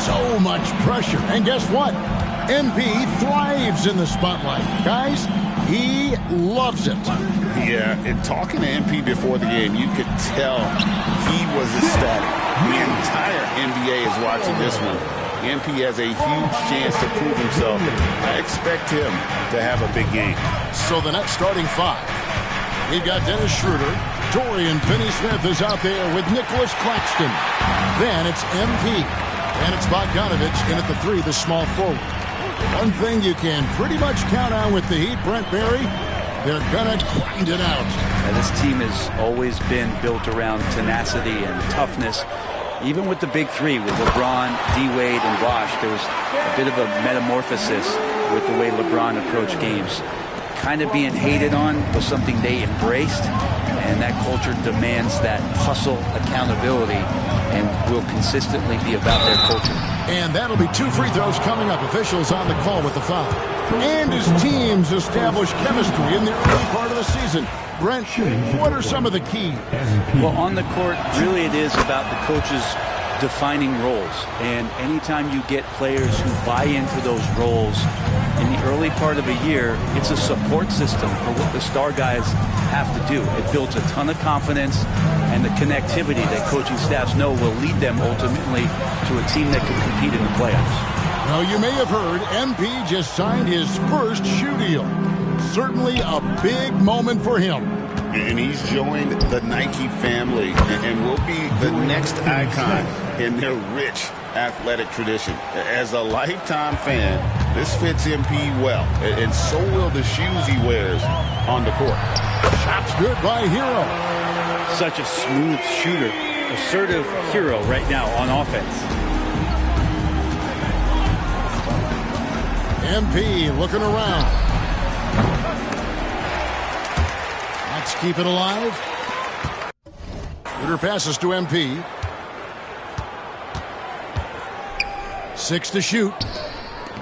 So much pressure. And guess what? NB thrives in the spotlight. Guys, he loves it. Yeah, and talking to NP before the game, you could tell he was ecstatic. The entire NBA is watching this one. NP has a huge chance to prove himself. I expect him to have a big game. So the next starting five. We've got Dennis Schroeder. Dorian Finney-Smith is out there with Nicholas Claxton. Then it's MP. And it's Bogdanovich in at the three, the small forward. One thing you can pretty much count on with the Heat, Brent Barry, they're going to grind it out. Now, this team has always been built around tenacity and toughness. Even with the big three, with LeBron, D-Wade, and Bosh, there was a bit of a metamorphosis with the way LeBron approached games. Kind of being hated on was something they embraced, and that culture demands that hustle, accountability, and will consistently be about their culture. And that'll be 2 free throws coming up. Officials on the call with the foul. And his teams establish chemistry in the early part of the season. Brent, what are some of the keys? Well, on the court, really it is about the coaches defining roles. And anytime you get players who buy into those roles in the early part of a year, it's a support system for what the star guys have to do. It builds a ton of confidence and the connectivity that coaching staffs know will lead them ultimately to a team that can compete in the playoffs. Now, you may have heard MP just signed his first shoe deal. Certainly a big moment for him. And he's joined the Nike family and will be the next icon in their rich athletic tradition. As a lifetime fan, this fits MP well, and so will the shoes he wears on the court. Shots good by Hero. Such a smooth shooter, assertive Hero right now on offense. MP looking around. Let's keep it alive. Shooter passes to MP. 6 to shoot.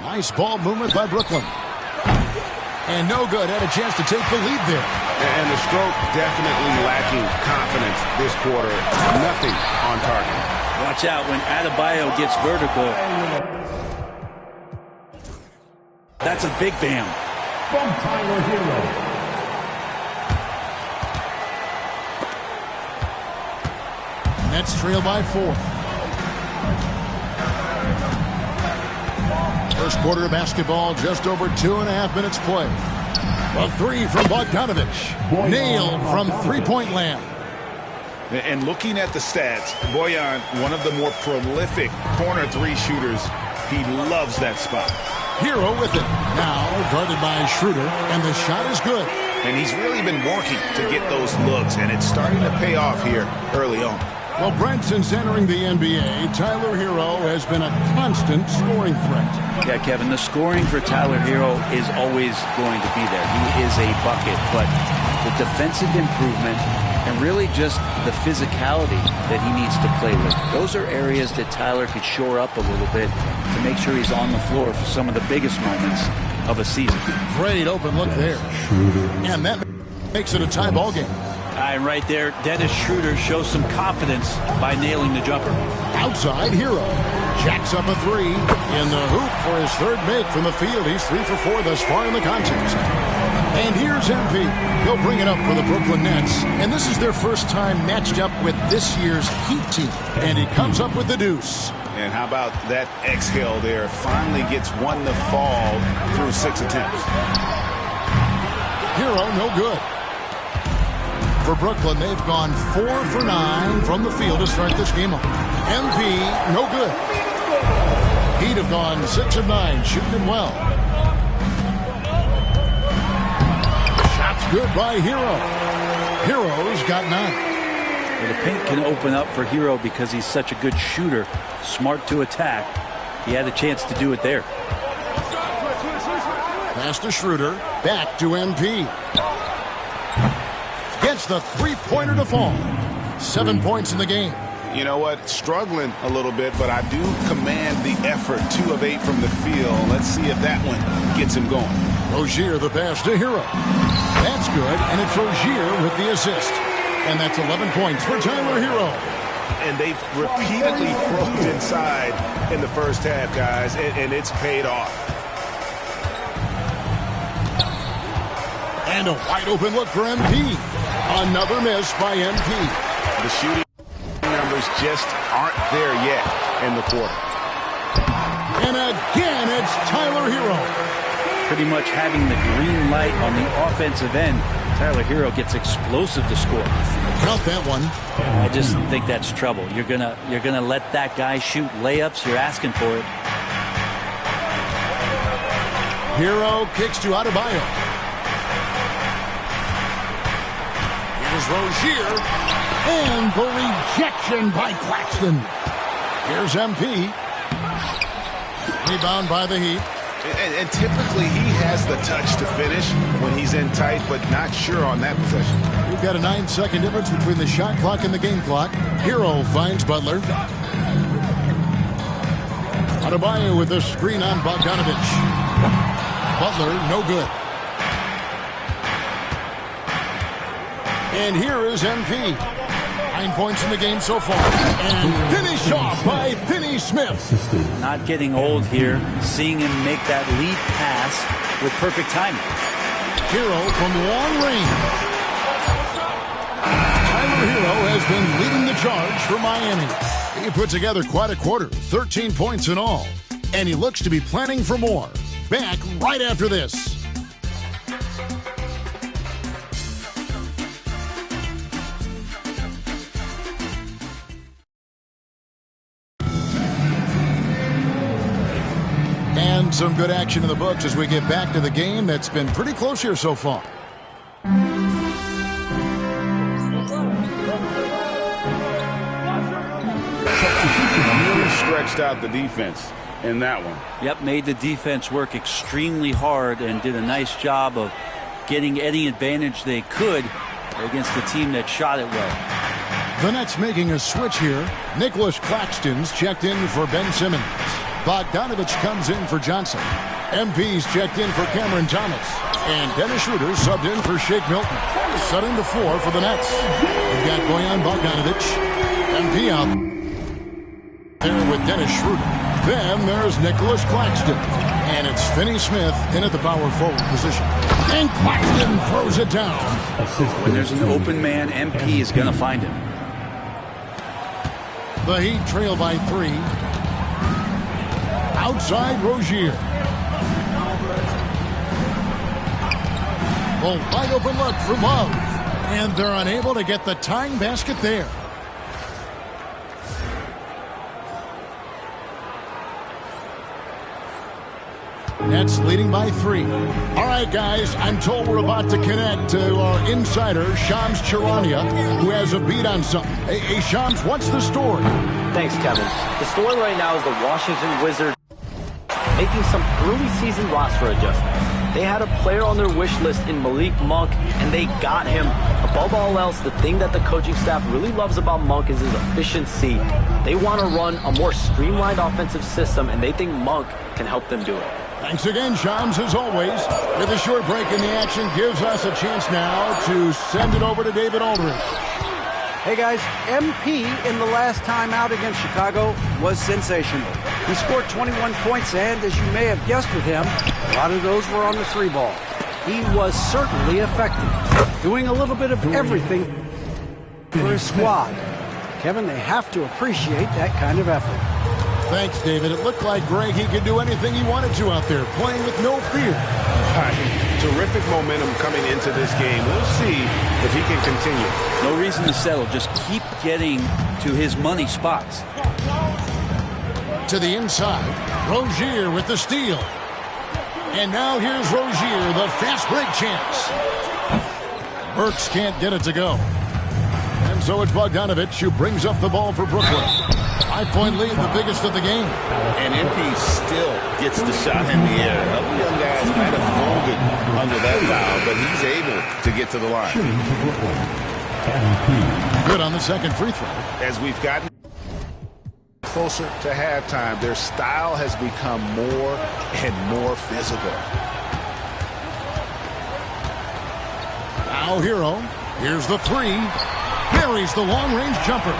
Nice ball movement by Brooklyn. And no good. Had a chance to take the lead there. And the stroke definitely lacking confidence this quarter. Nothing on target. Watch out when Adebayo gets vertical. That's a big bam. From Tyler Hero. Nets trail by 4. First quarter of basketball, just over 2.5 minutes play. A three from Bogdanovich. Nailed from three-point land. And looking at the stats, Bojan, one of the more prolific corner three shooters. He loves that spot. Hero with it. Now guarded by Schroeder, and the shot is good. And he's really been working to get those looks, and it's starting to pay off here early on. Well, Brent, since entering the NBA, Tyler Hero has been a constant scoring threat. Yeah, Kevin, the scoring for Tyler Hero is always going to be there. He is a bucket, but the defensive improvement and really just the physicality that he needs to play with. Those are areas that Tyler could shore up a little bit to make sure he's on the floor for some of the biggest moments of a season. Great open look there. And that makes it a tie ball game. And right there, Dennis Schroeder shows some confidence by nailing the jumper. Outside, Hero jacks up a three in the hoop for his third make from the field. He's 3 for 4 thus far in the contest. And here's MP. He'll bring it up for the Brooklyn Nets. And this is their first time matched up with this year's Heat team. And he comes up with the deuce. And how about that exhale there? Finally gets one to fall through 6 attempts. Hero, no good. For Brooklyn, they've gone 4 for 9 from the field to start this game off. MP, no good. Heat have gone 6 of 9, shooting it well. Shots good by Hero. Hero's got 9. Well, the paint can open up for Hero because he's such a good shooter, smart to attack. He had a chance to do it there. Pass to Schroeder, back to MP. Gets the three-pointer to fall. 7 points in the game. You know what? Struggling a little bit, but I do command the effort. 2 of 8 from the field. Let's see if that one gets him going. Rozier the pass to Hero. That's good, and it's Rozier with the assist. And that's 11 points for Tyler Hero. And they've repeatedly probed inside in the first half, guys, and it's paid off. And a wide open look for MP. Another miss by MP. The shooting numbers just aren't there yet in the quarter. And again, it's Tyler Hero. Pretty much having the green light on the offensive end. Tyler Hero gets explosive to score. Count that one. I just think that's trouble. You're gonna let that guy shoot layups. You're asking for it. Hero kicks to Adebayo. Here's Rozier. And the rejection by Claxton. Here's MP. Rebound by the Heat. And typically he has the touch to finish when he's in tight, but not sure on that possession. We've got a 9-second difference between the shot clock and the game clock. Hero finds Butler. Adebayo with the screen on Bogdanovich. Butler, no good. And here is MP. 9 points in the game so far. And finish off by Finney Smith. Not getting old here. Seeing him make that lead pass with perfect timing. Hero from long range. Tyler Hero has been leading the charge for Miami. He put together quite a quarter, 13 points in all. And he looks to be planning for more. Back right after this. And some good action in the books as we get back to the game that's been pretty close here so far. Really stretched out the defense in that one. Yep, made the defense work extremely hard and did a nice job of getting any advantage they could against the team that shot it well. The Nets making a switch here. Nicholas Claxton's checked in for Ben Simmons. Bogdanovich comes in for Johnson. MP's checked in for Cameron Thomas. And Dennis Schroeder subbed in for Shake Milton. Setting the floor for the Nets. We've got Bojan Bogdanovich. MP out there with Dennis Schroeder. Then there's Nicholas Claxton. And it's Finney Smith in at the power forward position. And Claxton throws it down. When there's an open man, MP is going to find him. The Heat trail by 3. Outside Rozier. A wide open look for Love. And they're unable to get the tying basket there. Nets leading by 3. All right, guys, I'm told we're about to connect to our insider, Shams Charania, who has a beat on something. Hey, Shams, what's the story? Thanks, Kevin. The story right now is the Washington Wizards making some early season roster adjustments. They had a player on their wish list in Malik Monk, and they got him. Above all else, the thing that the coaching staff really loves about Monk is his efficiency. They want to run a more streamlined offensive system, and they think Monk can help them do it. Thanks again, Shams, as always. With a short break in the action, gives us a chance now to send it over to David Aldridge. Hey guys, MP in the last time out against Chicago was sensational. He scored 21 points, and as you may have guessed with him, a lot of those were on the 3-ball. He was certainly effective, doing a little bit of everything for his squad. Kevin, they have to appreciate that kind of effort. Thanks, David. It looked like Greg, he could do anything he wanted to out there, playing with no fear. Terrific momentum coming into this game. We'll see if he can continue. No reason to settle. Just keep getting to his money spots. To the inside. Rozier with the steal. And now here's Rozier, the fast break chance. Burks can't get it to go. And so it's Bogdanovich who brings up the ball for Brooklyn. 5-point lead, the biggest of the game. And MP still gets the shot in the air. Other young guys might have folded under that foul, but he's able to get to the line. Good on the second free throw. As we've gotten closer to halftime, their style has become more and more physical. Now Hero. Here's the 3. Buries the long-range jumper.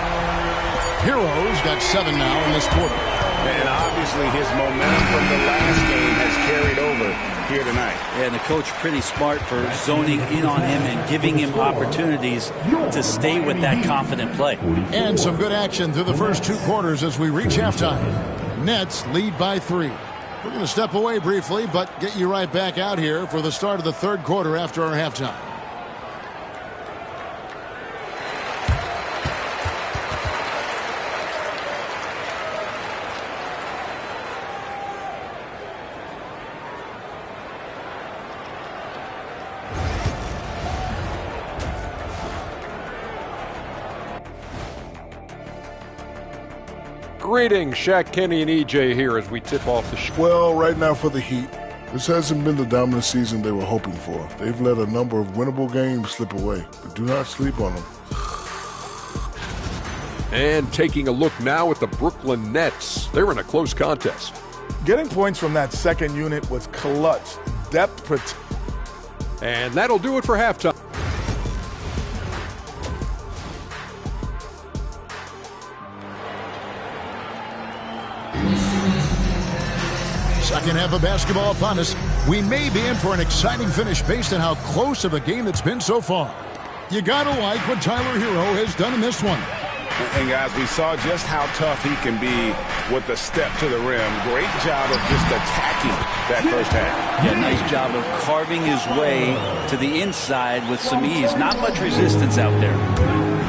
Hero's got 7 now in this quarter. And obviously his momentum from the last game has carried over here tonight. And the coach pretty smart for zoning in on him and giving him opportunities to stay with that confident play. And some good action through the first 2 quarters as we reach halftime. Nets lead by 3. We're going to step away briefly, but get you right back out here for the start of the 3rd quarter after our halftime. Greetings, Shaq, Kenny, and EJ here as we tip off the show. Well, right now for the Heat, this hasn't been the dominant season they were hoping for. They've let a number of winnable games slip away, but do not sleep on them. And taking a look now at the Brooklyn Nets. They're in a close contest. Getting points from that second unit was clutch. Depth protection. And that'll do it for halftime. Second half of basketball upon us. We may be in for an exciting finish based on how close of a game it's been so far. You gotta like what Tyler Hero has done in this one. And guys, we saw just how tough he can be with the step to the rim. Great job of just attacking that first half. Yeah, nice job of carving his way to the inside with some ease. Not much resistance out there.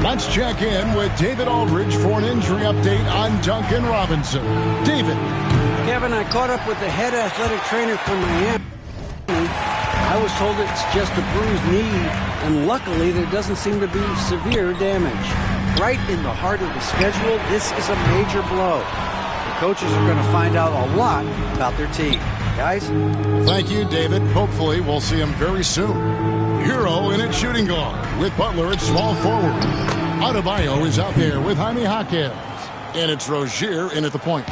Let's check in with David Aldridge for an injury update on Duncan Robinson. David. Kevin, I caught up with the head athletic trainer from Miami. I was told it's just a bruised knee, and luckily there doesn't seem to be severe damage. Right in the heart of the schedule, this is a major blow. The coaches are going to find out a lot about their team. Guys? Thank you, David. Hopefully we'll see him very soon. Hero in at shooting guard with Butler at small forward. Adebayo is out there with Jaime Jaquez. And it's Rozier in at the point.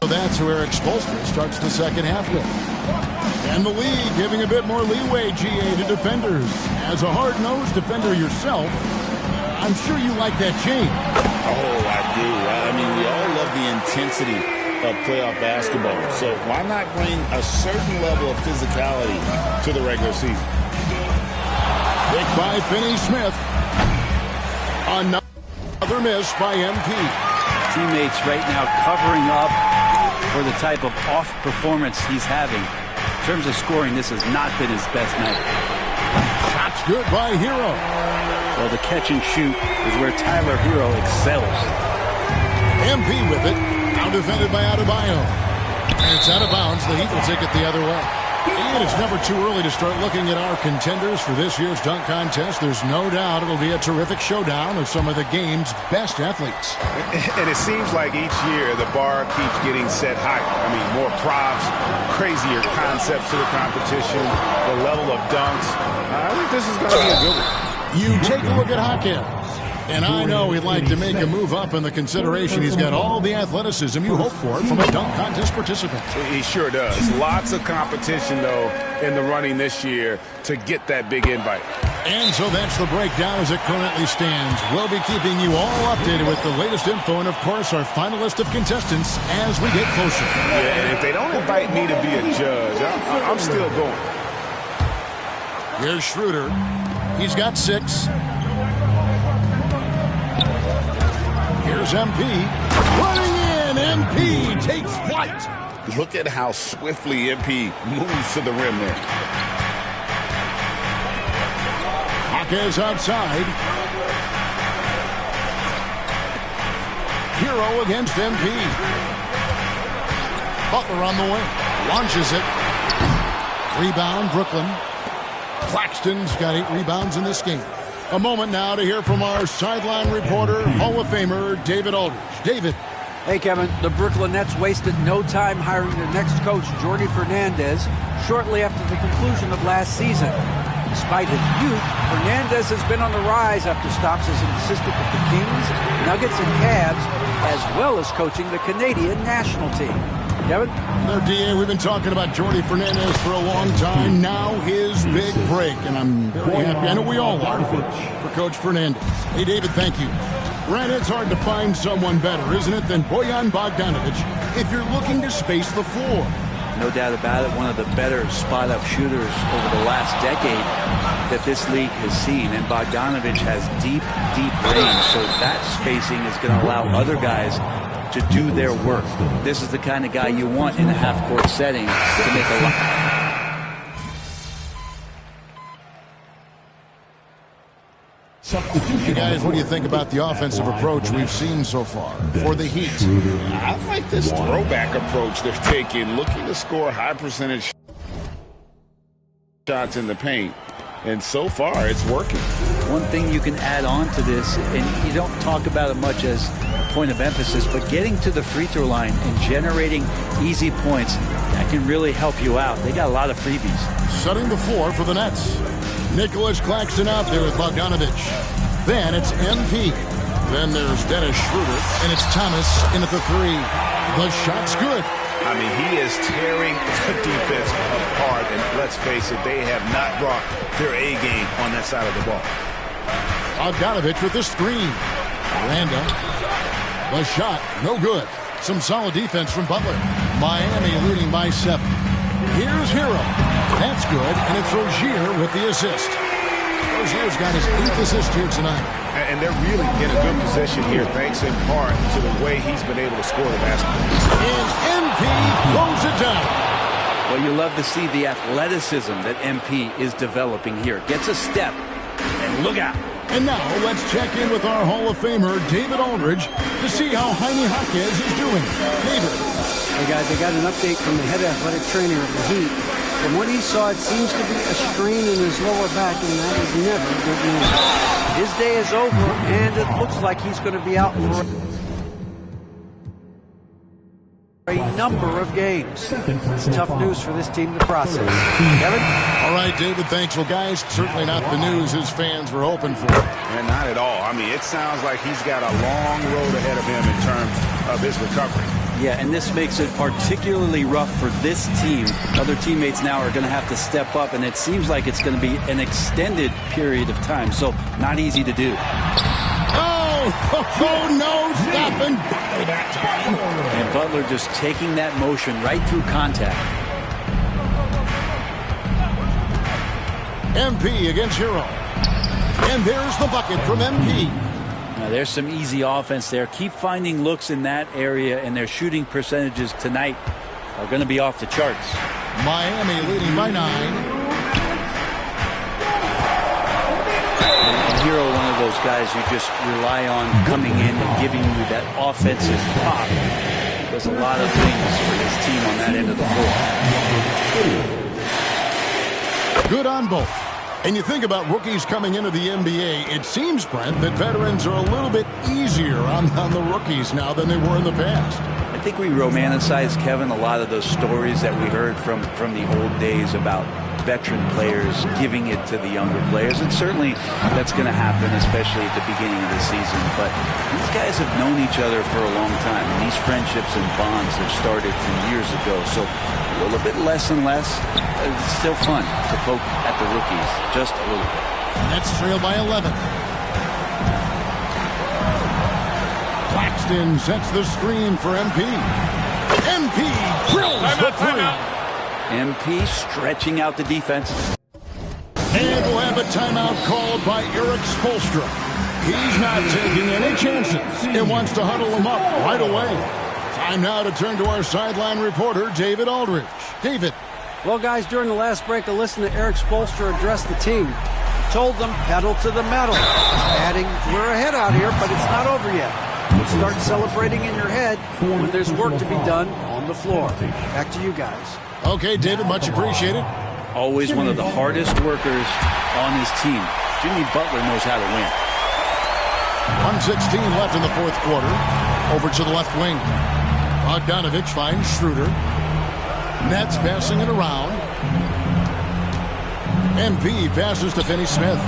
That's who Eric Spoelstra starts the second half with. And the league giving a bit more leeway, GA, to defenders. As a hard-nosed defender yourself, I'm sure you like that change. Oh, I do. I mean, we all love the intensity of playoff basketball. So why not bring a certain level of physicality to the regular season? Pick by Finney Smith. Another miss by MP. Teammates right now covering up for the type of off performance he's having. In terms of scoring, this has not been his best night. Shots good by Hero. Well, the catch and shoot is where Tyler Hero excels. MP with it. Now defended by Adebayo. And it's out of bounds. The Heat will take it the other way. And it's never too early to start looking at our contenders for this year's dunk contest. There's no doubt it'll be a terrific showdown of some of the game's best athletes. And it seems like each year the bar keeps getting set higher. I mean, more props, crazier concepts to the competition, the level of dunks. I think this is going to be a good one. You take a look at Jaquez. And I know he'd like to make a move up in the consideration. He's got all the athleticism you hope for from a dunk contest participant. He sure does. Lots of competition, though, in the running this year to get that big invite. And so that's the breakdown as it currently stands. We'll be keeping you all updated with the latest info and, of course, our final list of contestants as we get closer. Yeah, and if they don't invite me to be a judge, I'm still going. Here's Schroeder. He's got 6. Here's MP. Running in. MP takes flight. Look at how swiftly MP moves to the rim there. Jaquez outside. Hero against MP. Butler on the wing. Launches it. Rebound, Brooklyn. Claxton's got 8 rebounds in this game. A moment now to hear from our sideline reporter, Hall of Famer David Aldridge. David. Hey, Kevin. The Brooklyn Nets wasted no time hiring their next coach, Jordi Fernandez, shortly after the conclusion of last season. Despite his youth, Fernandez has been on the rise after stops as an assistant with the Kings, Nuggets, and Cavs, as well as coaching the Canadian national team. Kevin? There, DA, we've been talking about Jordy Fernandez for a long time. Now his big break, and I'm very happy. I know we all are for Coach Fernandez. Hey, David, thank you. Brent, it's hard to find someone better, isn't it, than Bojan Bogdanovic if you're looking to space the floor. No doubt about it, one of the better spot-up shooters over the last decade that this league has seen. And Bogdanovic has deep, deep range, so that spacing is going to allow other guys to do their work. This is the kind of guy you want in a half-court setting to make a lot. You guys, what do you think about the offensive approach we've seen so far for the Heat? I like this throwback approach they're taking, looking to score high percentage shots in the paint. And so far, it's working. One thing you can add on to this, and you don't talk about it much as a point of emphasis, but getting to the free throw line and generating easy points, that can really help you out. They got a lot of freebies. Setting the floor for the Nets. Nicholas Claxton out there with Bogdanovic. Then it's MP. Then there's Dennis Schroeder, and it's Thomas in at the three. The shot's good. I mean, he is tearing the defense apart, and let's face it, they have not brought their A game on that side of the ball. Bogdanovic with the screen. Miranda. The shot, no good. Some solid defense from Butler. Miami leading by 7. Here's Hero. That's good, and it's Rozier with the assist. Rozier's got his 8th assist here tonight. And they're really in a good position here, thanks in part to the way he's been able to score the basketball. And MP throws it down. Well, you love to see the athleticism that MP is developing here. Gets a step, and look out. And now let's check in with our Hall of Famer, David Aldridge, to see how Jaime Jaquez is doing. David. Hey, guys, I got an update from the head athletic trainer of the Heat. From what he saw, it seems to be a strain in his lower back, and that is never good news. His day is over, and it looks like he's going to be out for a number of games. It's tough news for this team to process. Kevin? All right, David, thanks. Well, guys, certainly not the news his fans were hoping for. And not at all. I mean, it sounds like he's got a long road ahead of him in terms of his recovery. Yeah, and this makes it particularly rough for this team. Other teammates now are going to have to step up, and it seems like it's going to be an extended period of time, so not easy to do. Oh, no, stopping. And Butler just taking that motion right through contact. MP against Hero. And there's the bucket from MP. Now, there's some easy offense there. Keep finding looks in that area, and their shooting percentages tonight are going to be off the charts. Miami leading by 9. And Hero, one of those guys you just rely on coming in and giving you that offensive pop. Does a lot of things for his team on that end of the floor. Good on both. And you think about rookies coming into the NBA, it seems, Brent, that veterans are a little bit easier on the rookies now than they were in the past. I think we romanticize, Kevin, a lot of those stories that we heard from the old days about veteran players giving it to the younger players. And certainly that's going to happen, especially at the beginning of the season. But these guys have known each other for a long time. And these friendships and bonds have started from years ago. So a little bit less and less. It's still fun to poke at the rookies, just a little bit. Nets trail by 11. Claxton sets the screen for MP. MP drills the three. MP stretching out the defense. And we'll have a timeout called by Eric Spoelstra. He's not taking any chances and wants to huddle them up right away. Time now to turn to our sideline reporter, David Aldridge. David. Well, guys, during the last break, I listened to Eric Spoelstra address the team. Told them, pedal to the metal. Adding, we're ahead out here, but it's not over yet. Start celebrating in your head when there's work to be done on the floor. Back to you guys. Okay, David, much appreciated. Always one of the hardest workers on his team. Jimmy Butler knows how to win. 1:16 left in the fourth quarter. Over to the left wing. Bogdanovic finds Schroeder. Nets passing it around. MP passes to Finney-Smith.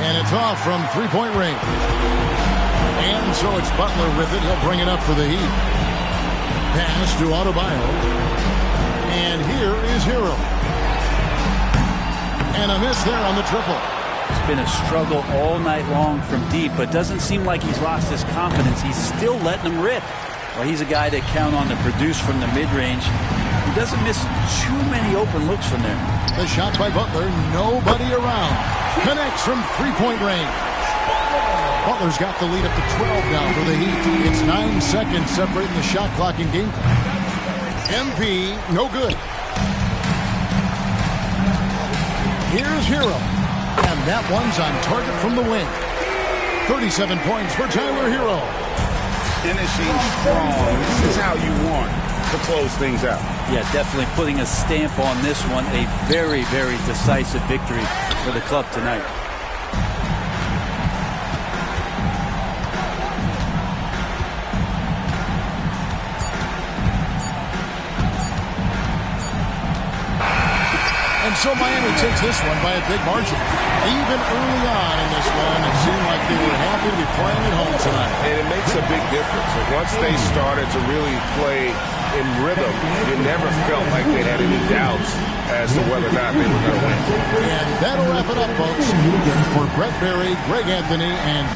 And it's off from three-point range. And so it's Butler with it. He'll bring it up for the Heat. Pass to Adebayo. And here is Hero. And a miss there on the triple. It's been a struggle all night long from deep, but doesn't seem like he's lost his confidence. He's still letting them rip. Well, he's a guy to count on to produce from the mid-range. He doesn't miss too many open looks from there. The shot by Butler, nobody around. Connects from three-point range. Butler's got the lead up to 12 now for the Heat. It's 9 seconds separating the shot clock and game clock. MP, no good. Here's Hero. And that one's on target from the wing. 37 points for Tyler Hero. Finishing strong. This is how you want to close things out. Yeah, definitely putting a stamp on this one. A very, very decisive victory for the club tonight. And so Miami takes this one by a big margin. Even early on in this one, it seemed like they were happy to be playing at home tonight. And it makes a big difference. Once they started to really play in rhythm, you never felt like they had any doubts as to whether or not they were going to win. And that'll wrap it up, folks. For Brett Berry, Greg Anthony, and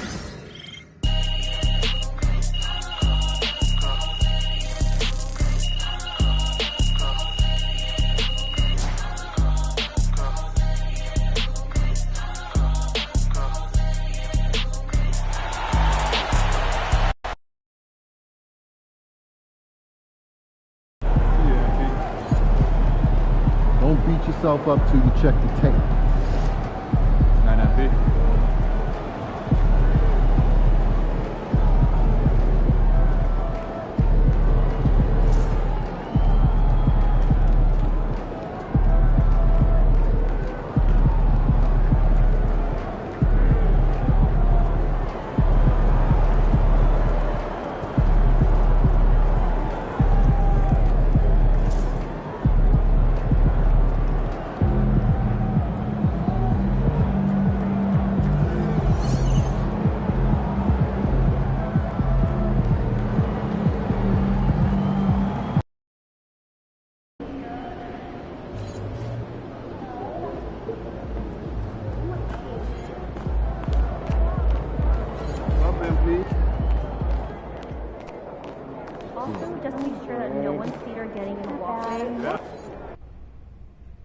Don't beat yourself up till you check the tape. 9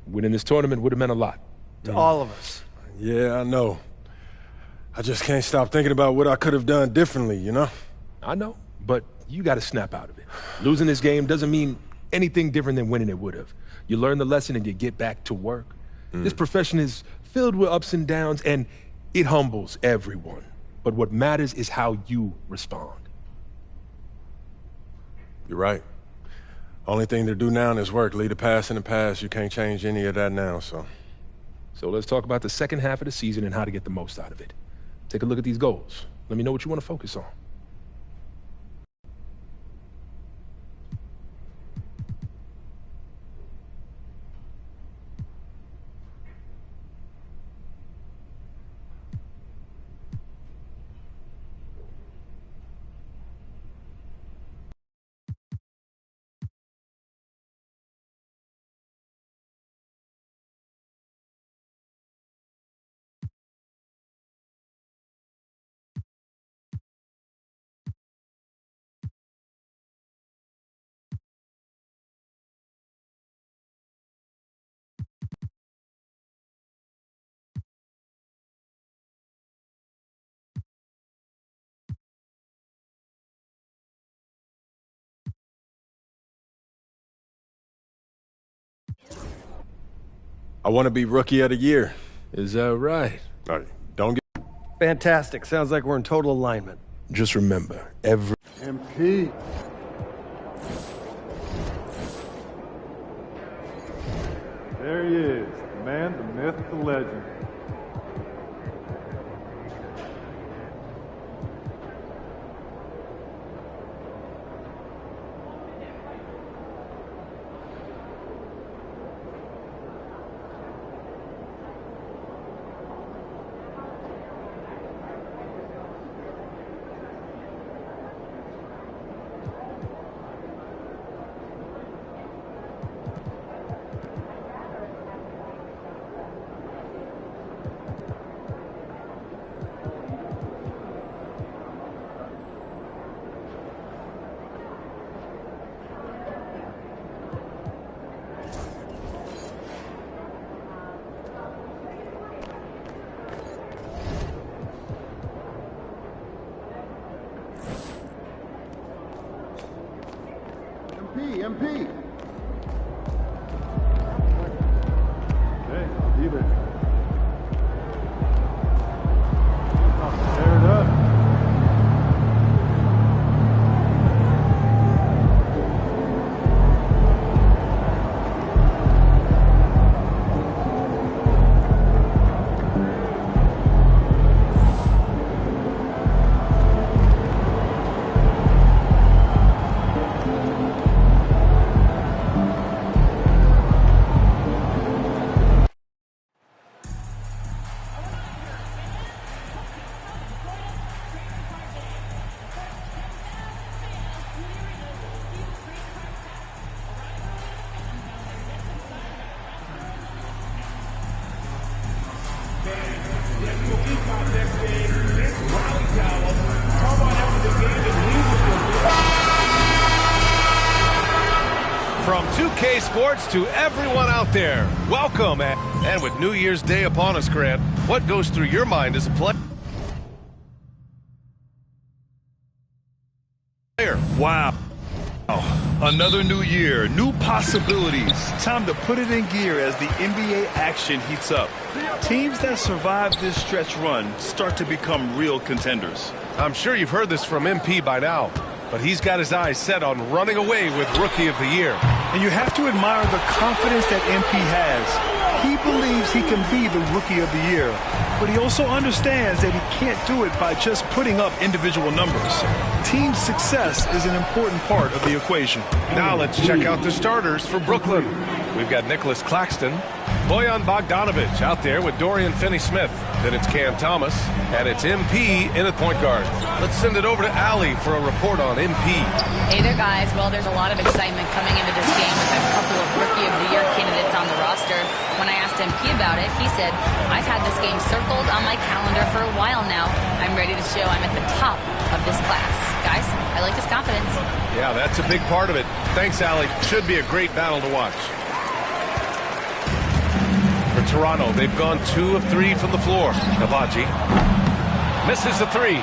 Winning this tournament would have meant a lot. To all of us. Yeah, I know. I just can't stop thinking about what I could have done differently, you know? I know, but you got to snap out of it. Losing this game doesn't mean anything different than winning it would have. You learn the lesson and you get back to work. This profession is filled with ups and downs, and it humbles everyone. But what matters is how you respond. You're right. Only thing to do now is work. Leave the past in the past. You can't change any of that now, so. So let's talk about the second half of the season and how to get the most out of it. Take a look at these goals. Let me know what you want to focus on. I want to be Rookie of the Year. Is that right? All right, don't get... Fantastic. Sounds like we're in total alignment. Just remember, every... MP. There he is, the man, the myth, the legend. MP. Okay, be there. Tear it up. From 2K Sports to everyone out there, welcome. And with New Year's Day upon us, Grant, what goes through your mind as a player? Wow. Another new year, new possibilities. Time to put it in gear as the NBA action heats up. Teams that survive this stretch run start to become real contenders. I'm sure you've heard this from MP by now, but he's got his eyes set on running away with Rookie of the Year. And you have to admire the confidence that MP has. He believes he can be the Rookie of the Year, but he also understands that he can't do it by just putting up individual numbers. Team success is an important part of the equation. Now let's check out the starters for Brooklyn. We've got Nicholas Claxton, Bojan Bogdanovic out there with Dorian Finney-Smith. Then it's Cam Thomas, and it's MP in at point guard. Let's send it over to Allie for a report on MP. Hey there, guys. Well, there's a lot of excitement coming into this game with a couple of Rookie of the Year candidates on the roster. When I asked MP about it, he said, I've had this game circled on my calendar for a while now. I'm ready to show I'm at the top of this class. Guys, I like his confidence. Yeah, that's a big part of it. Thanks, Allie. Should be a great battle to watch. For Toronto, they've gone 2 of 3 from the floor. Navaji misses the 3.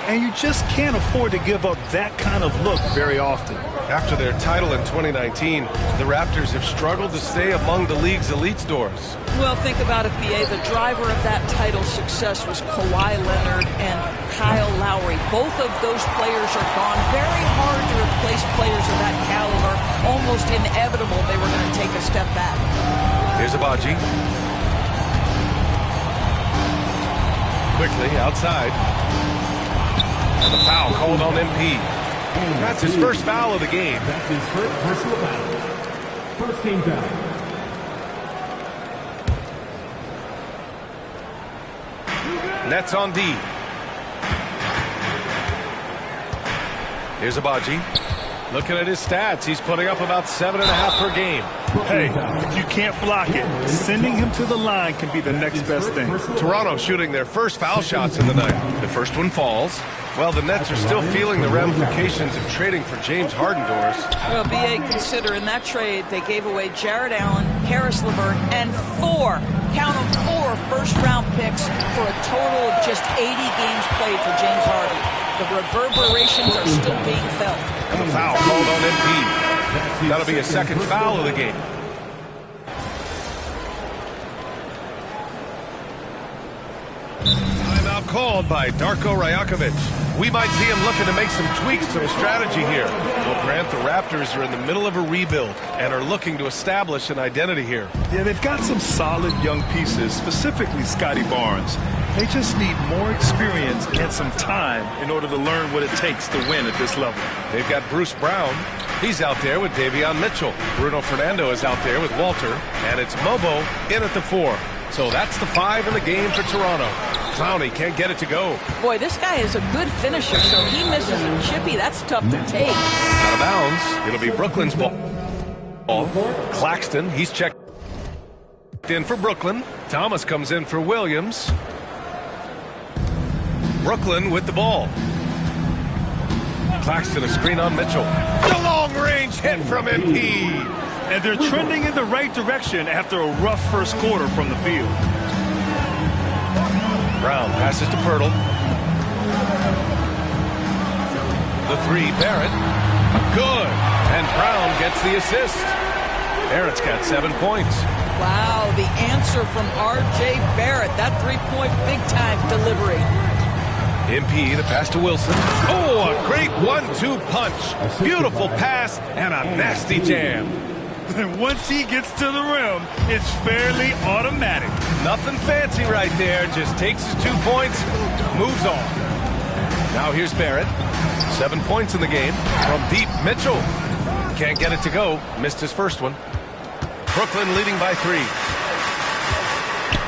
And you just can't afford to give up that kind of look very often. After their title in 2019, the Raptors have struggled to stay among the league's elite stars. Well, think about it, B.A. The driver of that title success was Kawhi Leonard and Kyle Lowry. Both of those players are gone. Very hard to replace players of that caliber. Almost inevitable they were going to take a step back. Here's Abaji. Quickly outside. And the foul called on MP. That's his first foul of the game. That's his first personal foul. First team foul. Nets on D. Here's Abaji. Looking at his stats, he's putting up about 7.5 per game. Hey, if you can't block it, sending him to the line can be the next best thing. Toronto shooting their first foul shots of the night. The first one falls. Well, the Nets are still feeling the ramifications of trading for James Harden, Doris. Well, B.A., consider in that trade they gave away Jared Allen, Karis LeVert, and 4, count them, 4 first-round picks for a total of just 80 games played for James Harden. The reverberations are still being felt. And the foul called on MP. That'll be a second foul of the game. Timeout called by Darko Rajakovic. We might see him looking to make some tweaks to his strategy here. Well, Grant, the Raptors are in the middle of a rebuild and are looking to establish an identity here. Yeah, they've got some solid young pieces, specifically Scotty Barnes. They just need more experience and some time in order to learn what it takes to win at this level. They've got Bruce Brown. He's out there with Davion Mitchell. Bruno Fernando is out there with Walter. And it's Mobo in at the 4. So that's the 5 in the game for Toronto. Clowney can't get it to go. Boy, this guy is a good finisher, so he misses a chippy. That's tough to take. Out of bounds. It'll be Brooklyn's ball. Claxton, he's checked in for Brooklyn. Thomas comes in for Williams. Brooklyn with the ball. Claxton a screen on Mitchell. The long-range hit from MP. And they're trending in the right direction after a rough first quarter from the field. Brown passes to Pirtle. The 3, Barrett. Good. And Brown gets the assist. Barrett's got 7 points. Wow, the answer from R.J. Barrett. That three-point big-time delivery. MP, the pass to Wilson. Oh, a great 1-2 punch. Beautiful pass and a nasty jam. And once he gets to the rim, it's fairly automatic. Nothing fancy right there. Just takes his 2 points, moves on. Now here's Barrett. 7 points in the game. From deep, Mitchell. Can't get it to go. Missed his first one. Brooklyn leading by 3.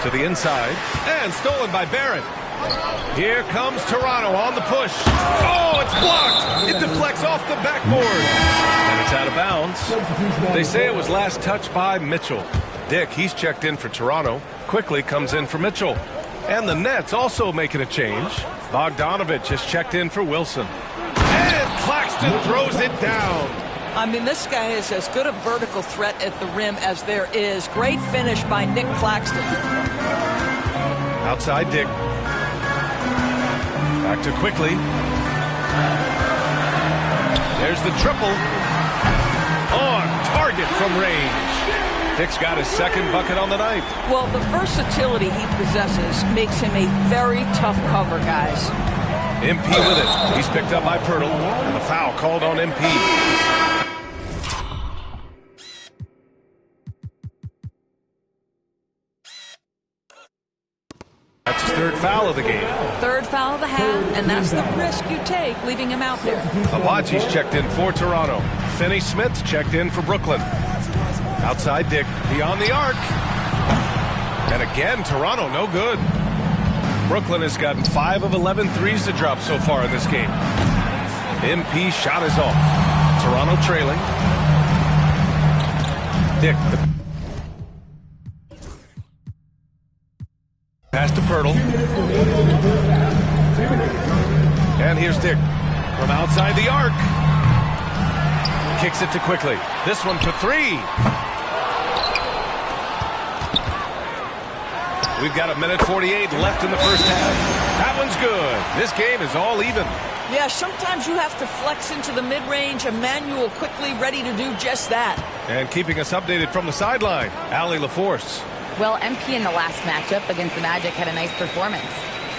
To the inside. And stolen by Barrett. Here comes Toronto on the push. Oh, it's blocked. It deflects off the backboard. And it's out of bounds. They say it was last touched by Mitchell. Dick, he's checked in for Toronto. Quickly comes in for Mitchell. And the Nets also making a change. Bogdanovich has checked in for Wilson. And Claxton throws it down. I mean, this guy is as good a vertical threat at the rim as there is. Great finish by Nick Claxton. Outside Dick. Back to Quickly. There's the triple. On target from range. Dick's got his second bucket on the night. Well, the versatility he possesses makes him a very tough cover, guys. MP with it. He's picked up by Pirtle. And the foul called on MP. That's his third foul of the game. Third foul of the half, and that's the risk you take, leaving him out there. Abaji's checked in for Toronto. Finney Smith's checked in for Brooklyn. Outside Dick, beyond the arc. And again, Toronto, no good. Brooklyn has gotten 5 of 11 threes to drop so far in this game. MP shot is off. Toronto trailing. Dick, pass to Pirtle. And here's Dick from outside the arc. Kicks it to Quickly. This one for 3. We've got 1:48 left in the first half. That one's good. This game is all even. Yeah, sometimes you have to flex into the mid-range. Emmanuel Quickly ready to do just that. And keeping us updated from the sideline, Allie LaForce. Well, MP in the last matchup against the Magic had a nice performance.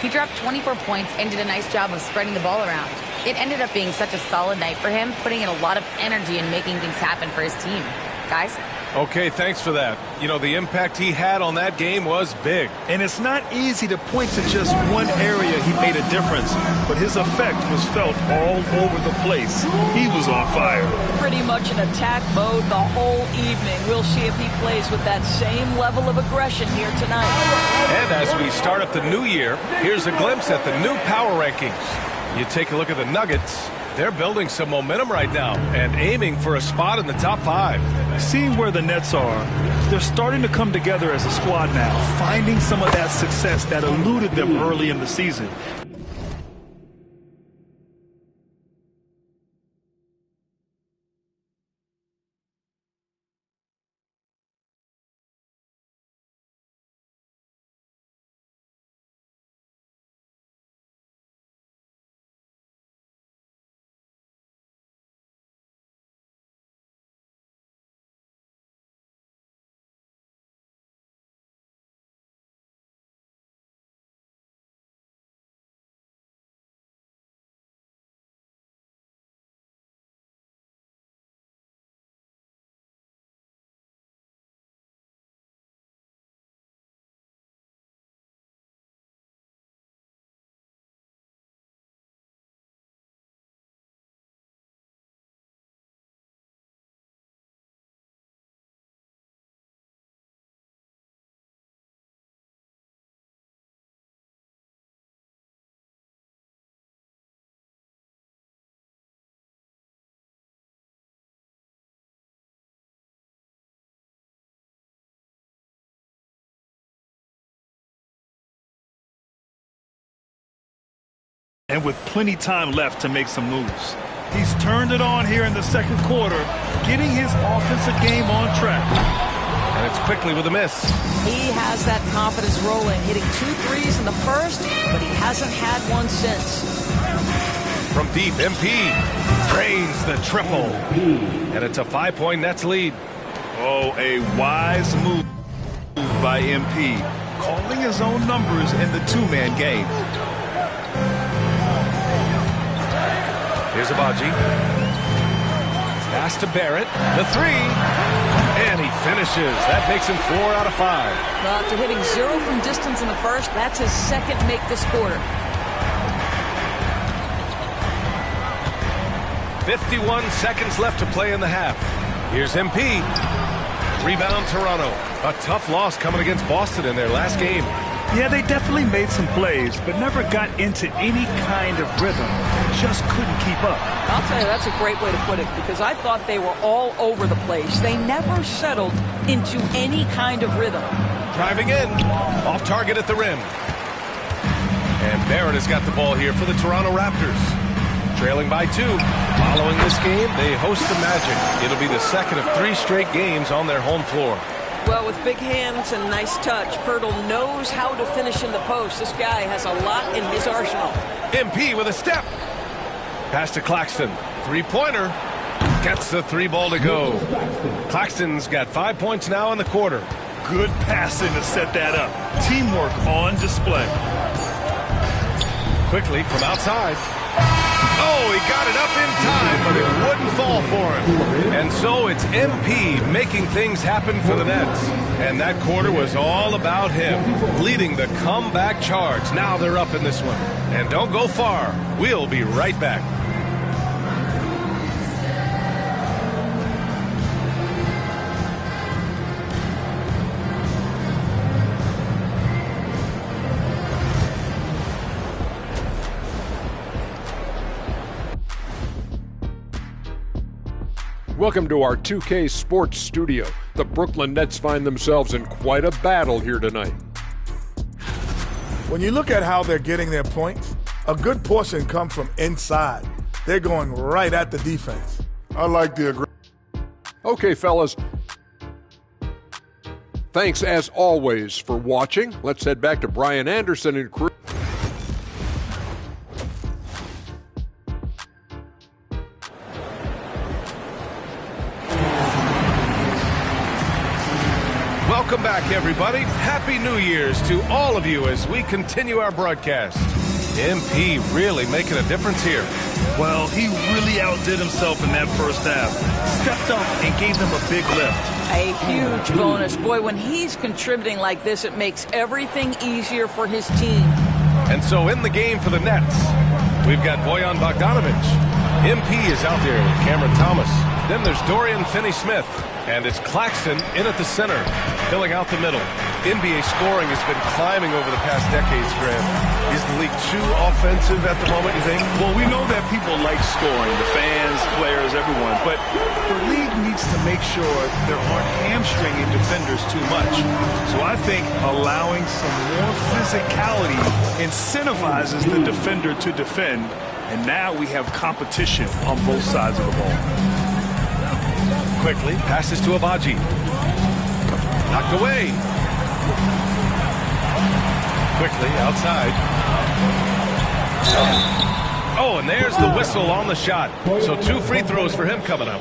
He dropped 24 points and did a nice job of spreading the ball around. It ended up being such a solid night for him, putting in a lot of energy and making things happen for his team. Guys? Okay, thanks for that. You know, the impact he had on that game was big. And it's not easy to point to just one area he made a difference, but his effect was felt all over the place. He was on fire. Pretty much in attack mode the whole evening. We'll see if he plays with that same level of aggression here tonight. And as we start up the new year, here's a glimpse at the new power rankings. You take a look at the Nuggets. They're building some momentum right now and aiming for a spot in the top 5. Seeing where the Nets are, they're starting to come together as a squad now, finding some of that success that eluded them early in the season. And with plenty time left to make some moves. He's turned it on here in the second quarter, getting his offensive game on track. And it's Quickly with a miss. He has that confidence rolling, hitting 2 threes in the first, but he hasn't had one since. From deep, MP drains the triple. And it's a 5-point Nets lead. Oh, a wise move by MP, calling his own numbers in the two-man game. Here's Abaji. Pass to Barrett. The three. And he finishes. That makes him 4 out of 5. After hitting 0 from distance in the first, that's his second make this quarter. 51 seconds left to play in the half. Here's MP. Rebound Toronto. A tough loss coming against Boston in their last game. Yeah, they definitely made some plays, but never got into any kind of rhythm. Just couldn't keep up. I'll tell you, that's a great way to put it, because I thought they were all over the place. They never settled into any kind of rhythm. Driving in. Off target at the rim. And Barrett has got the ball here for the Toronto Raptors. Trailing by 2. Following this game, they host the Magic. It'll be the second of 3 straight games on their home floor. Well, with big hands and nice touch, Pirtle knows how to finish in the post. This guy has a lot in his arsenal. MP with a step. Pass to Claxton. Three-pointer. Gets the 3 ball to go. Claxton's got 5 points now in the quarter. Good passing to set that up. Teamwork on display. Quickly from outside. Oh, he got it up in time, but it wouldn't fall for him. And so it's MP making things happen for the Nets. And that quarter was all about him, leading the comeback charge. Now they're up in this one. And don't go far. We'll be right back. Welcome to our 2K Sports Studio. The Brooklyn Nets find themselves in quite a battle here tonight. When you look at how they're getting their points, a good portion comes from inside. They're going right at the defense. I like the Okay, fellas. Thanks, as always, for watching. Let's head back to Brian Anderson and crew. Welcome back, everybody. Happy New Year's to all of you as we continue our broadcast. MP really making a difference here. Well, he really outdid himself in that first half. Stepped up and gave them a big lift. A huge bonus. Boy, when he's contributing like this, it makes everything easier for his team. And so in the game for the Nets, we've got Bojan Bogdanovic. MP is out there with Cameron Thomas. Then there's Dorian Finney-Smith. And it's Claxton in at the center, filling out the middle. NBA scoring has been climbing over the past decades, Graham. Is the league too offensive at the moment, you think? Well, we know that people like scoring, the fans, players, everyone. But the league needs to make sure there aren't hamstringing defenders too much. So I think allowing some more physicality incentivizes the defender to defend. And now we have competition on both sides of the ball. Quickly passes to Abaji. Knocked away. Quickly outside. Oh, and there's the whistle on the shot. So 2 free throws for him coming up.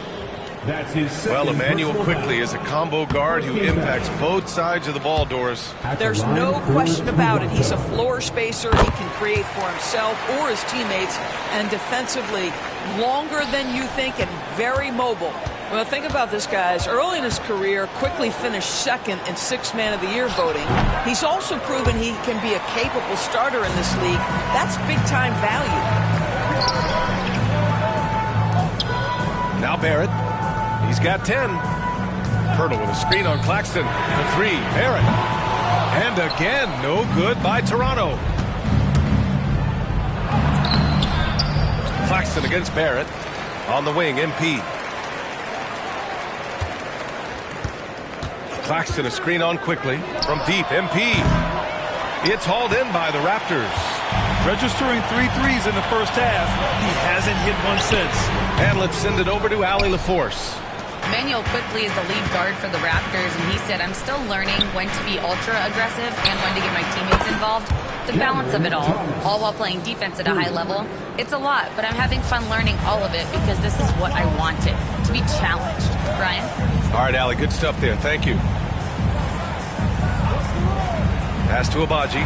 Well, Emmanuel Quickly is a combo guard who impacts both sides of the ball, Doris. There's no question about it. He's a floor spacer. He can create for himself or his teammates. And defensively, longer than you think and very mobile. Well, think about this, guys. Early in his career, Quickly finished second in 6th Man of the Year voting. He's also proven he can be a capable starter in this league. That's big-time value. Now Barrett. He's got 10. Pirtle with a screen on Claxton. The 3. Barrett. And again, no good by Toronto. Claxton against Barrett. On the wing, MP. Claxton a screen on Quickly. From deep, MP. It's hauled in by the Raptors. Registering 3 threes in the first half. He hasn't hit one since. And let's send it over to Allie LaForce. Emmanuel Quickly is the lead guard for the Raptors, and he said, I'm still learning when to be ultra aggressive and when to get my teammates involved. The balance of it all while playing defense at a high level, it's a lot, but I'm having fun learning all of it because this is what I wanted, to be challenged. Brian? All right, Allie, good stuff there. Thank you. Pass to Abaji.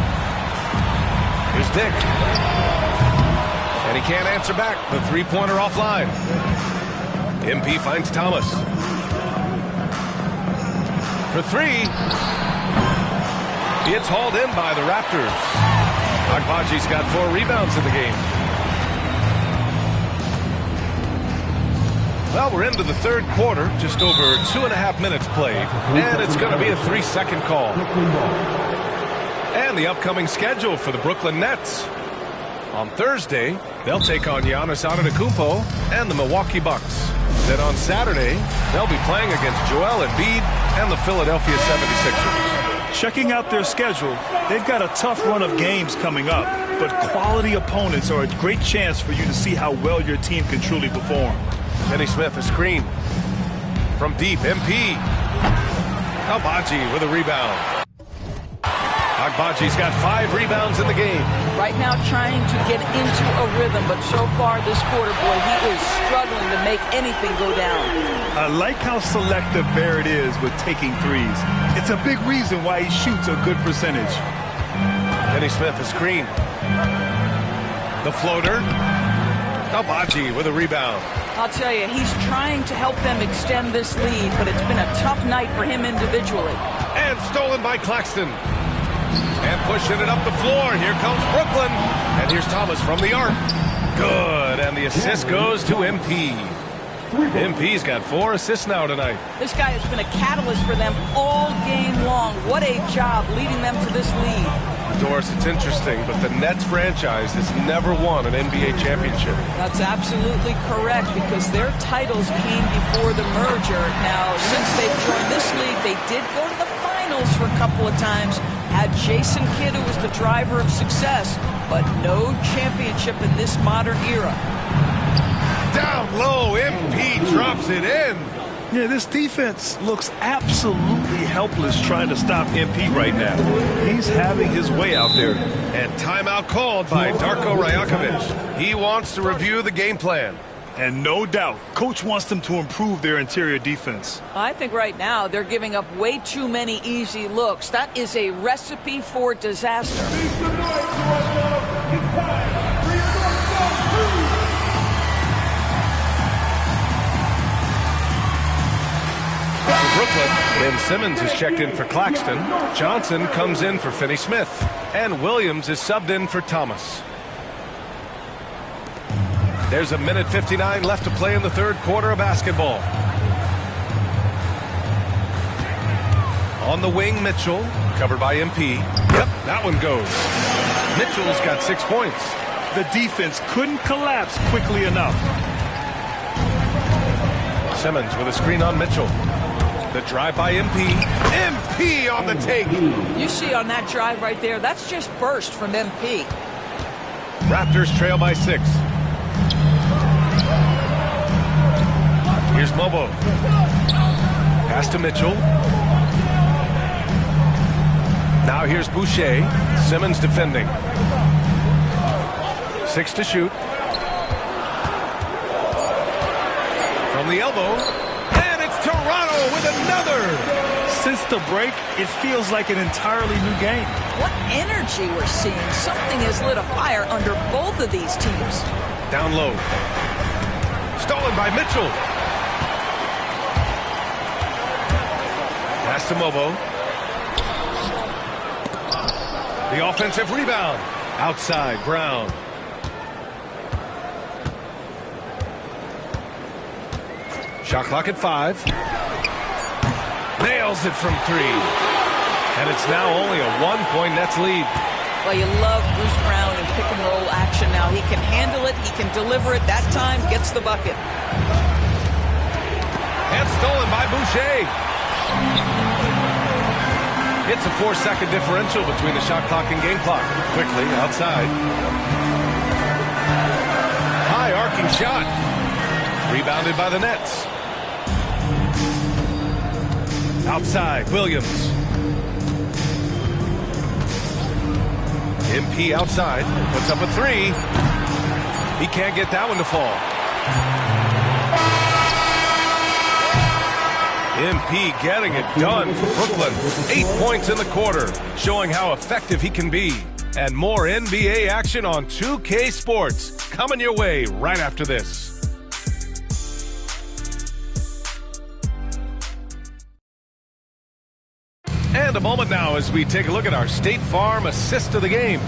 Here's Dick. And he can't answer back. The three-pointer offline. MP finds Thomas. For three. It's hauled in by the Raptors. Agbaji's got 4 rebounds in the game. Well, we're into the third quarter. Just over 2.5 minutes played. And it's going to be a 3-second call. And the upcoming schedule for the Brooklyn Nets. On Thursday, they'll take on Giannis Antetokounmpo and the Milwaukee Bucks. Then on Saturday, they'll be playing against Joel Embiid and the Philadelphia 76ers. Checking out their schedule, they've got a tough run of games coming up, but quality opponents are a great chance for you to see how well your team can truly perform. Finney Smith, a screen. From deep, MP. Agbaji with a rebound. Agbaji's got 5 rebounds in the game. Right now trying to get into a rhythm, but so far this quarter, boy, he is struggling to make anything go down. I like how selective Barrett is with taking threes. It's a big reason why he shoots a good percentage. Finney Smith, a screen. The floater. Agbaji with a rebound. I'll tell you, he's trying to help them extend this lead, but it's been a tough night for him individually. And stolen by Claxton. And pushing it up the floor. Here comes Brooklyn. And here's Thomas from the arc. Good. And the assist goes to MP. MP's got 4 assists now tonight. This guy has been a catalyst for them all game long. What a job leading them to this lead. Doris, it's interesting, but the Nets franchise has never won an NBA championship. That's absolutely correct, because their titles came before the merger. Now, since they've joined this league, they did go to the finals for a couple of times. Had Jason Kidd, who was the driver of success, but no championship in this modern era. Down low, MP drops it in. Yeah, this defense looks absolutely helpless trying to stop MP right now. He's having his way out there. And timeout called by Darko Rajakovic. He wants to review the game plan. And no doubt, Coach wants them to improve their interior defense. I think right now they're giving up way too many easy looks. That is a recipe for disaster. Brooklyn, Ben Simmons is checked in for Claxton. Johnson comes in for Finney Smith. And Williams is subbed in for Thomas. There's a minute 59 left to play in the third quarter of basketball. On the wing, Mitchell, covered by MP. Yep, that one goes. Mitchell's got 6 points. The defense couldn't collapse quickly enough. Simmons with a screen on Mitchell. The drive by MP. MP on the take. You see on that drive right there, that's just burst from MP. Raptors trail by 6. Here's Mobo. Pass to Mitchell. Now here's Boucher. Simmons defending. 6 to shoot. From the elbow. And it's Toronto with another. Since the break, it feels like an entirely new game. What energy we're seeing. Something has lit a fire under both of these teams. Down low. Stolen by Mitchell. Pass to Mobo. The offensive rebound. Outside, Brown. Shot clock at 5. Nails it from 3. And it's now only a 1-point Nets lead. Well, you love Bruce Brown in pick and roll action now. He can handle it. He can deliver it. That time gets the bucket. And stolen by Boucher. It's a 4-second differential between the shot clock and game clock. Quickly, outside. High arcing shot. Rebounded by the Nets. Outside, Williams. MP outside, puts up a three. He can't get that one to fall. MP getting it done for Brooklyn. 8 points in the quarter, showing how effective he can be. And more NBA action on 2K Sports coming your way right after this. And a moment now as we take a look at our State Farm assist of the game.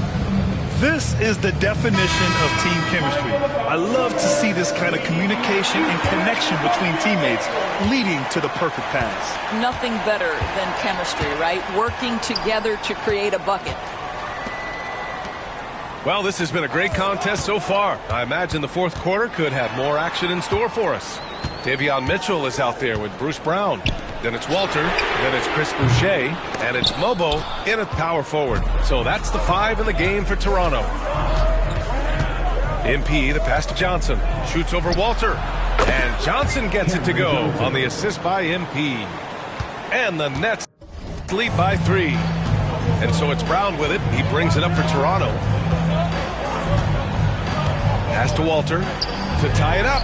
This is the definition of team chemistry. I love to see this kind of communication and connection between teammates leading to the perfect pass. Nothing better than chemistry, right? Working together to create a bucket. Well, this has been a great contest so far. I imagine the fourth quarter could have more action in store for us. Davion Mitchell is out there with Bruce Brown. Then it's Walter, then it's Chris Boucher, and it's Mobo in at power forward. So that's the 5 in the game for Toronto. MP, the pass to Johnson, shoots over Walter, and Johnson gets it to go on the assist by MP. And the Nets lead by 3. And so it's Brown with it. He brings it up for Toronto. Pass to Walter to tie it up.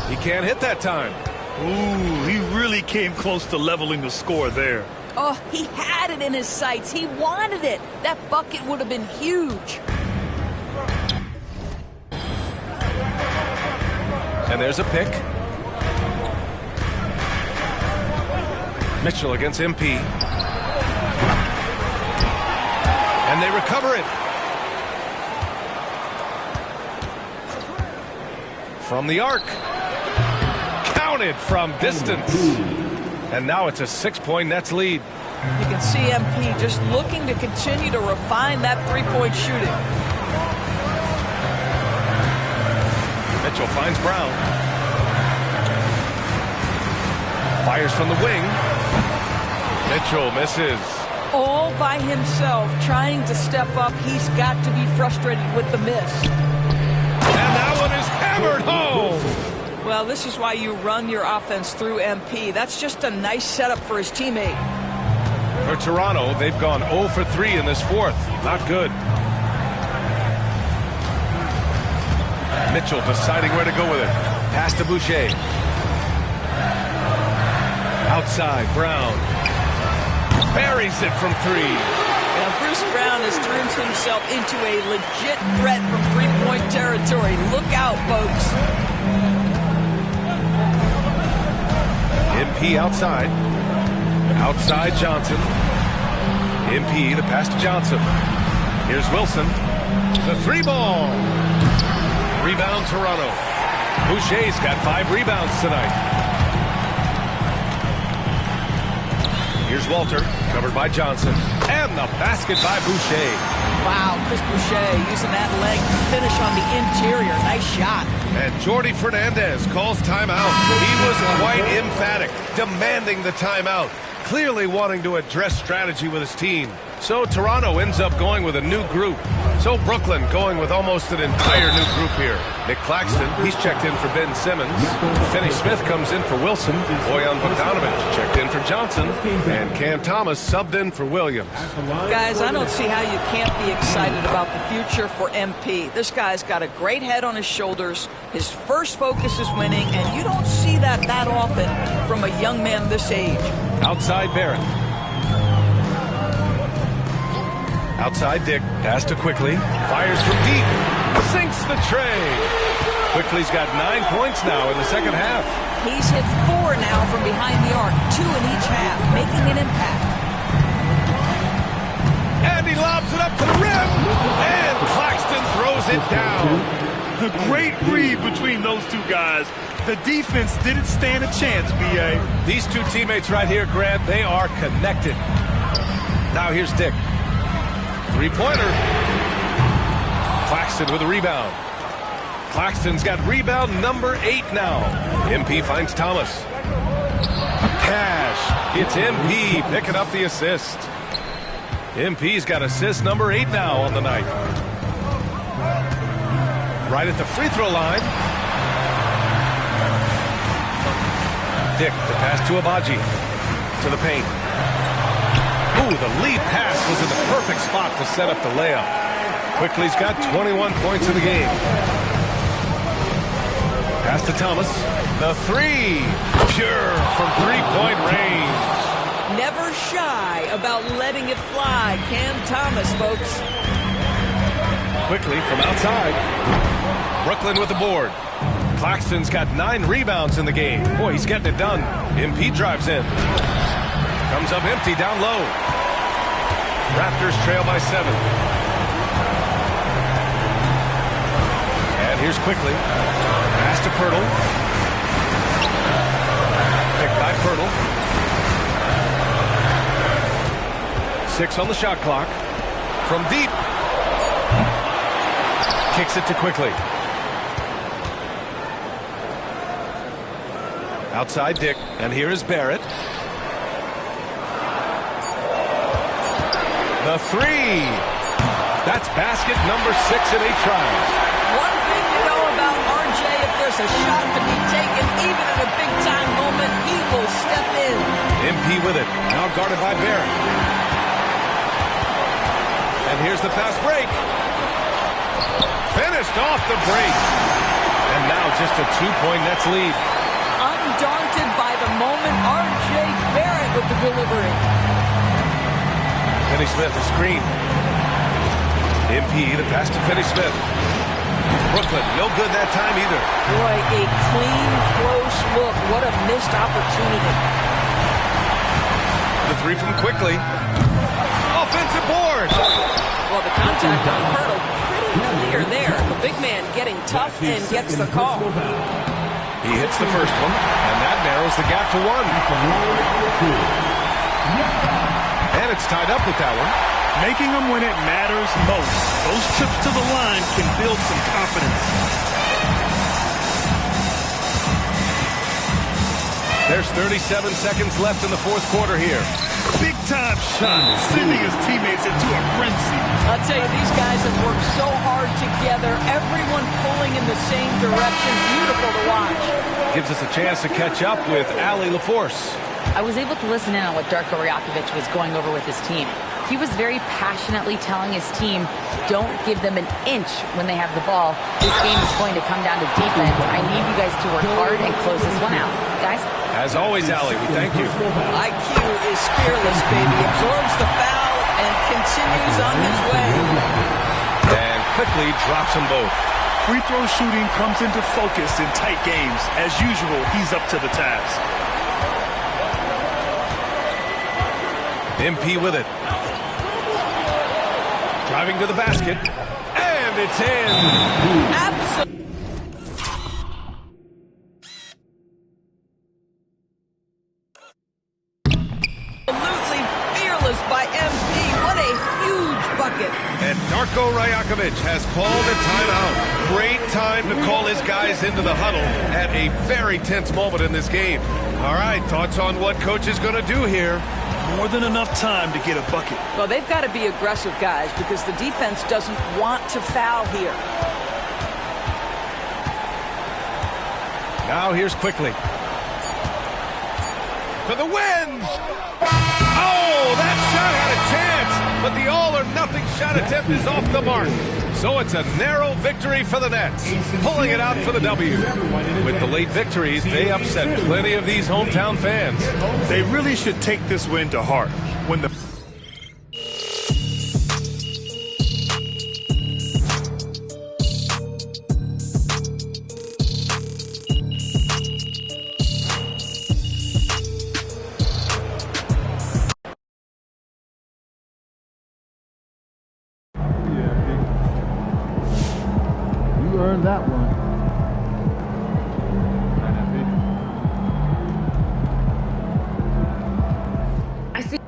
He can't hit that time. Ooh, he really came close to leveling the score there. Oh, he had it in his sights. He wanted it. That bucket would have been huge. And there's a pick. Mitchell against MP. And they recover it. From the arc. Counted from distance. And now it's a 6-point Nets lead. You can see MP just looking to continue to refine that three-point shooting. Mitchell finds Brown. Fires from the wing. Mitchell misses. All by himself, trying to step up. He's got to be frustrated with the miss. And that one is hammered home. Well, this is why you run your offense through MP. That's just a nice setup for his teammate. For Toronto, they've gone 0 for 3 in this fourth. Not good. Mitchell deciding where to go with it. Pass to Boucher. Outside, Brown. Buries it from 3. Now, Bruce Brown has turned himself into a legit threat from three-point territory. Look out, folks. MP outside. Outside Johnson. MP, the pass to Johnson. Here's Wilson. The 3-ball. Rebound Toronto. Boucher's got 5 rebounds tonight. Here's Walter, covered by Johnson. And the basket by Boucher. Wow, Chris Boucher using that leg to finish on the interior. Nice shot. And Jordi Fernandez calls timeout. He was quite emphatic, demanding the timeout, clearly wanting to address strategy with his team. So Toronto ends up going with a new group. So Brooklyn going with almost an entire new group here. Nick Claxton, he's checked in for Ben Simmons. Finney Smith comes in for Wilson. Bojan Bogdanovic checked in for Johnson. And Cam Thomas subbed in for Williams. Guys, I don't see how you can't be excited about the future for MP. This guy's got a great head on his shoulders. His first focus is winning, and you don't see that often from a young man this age. Outside Barrett. Outside Dick, pass to Quickly, fires from deep, sinks the tray. Quickly's got 9 points now in the second half. He's hit 4 now from behind the arc, 2 in each half, making an impact. And he lobs it up to the rim, and Claxton throws it down. A great read between those two guys. The defense didn't stand a chance, B.A. These two teammates right here, Grant, they are connected. Now here's Dick. 3-pointer. Claxton with a rebound. Claxton's got rebound number 8 now. MP finds Thomas. Cash. It's MP picking up the assist. MP's got assist number 8 now on the night. Right at the free throw line. Dick, the pass to Abaji. To the paint. Ooh, Ooh, the lead pass was in the perfect spot to set up the layup. Quickly's got 21 points in the game. Pass to Thomas. The three. Pure from three-point range. Never shy about letting it fly. Cam Thomas, folks. Quickly from outside. Brooklyn with the board. Claxton's got 9 rebounds in the game. Boy, he's getting it done. MP drives in. Comes up empty down low. Raptors trail by 7. And here's Quickly. Pass to Pirtle. Picked by Pirtle. 6 on the shot clock. From deep. Kicks it to Quickly. Outside Dick. And here is Barrett. The three. That's basket number 6 in 8 tries. One thing you know about RJ, if there's a shot to be taken, even in a big-time moment, he will step in. MP with it. Now guarded by Barrett. And here's the fast break. Finished off the break. And now just a 2-point Nets lead. Undaunted by the moment, RJ Barrett with the delivery. Finney Smith, a screen. MP, the pass to Finney Smith. Brooklyn, no good that time either. Boy, a clean, close look. What a missed opportunity. The three from Quickly. Offensive board. Well, the contact on Pirtle, pretty clear there. The big man getting tough and gets the call. He hits the first one, and that narrows the gap to 1. And it's tied up with that one. Making them when it matters most. Those trips to the line can build some confidence. There's 37 seconds left in the fourth quarter here. Big-time shot, sending his teammates into a frenzy. I'll tell you, these guys have worked so hard together. Everyone pulling in the same direction. Beautiful to watch. Gives us a chance to catch up with Allie LaForce. I was able to listen in on what Darko Rajakovic was going over with his team. He was very passionately telling his team, don't give them an inch when they have the ball. This game is going to come down to defense. I need you guys to work hard and close this one out. Guys? As always, Allie, we thank you. IQ is fearless, baby. Absorbs the foul and continues on his way. And quickly drops them both. Free throw shooting comes into focus in tight games. As usual, he's up to the task. MP with it. Driving to the basket. And it's in. Absolutely. Fearless by MP. What a huge bucket. And Darko Rajakovic has called a timeout. Great time to call his guys into the huddle at a very tense moment in this game. All right, thoughts on what coach is going to do here? More than enough time to get a bucket. Well, they've got to be aggressive, guys, because the defense doesn't want to foul here. Now here's Quickly. For the win! Oh, that shot had a chance, but the all-or-nothing shot attempt is off the mark. So it's a narrow victory for the Nets, pulling it out for the W. With the late victories, they upset plenty of these hometown fans. They really should take this win to heart. When the earned that one. I see.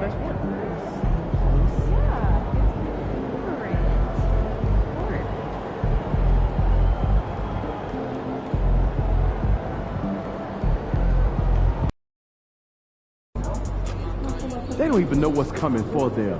my sport. They don't even know what's coming for them.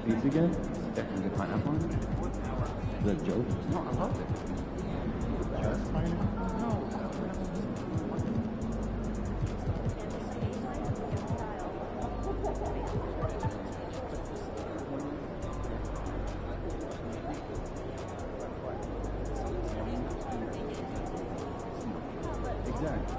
Pizza again? That can get pineapple on it? Is that a joke? No, I love it. Just pineapple? No. Exactly.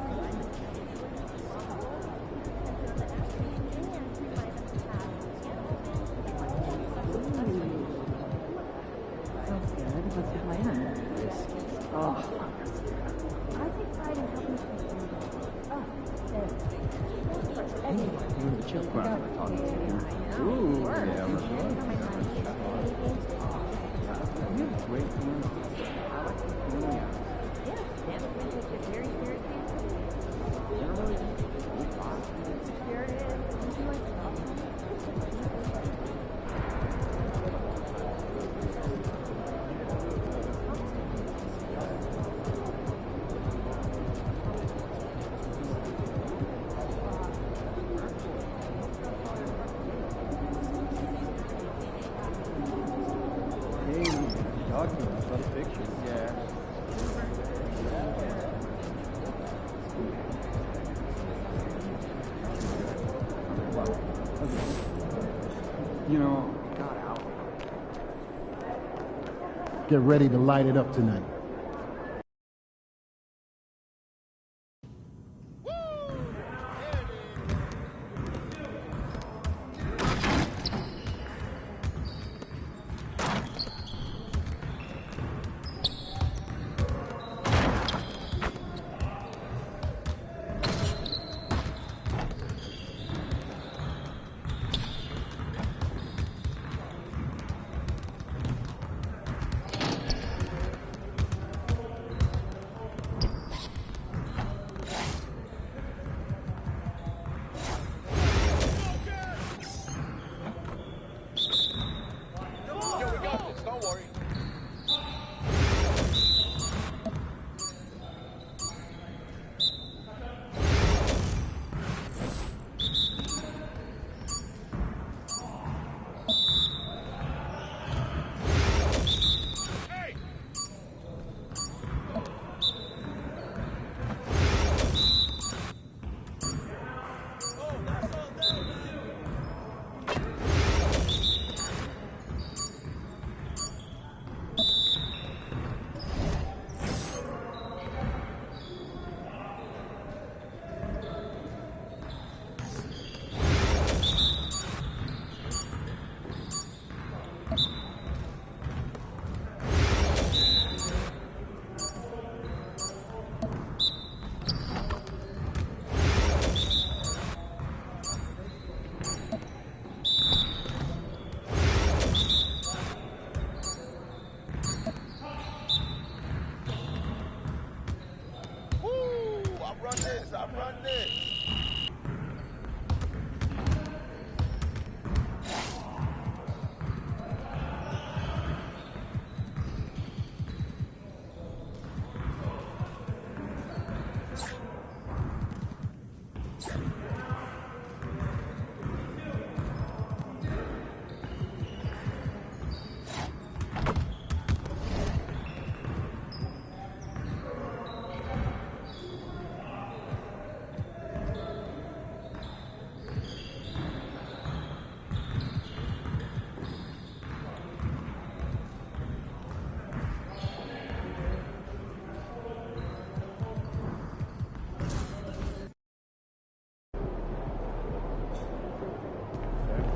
Get ready to light it up tonight.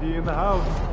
MP in the house.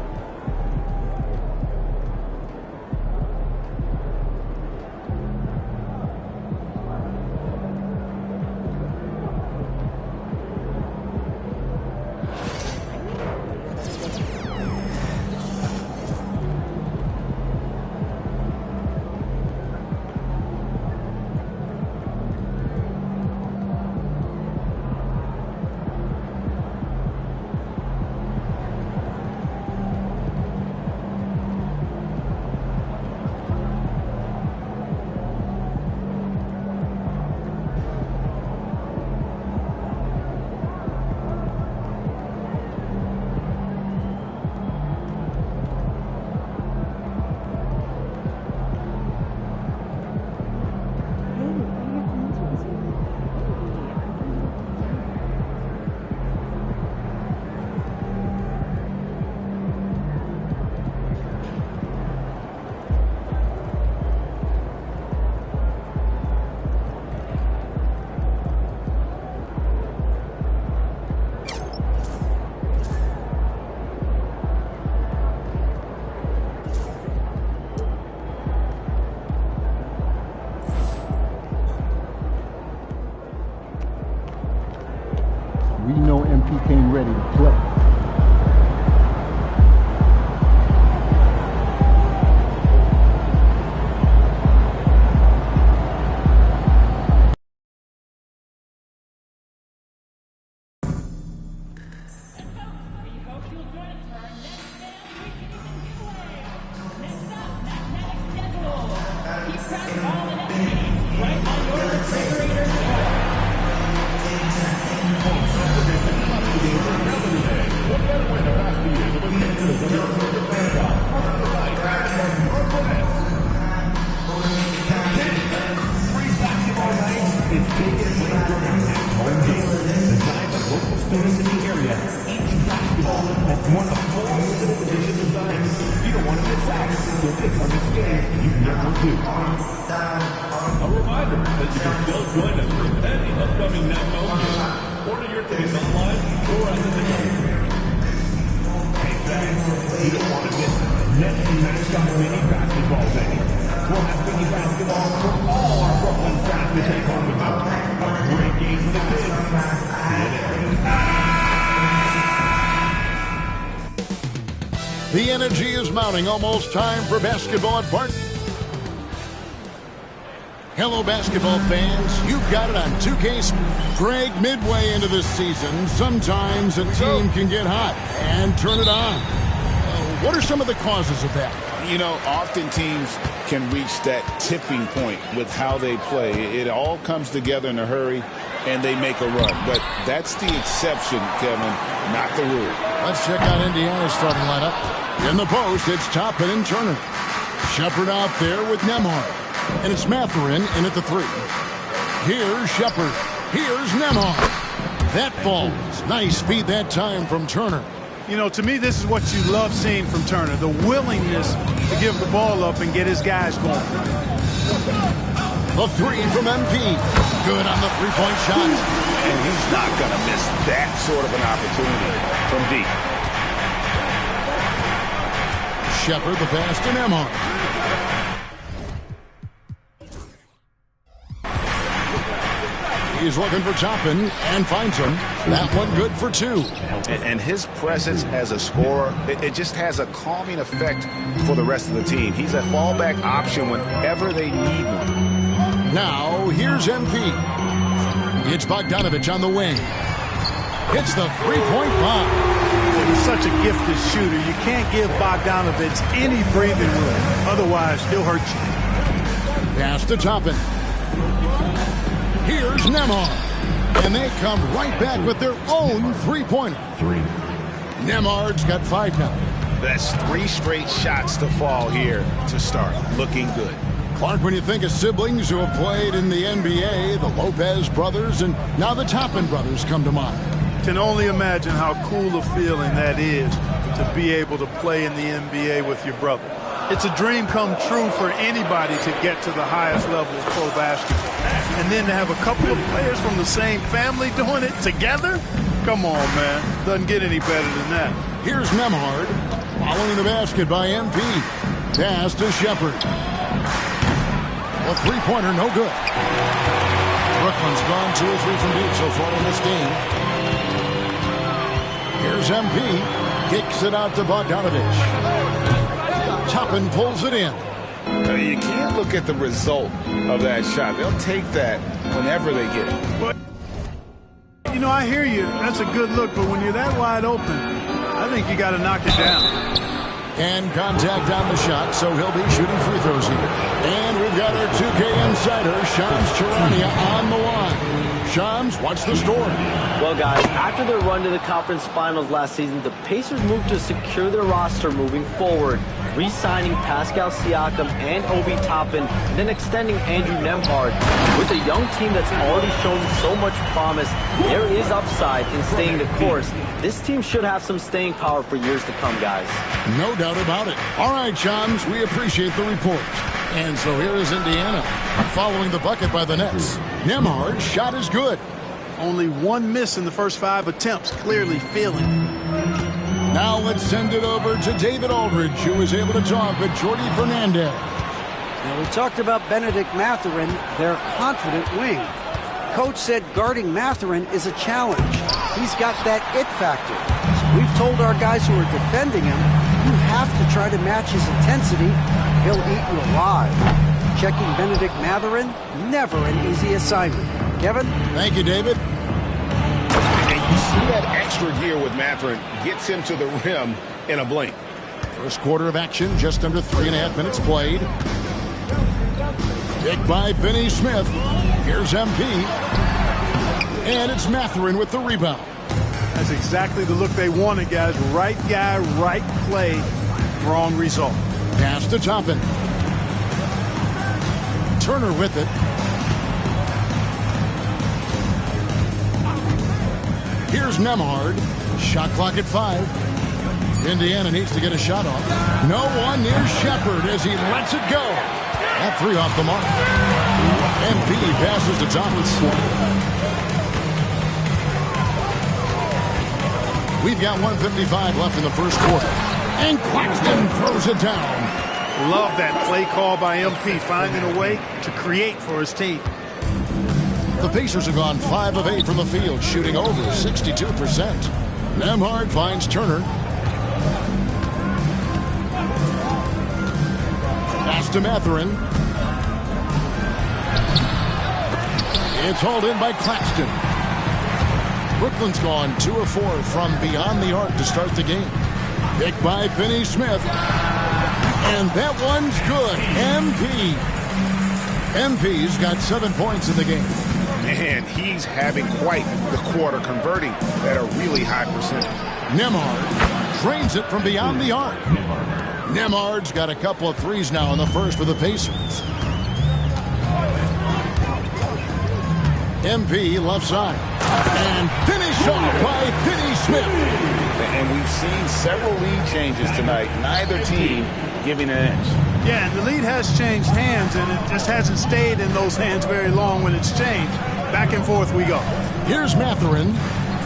We know MP came ready to play. A reminder that you can still join us for any upcoming national games. Order your tickets online or at the venue. Hey fans, you don't want to miss Nets Mascot Mini Basketball Day. We'll have mini basketball for all our Brooklyn fans to take home with them. A great game for the kids. See you there. The energy is mounting. Almost time for basketball at Barton. Hello, basketball fans. You've got it on 2K. Greg, midway into this season, sometimes a team can get hot and turn it on. What are some of the causes of that? You know, often teams can reach that tipping point with how they play. It all comes together in a hurry, and they make a run. But that's the exception, Kevin, not the rule. Let's check out Indiana's starting lineup. In the post, it's Toppin and Turner. Shepard out there with Nembhard. And it's Mathurin in at the 3. Here's Shepard. Here's Nembhard. That falls. Nice feed that time from Turner. You know, to me, this is what you love seeing from Turner, the willingness to give the ball up and get his guys going. The 3 from MP. Good on the three-point shot. And he's not going to miss that sort of an opportunity from deep. Shepard the pass to Nembhard. He's looking for Toppin and finds him. That one good for 2. And his presence as a scorer, it just has a calming effect for the rest of the team. He's a fallback option whenever they need one. Now, here's MP. It's Bogdanovich on the wing. Hits the three-point bomb. He's such a gifted shooter. You can't give Bogdanovich any breathing room. Otherwise, he'll hurt you. Pass to Toppin. Here's Nembhard. And they come right back with their own three-pointer. 3. Nembhard's got 5 now. That's 3 straight shots to fall here to start. Looking good. Clark, when you think of siblings who have played in the NBA, the Lopez brothers and now the Toppin brothers come to mind. Can only imagine how cool a feeling that is to be able to play in the NBA with your brother. It's a dream come true for anybody to get to the highest level of pro basketball. And then to have a couple of players from the same family doing it together? Come on, man. Doesn't get any better than that. Here's Nembhard. Following the basket by MP. Pass to Shepard. A three-pointer, no good. Brooklyn's gone 2 or 3 from deep so far in this game. Here's MP. Kicks it out to Bogdanovich. Toppin pulls it in. You can't look at the result of that shot. They'll take that whenever they get it. But, you know, I hear you. That's a good look, but when you're that wide open, I think you got to knock it down. And contact on the shot, so he'll be shooting free throws here. And we've got our 2K insider, Shams Charania, on the line. Shams, what's the story? Well, guys, after their run to the conference finals last season, the Pacers moved to secure their roster moving forward, re-signing Pascal Siakam and Obi Toppin, and then extending Andrew Nembhard. With a young team that's already shown so much promise, there is upside in staying the course. This team should have some staying power for years to come, guys. No doubt about it. All right, Shams, we appreciate the report. And so here is Indiana, following the bucket by the Nets. Nembhard's shot is good. Only one miss in the first 5 attempts, clearly feeling it. Now let's send it over to David Aldridge, who was able to talk with Jordi Fernandez. Now, we talked about Benedict Mathurin, their confident wing. Coach said guarding Mathurin is a challenge. He's got that it factor. We've told our guys who are defending him, you have to try to match his intensity. He'll eat you alive. Checking Benedict Mathurin, never an easy assignment. Kevin? Thank you, David. And you see that extra gear with Mathurin gets him to the rim in a blink. First quarter of action, just under 3.5 minutes played. Picked by Finney Smith. Here's MP. And it's Mathurin with the rebound. That's exactly the look they wanted, guys. Right guy, right play, wrong result. Pass to Toppin. Turner with it. Here's Nembhard. Shot clock at 5. Indiana needs to get a shot off. No one near Shepard as he lets it go. That 3 off the mark. MP passes to Thomas. We've got 1:55 left in the first quarter. And Claxton throws it down. Love that play call by MP, finding a way to create for his team. The Pacers have gone 5 of 8 from the field, shooting over 62%. Nembhard finds Turner. Pass to Mathurin. It's hauled in by Claxton. Brooklyn's gone 2 of 4 from beyond the arc to start the game. Picked by Finney Smith. And that one's good. MP's got 7 points in the game. Man, he's having quite the quarter, converting at a really high percentage. Nembhard drains it from beyond the arc. Nembhard's got a couple of threes now in the first for the Pacers. MP left side. And finished off by Finney Smith. And we've seen several lead changes tonight. Neither team giving an edge. Yeah, and the lead has changed hands, and it just hasn't stayed in those hands very long when it's changed. Back and forth we go. Here's Mathurin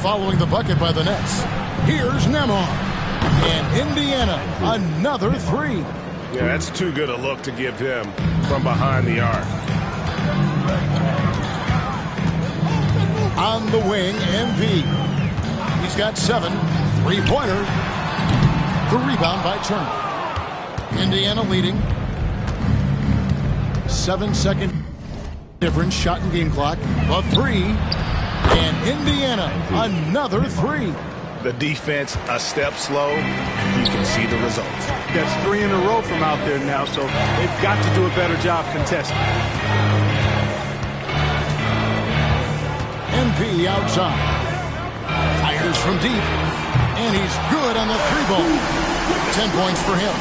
following the bucket by the Nets. Here's Nembhard. And Indiana, another 3. Yeah, that's too good a look to give him from behind the arc. On the wing, MP. He's got 7. 3-pointer. The rebound by Turner. Indiana leading. 7-second difference. Shot in game clock. A 3. And Indiana, another 3. The defense a step slow. You can see the results. That's 3 in a row from out there now, so they've got to do a better job contesting. MP outside. Fires from deep. And he's good on the 3-ball. 10 points for him.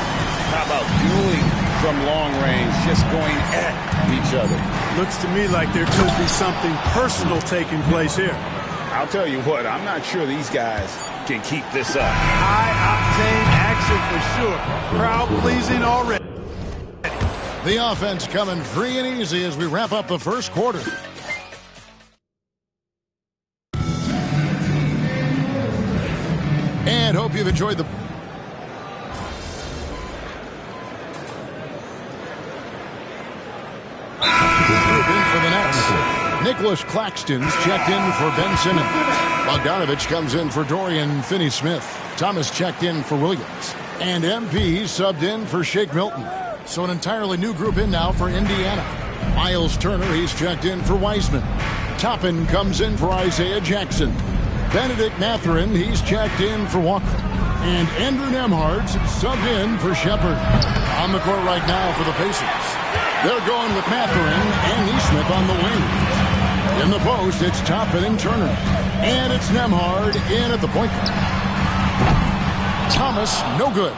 How about dueling from long range, just going at each other? Looks to me like there could be something personal taking place here. I'll tell you what, I'm not sure these guys can keep this up. High-octane action for sure. Crowd-pleasing already. The offense coming free and easy as we wrap up the first quarter. And hope you've enjoyed the... Group in for the Nets. Nicholas Claxton's checked in for Ben Simmons. Bogdanovich comes in for Dorian Finney-Smith. Thomas checked in for Williams. And MP subbed in for Shake Milton. So an entirely new group in now for Indiana. Miles Turner, he's checked in for Wiseman. Toppin comes in for Isaiah Jackson. Benedict Mathurin, he's checked in for Walker. And Andrew Nembhard's subbed in for Shepard. On the court right now for the Pacers. They're going with Mathurin and Nesmith on the wing. In the post, it's Toppin and Turner. And it's Nembhard in at the point guard. Thomas, no good.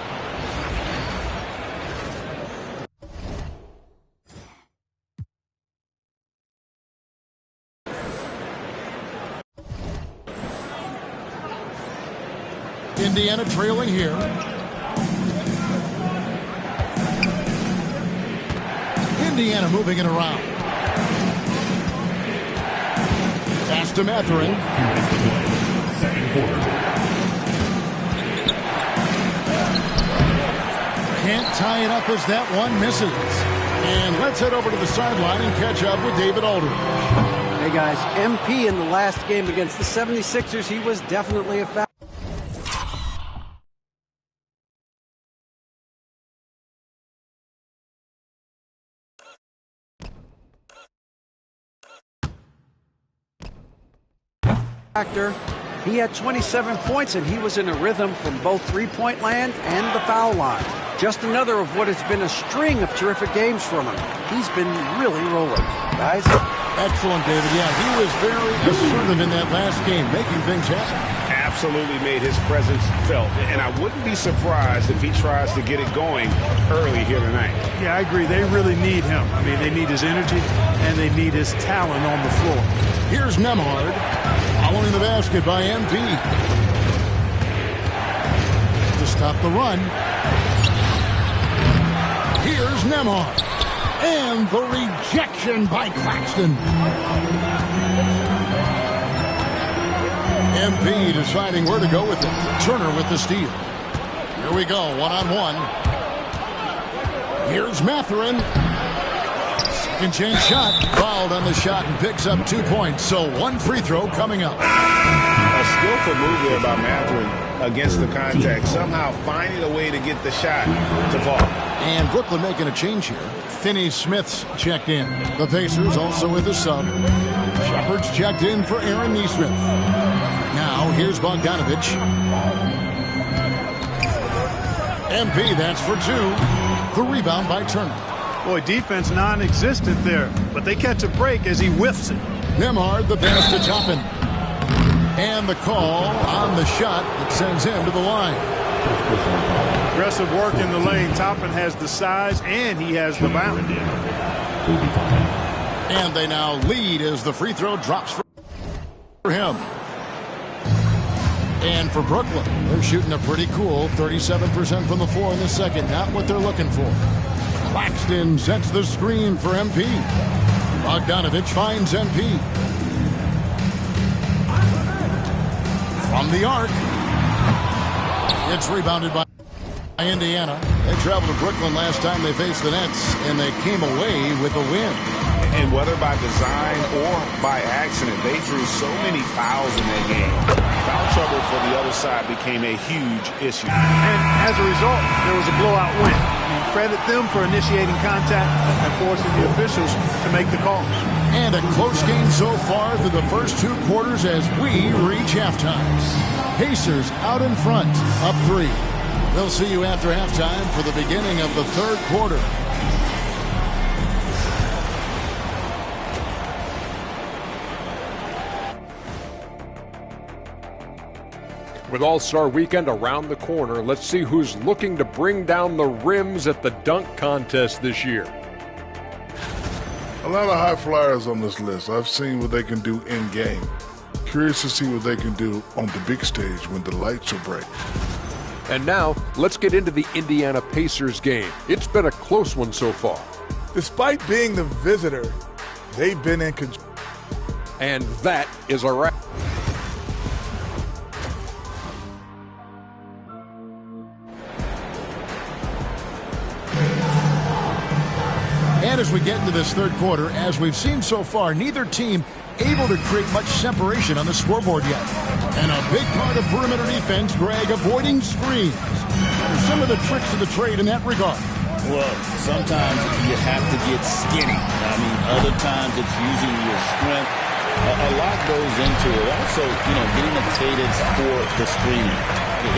Indiana trailing here. Indiana moving it around. Pass to Mathurin. Second quarter. Can't tie it up as that one misses. And let's head over to the sideline and catch up with David Aldridge. Hey guys, MP in the last game against the 76ers, he was definitely a factor. He had 27 points, and he was in a rhythm from both three-point land and the foul line. Just another of what has been a string of terrific games from him. He's been really rolling. Guys? Excellent, David. Yeah, he was very assertive in that last game, making things happen. Absolutely made his presence felt. And I wouldn't be surprised if he tries to get it going early here tonight. Yeah, I agree. They really need him. I mean, they need his energy, and they need his talent on the floor. Here's Nembhard. Following the basket by MP. To stop the run. Here's Nembhard. And the rejection by Claxton. MP deciding where to go with it. Turner with the steal. Here we go, one-on-one. Here's Mathurin. Second chance shot. Fouled on the shot and picks up 2 points. So one free throw coming up. A skillful move there by Mathurin against the contact. Somehow finding a way to get the shot to fall. And Brooklyn making a change here. Finney-Smith's checked in. The Pacers also with a sub. Shepard's checked in for Aaron Nesmith. Now here's Bogdanovich. MP, that's for two. The rebound by Turner. Boy, defense non-existent there, but they catch a break as he whiffs it. Nembhard, the pass to Toppin. And the call on the shot that sends him to the line. Aggressive work in the lane. Toppin has the size and he has the bounce. And they now lead as the free throw drops for him. And for Brooklyn, they're shooting a pretty cool 37% from the floor in the second. Not what they're looking for. Claxton sets the screen for MP. Bogdanovich finds MP. From the arc. It's rebounded by Indiana. They traveled to Brooklyn last time they faced the Nets, and they came away with a win. And whether by design or by accident, they drew so many fouls in that game. Foul trouble for the other side became a huge issue. And as a result, there was a blowout win. You credit them for initiating contact and forcing the officials to make the calls. And a close game so far through the first two quarters as we reach halftime. Pacers out in front, up 3. We'll see you after halftime for the beginning of the third quarter. With All-Star Weekend around the corner, let's see who's looking to bring down the rims at the dunk contest this year. A lot of high flyers on this list. I've seen what they can do in-game. Curious to see what they can do on the big stage when the lights are bright. And now, let's get into the Indiana Pacers game. It's been a close one so far. Despite being the visitor, they've been in control. And that is a wrap. And as we get into this third quarter, as we've seen so far, neither team able to create much separation on the scoreboard yet. And a big part of perimeter defense, Greg, avoiding screens. Some of the tricks of the trade in that regard. Well, sometimes you have to get skinny. I mean, other times it's using your strength. A lot goes into it. Also, getting the cadence for the screening.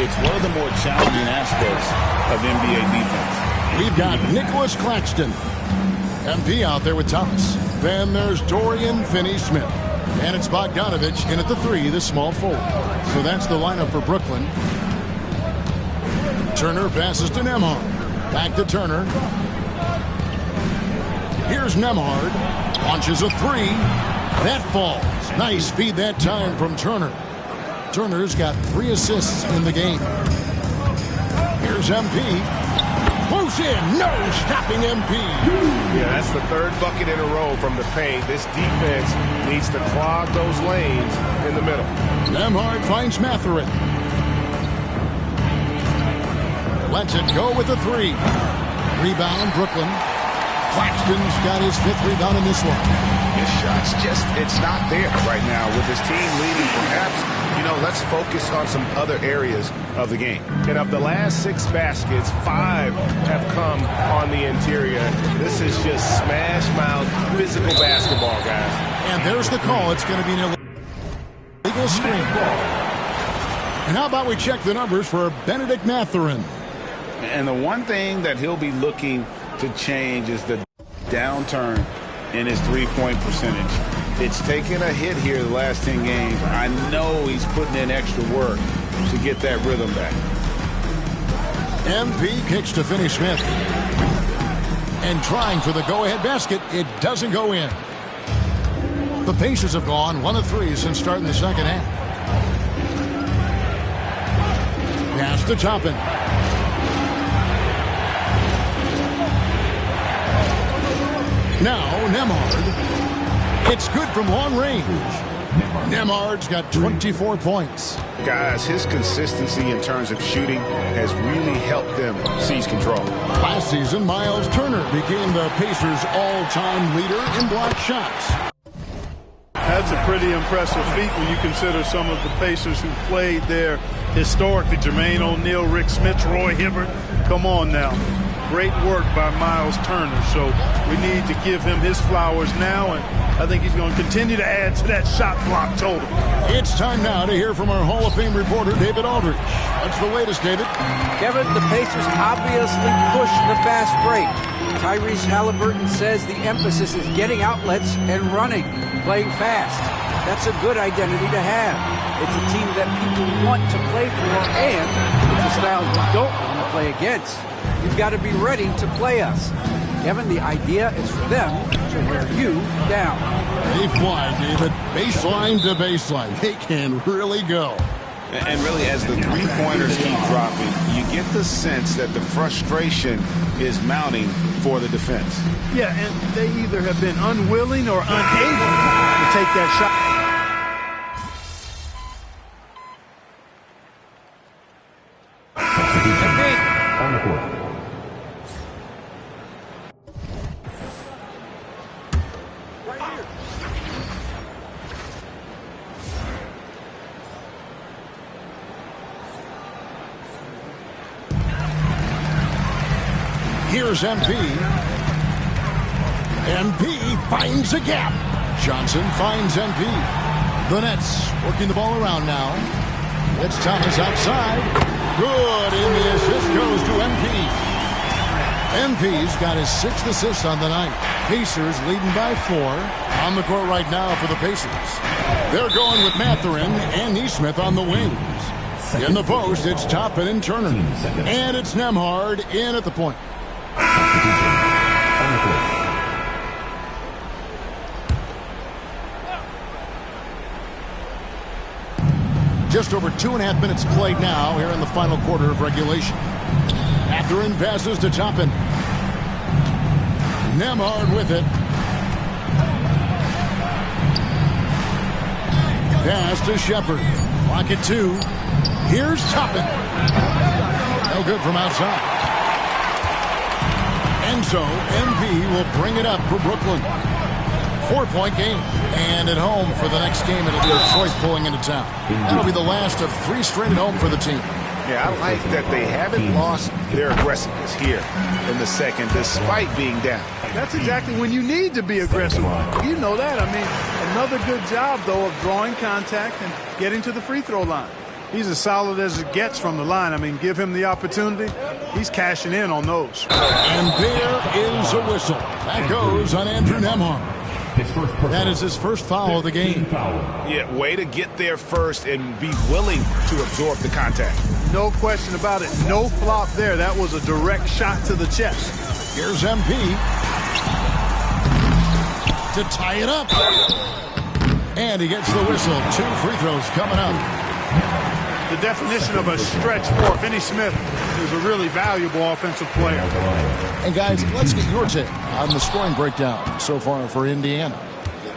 It's one of the more challenging aspects of NBA defense. We've got Nicholas Claxton. MP out there with Thomas. Then there's Dorian Finney-Smith. And it's Bogdanovich in at the 3, the small forward. So that's the lineup for Brooklyn. Turner passes to Nembhard. Back to Turner. Here's Nembhard. Launches a 3. That falls. Nice feed that time from Turner. Turner's got 3 assists in the game. Here's MP. Close in. No stopping MP. Yeah, that's the third bucket in a row from the paint. This defense needs to clog those lanes in the middle. Nembhard finds Mathurin. Lets it go with a 3. Rebound, Brooklyn. Claxton's got his 5th rebound in this one. His shot's it's not there right now with his team leading. Perhaps, let's focus on some other areas of the game. And of the last 6 baskets, 5 have come on the interior. This is just smash mouth physical basketball, guys. And there's the call. It's going to be an illegal screen. And how about we check the numbers for Benedict Mathurin? And the one thing that he'll be looking to change is the downturn in his three-point percentage. It's taken a hit here the last 10 games. I know he's putting in extra work to get that rhythm back. MP kicks to Finney-Smith. And trying for the go-ahead basket, it doesn't go in. The Pacers have gone 1 of 3 since starting the second half. Pass to Toppin. Now Nembhard. It's good from long range. Nembhard's got 24 points. Guys, his consistency in terms of shooting has really helped them seize control. Last season, Miles Turner became the Pacers' all-time leader in block shots. That's a pretty impressive feat when you consider some of the Pacers who played there historically. Jermaine O'Neal, Rick Smith, Roy Hibbert. Come on now. Great work by Miles Turner. So we need to give him his flowers now, and I think he's going to continue to add to that shot block total. It's time now to hear from our Hall of Fame reporter, David Aldridge. What's the latest, David? Kevin, the Pacers obviously pushed the fast break. Tyrese Halliburton says the emphasis is getting outlets and running, playing fast. That's a good identity to have. It's a team that people want to play for, and it's a style you don't want to play against. You've got to be ready to play us. Kevin, the idea is for them to wear you down. They fly, David. Baseline to baseline. They can really go. And really, as the three-pointers keep dropping, you get the sense that the frustration is mounting for the defense. Yeah, and they either have been unwilling or unable to take that shot. On the court. Here's MP. MP finds a gap. Johnson finds MP. The Nets working the ball around now. It's Thomas outside. Good, and the assist goes to MP. MP's got his 6th assist on the night. Pacers leading by 4. On the court right now for the Pacers. They're going with Mathurin and Nesmith on the wings. In the post, it's Toppin and Turner. And it's Nembhard in at the point. Just over 2.5 minutes played now here in the final quarter of regulation. Mathurin passes to Toppin. Nembhard with it. Pass to Shepard. Clock at 2. Here's Toppin. No good from outside. And so MP will bring it up for Brooklyn. 4-point game. And at home for the next game, it'll be Detroit pulling into town. That'll be the last of 3 straight at home for the team. Yeah, I like that they haven't lost their aggressiveness here in the second, despite being down. That's exactly when you need to be aggressive. You know that. I mean, another good job, though, of drawing contact and getting to the free throw line. He's as solid as it gets from the line. I mean, give him the opportunity. He's cashing in on those. And there is a whistle. That goes on Andrew Nembhard. That is his first foul of the game. Yeah, way to get there first and be willing to absorb the contact. No question about it. No flop there. That was a direct shot to the chest. Here's MP to tie it up. And he gets the whistle. 2 free throws coming up. The definition of a stretch 4. Finney Smith is a really valuable offensive player. And guys, let's get your take on the scoring breakdown so far for Indiana.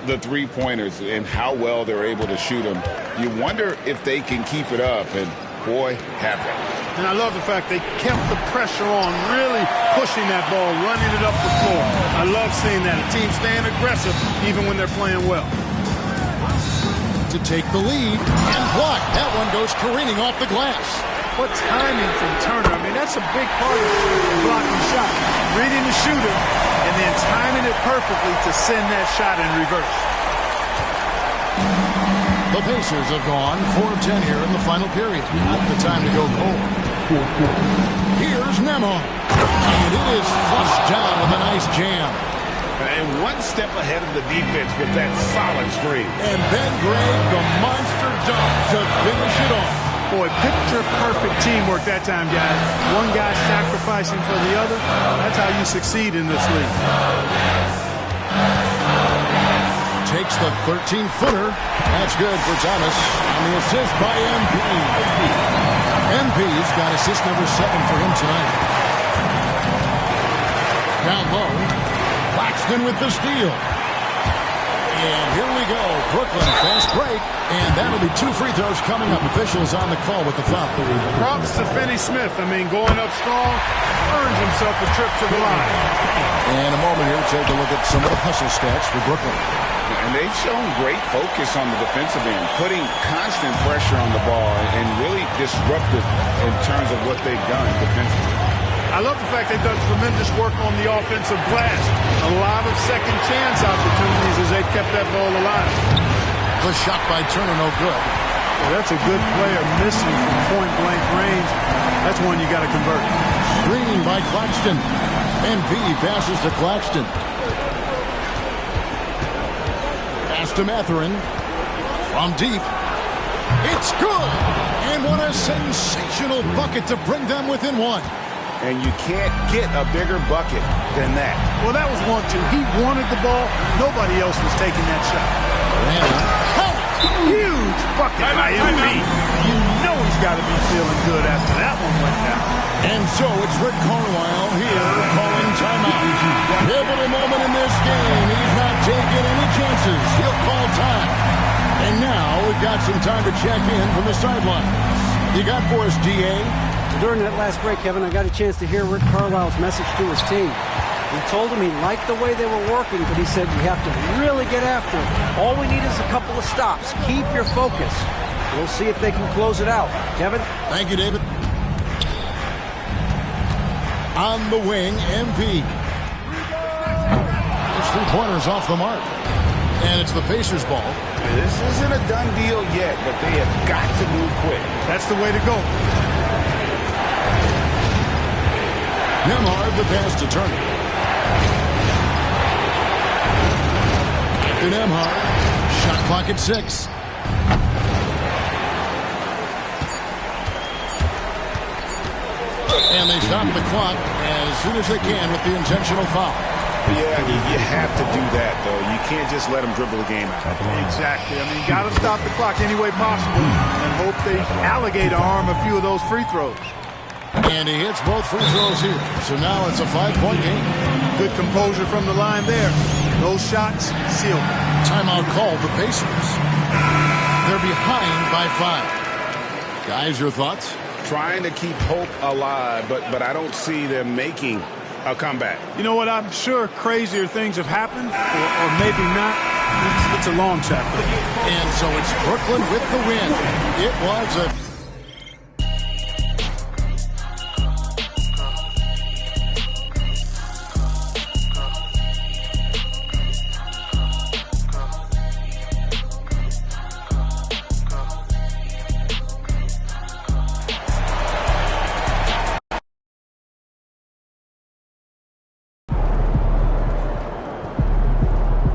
The three-pointers and how well they're able to shoot them. You wonder if they can keep it up, and boy, have they. And I love the fact they kept the pressure on, really pushing that ball, running it up the floor. I love seeing that. A team staying aggressive even when they're playing well. To take the lead and block. That one goes careening off the glass. What timing from Turner. I mean, that's a big part of blocking shot. Reading the shooter and then timing it perfectly to send that shot in reverse. The Pacers have gone 4 of 10 here in the final period. Not the time to go cold. Here's Nembhard. And it is flushed down with a nice jam. And one step ahead of the defense with that solid screen. And Ben Gray, the monster dunk to finish it off. Boy, picture-perfect teamwork that time, guys. One guy sacrificing for the other. That's how you succeed in this league. Takes the 13-footer. That's good for Thomas. And the assist by MP. MP's got assist number 7 for him tonight. Down low. Claxton with the steal. And here we go. Brooklyn fast break. And that'll be 2 free throws coming up. Officials on the call with the foul. Props to Finney Smith. I mean, going up strong, earns himself a trip to the line. And a moment here, take a look at some of the hustle stats for Brooklyn. And they've shown great focus on the defensive end, putting constant pressure on the ball and really disruptive in terms of what they've done defensively. I love the fact they've done tremendous work on the offensive glass. A lot of second chance opportunities as they've kept that ball alive. The shot by Turner, no good. Well, that's a good player missing from point-blank range. That's one you got to convert. Screen by Claxton. MP passes to Claxton. Pass to Mathurin. From deep. It's good! And what a sensational bucket to bring them within 1. And you can't get a bigger bucket than that. Well, that was 1-2. He wanted the ball. Nobody else was taking that shot. Huge bucket by MP. You know he's got to be feeling good after that one went down. And so it's Rick Carlisle here calling timeout. Pivotal moment in this game. He's not taking any chances. He'll call time. And now we've got some time to check in from the sideline. You got for us, DA? During that last break, Kevin, I got a chance to hear Rick Carlisle's message to his team. He told him he liked the way they were working, but he said you have to really get after it. All we need is a couple of stops. Keep your focus. We'll see if they can close it out. Kevin? Thank you, David. On the wing, MP. His 3-pointers off the mark. And it's the Pacers' ball. This isn't a done deal yet, but they have got to move quick. That's the way to go. Nembhard the pass to Turner. To Nembhard. Shot clock at 6. And they stop the clock as soon as they can with the intentional foul. Yeah, you have to do that, though. You can't just let them dribble the game out. Exactly. I mean, got to stop the clock any way possible and hope they alligator arm a few of those free throws. And he hits both free throws here. So now it's a 5-point game. Good composure from the line there. Those shots sealed. Timeout called the Pacers. They're behind by 5. Guys, your thoughts? Trying to keep hope alive, but I don't see them making a comeback. You know what? I'm sure crazier things have happened, or maybe not. It's a long shot, though. And so it's Brooklyn with the win. It was a...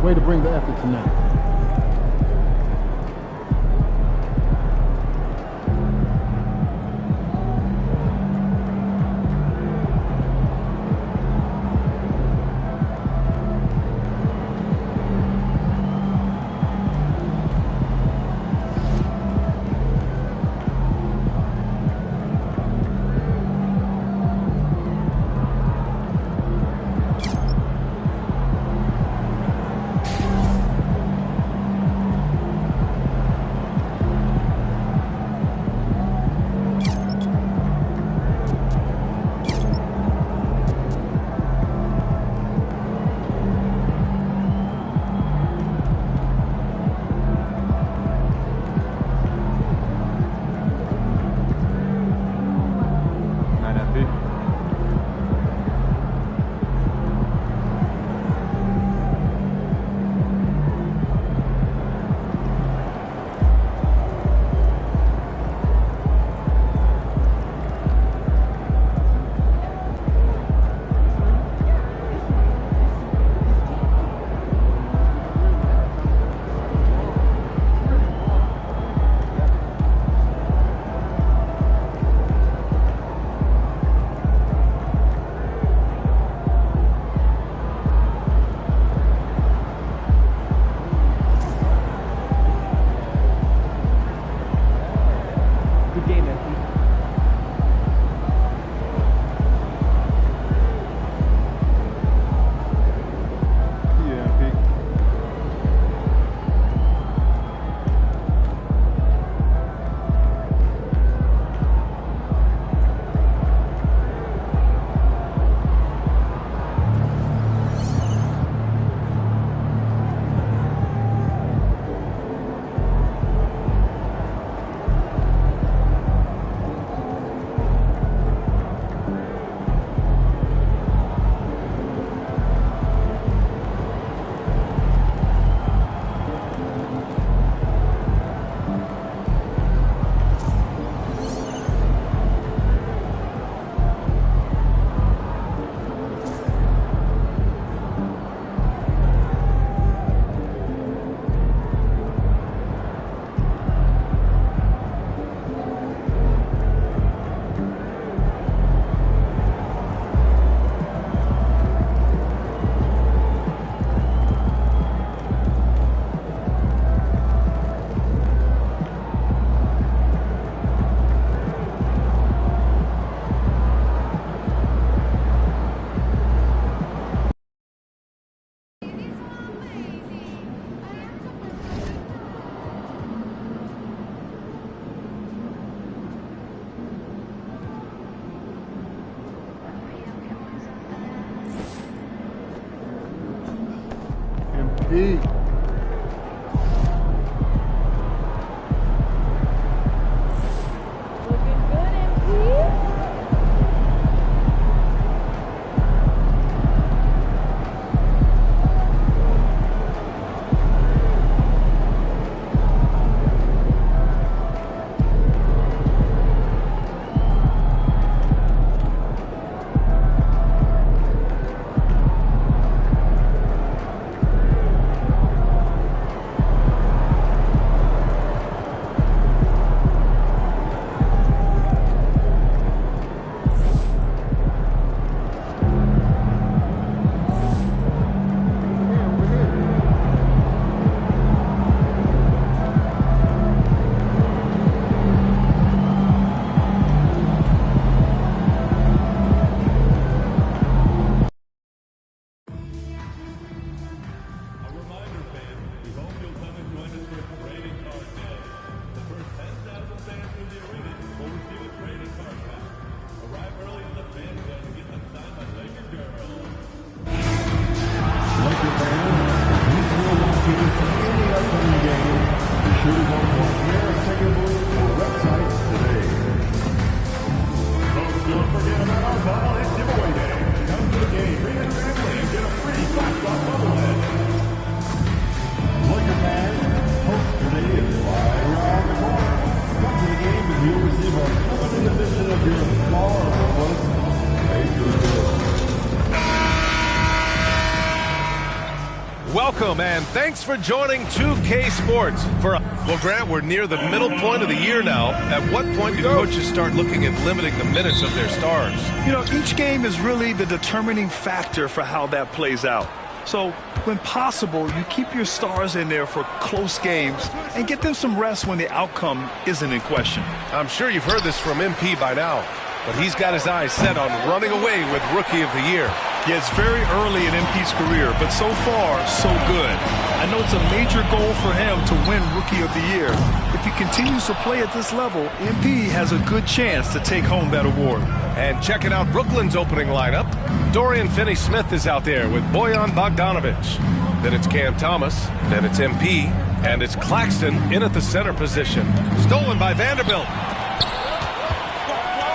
Way to bring the effort tonight. MP. Don't forget about our bobblehead giveaway day. Come to the game, bring your family, and get a free $5 bobblehead. Laker fans, poster day is right around the corner. Come to the game and you'll receive a limited edition of your Star Plus Lakers jersey. Welcome and thanks for joining 2K Sports. Well, Grant, we're near the middle point of the year now. At what point do coaches start looking at limiting the minutes of their stars? You know, each game is really the determining factor for how that plays out. So, when possible, you keep your stars in there for close games and get them some rest when the outcome isn't in question. I'm sure you've heard this from MP by now, but he's got his eyes set on running away with Rookie of the Year. Yeah, it's very early in MP's career, but so far, so good. I know it's a major goal for him to win Rookie of the Year. If he continues to play at this level, MP has a good chance to take home that award. And checking out Brooklyn's opening lineup, Dorian Finney-Smith is out there with Bojan Bogdanovic. Then it's Cam Thomas, then it's MP, and it's Claxton in at the center position. Stolen by Vanderbilt.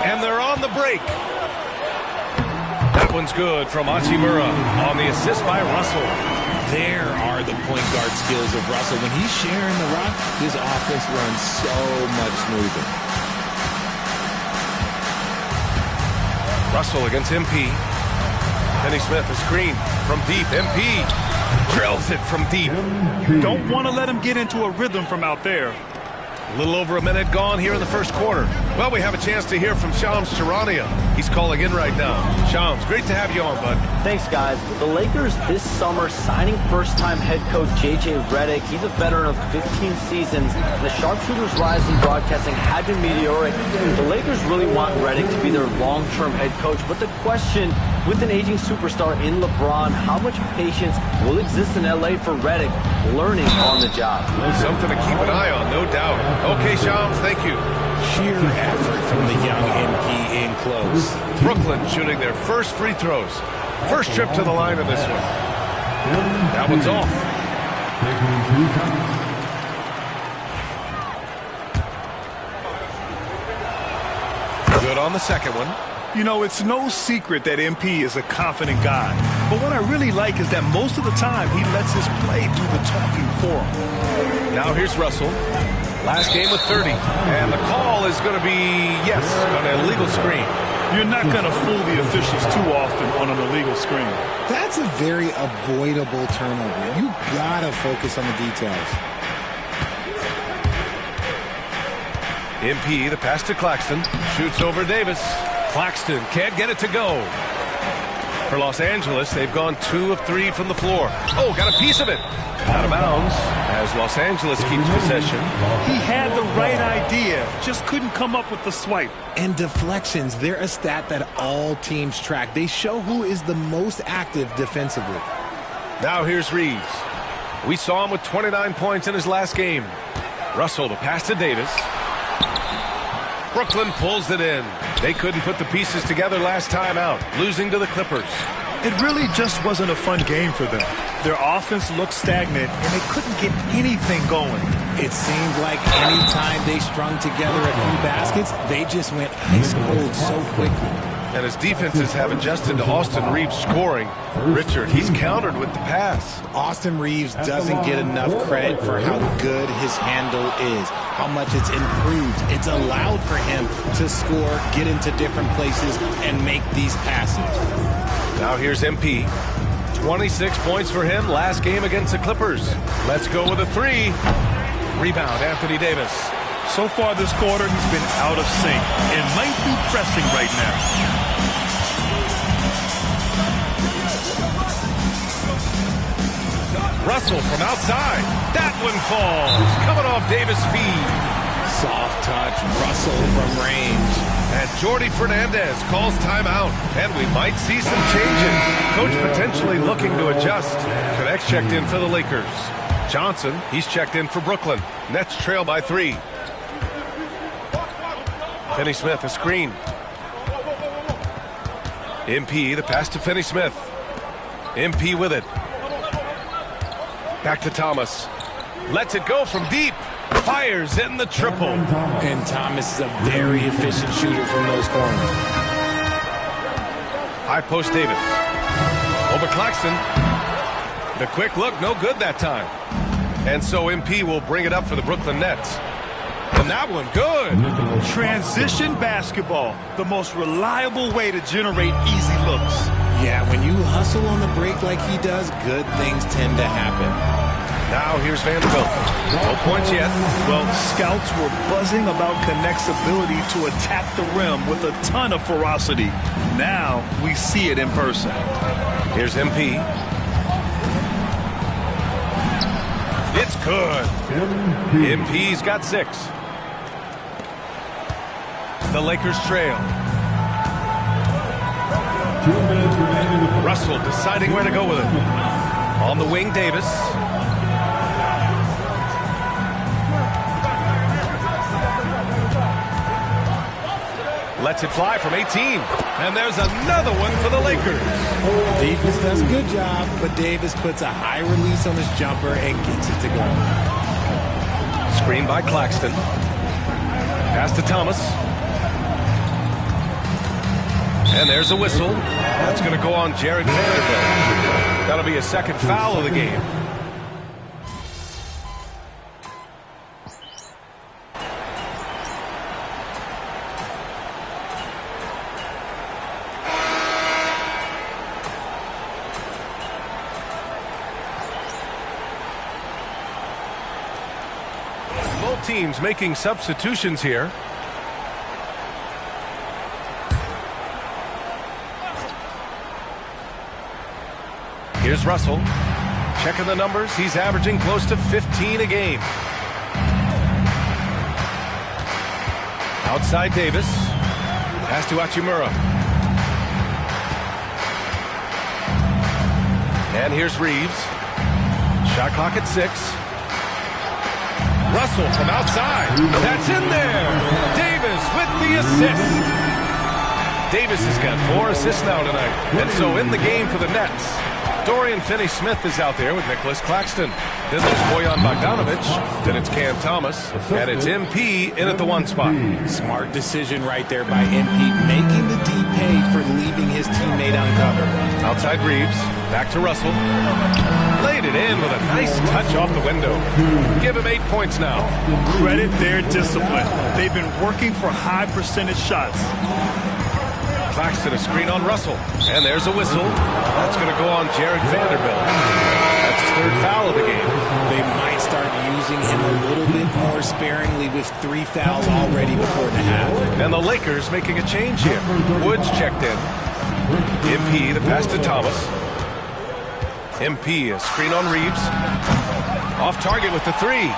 And they're on the break. That one's good from Hachimura on the assist by Russell. There are the point guard skills of Russell. When he's sharing the rock, his offense runs so much smoother. Russell against MP. Finney-Smith, a screen from deep. MP drills it from deep. Don't want to let him get into a rhythm from out there. A little over a minute gone here in the first quarter. Well, we have a chance to hear from Shams Charania. He's calling in right now. Shams, great to have you on, bud. Thanks, guys. The Lakers this summer signing first-time head coach J.J. Redick. He's a veteran of 15 seasons. And the sharpshooter's rise in broadcasting had been meteoric. The Lakers really want Redick to be their long-term head coach. But the question, with an aging superstar in LeBron, how much patience will exist in L.A. for Redick learning on the job? Something to keep an eye on, no doubt. Okay, Shams, thank you. Sheer effort from the young MP in close. Brooklyn shooting their first free throws. First trip to the line in this one. That one's off. Good on the second one. You know, it's no secret that MP is a confident guy. But what I really like is that most of the time he lets his play do the talking for him. Now here's Russell. Last game with 30. And the call is going to be, yes, an illegal screen. You're not going to fool the officials too often on an illegal screen. That's a very avoidable turnover. You got to focus on the details. MP, the pass to Claxton. Shoots over Davis. Claxton can't get it to go. For Los Angeles, they've gone 2 of 3 from the floor. Oh, got a piece of it. Out of bounds as Los Angeles keeps possession. He had the right idea, just couldn't come up with the swipe. And deflections, they're a stat that all teams track. They show who is the most active defensively. Now here's Reeves. We saw him with 29 points in his last game. Russell to pass to Davis. Brooklyn pulls it in. They couldn't put the pieces together last time out, losing to the Clippers. It really just wasn't a fun game for them. Their offense looked stagnant, and they couldn't get anything going. It seemed like any time they strung together a few baskets, they just went ice cold so quickly. And as defenses have adjusted to Austin Reeves scoring, Richard, he's countered with the pass. Austin Reeves doesn't get enough credit for how good his handle is, how much it's improved. It's allowed for him to score, get into different places, and make these passes. Now here's MP. 26 points for him last game against the Clippers. Let's go with a 3. Rebound, Anthony Davis. So far this quarter, he's been out of sync and might be pressing right now. Russell from outside. That one falls. Coming off Davis' feed. Soft touch, Russell from range. And Jordi Fernandez calls timeout. And we might see some changes. Coach potentially looking to adjust. Connects checked in for the Lakers. Johnson, he's checked in for Brooklyn. Nets trail by 3. Finney-Smith, a screen. MP, the pass to Finney-Smith. MP with it. Back to Thomas. Lets it go from deep. Fires in the triple. And Thomas is a very efficient shooter from those corners. High post Davis. Over Claxton. The quick look, no good that time. And so MP will bring it up for the Brooklyn Nets. And that one, good. Transition basketball, the most reliable way to generate easy looks. Yeah, when you hustle on the break like he does, good things tend to happen. Now here's Vanderbilt. No points yet. Well, scouts were buzzing about Connect's ability to attack the rim with a ton of ferocity. Now we see it in person. Here's MP. It's good. MP's got 6. The Lakers trail. Russell deciding where to go with it. On the wing, Davis. Lets it fly from 18. And there's another one for the Lakers. Davis does a good job, but Davis puts a high release on his jumper and gets it to go. Screen by Claxton. Pass to Thomas. And there's a whistle. That's going to go on Jared Vanderbilt. That'll be a second foul of the game. Both teams making substitutions here. Here's Russell. Checking the numbers. He's averaging close to 15 a game. Outside Davis. Pass to Hachimura. And here's Reeves. Shot clock at 6. Russell from outside. That's in there. Davis with the assist. Davis has got 4 assists now tonight. And so in the game for the Nets, Dorian Finney-Smith is out there with Nicholas Claxton. Then there's Bojan Bogdanovic. Then it's Cam Thomas. And it's MP in at the 1 spot. Smart decision right there by MP, making the D pay for leaving his teammate uncovered. Outside Reeves. Back to Russell. Laid it in with a nice touch off the window. Give him 8 points now. Credit their discipline. They've been working for high percentage shots. Claxton a screen on Russell. And there's a whistle. That's going to go on Jared Vanderbilt. That's his 3rd foul of the game. They might start using him a little bit more sparingly with 3 fouls already before the half. And the Lakers making a change here. Woods checked in. MP, the pass to Thomas. MP, a screen on Reeves. Off target with the 3.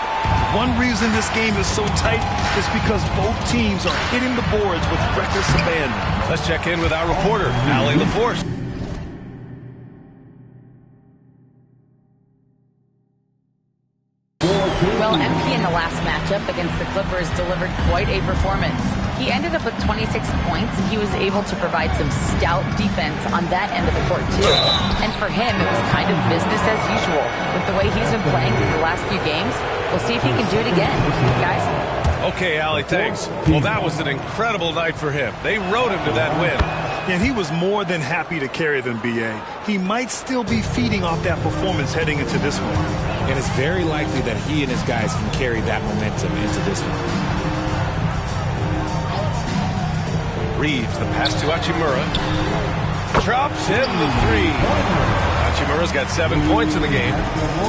One reason this game is so tight is because both teams are hitting the boards with reckless abandon. Let's check in with our reporter, Allie LaForce. Well, MP in the last matchup against the Clippers delivered quite a performance. He ended up with 26 points, and he was able to provide some stout defense on that end of the court, too. And for him, it was kind of business as usual. With the way he's been playing through the last few games, we'll see if he can do it again. Guys? Okay, Allie, thanks. Well, that was an incredible night for him. They rode him to that win. And he was more than happy to carry them, B.A. He might still be feeding off that performance heading into this one. And it's very likely that he and his guys can carry that momentum into this one. Reeves, the pass to Hachimura. Drops in the 3. Hachimura's got 7 points in the game.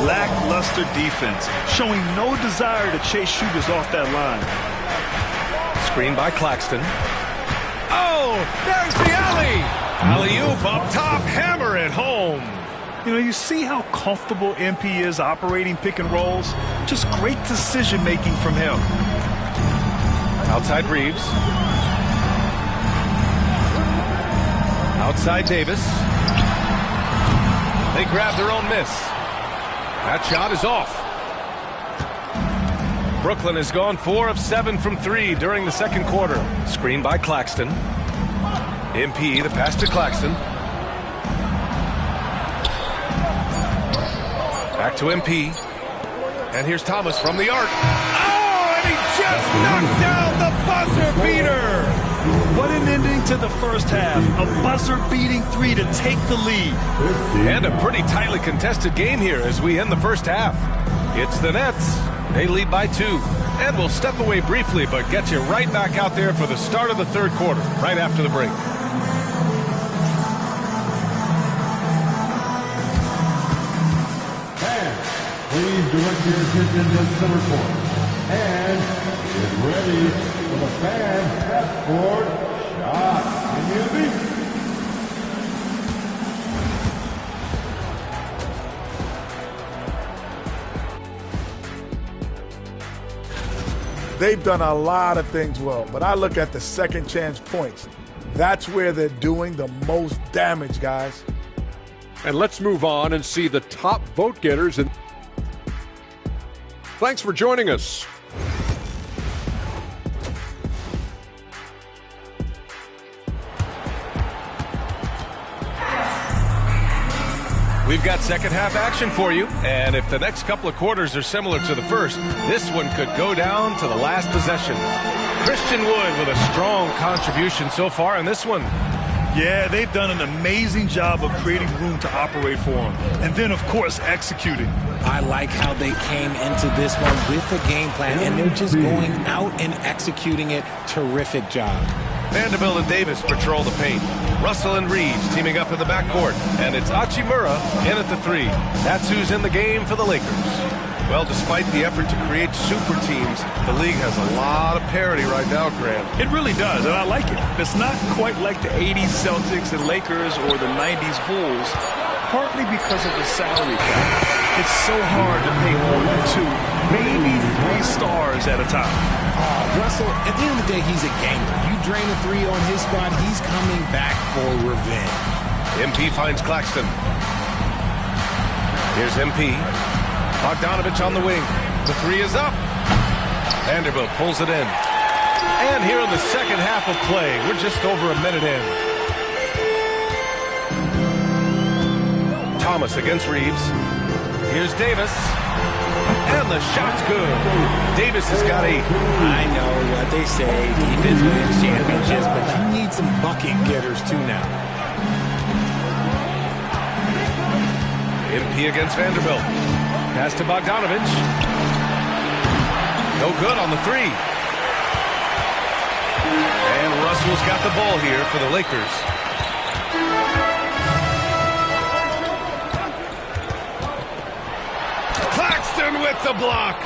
Lackluster defense, showing no desire to chase shooters off that line. Screen by Claxton. Oh, there's the alley. Alley-oop up top, hammer it home. You know, you see how comfortable MP is operating pick and rolls? Just great decision-making from him. Outside Reeves. Outside Davis. They grab their own miss. That shot is off. Brooklyn has gone 4 of 7 from 3 during the second quarter. Screen by Claxton. MP, the pass to Claxton. Back to MP. And here's Thomas from the arc. Oh, and he just knocked down the buzzer beater. What an ending into the first half. A buzzer-beating 3 to take the lead. And a pretty tightly contested game here as we end the first half. It's the Nets. They lead by 2. And we'll step away briefly, but get you right back out there for the start of the third quarter, right after the break. Please direct your attention to center court. And get ready for the fan half-court shot. Community. They've done a lot of things well, but I look at the second chance points. That's where they're doing the most damage, guys. And let's move on and see the top vote getters. Thanks for joining us. We've got second half action for you, and if the next couple of quarters are similar to the first, this one could go down to the last possession. Christian Wood with a strong contribution so far in this one. Yeah, they've done an amazing job of creating room to operate for him. And then, of course, executing. I like how they came into this one with a game plan, and they're just going out and executing it. Terrific job. Vanderbilt and Davis patrol the paint. Russell and Reeves teaming up in the backcourt. And it's Hachimura in at the 3. That's who's in the game for the Lakers. Well, despite the effort to create super teams, the league has a lot of parity right now, Graham. It really does, and I like it. It's not quite like the 80s Celtics and Lakers or the 90s Bulls, partly because of the salary cap. It's so hard to pay more than 2, maybe 3 stars at a time. Russell, at the end of the day, he's a gamer. You drain a 3 on his squad, he's coming back for revenge. MP finds Claxton. Here's MP. Bogdanovich on the wing. The 3 is up. Vanderbilt pulls it in. And here in the second half of play, we're just over a minute in. Thomas against Reeves. Here's Davis. And the shot's good. Davis has got 8. I know what they say, defense wins championships, but you need some bucket getters too now. MP against Vanderbilt. Pass to Bogdanovich. No good on the 3. And Russell's got the ball here for the Lakers. Claxton with the block.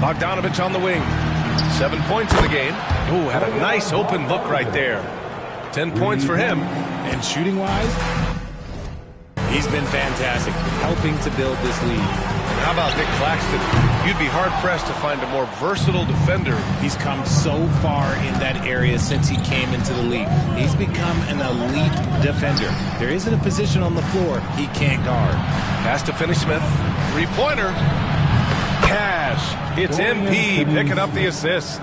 Bogdanovich on the wing. 7 points in the game. Oh, had a nice open look right there. 10 points for him. And shooting-wise, he's been fantastic, helping to build this lead. And how about Nick Claxton? You'd be hard-pressed to find a more versatile defender. He's come so far in that area since he came into the league. He's become an elite defender. There isn't a position on the floor he can't guard. Pass to Finney-Smith. 3-pointer. Cash. It's MP picking up the assist.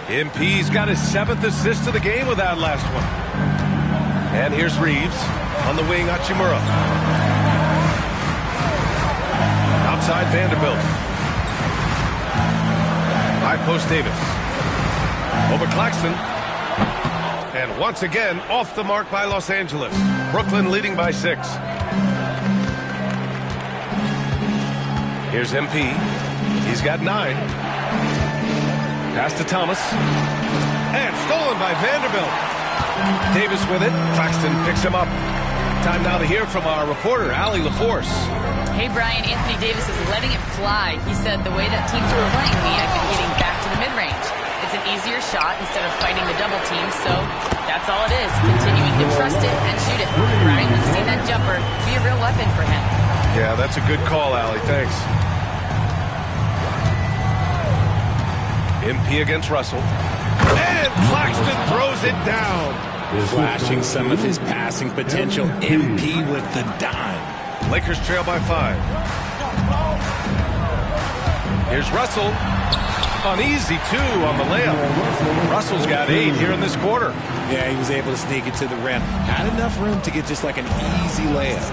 MP's got his 7th assist of the game with that last one. And here's Reeves. On the wing, Hachimura. Outside Vanderbilt. High post Davis. Over Claxton. And once again, off the mark by Los Angeles. Brooklyn leading by 6. Here's MP. He's got 9. Pass to Thomas. And stolen by Vanderbilt. Davis with it. Claxton picks him up. Time now to hear from our reporter, Allie LaForce. Hey, Brian, Anthony Davis is letting it fly. He said the way that teams were playing me, I've been getting back to the mid-range. It's an easier shot instead of fighting the double team, so that's all it is. Continuing to trust it and shoot it. Brian, we've seen that jumper be a real weapon for him. Yeah, that's a good call, Allie. Thanks. MP against Russell. And Claxton throws it down. Flashing some of his passing potential. MP with the dime. Lakers trail by 5. Here's Russell. An easy 2 on the layup. Russell's got 8 here in this quarter. Yeah, he was able to sneak it to the rim. Had enough room to get just like an easy layup.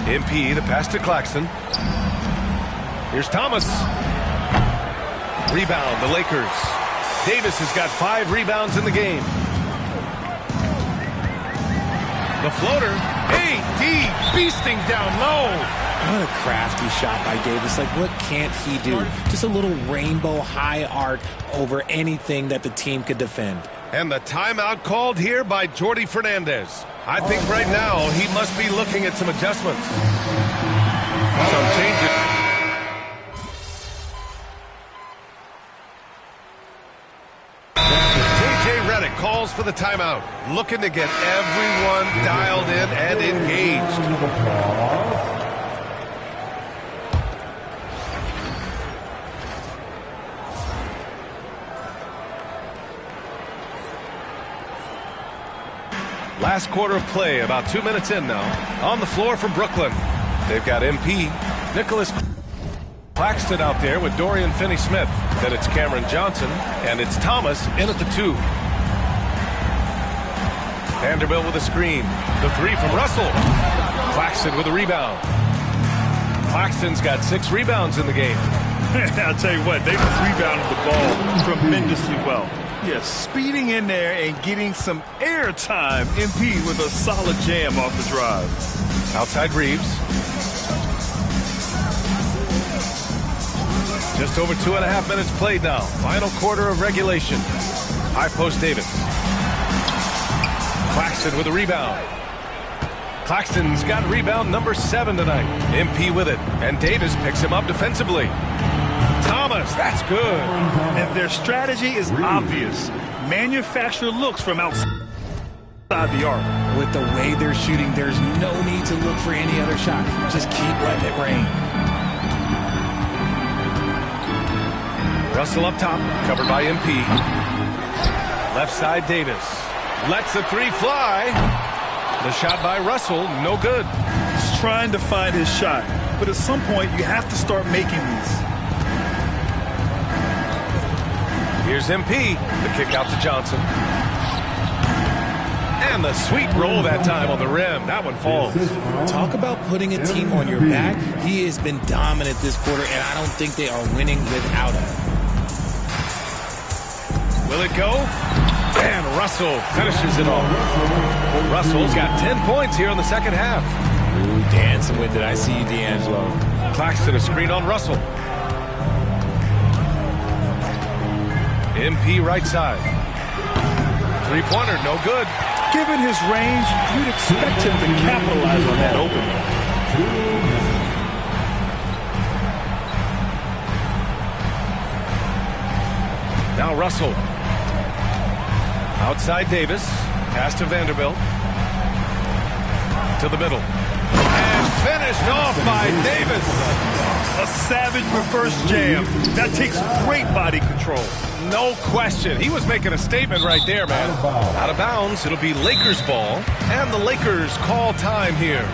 MP, the pass to Claxton. Here's Thomas. Rebound, the Lakers. Davis has got 5 rebounds in the game. The floater, AD beasting down low. What a crafty shot by Davis. Like, what can't he do? Just a little rainbow high arc over anything that the team could defend. And the timeout called here by Jordi Fernandez. I think right now he must be looking at some adjustments. Some changes. Calls for the timeout, looking to get everyone dialed in and engaged. Last quarter of play, about 2 minutes in now. On the floor for Brooklyn. They've got MP, Nicholas Claxton out there with Dorian Finney-Smith. Then it's Cameron Johnson, and it's Thomas in at the 2. Vanderbilt with a screen. The 3 from Russell. Claxton with a rebound. Claxton's got 6 rebounds in the game. I'll tell you what, they've rebounded the ball tremendously well. Yes, speeding in there and getting some air time. MP with a solid jam off the drive. Outside Reeves. Just over 2.5 minutes played now. Final quarter of regulation. High post Davis. Claxton with a rebound. Claxton's got rebound number 7 tonight. MP with it, and Davis picks him up defensively. Thomas, that's good. And their strategy is obvious. Manufacture looks from outside the arc. With the way they're shooting, there's no need to look for any other shot. Just keep letting it rain. Russell up top, covered by MP. Left side Davis. Lets the 3 fly. The shot by Russell, no good. He's trying to find his shot, but at some point you have to start making these. Here's MP. The kick out to Johnson. And the sweet roll that time on the rim. That one falls. Talk about putting a team on your back. He has been dominant this quarter, and I don't think they are winning without him. Will it go? And Russell finishes it off. Russell's got 10 points here in the second half. Ooh, dancing with it. I see you, D'Angelo. Claxton a screen on Russell. MP right side. 3-pointer, no good. Given his range, you'd expect him to capitalize on that opening. Now Russell. Outside Davis. Pass to Vanderbilt. To the middle. And finished off by Davis. A savage reverse jam. That takes great body control. No question. He was making a statement right there, man. Out of bounds. It'll be Lakers ball. And the Lakers call time here.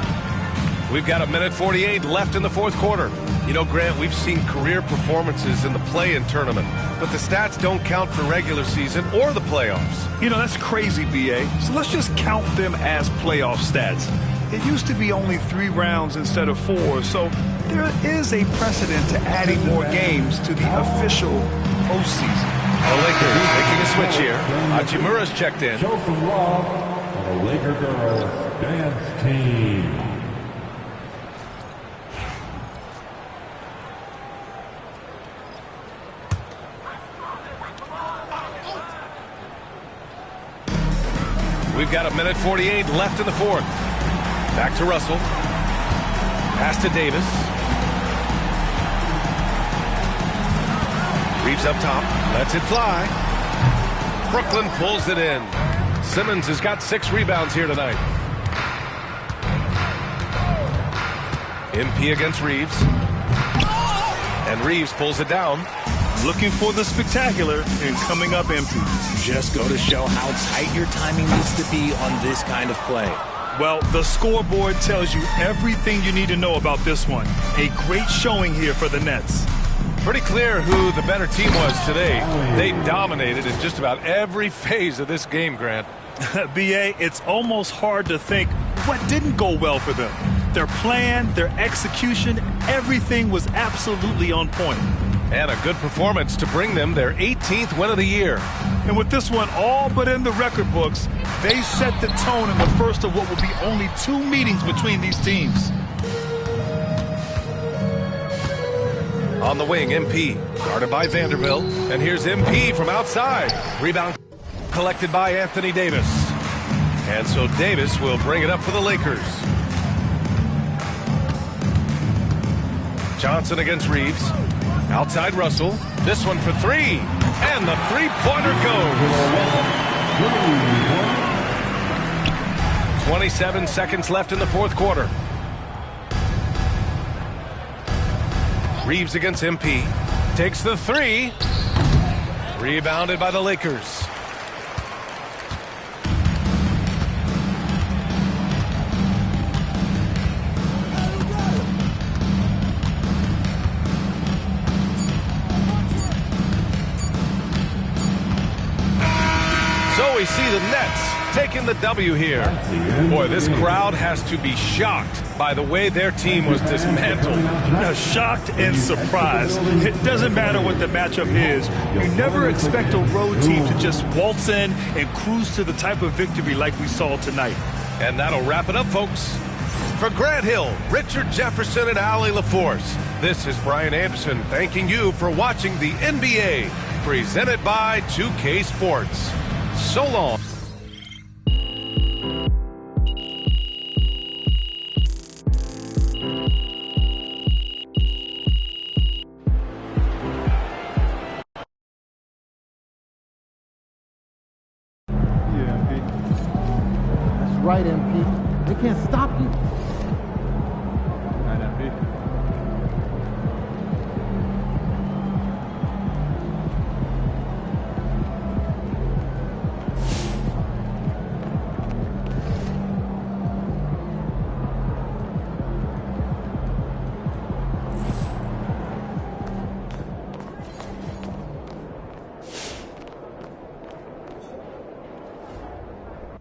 We've got 1:48 left in the fourth quarter. You know, Grant, we've seen career performances in the play-in tournament, but the stats don't count for regular season or the playoffs. You know, that's crazy, B.A. So let's just count them as playoff stats. It used to be only 3 rounds instead of 4, so there is a precedent to adding more games to the official postseason. The Lakers making a switch here. Hachimura's checked in. Show some love for the Laker girls dance team. We've got 1:48 left in the fourth. Back to Russell. Pass to Davis. Reeves up top. Lets it fly. Brooklyn pulls it in. Simmons has got 6 rebounds here tonight. MP against Reeves. And Reeves pulls it down. Looking for the spectacular and coming up empty. Just go to show how tight your timing needs to be on this kind of play. Well, the scoreboard tells you everything you need to know about this one. A great showing here for the Nets. Pretty clear who the better team was today. They dominated in just about every phase of this game, Grant. B.A., it's almost hard to think what didn't go well for them. Their plan, their execution, everything was absolutely on point. And a good performance to bring them their 18th win of the year. And with this one all but in the record books, they set the tone in the first of what will be only 2 meetings between these teams. On the wing, MP, guarded by Vanderbilt. And here's MP from outside. Rebound collected by Anthony Davis. And so Davis will bring it up for the Lakers. Johnson against Reeves. Outside Russell. This one for 3. And the three-pointer goes. 27 seconds left in the fourth quarter. Reeves against MP. Takes the 3. Rebounded by the Lakers. So we see the Nets taking the W here. Boy, this crowd has to be shocked by the way their team was dismantled. Now, shocked and surprised. It doesn't matter what the matchup is. You never expect a road team to just waltz in and cruise to the type of victory like we saw tonight. And that'll wrap it up, folks. For Grant Hill, Richard Jefferson, and Allie LaForce, this is Brian Anderson thanking you for watching the NBA, presented by 2K Sports. So long. Right, MP. They can't stop you. Right, MP.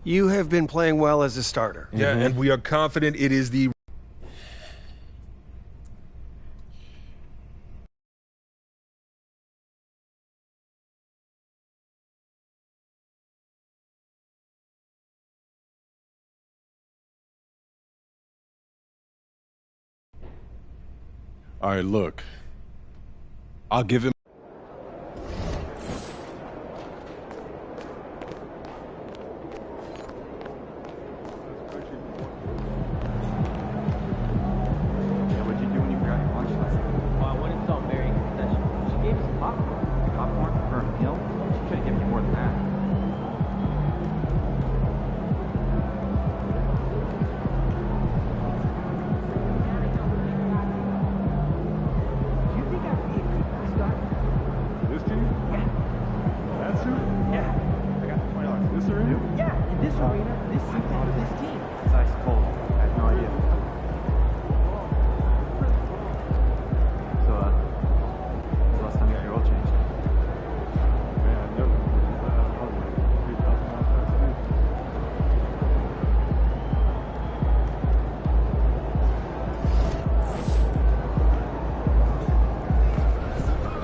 You have been playing well as a starter. Yeah, and we are confident it is the... All right, look. I'll give him.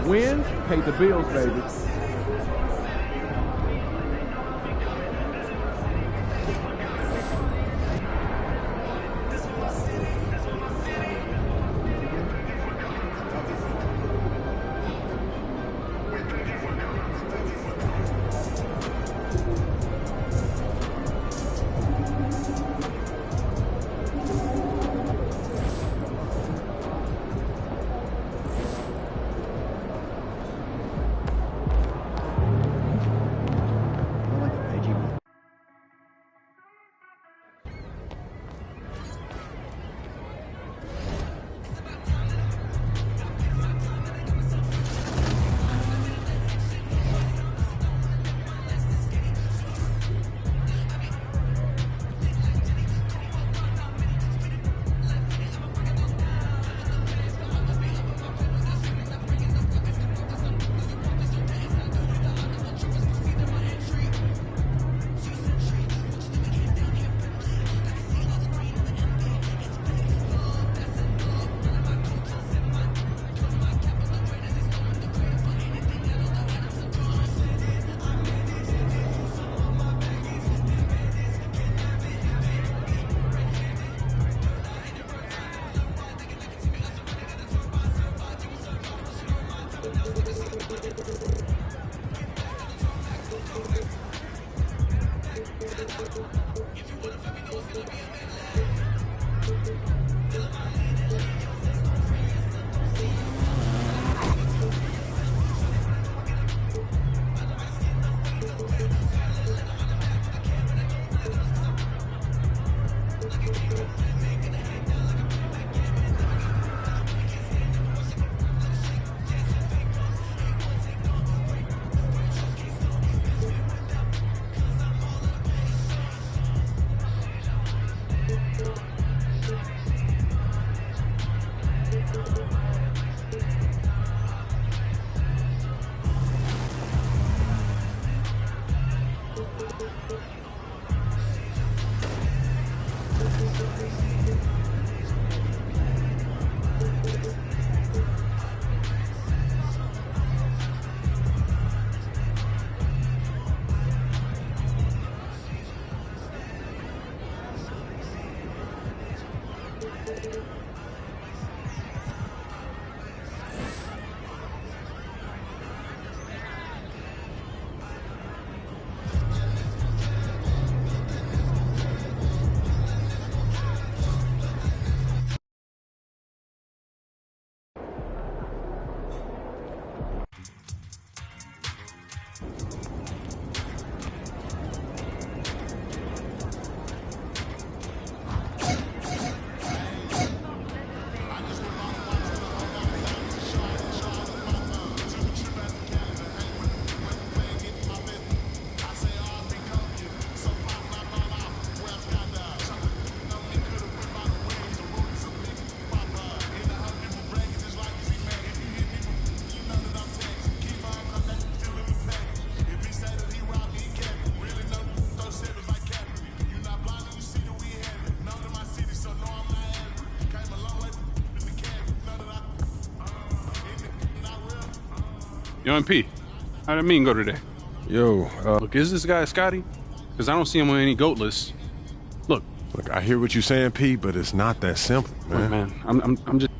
Wins pay the bills, baby. Yo, MP, how'd that meeting go today? Yo, Look, is this guy Scotty? Because I don't see him on any GOAT lists. Look, I hear what you're saying, P, but it's not that simple, man. look, man, I'm just...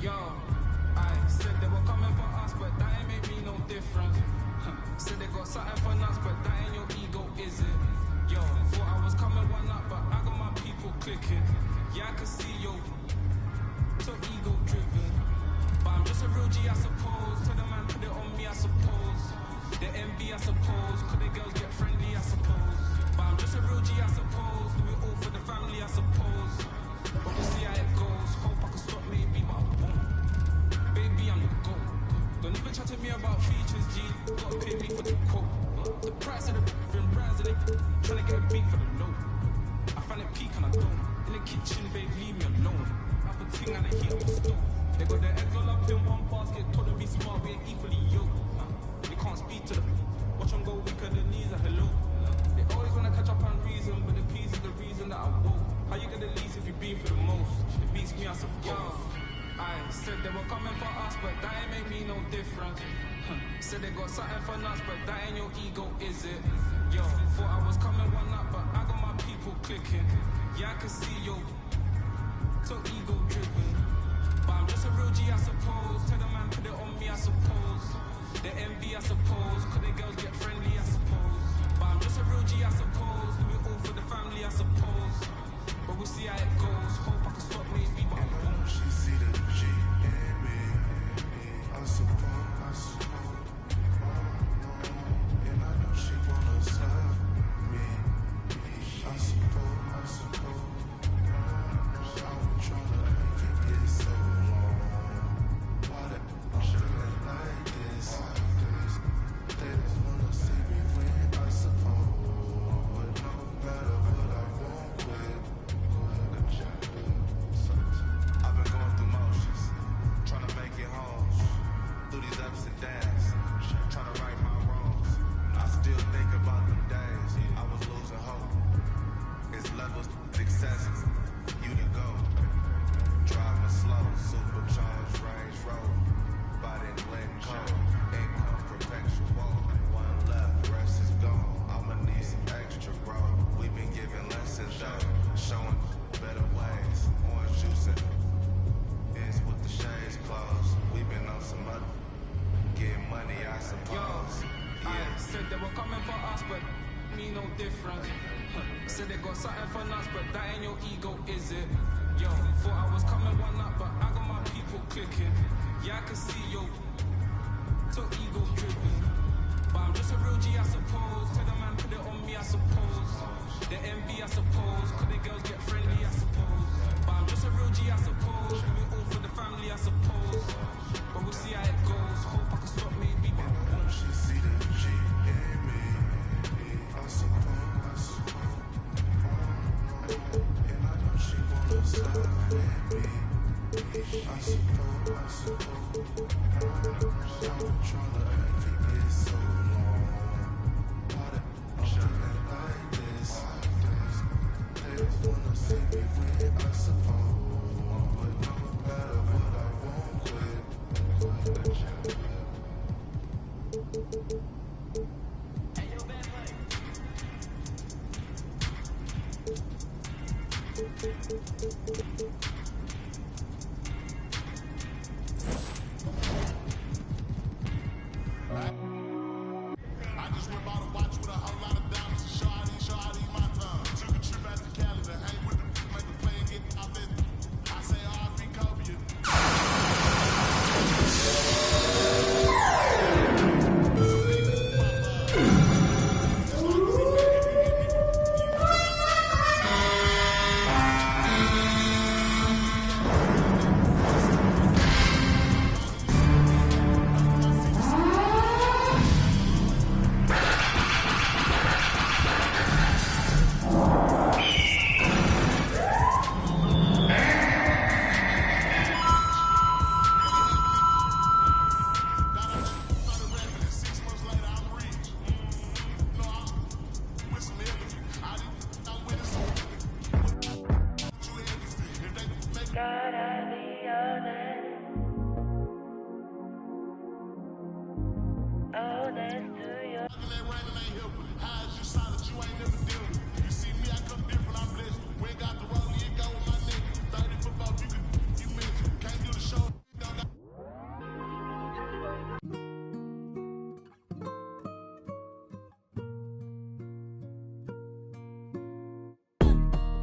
Yo, I said they were coming for us, but that ain't make me no difference. Said they got something for us, but that ain't your ego, is it? Yo, thought I was coming one up, but I got my people clicking. Yeah, I can see yo, so ego driven. But I'm just a real G, I suppose. Tell the man put it on me, I suppose. The envy, I suppose. Could the girls get friendly, I suppose. But I'm just a real G, I suppose. Do it all for the family, I suppose. But we'll see how it goes. Hope I can stop maybe, but I won't. Baby, I'm the GOAT. Don't even chat to me about features, G. Gotta pay me for the quote. The price of the been rising, trying to get a beat for the low. I find it peak and I don't. In the kitchen, babe, leave me alone. I put ting and I heat up the stove. They got their eggs all up in one basket. Told them be smart, we ain't equally yoked. They can't speak to them. Watch them go weaker than knees, hello. They always wanna catch up on reason, but the peace is the reason that I woke. How you get the least if you beat for the most? It beats me, I suppose. I said they were coming for us, but that ain't make me no difference. Said they got something for us, but that ain't your ego, is it? Yo, thought I was coming one up, but I got my people clicking. Yeah, I can see yo, so ego driven. But I'm just a real G, I suppose. Tell the man put it on me, I suppose. The envy, I suppose. Could the girls get friendly, I suppose. But I'm just a real G, I suppose. Do it all for the family, I suppose. But we'll see how it goes. Hope I can stop maybe, but I won't. She see the G in me. I suppose. And I know she wanna serve me. I suppose. I've been trying to make it get so long. Why the feeling like this? They just wanna see me win, I suppose. But no matter what I won't quit. I've been going through motions, trying to make it home. Through these ups and downs, trying to right my wrongs. I still think about them days I was losing hope. It's levels, successes, you to go. Driving slow, supercharged Range Rover. Body blend cold, income perpetual. One left, rest is gone. I'ma need some extra, bro. We've been giving lessons though, showing better ways. Orange juicing, ends with the shades closed. We've been on some other, getting money, I suppose. I said they were coming for us, but me no difference. Said they got something for us, but that ain't your ego, is it? Yo, thought I was coming one up, but I got my people clicking. Yeah, I can see yo, so ego driven. But I'm just a real G, I suppose. Tell the man put it on me, I suppose. The envy, I suppose. Could the girls get friendly, I suppose. But I'm just a real G, I suppose. Do it all for the family, I suppose. But we'll see how it goes. Hope I can stop maybe, but I won't. She see the G in me. I suppose. And I know she wanna serve me. I suppose. I've been trying to make it get so long. Why the feeling like this? They just wanna see me win, I suppose. But no matter what, I won't quit.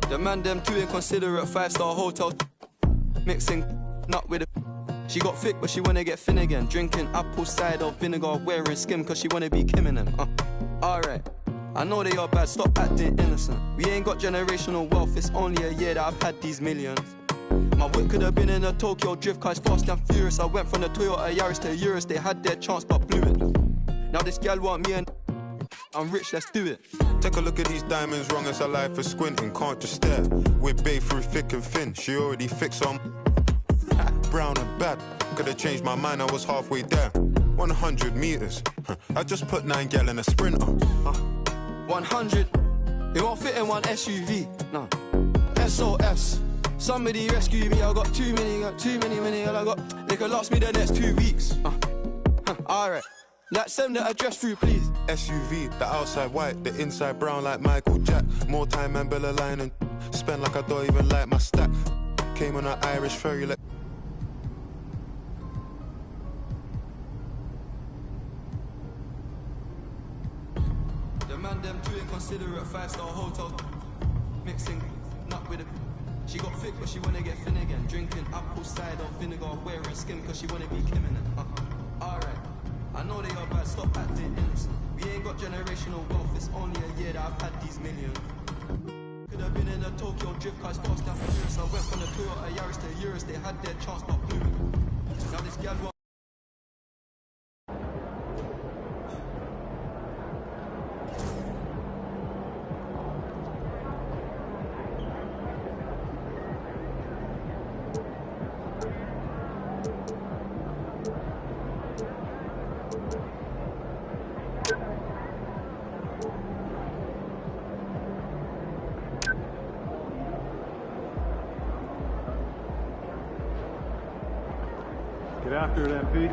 The man them too inconsiderate, 5-star hotel mixing nut with it. She got thick but she wanna get thin again. Drinking apple cider vinegar, wearing skim cause she wanna be Kim and them. Alright, I know they are bad, stop acting innocent. We ain't got generational wealth, it's only a year that I've had these millions. My whip could have been in a Tokyo drift car, it's fast and furious. I went from the Toyota Yaris to Urus, they had their chance but blew it. Now this gal want me and I'm rich, let's do it. Take a look at these diamonds, wrong as a life for squinting, can't just stare. We're bae through thick and thin, she already fixed on brown and bad. Could have changed my mind, I was halfway there. 100 meters, I just put 9 gal in a sprinter. 100, it won't fit in one SUV, no. SOS, somebody rescue me, I got too many, I got, they could last me the next 2 weeks. Alright. Like, send the address through, please. SUV, the outside white, the inside brown like Michael Jack. More time and Bella line and spend like I don't even like my stack. Came on an Irish ferry like... The man them too inconsiderate, 5-star hotel mixing nut with it. She got thick but she wanna get thin again. Drinking apple cider vinegar, wearing skim cause she wanna be Kim and them. Alright. I know they are bad, stop acting innocent. We ain't got generational wealth, it's only a year that I've had these millions. Could have been in a Tokyo drift car, fast and furious. I went from the Toyota Yaris to Urus, they had their chance but blew it. Now this gal want... Get after it, MP.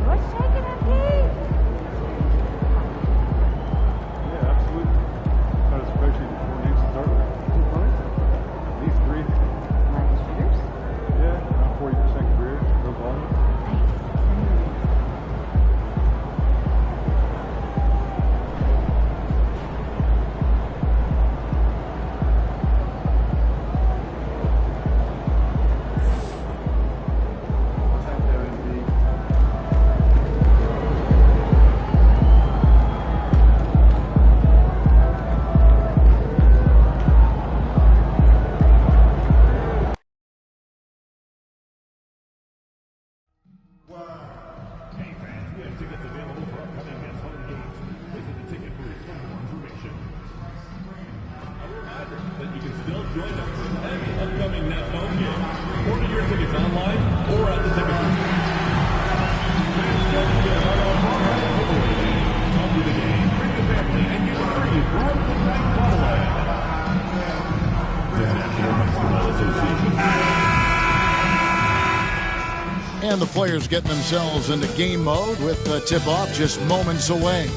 What's shaking, MP? Yeah, absolutely. Got a spreadsheet of 4 names to start with. At least 3. Like shooters? Yeah, around 40% career, no volume. And the players getting themselves into game mode with the tip-off just moments away.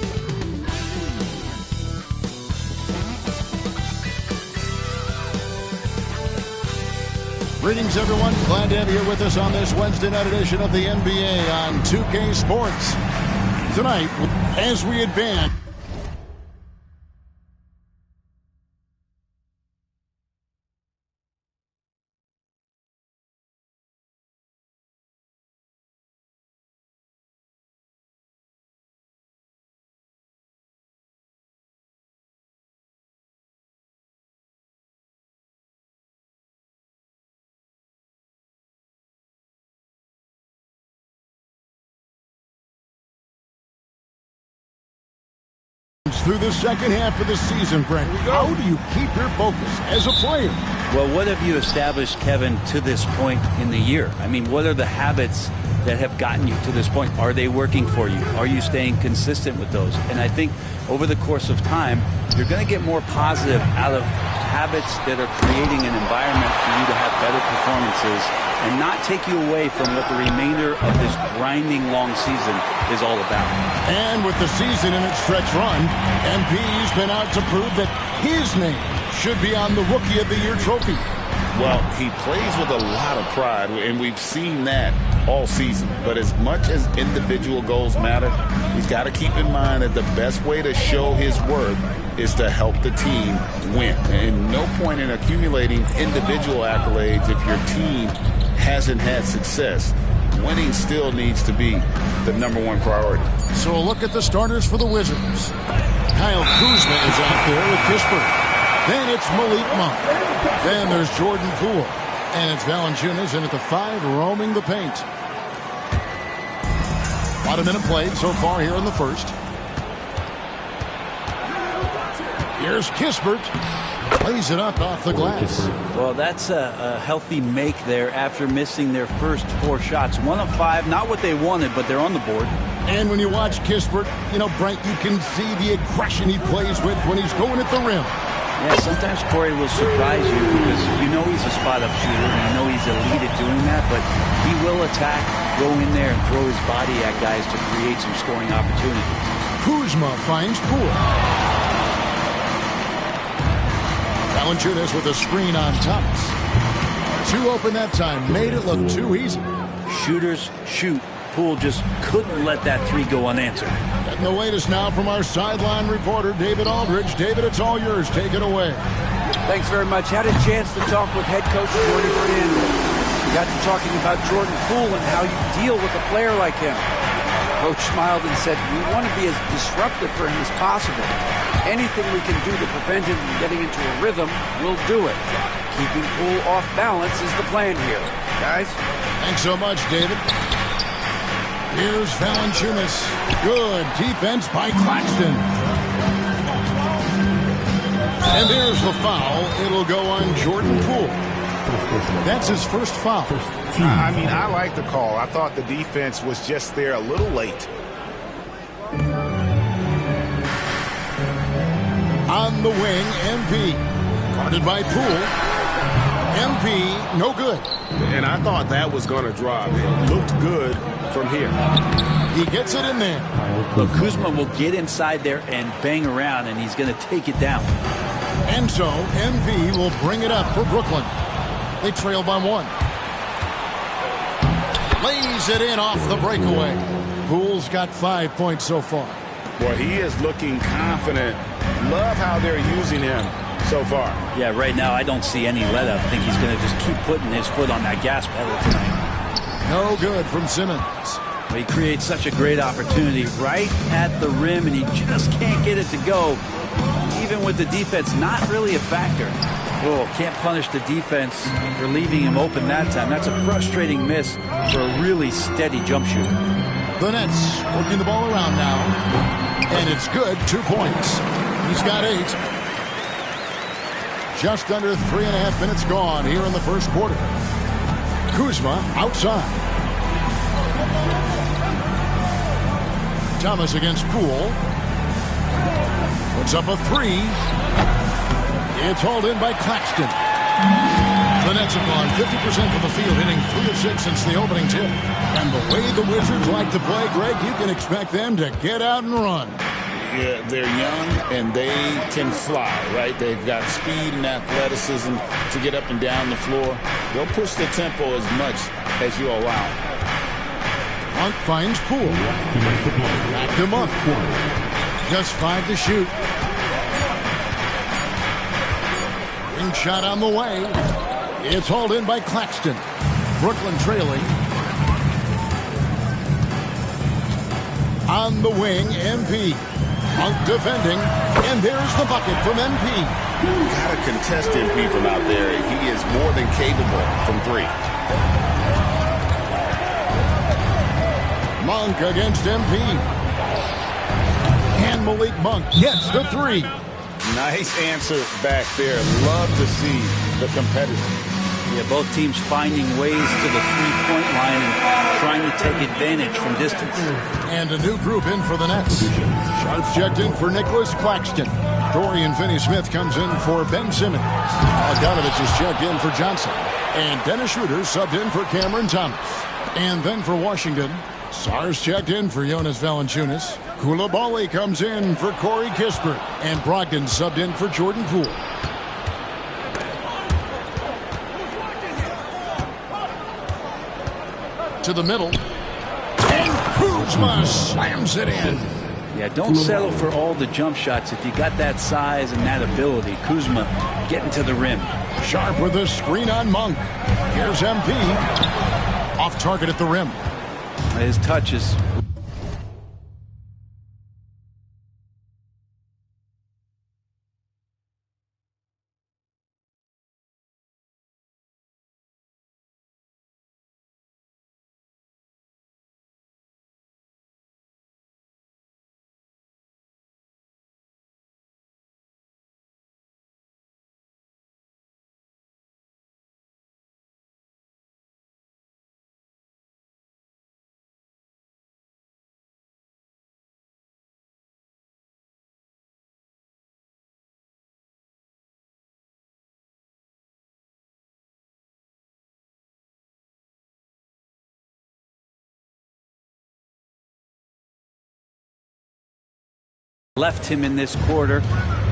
Greetings, everyone. Glad to have you here with us on this Wednesday night edition of the NBA on 2K Sports. Tonight, as we advance... through the second half of the season, Brent. How do you keep your focus as a player? Well, what have you established, Kevin, to this point in the year? I mean, what are the habits that have gotten you to this point? Are they working for you? Are you staying consistent with those? And I think over the course of time, you're going to get more positive out of habits that are creating an environment for you to have better performances and not take you away from what the remainder of this grinding long season is all about. And with the season in its stretch run, MP's been out to prove that his name should be on the Rookie of the Year trophy. Well, he plays with a lot of pride, and we've seen that all season. But as much as individual goals matter, he's got to keep in mind that the best way to show his worth is to help the team win. And no point in accumulating individual accolades if your team hasn't had success. Winning still needs to be the #1 priority. So a look at the starters for the Wizards. Kyle Kuzma is out there with Kispert. Then it's Malik Monk. Then there's Jordan Poole. And it's Valanciunas in at the 5, roaming the paint. About a minute played so far here in the first. Here's Kispert. Plays it up off the glass. Well, that's a healthy make there after missing their first 4 shots. 1 of 5, not what they wanted, but they're on the board. And when you watch Kispert, Brent, you can see the aggression he plays with when he's going at the rim. Yeah, sometimes Corey will surprise you because you know he's a spot-up shooter and you know he's elite at doing that, but he will attack, go in there and throw his body at guys to create some scoring opportunities. Kuzma finds Poole. Valanciunas with a screen on Thomas. 2 open that time, made it look too easy. Shooters shoot. Poole just couldn't let that 3 go unanswered. Getting the latest now from our sideline reporter, David Aldridge. David, it's all yours. Take it away. Thanks very much. Had a chance to talk with head coach Jordy Fernandez. We got to talking about Jordan Poole and how you deal with a player like him. Coach smiled and said, we want to be as disruptive for him as possible. Anything we can do to prevent him from getting into a rhythm, we'll do it. Keeping Poole off balance is the plan here. Guys? Thanks so much, David. Here's Valanciunas. Good defense by Claxton. And there's the foul. It'll go on Jordan Poole. That's his first foul. I mean, I like the call. I thought the defense was just there a little late. On the wing, MP. Guarded by Poole. MP, no good. And I thought that was going to drop. It looked good from here. He gets it in there. Look, Kuzma will get inside there and bang around, and he's going to take it down. And so, MV will bring it up for Brooklyn. They trail by 1. Lays it in off the breakaway. Poole's got 5 points so far. Well, he is looking confident. Love how they're using him so far. Yeah, right now I don't see any let up. I think he's going to just keep putting his foot on that gas pedal tonight. No good from Simmons. Well, he creates such a great opportunity right at the rim, and he just can't get it to go. Even with the defense not really a factor. Oh, can't punish the defense for leaving him open that time. That's a frustrating miss for a really steady jump shooter. The Nets working the ball around now. And it's good, 2 points. He's got 8. Just under 3.5 minutes gone here in the first quarter. Kuzma outside. Thomas against Poole. Puts up a 3. It's hauled in by Claxton. The Nets have gone 50% from the field, hitting 3 of 6 since the opening tip. And the way the Wizards like to play, Greg, you can expect them to get out and run. Yeah, they're young and they can fly, right? They've got speed and athleticism to get up and down the floor. They'll push the tempo as much as you allow. Monk finds Poole. Back to Monk. Just 5 to shoot. Ring shot on the way. It's hauled in by Claxton. Brooklyn trailing. On the wing, MP. Monk defending, and there's the bucket from MP. Got to contest MP from out there. He is more than capable from 3. Monk against MP. And Malik Monk gets the 3. Nice answer back there. Love to see the competitor. Yeah, both teams finding ways to the three-point line and trying to take advantage from distance. And a new group in for the Nets. Sharp's checked in for Nicholas Claxton. Dorian Finney-Smith comes in for Ben Simmons. Bogdanovich is checked in for Johnson. And Dennis Schroeder subbed in for Cameron Thomas. And then for Washington, Sar's checked in for Jonas Valanciunas. Koulibaly comes in for Corey Kispert. And Brogdon subbed in for Jordan Poole. To the middle. And Kuzma slams it in. Yeah, don't settle for all the jump shots. If you got that size and that ability, Kuzma getting to the rim. Sharp with a screen on Monk. Here's MP. Off target at the rim. His touch is... left him in this quarter.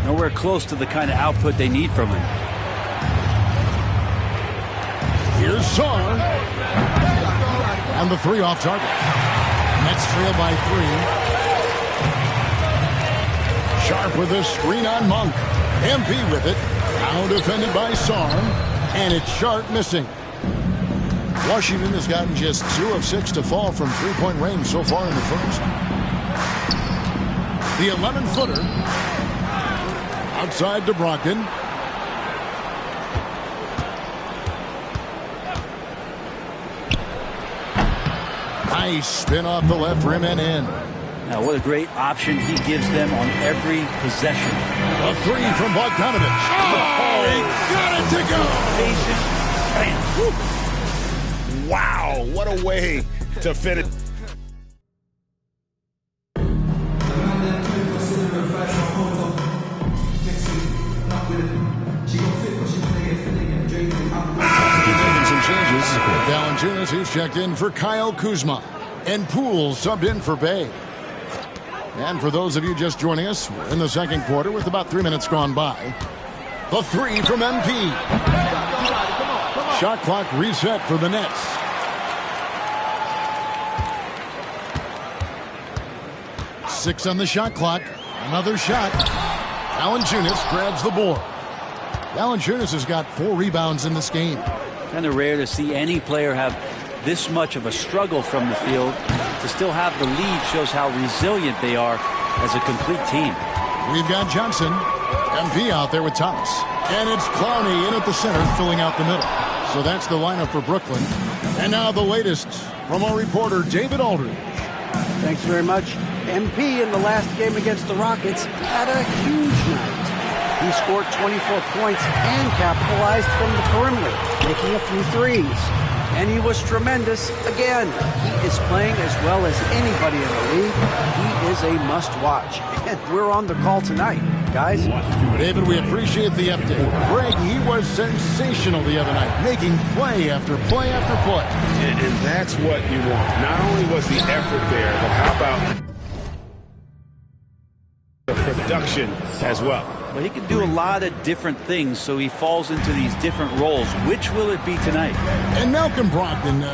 Nowhere close to the kind of output they need from him. Here's Sar. And the three off target. Nets trail by 3. Sharp with a screen on Monk. MP with it. Now defended by Sar. And it's Sharp missing. Washington has gotten just 2 of 6 to fall from three-point range so far in the first. The 11-footer. Outside to Brogdon. Nice spin off the left rim and in. Now, what a great option he gives them on every possession. A three from Bogdanovich. Oh, he got it to go. Bam. Wow, what a way to fit it. Valanciunas, who's checked in for Kyle Kuzma. And Poole subbed in for Bay. And for those of you just joining us, we're in the second quarter with about 3 minutes gone by. The three from MP. Shot clock reset for the Nets. Six on the shot clock. Another shot. Valanciunas grabs the board. Valanciunas has got 4 rebounds in this game. Kind of rare to see any player have this much of a struggle from the field. To still have the lead shows how resilient they are as a complete team. We've got Johnson, MP out there with Thomas. And it's Clowney in at the center, filling out the middle. So that's the lineup for Brooklyn. And now the latest from our reporter, David Aldridge. Thanks very much. MP in the last game against the Rockets had a huge night. He scored 24 points and capitalized from the perimeter, making a few threes. And he was tremendous again. He is playing as well as anybody in the league. He is a must-watch. And we're on the call tonight, guys. David, we appreciate the update. Greg, he was sensational the other night, making play after play after play. And that's what you want. Not only was the effort there, but how about the production as well? But he can do a lot of different things, so he falls into these different roles. Which will it be tonight? And Malcolm Brogdon,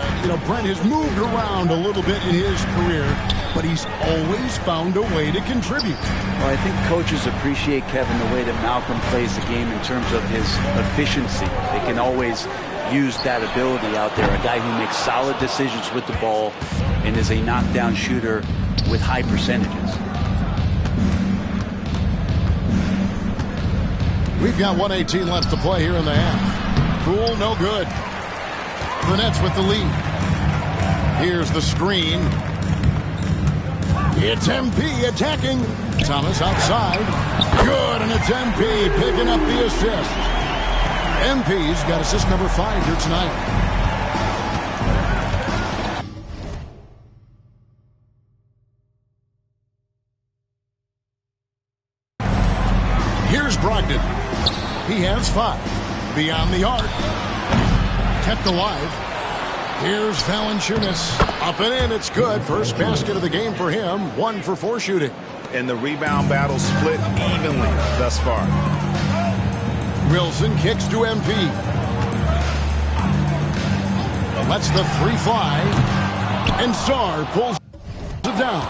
Brent has moved around a little bit in his career, but he's always found a way to contribute. Well, I think coaches appreciate, Kevin, the way that Malcolm plays the game in terms of his efficiency. They can always use that ability out there. A guy who makes solid decisions with the ball and is a knockdown shooter with high percentages. We've got 1:18 left to play here in the half. Poole, no good. The Nets with the lead. Here's the screen. It's MP attacking. Thomas outside. Good, and it's MP picking up the assist. MP's got assist number 5 here tonight. Here's Brogdon. He has 5. Beyond the arc. Kept alive. Here's Valanciunas. Up and in. It's good. First basket of the game for him. 1 for 4 shooting. And the rebound battle split evenly thus far. Wilson kicks to MP. Lets the 3 fly. And Sarr pulls it down.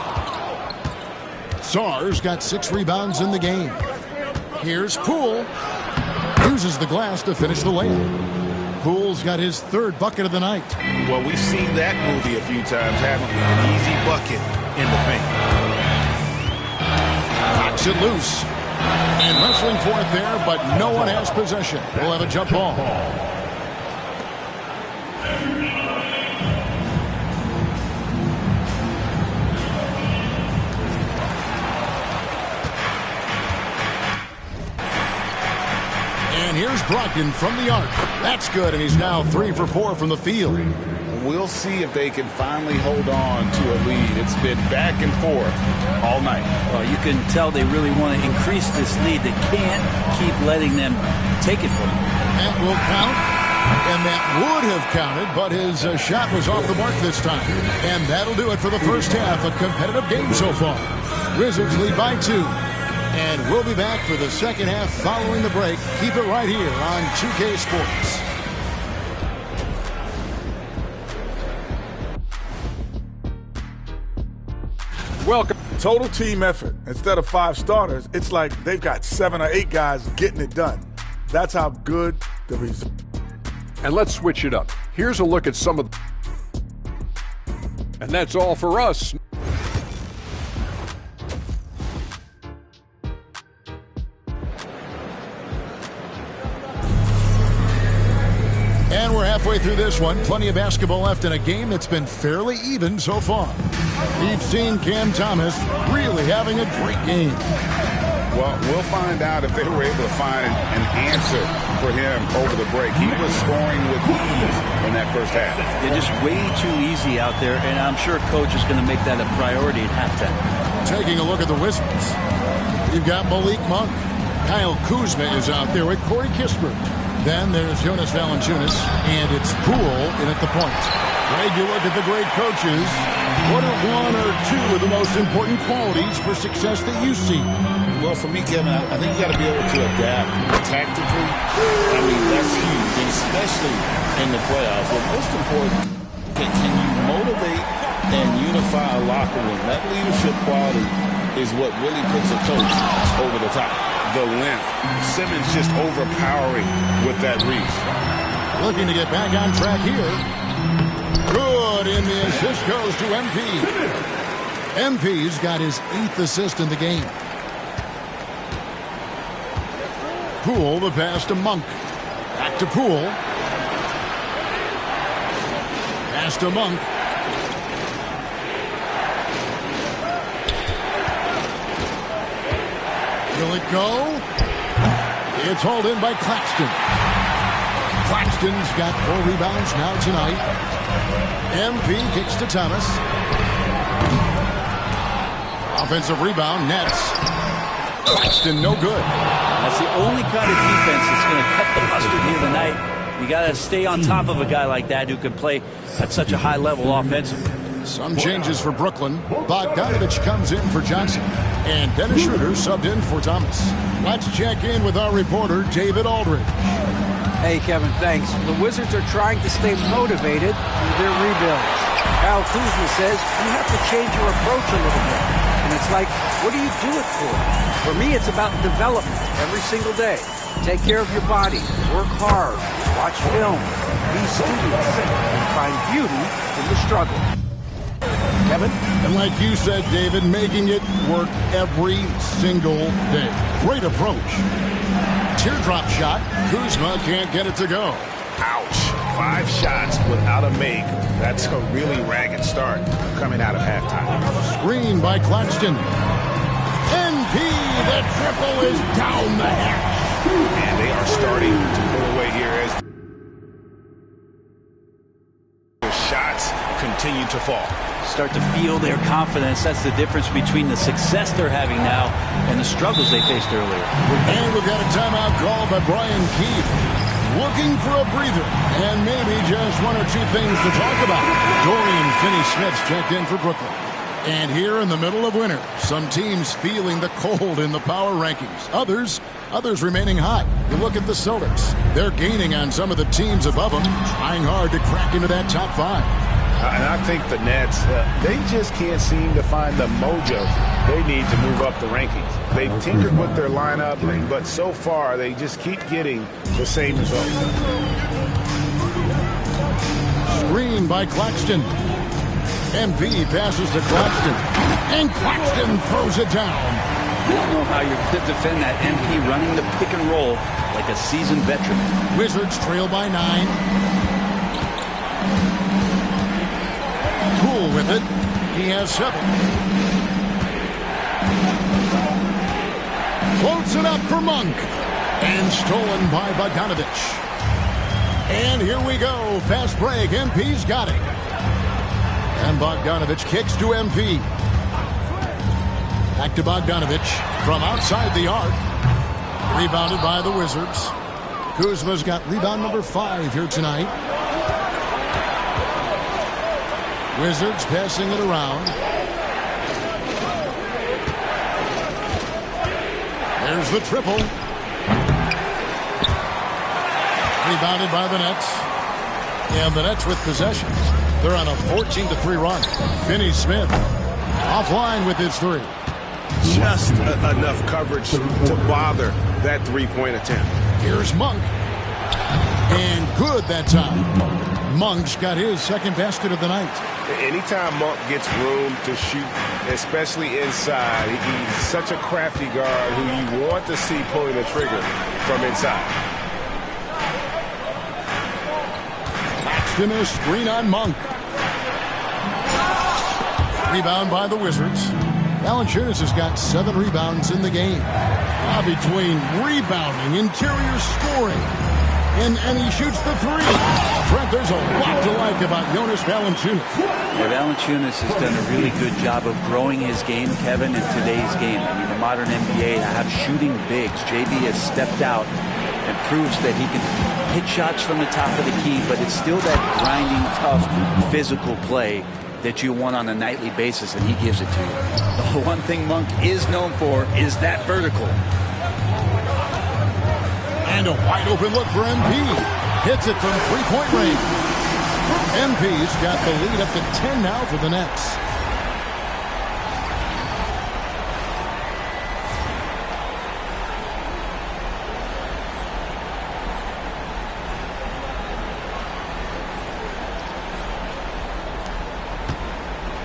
Sarr's got 6 rebounds in the game. Here's Poole. Uses the glass to finish the layup. Poole's got his 3rd bucket of the night. Well, we've seen that movie a few times, haven't we? An easy bucket in the paint. Knocks it loose. And wrestling for it there, but no one has possession. We'll have a jump ball. And here's Brogdon from the arc. That's good, and he's now 3 for 4 from the field. We'll see if they can finally hold on to a lead. It's been back and forth all night. Well, you can tell they really want to increase this lead. They can't keep letting them take it from them. That will count, and that would have counted, but his shot was off the mark this time. And that'll do it for the first half. A competitive game so far. Wizards lead by 2. And we'll be back for the second half following the break. Keep it right here on 2K Sports. Welcome. Total team effort. Instead of 5 starters, it's like they've got 7 or 8 guys getting it done. That's how good the result. And let's switch it up. Here's a look at some of the... And that's all for us. And we're halfway through this one. Plenty of basketball left in a game that's been fairly even so far. We've seen Cam Thomas really having a great game. Well, we'll find out if they were able to find an answer for him over the break. He was scoring with ease in that first half. They're just way too easy out there, and I'm sure coach is going to make that a priority at halftime. Taking a look at the Wizards. You've got Malik Monk. Kyle Kuzma is out there with Corey Kispert. Then there's Jonas Valanciunas, and it's Poole in at the point. Greg, you look at the great coaches. What are 1 or 2 of the most important qualities for success that you see? Well, for me, Kevin, I think you got to be able to adapt tactically. I mean, that's huge, and especially in the playoffs. But most important, can you motivate and unify a locker room? That leadership quality is what really puts a coach over the top. The length. Simmons just overpowering with that reach. Looking to get back on track here. Good, and the assist goes to MP. MP's got his 8th assist in the game. Poole, the pass to Monk. Back to Poole. Pass to Monk. Will it go? It's hauled in by Claxton. Claxton's got 4 rebounds now tonight. MP kicks to Thomas. Offensive rebound, nets. Claxton, no good. That's the only kind of defense that's going to cut the mustard here tonight. You got to stay on top of a guy like that who can play at such a high level offensively. Some changes for Brooklyn. Bogdanovich comes in for Johnson. And Dennis Schroeder subbed in for Thomas. Let's check in with our reporter, David Aldridge. Hey, Kevin, thanks. The Wizards are trying to stay motivated through their rebuild. Kyle Kuzma says you have to change your approach a little bit. And it's like, what do you do it for? For me, it's about development every single day. Take care of your body, work hard, watch film, be studious, and find beauty in the struggle. Kevin? And like you said, David, making it work every single day. Great approach. Teardrop shot. Kuzma can't get it to go. Ouch. 5 shots without a make. That's a really ragged start coming out of halftime. Screen by Claxton. NP, the triple is down the hatch. And they are starting to pull away continue to fall. Start to feel their confidence. That's the difference between the success they're having now and the struggles they faced earlier. And we've got a timeout called by Brian Keefe. Looking for a breather and maybe just one or two things to talk about. Dorian Finney-Smith's checked in for Brooklyn. And here in the middle of winter, some teams feeling the cold in the power rankings. Others remaining hot. You look at the Celtics. They're gaining on some of the teams above them, trying hard to crack into that top 5. And I think the Nets, they just can't seem to find the mojo they need to move up the rankings. They've tinkered with their lineup, but so far they just keep getting the same results. Screen by Claxton. MV passes to Claxton. And Claxton throws it down. I don't know how you're going to defend that MP running the pick and roll like a seasoned veteran. Wizards trail by 9. Cool with it. He has 7. Floats it up for Monk. And stolen by Bogdanovich. And here we go. Fast break. MP's got it. And Bogdanovich kicks to MP. Back to Bogdanovich from outside the arc. Rebounded by the Wizards. Kuzma's got rebound number 5 here tonight. Wizards passing it around. There's the triple. Rebounded by the Nets. And the Nets with possession. They're on a 14-3 run. Finney-Smith offline with his 3. Just enough coverage to bother that three-point attempt. Here's Monk. And good that time. Monk's got his second basket of the night. Anytime Monk gets room to shoot, especially inside, he's such a crafty guard who you want to see pulling the trigger from inside. Claxton a screen on Monk. Rebound by the Wizards. Valanciunas has got 7 rebounds in the game. Between rebounding, interior scoring, and he shoots the 3. Trent, there's a lot to like about Jonas Valanciunas. Yeah, Valanciunas has done a really good job of growing his game, Kevin, in today's game. I mean, the modern NBA have shooting bigs. JB has stepped out and proves that he can hit shots from the top of the key, but it's still that grinding, tough, physical play that you want on a nightly basis, and he gives it to you. The one thing Monk is known for is that vertical. And a wide open look for MP. Hits it from 3-point range. MP's got the lead up to 10 now for the Nets.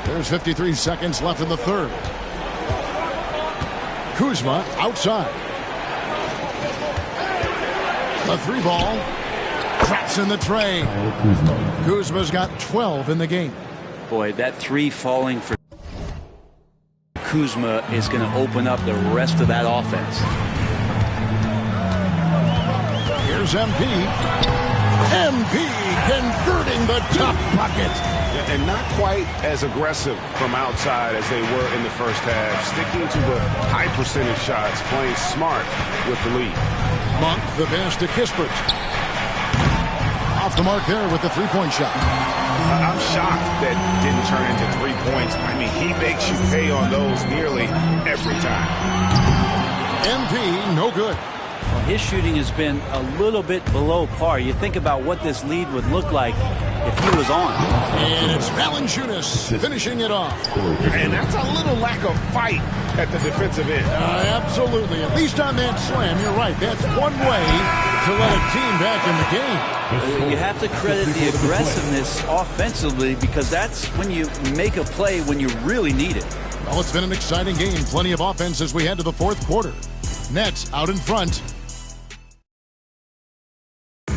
There's 53 seconds left in the third. Kuzma outside. The 3 ball. Traps in the tray. Kuzma's got 12 in the game. Boy, that 3 falling for Kuzma is going to open up the rest of that offense. Here's MP. MP converting the top bucket. And not quite as aggressive from outside as they were in the first half. Sticking to the high percentage shots, playing smart with the lead. Monk, the pass to Kispert. Off the mark there with the 3-point shot. I'm shocked that didn't turn into 3 points. I mean, he makes you pay on those nearly every time. MP, no good. Well, his shooting has been a little bit below par. You think about what this lead would look like if he was on. And it's Valanciunas finishing it off. And that's a little lack of fight at the defensive end. Absolutely. At least on that slam, you're right. That's one way to let a team back in the game. You have to credit the aggressiveness offensively, because that's when you make a play when you really need it. Well, it's been an exciting game. Plenty of offense as we head to the fourth quarter. Nets out in front.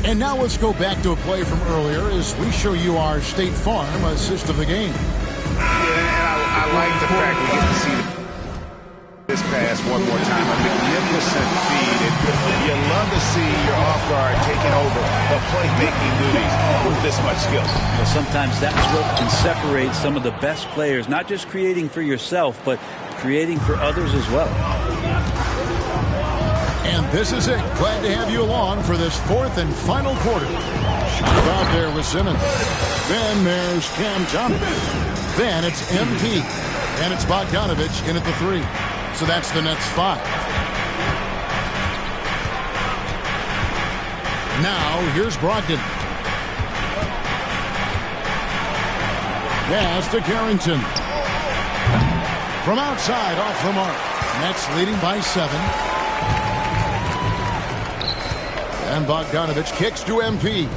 And now let's go back to a play from earlier as we show you our State Farm assist of the game. Yeah, I like the fact we get to see this pass one more time. A magnificent feed. And you love to see your off guard taking over the playmaking duties with this much skill. Well, sometimes that's what can separate some of the best players, not just creating for yourself, but creating for others as well. And this is it. Glad to have you along for this fourth and final quarter. Shot out there with Simmons. Then there's Cam Thomas. Then it's MP. And it's Bogdanovich in at the 3. So that's the Nets 5. Now here's Brogdon. Pass to Carrington. From outside, off the mark. Nets leading by 7. And Bogdanovich kicks to MP.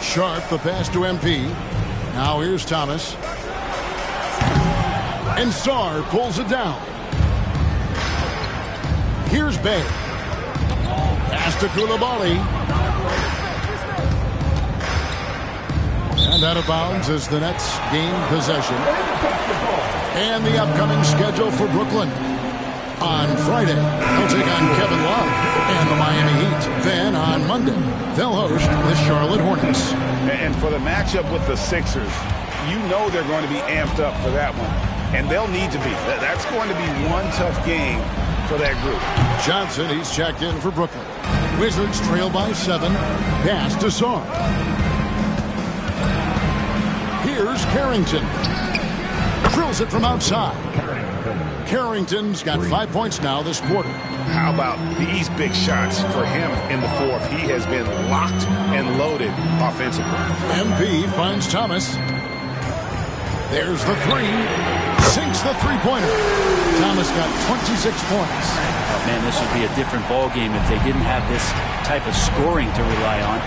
Sharp, the pass to MP. Now here's Thomas. And Sarr pulls it down. Here's Bay. Pass to Koulibaly. And out of bounds as the Nets gain possession. And the upcoming schedule for Brooklyn. On Friday, they'll take on Kevin Love and the Miami Heat. Then on Monday, they'll host the Charlotte Hornets. And for the matchup with the Sixers, you know they're going to be amped up for that one. And they'll need to be. That's going to be one tough game for that group. Johnson, he's checked in for Brooklyn. Wizards trail by 7. Pass to Sarr. Here's Carrington. Drills it from outside. Carrington's got 5 points now this quarter. How about these big shots for him in the fourth? He has been locked and loaded offensively. MP finds Thomas. There's the 3. Sinks the three-pointer. Thomas got 26 points. Oh, man, this would be a different ball game if they didn't have this type of scoring to rely on.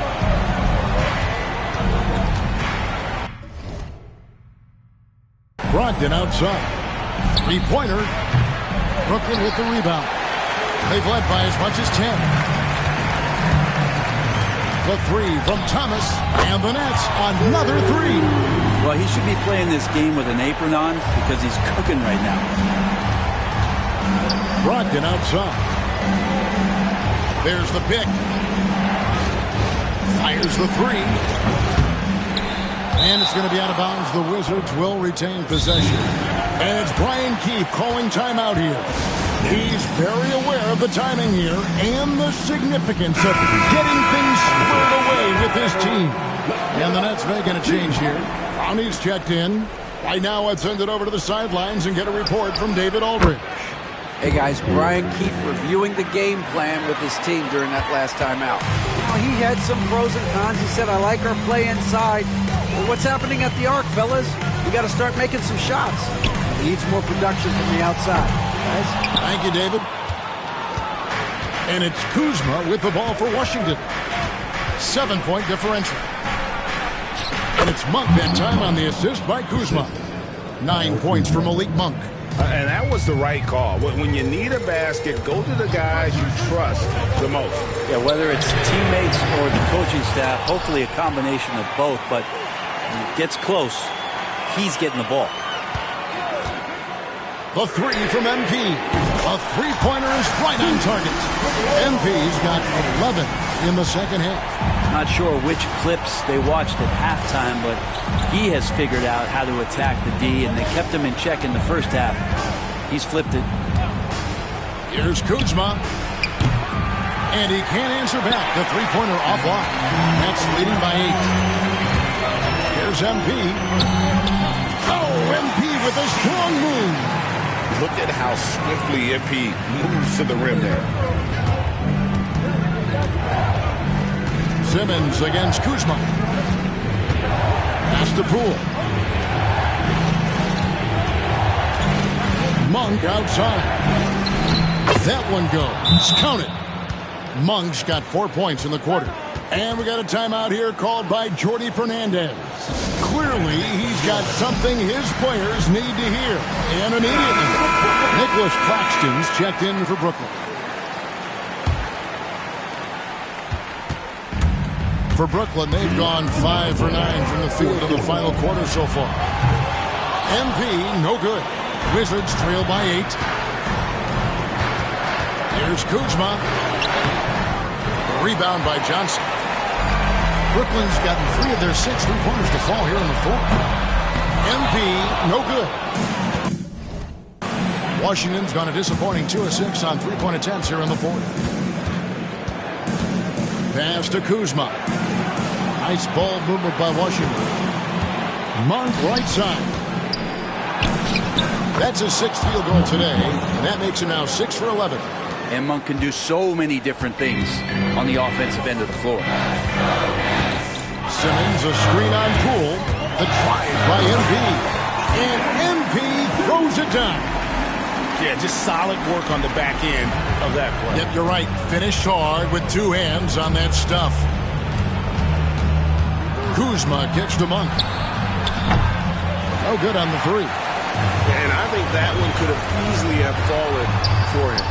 Brogdon outside. Three-pointer. Brooklyn with the rebound. They've led by as much as 10. The 3 from Thomas. And the Nets, another 3. Well, he should be playing this game with an apron on because he's cooking right now. Brogdon outside. There's the pick. Fires the 3. And it's going to be out of bounds. The Wizards will retain possession. And it's Brian Keefe calling timeout here. He's very aware of the timing here and the significance of getting things squared away with his team. And the Nets making a change here. Brownie's checked in. Right now, let's send it over to the sidelines and get a report from David Aldridge. Hey, guys, Brian Keefe reviewing the game plan with his team during that last timeout. He had some pros and cons. He said, I like our play inside. Well, what's happening at the arc, fellas? We got to start making some shots. He needs more production from the outside. Guys? Thank you, David. And it's Kuzma with the ball for Washington. 7-point differential. And it's Monk that time on the assist by Kuzma. 9 points for Malik Monk. And that was the right call. When you need a basket, go to the guys you trust the most. Yeah, whether it's teammates or the coaching staff, hopefully a combination of both. But when it gets close, he's getting the ball. The 3 from MP. A three-pointer is right on target. MP's got 11 in the second half. Not sure which clips they watched at halftime, but he has figured out how to attack the D, and they kept him in check in the first half. He's flipped it. Here's Kuzma. And he can't answer back. The three-pointer offline. That's leading by 8. Here's MP. Oh, MP with a strong move. Look at how swiftly MP moves to the rim there. Simmons against Kuzma. Pass to Poole. Monk outside. That one goes. Count it. Monk's got 4 points in the quarter. And we got a timeout here called by Jordi Fernandez. Clearly, he's got something his players need to hear. And immediately, Nicholas Claxton's checked in for Brooklyn. For Brooklyn, they've gone 5 for 9 from the field in the final quarter so far. MP, no good. Wizards trail by 8. Here's Kuzma. Rebound by Johnson. Brooklyn's gotten 3 of their 6 3-pointers to fall here in the fourth. MP, no good. Washington's gone a disappointing 2 of 6 on 3-point attempts here in the fourth. Pass to Kuzma. Nice ball movement by Washington. Monk right side. That's his 6th field goal today, and that makes him now 6 for 11. And Monk can do so many different things on the offensive end of the floor. Simmons, a screen on Poole. The drive by MP. And MP throws it down. Yeah, just solid work on the back end of that play. Yep, you're right. Finished hard with 2 hands on that stuff. Kuzma gets to Monk. No good on the 3. And I think that one could have easily have fallen for him.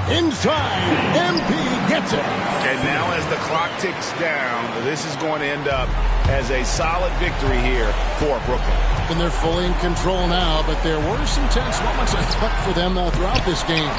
Inside, MP gets it. And now as the clock ticks down, this is going to end up as a solid victory here for Brooklyn. And they're fully in control now, but there were some tense moments, I thought, for them throughout this game.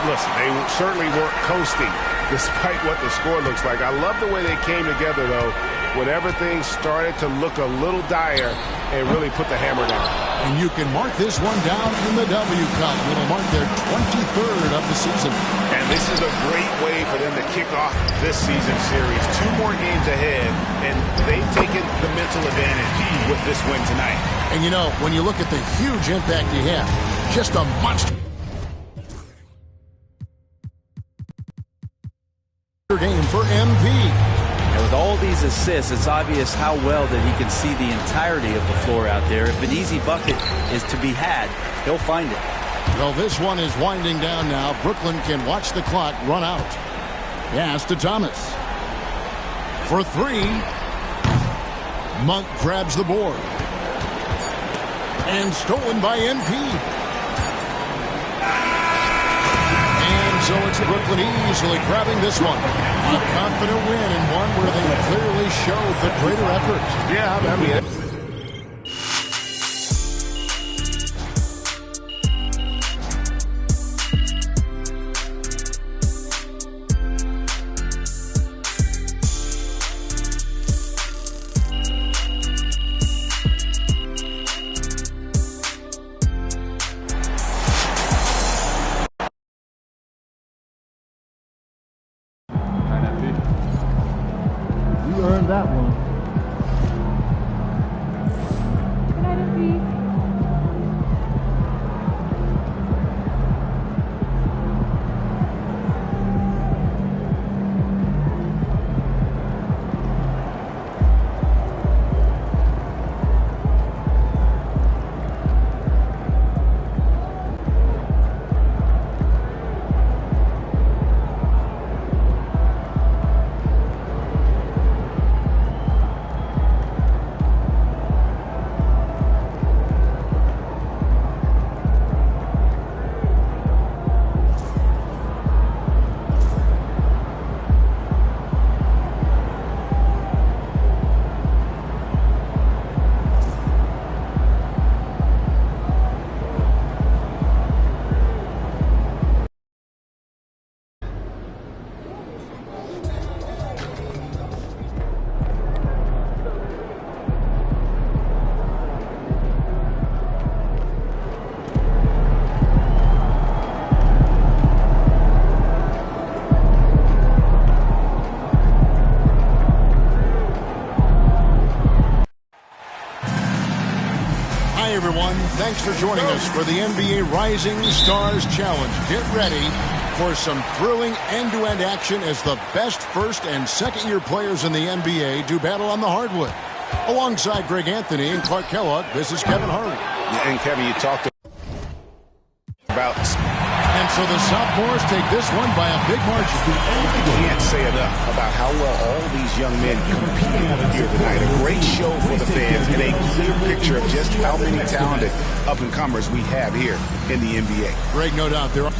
Listen, they certainly weren't coasting despite what the score looks like. I love the way they came together, though, when everything started to look a little dire and really put the hammer down. And you can mark this one down in the W Cup. It'll mark their 23rd of the season. And this is a great way for them to kick off this season series. 2 more games ahead, and they've taken the mental advantage with this win tonight. And you know, when you look at the huge impact he had, just a monster game for MP. And with all these assists, it's obvious how well that he can see the entirety of the floor out there. If an easy bucket is to be had, he'll find it. Well, this one is winding down now. Brooklyn can watch the clock run out. Pass to Thomas. For 3. Monk grabs the board. And stolen by MP. So it's Brooklyn easily grabbing this one. A confident win and one where they clearly showed the greater effort. Yeah, I mean... You earned that one. everyone. Thanks for joining us for the NBA Rising Stars Challenge. Get ready for some thrilling end-to-end action as the best first and second-year players in the NBA do battle on the hardwood. Alongside Greg Anthony and Clark Kellogg, this is Kevin Harley. And Kevin, you talked about... And so the sophomores take this one by a big margin. You can't say enough about how well all these young men competed here tonight. A great show for the fans and a clear picture of just how many talented up-and-comers we have here in the NBA. Greg, no doubt there are...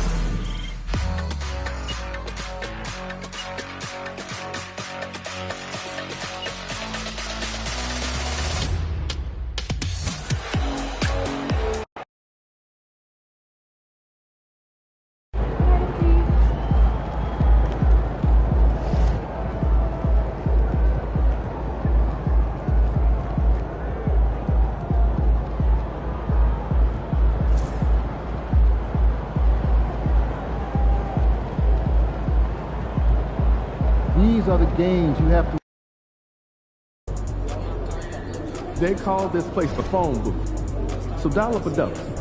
These are the games you have to. They call this place the phone booth. So dial up a dose.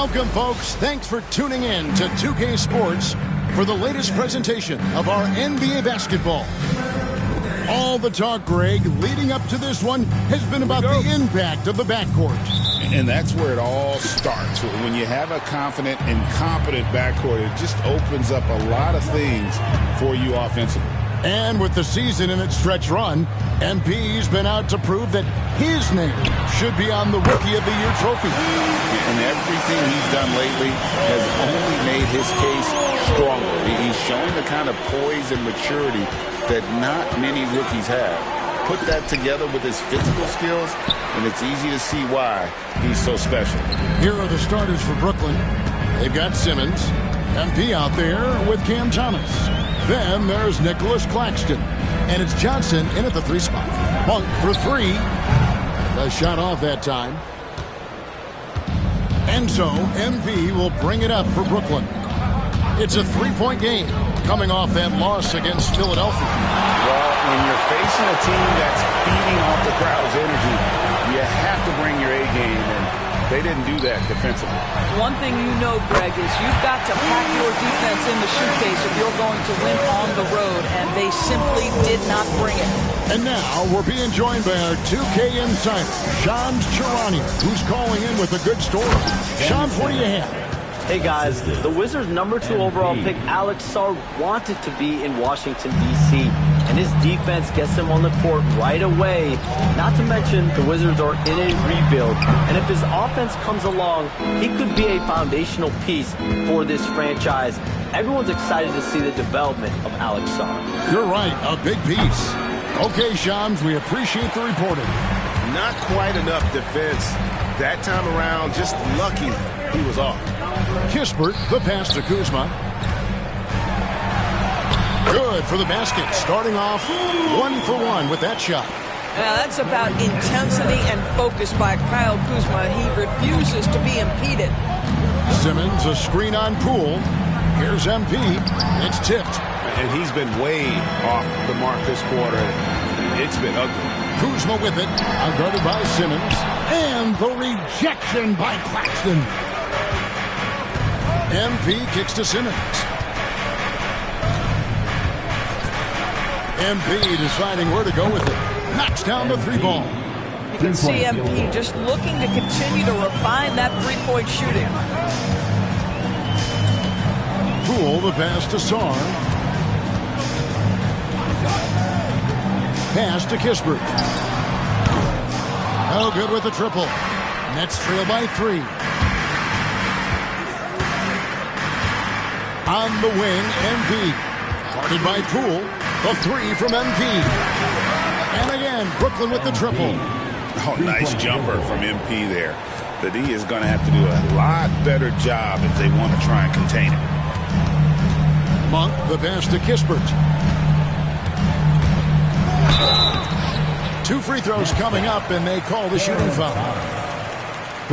Welcome, folks. Thanks for tuning in to 2K Sports for the latest presentation of our NBA basketball. All the talk, Greg, leading up to this one has been about the impact of the backcourt. And that's where it all starts. When you have a confident and competent backcourt, it just opens up a lot of things for you offensively. And with the season in its stretch run, MP's been out to prove that his name should be on the Rookie of the Year trophy. And everything he's done lately has only made his case stronger. He's showing the kind of poise and maturity that not many rookies have. Put that together with his physical skills, and it's easy to see why he's so special. Here are the starters for Brooklyn. They've got Simmons, MP out there with Cam Thomas. Then there's Nicholas Claxton. And it's Johnson in at the 3 spot. Monk for 3. The shot off that time. And so MP will bring it up for Brooklyn. It's a 3-point game coming off that loss against Philadelphia. Well, when you're facing a team that's feeding off the crowd's energy, you have to bring your A game, and they didn't do that defensively. One thing you know, Greg, is you've got to pack your defense in the suitcase if you're going to win on the road, and they simply did not bring it. And now we're being joined by our 2K insider, Shams Charania, who's calling in with a good story. Shams, what do you have? Hey guys, the Wizards' #2 overall pick, Alex Sarr, wanted to be in Washington, D.C., and his defense gets him on the court right away. Not to mention, the Wizards are in a rebuild, and if his offense comes along, he could be a foundational piece for this franchise. Everyone's excited to see the development of Alex Sarr. You're right, a big piece. Okay, Shams, we appreciate the reporting. Not quite enough defense. That time around, just lucky he was off. Kispert, the pass to Kuzma. Good for the basket, starting off 1 for 1 with that shot. Now that's about intensity and focus by Kyle Kuzma. He refuses to be impeded. Simmons, a screen on Poole. Here's MP. It's tipped. And he's been way off the mark this quarter. It's been ugly. Kuzma with it, guarded by Simmons. And the rejection by Claxton. MP kicks to Simmons. MP deciding where to go with it. Knocks down the 3 ball. You can see MP just looking to continue to refine that 3-point shooting. Poole, the pass to Sarr. Pass to Kispert. Oh, good with the triple. Nets trail by 3. On the wing, MP. Guarded by Poole. The 3 from MP. And again, Brooklyn with the triple. Oh, nice jumper from MP there. The D is going to have to do a lot better job if they want to try and contain it. Monk, the pass to Kispert. 2 free throws coming up, and they call the shooting foul.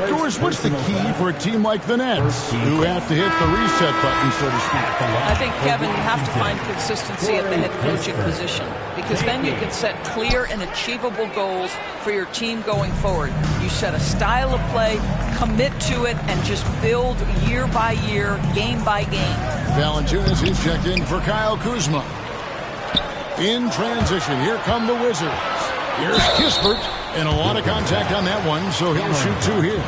George, what's the key for a team like the Nets who have to hit the reset button, so to speak? I think, Kevin, you have to find consistency at the head coaching position, because then you can set clear and achievable goals for your team going forward. You set a style of play, commit to it, and just build year by year, game by game. Valanciunas, he's checked in for Kyle Kuzma. In transition, here come the Wizards. Here's Kispert, and a lot of contact on that one, so he'll shoot 2 here.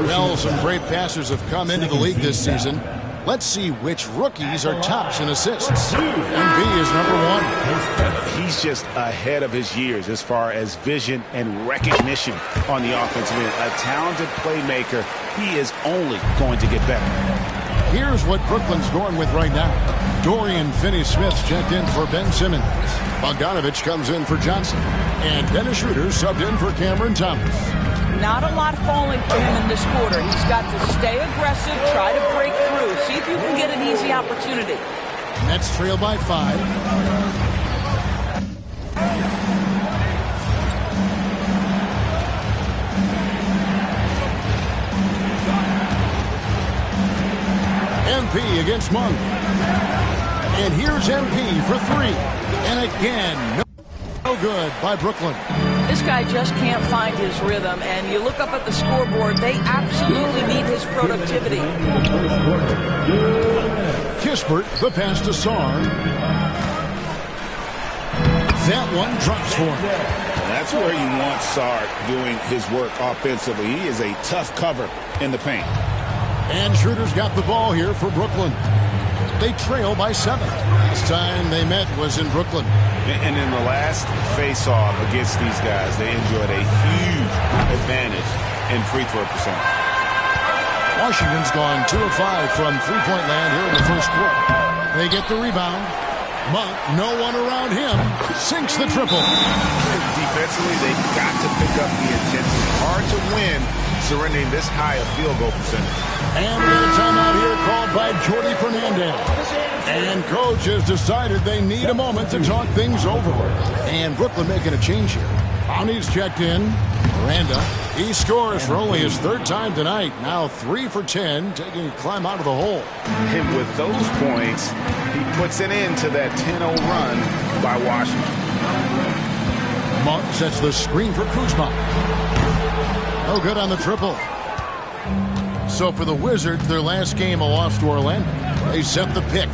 Well, some great passers have come into the league this season. Let's see which rookies are tops in assists. MB is #1. He's just ahead of his years as far as vision and recognition on the offensive end. A talented playmaker. He is only going to get better. Here's what Brooklyn's going with right now. Dorian Finney-Smith's checked in for Ben Simmons. Bogdanovich comes in for Johnson. And Dennis Schroeder subbed in for Cameron Thomas. Not a lot falling for him in this quarter. He's got to stay aggressive, try to break through, see if you can get an easy opportunity. Nets trail by 5. MP against Monk. And here's MP for 3. And again, no good by Brooklyn. This guy just can't find his rhythm, and you look up at the scoreboard, they absolutely need his productivity. Kispert, the pass to Sarr. That one drops for him. That's where you want Sarr doing his work offensively. He is a tough cover in the paint. And Schroeder's got the ball here for Brooklyn. They trail by 7. Last time they met was in Brooklyn. And in the last face-off against these guys, they enjoyed a huge advantage in free throw percentage. Washington's gone 2 of 5 from three-point land here in the first quarter. They get the rebound. Monk, no one around him, sinks the triple. Defensively, they've got to pick up the intensity. Hard to win surrendering this high a field goal percentage. And we got a timeout here called by Jordi Fernandez. And coach has decided they need a moment to talk things over. And Brooklyn making a change here. Bounty's checked in. Miranda, he scores for only his 3rd time tonight. Now 3 for 10, taking a climb out of the hole. And with those points, he puts an end to that 10-0 run by Washington. Monk sets the screen for Kuzma. No good on the triple. So for the Wizards, their last game a loss to Orlando. They set the pick.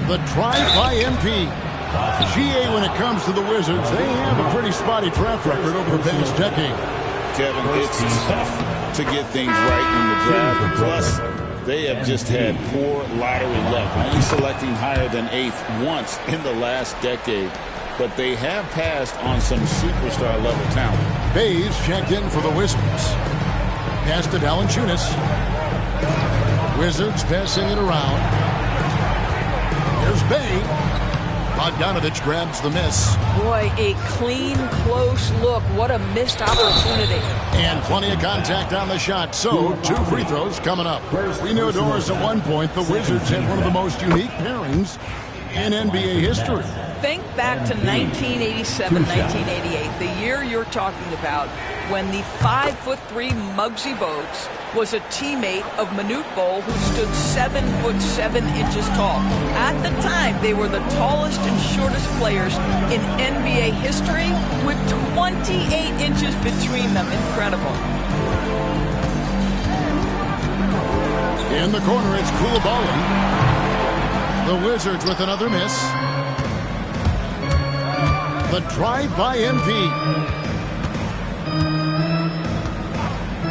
The drive by MP. GA, when it comes to the Wizards, they have a pretty spotty track record over the past decade. Kevin, it's tough to get things right in the draft. Plus, they have just had poor lottery luck, only selecting higher than 8th once in the last decade. But they have passed on some superstar-level talent. Bays checked in for the Wizards. Pass to Valanciunas. Wizards passing it around. Here's Bay. Bogdanovich grabs the miss. Boy, a clean, close look. What a missed opportunity. And plenty of contact on the shot. So, 2 free throws coming up. We knew Doris at one point the Wizards had one of the most unique pairings in NBA history. Think back to 1987, 1988, the year you're talking about, when the 5'3" Muggsy Bogues was a teammate of Manute Bol, who stood 7'7" tall. At the time, they were the tallest and shortest players in NBA history, with 28 inches between them. Incredible. In the corner, it's Koulibaly. The Wizards with another miss. The drive by MP.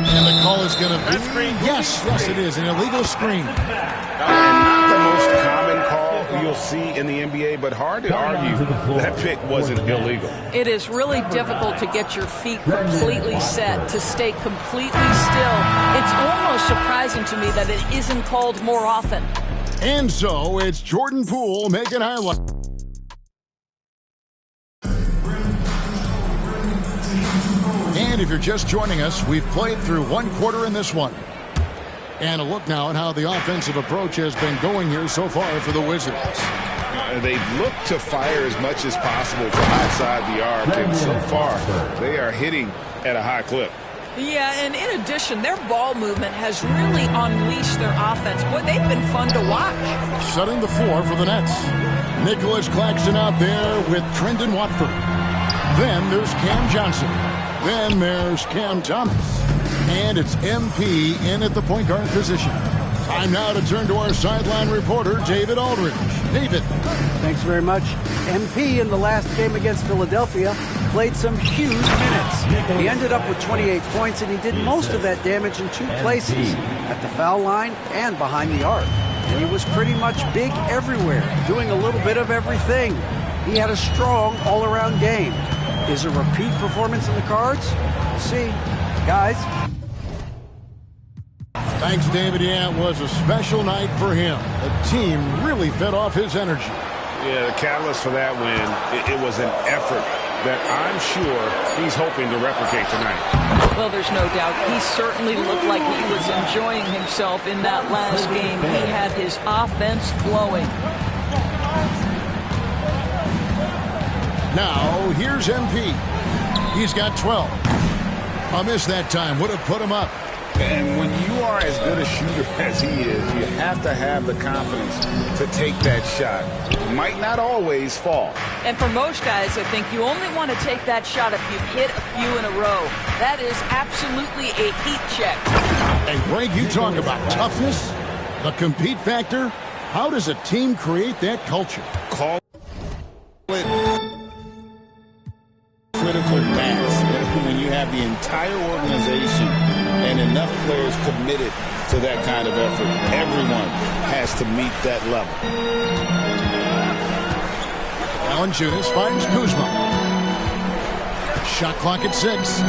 And the call is going to be... Yes, it is. An illegal screen. And not the most common call you'll see in the NBA, but hard to argue that pick wasn't illegal. It is really difficult to get your feet completely set, to stay completely still. It's almost surprising to me that it isn't called more often. And so it's Jordan Poole making highlights. And if you're just joining us, we've played through 1 quarter in this one. And a look now at how the offensive approach has been going here so far for the Wizards. They've looked to fire as much as possible from outside the arc, and so far they are hitting at a high clip. Yeah, and in addition, their ball movement has really unleashed their offense. Boy, they've been fun to watch. Setting the floor for the Nets. Nicholas Claxton out there with Trendon Watford. Then there's Cam Johnson. Then there's Cam Thomas. And it's MP in at the point guard position. Time now to turn to our sideline reporter, David Aldridge. David. Thanks very much. MP in the last game against Philadelphia played some huge minutes. He ended up with 28 points, and he did most of that damage in 2 places, at the foul line and behind the arc. And he was pretty much big everywhere, doing a little bit of everything. He had a strong all-around game. Is a repeat performance in the cards? We'll see. Guys. Thanks, David. Yeah, it was a special night for him. The team really fed off his energy. Yeah, the catalyst for that win, it was an effort that I'm sure he's hoping to replicate tonight. Well, there's no doubt. He certainly looked like he was enjoying himself in that last game. He had his offense flowing. Now, here's MP. He's got 12. A miss that time would have put him up. And when you are as good a shooter as he is, you have to have the confidence to take that shot. It might not always fall. And for most guys, I think you only want to take that shot if you've hit a few in a row. That is absolutely a heat check. And Greg, you talk about toughness, the compete factor. How does a team create that culture? Call it critical mass when you have the entire organization and enough players committed to that kind of effort. Everyone has to meet that level. Valanciunas finds Kuzma. Shot clock at 6.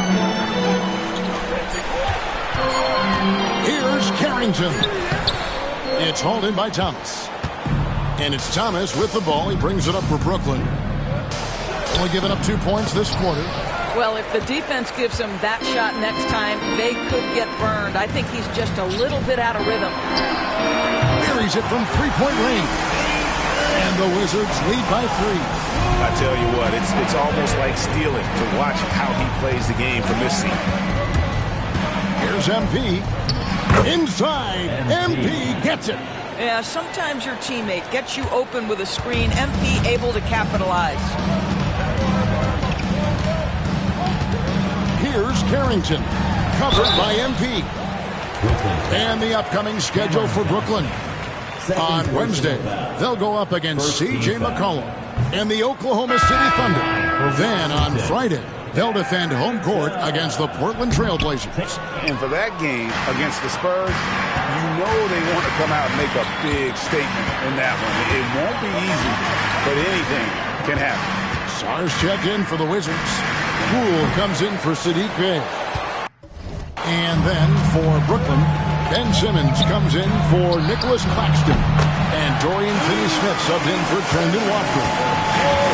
Here's Carrington. It's hauled in by Thomas. And it's Thomas with the ball. He brings it up for Brooklyn. Only giving up 2 points this quarter. Well, if the defense gives him that shot next time, they could get burned. I think he's just a little bit out of rhythm. Buries it from three-point range. And the Wizards lead by 3. I tell you what, it's almost like stealing to watch how he plays the game from this seat. Here's MP. Inside. MP gets it. Yeah, sometimes your teammate gets you open with a screen. MP able to capitalize. Here's Carrington, covered by MP. And the upcoming schedule for Brooklyn. On Wednesday, they'll go up against C.J. McCollum and the Oklahoma City Thunder. Then on Friday, they'll defend home court against the Portland Trail Blazers. And for that game against the Spurs, you know they want to come out and make a big statement in that one. It won't be easy, but anything can happen. Sars checked in for the Wizards. Poole comes in for Sadiq Bey. And then for Brooklyn, Ben Simmons comes in for Nicholas Claxton. And Dorian Finney-Smith subbed in for Trendon Watford.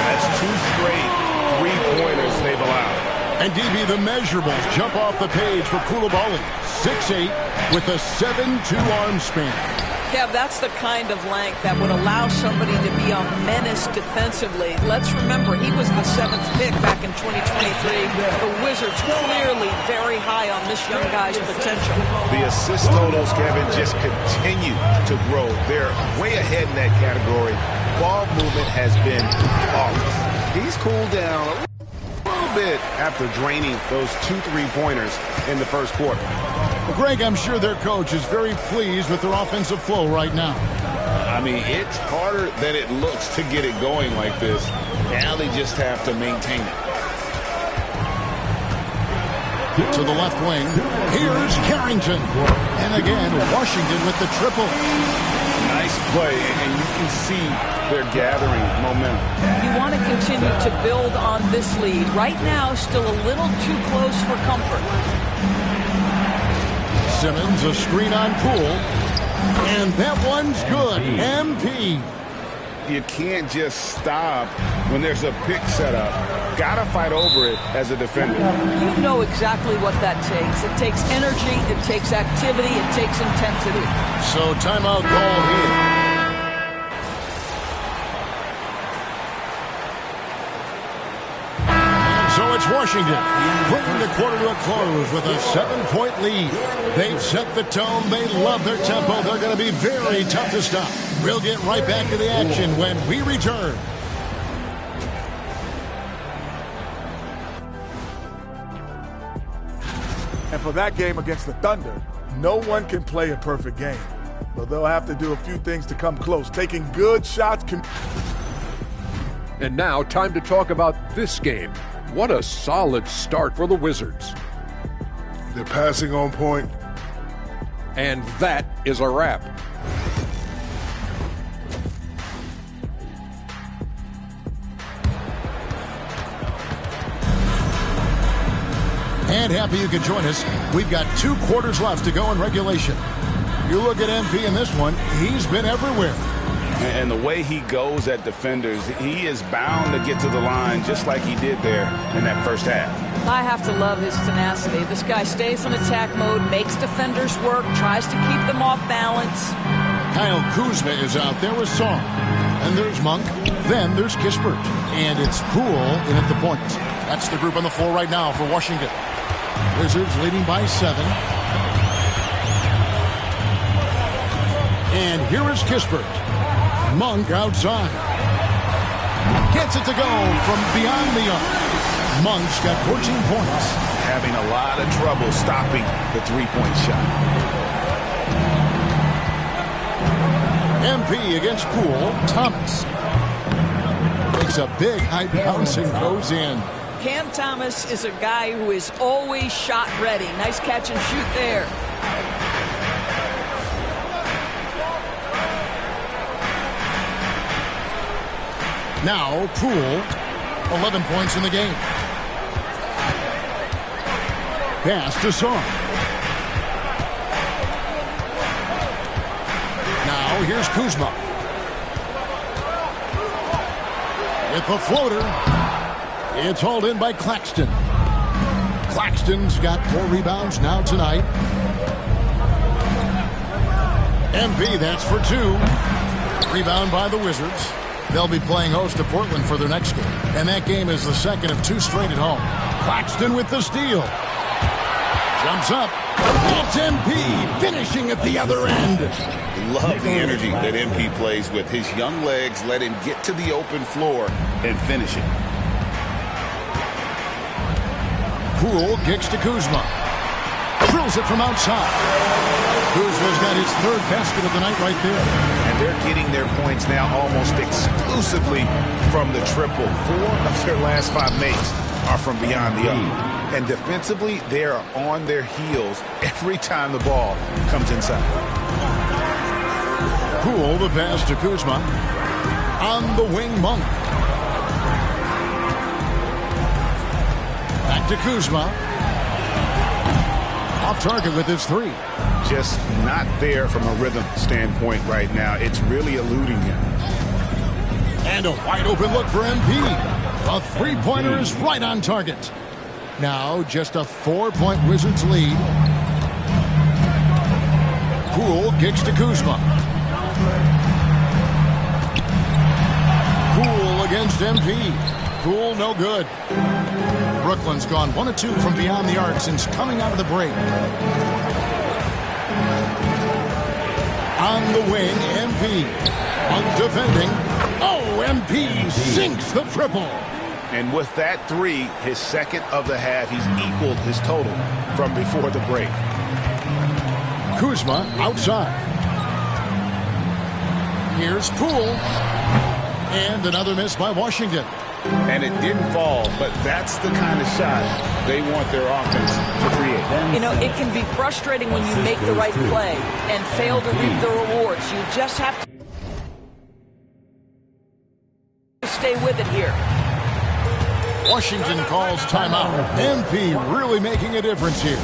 That's 2 straight three-pointers they've allowed. And DB, the measurables jump off the page for Coulibaly. 6'8", with a 7'2" arm span. Kev, that's the kind of length that would allow somebody to be a menace defensively. Let's remember, he was the 7th pick back in 2023. The Wizards clearly very high on this young guy's potential. The assist totals, Kevin, just continue to grow. They're way ahead in that category. Ball movement has been flawless. He's cooled down a little bit after draining those 2 3-pointers in the first quarter. Well, Greg, I'm sure their coach is very pleased with their offensive flow right now. I mean, it's harder than it looks to get it going like this. Now they just have to maintain it. To the left wing, here's Carrington. And again, Washington with the triple. Nice play, and you can see they're gathering momentum. You want to continue to build on this lead. Right now, still a little too close for comfort. Simmons, a screen on Poole. And that one's good. MP. You can't just stop when there's a pick set up. Gotta fight over it as a defender. You know exactly what that takes. It takes energy, it takes activity, it takes intensity. So timeout call here. So it's Washington bringing the quarter to a close with a 7-point lead. They've set the tone. They love their tempo. They're going to be very tough to stop. We'll get right back to the action when we return. And for that game against the Thunder, no one can play a perfect game. So they'll have to do a few things to come close. Taking good shots can... And now, time to talk about this game. What a solid start for the Wizards. They're passing on point. And that is a wrap. And happy you could join us. We've got 2 quarters left to go in regulation. You look at MP in this one, he's been everywhere. And the way he goes at defenders, he is bound to get to the line just like he did there in that first half. I have to love his tenacity. This guy stays in attack mode, makes defenders work, tries to keep them off balance. Kyle Kuzma is out there with Song. And there's Monk. Then there's Kispert. And it's Poole in at the point. That's the group on the floor right now for Washington. Wizards leading by 7. And here is Kispert. Monk outside. Gets it to go from beyond the arc. Monk's got 14 points. Having a lot of trouble stopping the three-point shot. MP against Poole. Thomas takes a big high bounce and goes in. Cam Thomas is a guy who is always shot ready. Nice catch and shoot there. Now Poole, 11 points in the game. Pass to Song. Now here's Kuzma. With the floater. It's hauled in by Claxton. Claxton's got 4 rebounds now tonight. MP, that's for 2. Rebound by the Wizards. They'll be playing host to Portland for their next game. And that game is the second of 2 straight at home. Claxton with the steal. Jumps up. It's MP finishing at the other end. Love the energy that MP plays with. His young legs let him get to the open floor and finish it. Poole kicks to Kuzma. Drills it from outside. Kuzma's got his 3rd basket of the night right there. And they're getting their points now almost exclusively from the triple. 4 of their last 5 makes are from beyond the arc. And defensively, they are on their heels every time the ball comes inside. Poole, the pass to Kuzma. On the wing, Monk. Back to Kuzma. Off target with his 3. Just not there from a rhythm standpoint right now. It's really eluding him. And a wide open look for MP. A 3-pointer is right on target. Now just a 4-point Wizards lead. Poole kicks to Kuzma. Poole against MP. Poole no good. Brooklyn's gone 1 of 2 from beyond the arc since coming out of the break. On the wing, MP. Monk defending. Oh, MP sinks the triple. And with that 3, his 2nd of the half, he's equaled his total from before the break. Kuzma outside. Here's Poole. And another miss by Washington. And it didn't fall, but that's the kind of shot they want their offense to create. You know, it can be frustrating when you make the right play and fail to reap the rewards. You just have to stay with it here. Washington calls timeout. MP really making a difference here.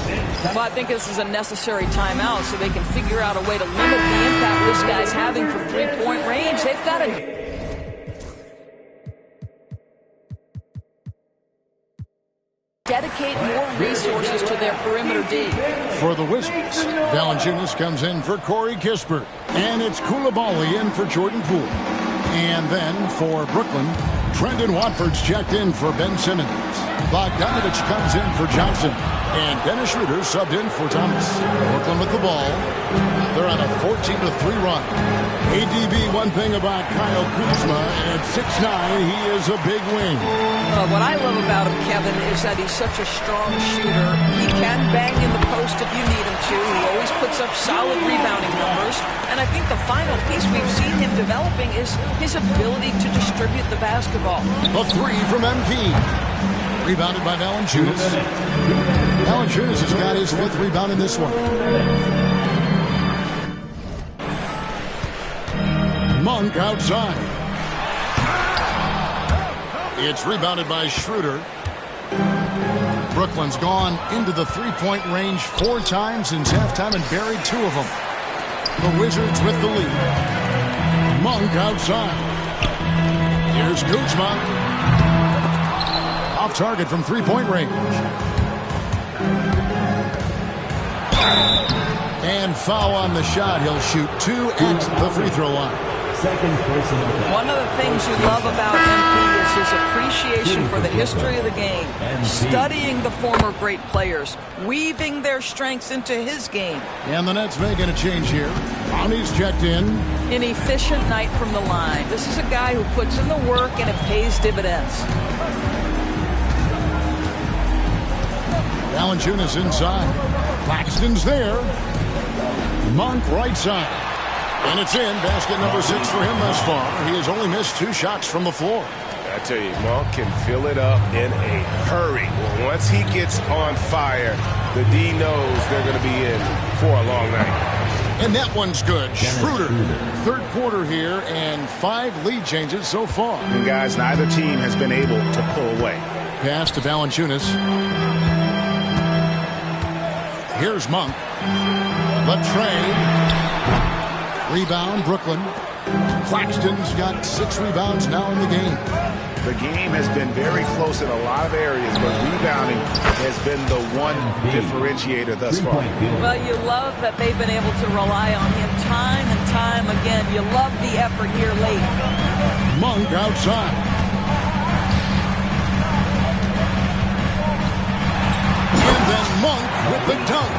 Well, I think this is a necessary timeout so they can figure out a way to limit the impact this guy's having from 3-point range. They've got to dedicate more resources to their perimeter D. For the Wizards, Valanciunas comes in for Corey Kispert. And it's Koulibaly in for Jordan Poole. And then for Brooklyn, Trendon Watford's checked in for Ben Simmons. Bogdanovich comes in for Johnson. And Dennis Schroeder subbed in for Thomas. Brooklyn with the ball. They're on a 14-3 run. ADB, one thing about Kyle Kuzma, at 6'9", he is a big wing. What I love about him, Kevin, is that he's such a strong shooter. He can bang in the post if you need him to. He always puts up solid rebounding numbers. And I think the final piece we've seen him developing is his ability to distribute the basketball. A 3 from MP. Rebounded by Valanciunas. Valanciunas has got his 5th rebound in this one. Monk outside. It's rebounded by Schroeder. Brooklyn's gone into the 3-point range 4 times since halftime and buried 2 of them. The Wizards with the lead. Monk outside. Here's Kuzma. Off target from 3-point range. And foul on the shot. He'll shoot 2 at the free throw line. second personal foul. One of the things you love about MP is his appreciation for the history of the game, studying the former great players, weaving their strengths into his game. And the Nets making a change here. Bonnie's checked in. An efficient night from the line. This is a guy who puts in the work and it pays dividends. Valanciunas inside. Claxton's there. Monk right side. And it's in. Basket number 6 for him thus far. He has only missed 2 shots from the floor. I tell you, Monk can fill it up in a hurry. Once he gets on fire, the D knows they're going to be in for a long night. And that one's good. Schroeder. Third quarter here and 5 lead changes so far. And guys, neither team has been able to pull away. Pass to Valanciunas. Here's Monk. Latrey. Rebound, Brooklyn. Claxton's got 6 rebounds now in the game. The game has been very close in a lot of areas, but rebounding has been the one differentiator thus far. Well, you love that they've been able to rely on him time and time again. You love the effort here late. Monk outside. And then Monk with the dunk.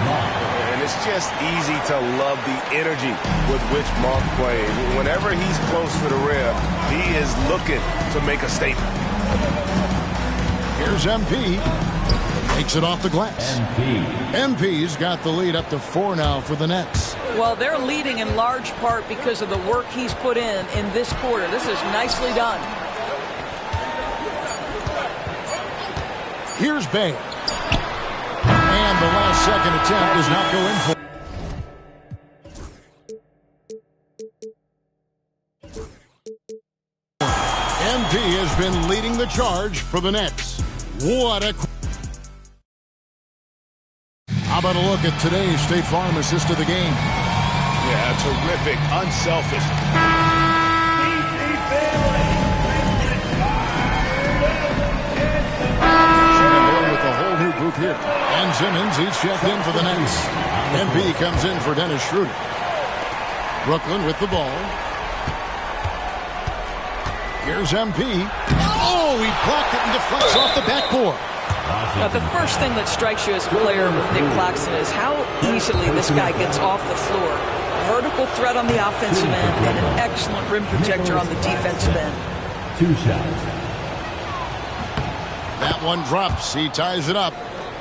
And it's just easy to love the energy with which Monk plays. Whenever he's close to the rim, he is looking to make a statement. Here's MP. Takes it off the glass. MP's got the lead up to 4 now for the Nets. Well, they're leading in large part because of the work he's put in this quarter. This is nicely done. Here's Bay. And the last second attempt does not go in for. MP has been leading the charge for the Nets. What a... How about a look at today's State Farm assist of the game? Yeah, terrific, unselfish. With a whole new group here. And Simmons, he's checked in for the Nets. MP comes in for Dennis Schroeder. Brooklyn with the ball. Here's MP. Oh, he blocked it and deflects off the backboard. Now, the first thing that strikes you as a player with Nick Claxton is how easily this guy gets off the floor. Vertical threat on the offensive end and an excellent rim protector on the defensive end. 2 shots. That one drops. He ties it up.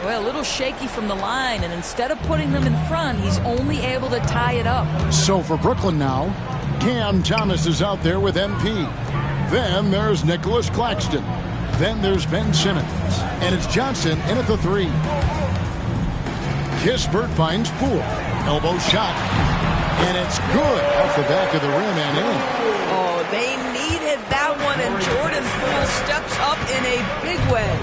Well, a little shaky from the line, and instead of putting them in front, he's only able to tie it up. So for Brooklyn now, Cam Thomas is out there with MP. Then there's Nicholas Claxton. Then there's Ben Simmons. And it's Johnson in at the 3. Kispert finds Poole. Elbow shot. And it's good off the back of the rim and in. Oh, they needed that one, and Jordan Poole steps up in a big way.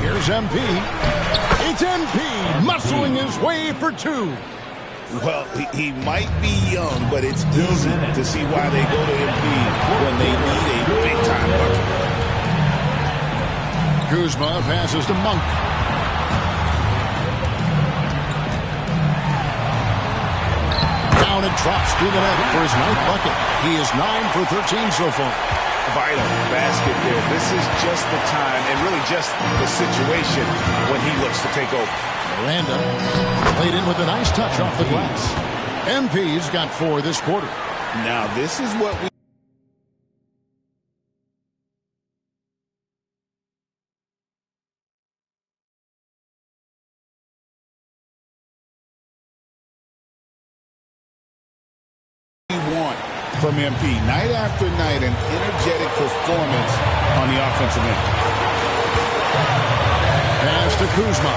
Here's MP. It's MP muscling his way for 2. Well, he might be young, but it's easy to see why they go to MP when they need a big-time bucket. Kuzma passes to Monk. Down and drops through the net for his 9th bucket. He is 9 for 13 so far. Vital basket there. This is just the time and really just the situation when he looks to take over. Miranda played in with a nice touch off the glass. MP's got 4 this quarter. Now this is what we... want from MP. Night after night, an energetic performance on the offensive end. Pass to Kuzma.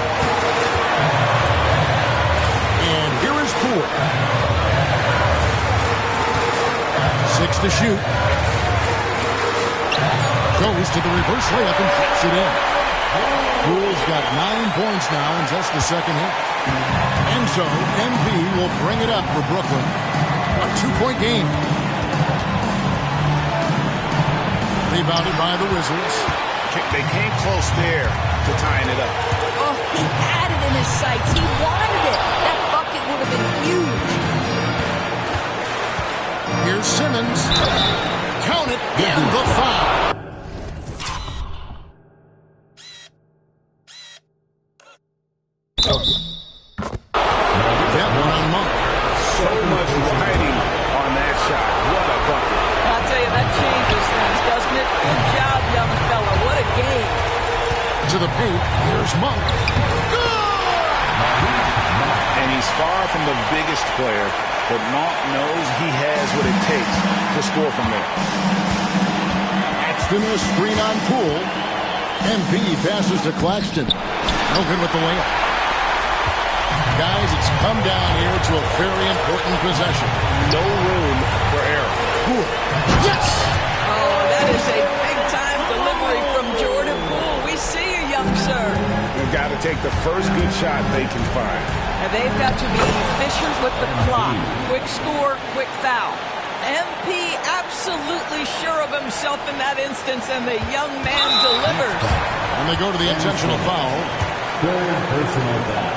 And here is Poole. 6 to shoot. Goes to the reverse layup and puts it in. Poole's got 9 points now in just the second half. And so MP will bring it up for Brooklyn. A 2-point game. Rebounded by the Wizards. They came close there to tying it up. Oh, he had it in his sights. He wanted it. That bucket would have been huge. Into the paint. Here's Monk. And he's far from the biggest player, but Monk knows he has what it takes to score from there. Axton, a screen on Poole. MP passes to Claxton. No good with the layup. Guys, it's come down here to a very important possession. No room for error. Poole. Yes! Oh, that is a big-time delivery from Jordan Poole. We see you, young sir. They've got to take the first good shot they can find. And they've got to be efficient with the clock. Quick score, quick foul. MP absolutely sure of himself in that instance, and the young man delivers. And they go to the intentional foul. Third personal foul.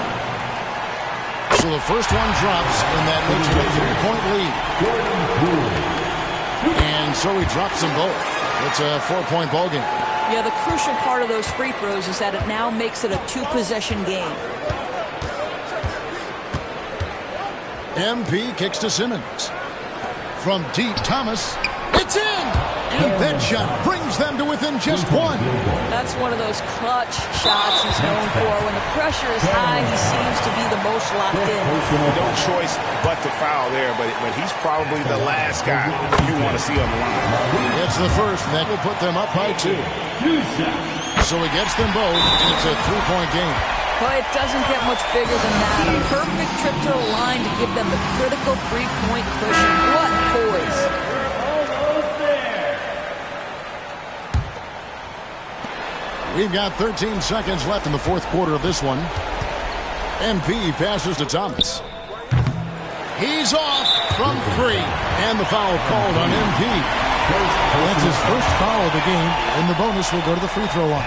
So the first one drops, and that makes it a 3-point lead. And so he drops them both. It's a 4-point ball game. Yeah, the crucial part of those free throws is that it now makes it a 2-possession game. MP kicks to Simmons. From deep, Thomas. It's in! And that shot brings them to within just one. That's one of those clutch shots he's known for. When the pressure is high, he seems to be the most locked in. No choice but to foul there, but he's probably the last guy you want to see on the line. It's the first, and that will put them up by 2. So he gets them both, and it's a 3-point game. Well, it doesn't get much bigger than that. A perfect trip to the line to give them the critical 3-point cushion. What poise. We've got 13 seconds left in the fourth quarter of this one. MP passes to Thomas. He's off from 3. And the foul called on MP. That's his first foul of the game. And the bonus will go to the free throw line.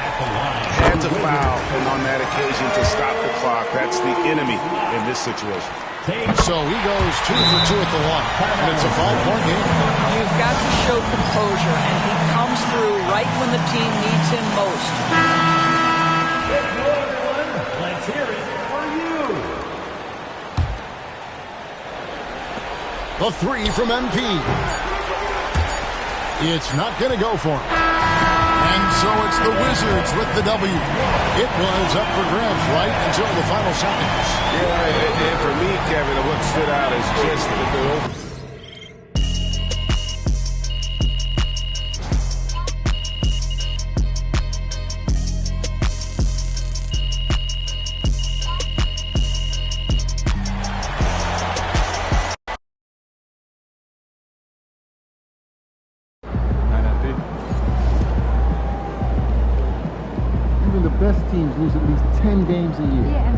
Had to foul, and on that occasion to stop the clock. That's the enemy in this situation. So he goes 2 for 2 at the line. And it's a 5-point game. You've got to show composure, and he comes through right when the team needs him most. Let's hear it for you. The 3 from MP. It's not going to go for him. And so it's the Wizards with the W. It was up for grabs right until the final seconds. Yeah, and for me, Kevin, what stood out is just the Even the best teams lose at least 10 games a year. Yeah,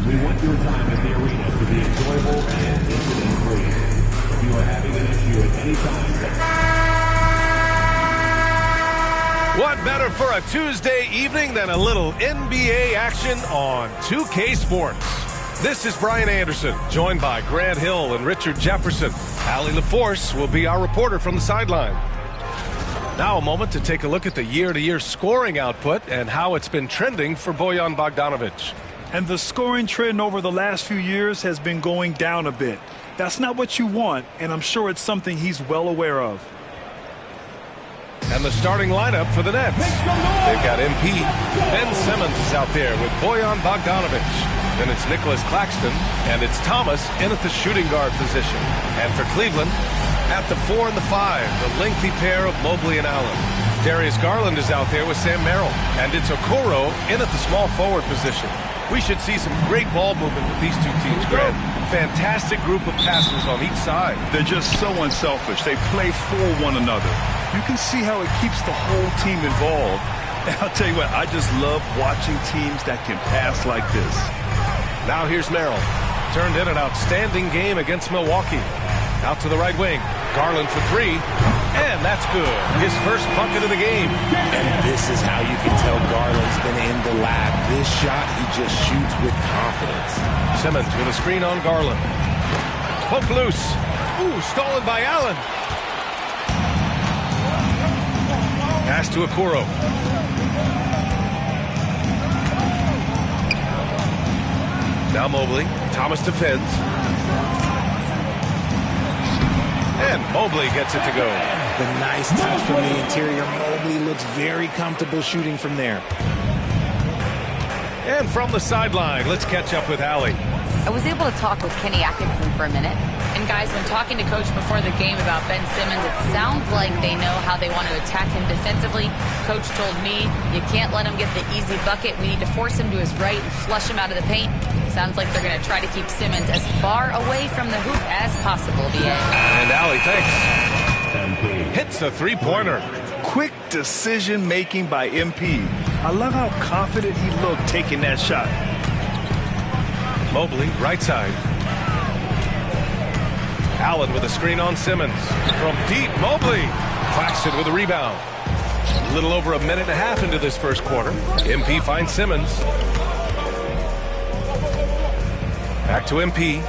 We want your time at the arena to be enjoyable and incident-free. If you are having an issue at any time... What better for a Tuesday evening than a little NBA action on 2K Sports? This is Brian Anderson, joined by Grant Hill and Richard Jefferson. Allie LaForce will be our reporter from the sideline. Now a moment to take a look at the year-to-year scoring output and how it's been trending for Bojan Bogdanovic. And the scoring trend over the last few years has been going down a bit. That's not what you want, and I'm sure it's something he's well aware of. And the starting lineup for the Nets. They've got MP. Ben Simmons is out there with Bojan Bogdanovic. Then it's Nicholas Claxton, and it's Thomas in at the shooting guard position. And for Cleveland, at the 4 and the 5, the lengthy pair of Mobley and Allen. Darius Garland is out there with Sam Merrill, and it's Okoro in at the small forward position. We should see some great ball movement with these two teams, Grant. Fantastic group of passers on each side. They're just so unselfish. They play for one another. You can see how it keeps the whole team involved. And I'll tell you what, I just love watching teams that can pass like this. Now here's Merrill. Turned in an outstanding game against Milwaukee. Out to the right wing. Garland for 3. And that's good. His first bucket of the game. And this is how you can tell Garland's been in the lab. This shot, he just shoots with confidence. Simmons with a screen on Garland. Poke loose. Ooh, stolen by Allen. Pass to Okoro. Now Mobley. Thomas defends. And Mobley gets it to go. The nice touch from the interior. Mobley looks very comfortable shooting from there. And from the sideline, let's catch up with Allie. I was able to talk with Kenny Atkinson for a minute. And guys, when talking to Coach before the game about Ben Simmons, it sounds like they know how they want to attack him defensively. Coach told me, you can't let him get the easy bucket. We need to force him to his right and flush him out of the paint. Sounds like they're going to try to keep Simmons as far away from the hoop as possible, BA. And Allie, thanks. Hits a three-pointer. Quick decision-making by MP. I love how confident he looked taking that shot. Mobley, right side. Allen with a screen on Simmons. From deep, Mobley. Claxton with a rebound. A little over a minute and a half into this first quarter. MP finds Simmons. Back to MP.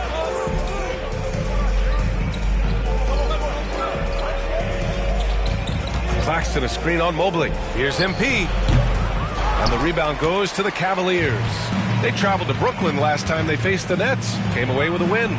Claxton a screen on Mobley. Here's MP. And the rebound goes to the Cavaliers. They traveled to Brooklyn last time they faced the Nets. Came away with a win.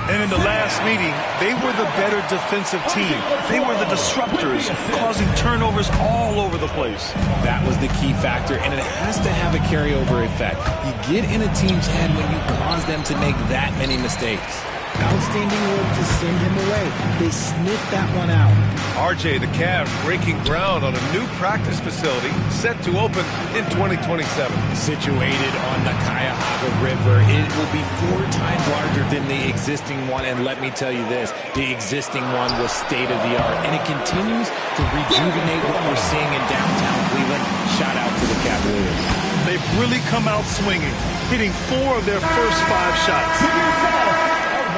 And in the last meeting, they were the better defensive team. They were the disruptors, causing turnovers all over the place. That was the key factor, and it has to have a carryover effect. You get in a team's head when you cause them to make that many mistakes. Outstanding work to send him away. They sniffed that one out. RJ, the Cavs breaking ground on a new practice facility set to open in 2027. Situated on the Cuyahoga River, it will be 4 times larger than the existing one. And let me tell you this, the existing one was state-of-the-art. And it continues to rejuvenate what we're seeing in downtown Cleveland. Shout out to the Cavaliers. They've really come out swinging, hitting 4 of their first 5 shots.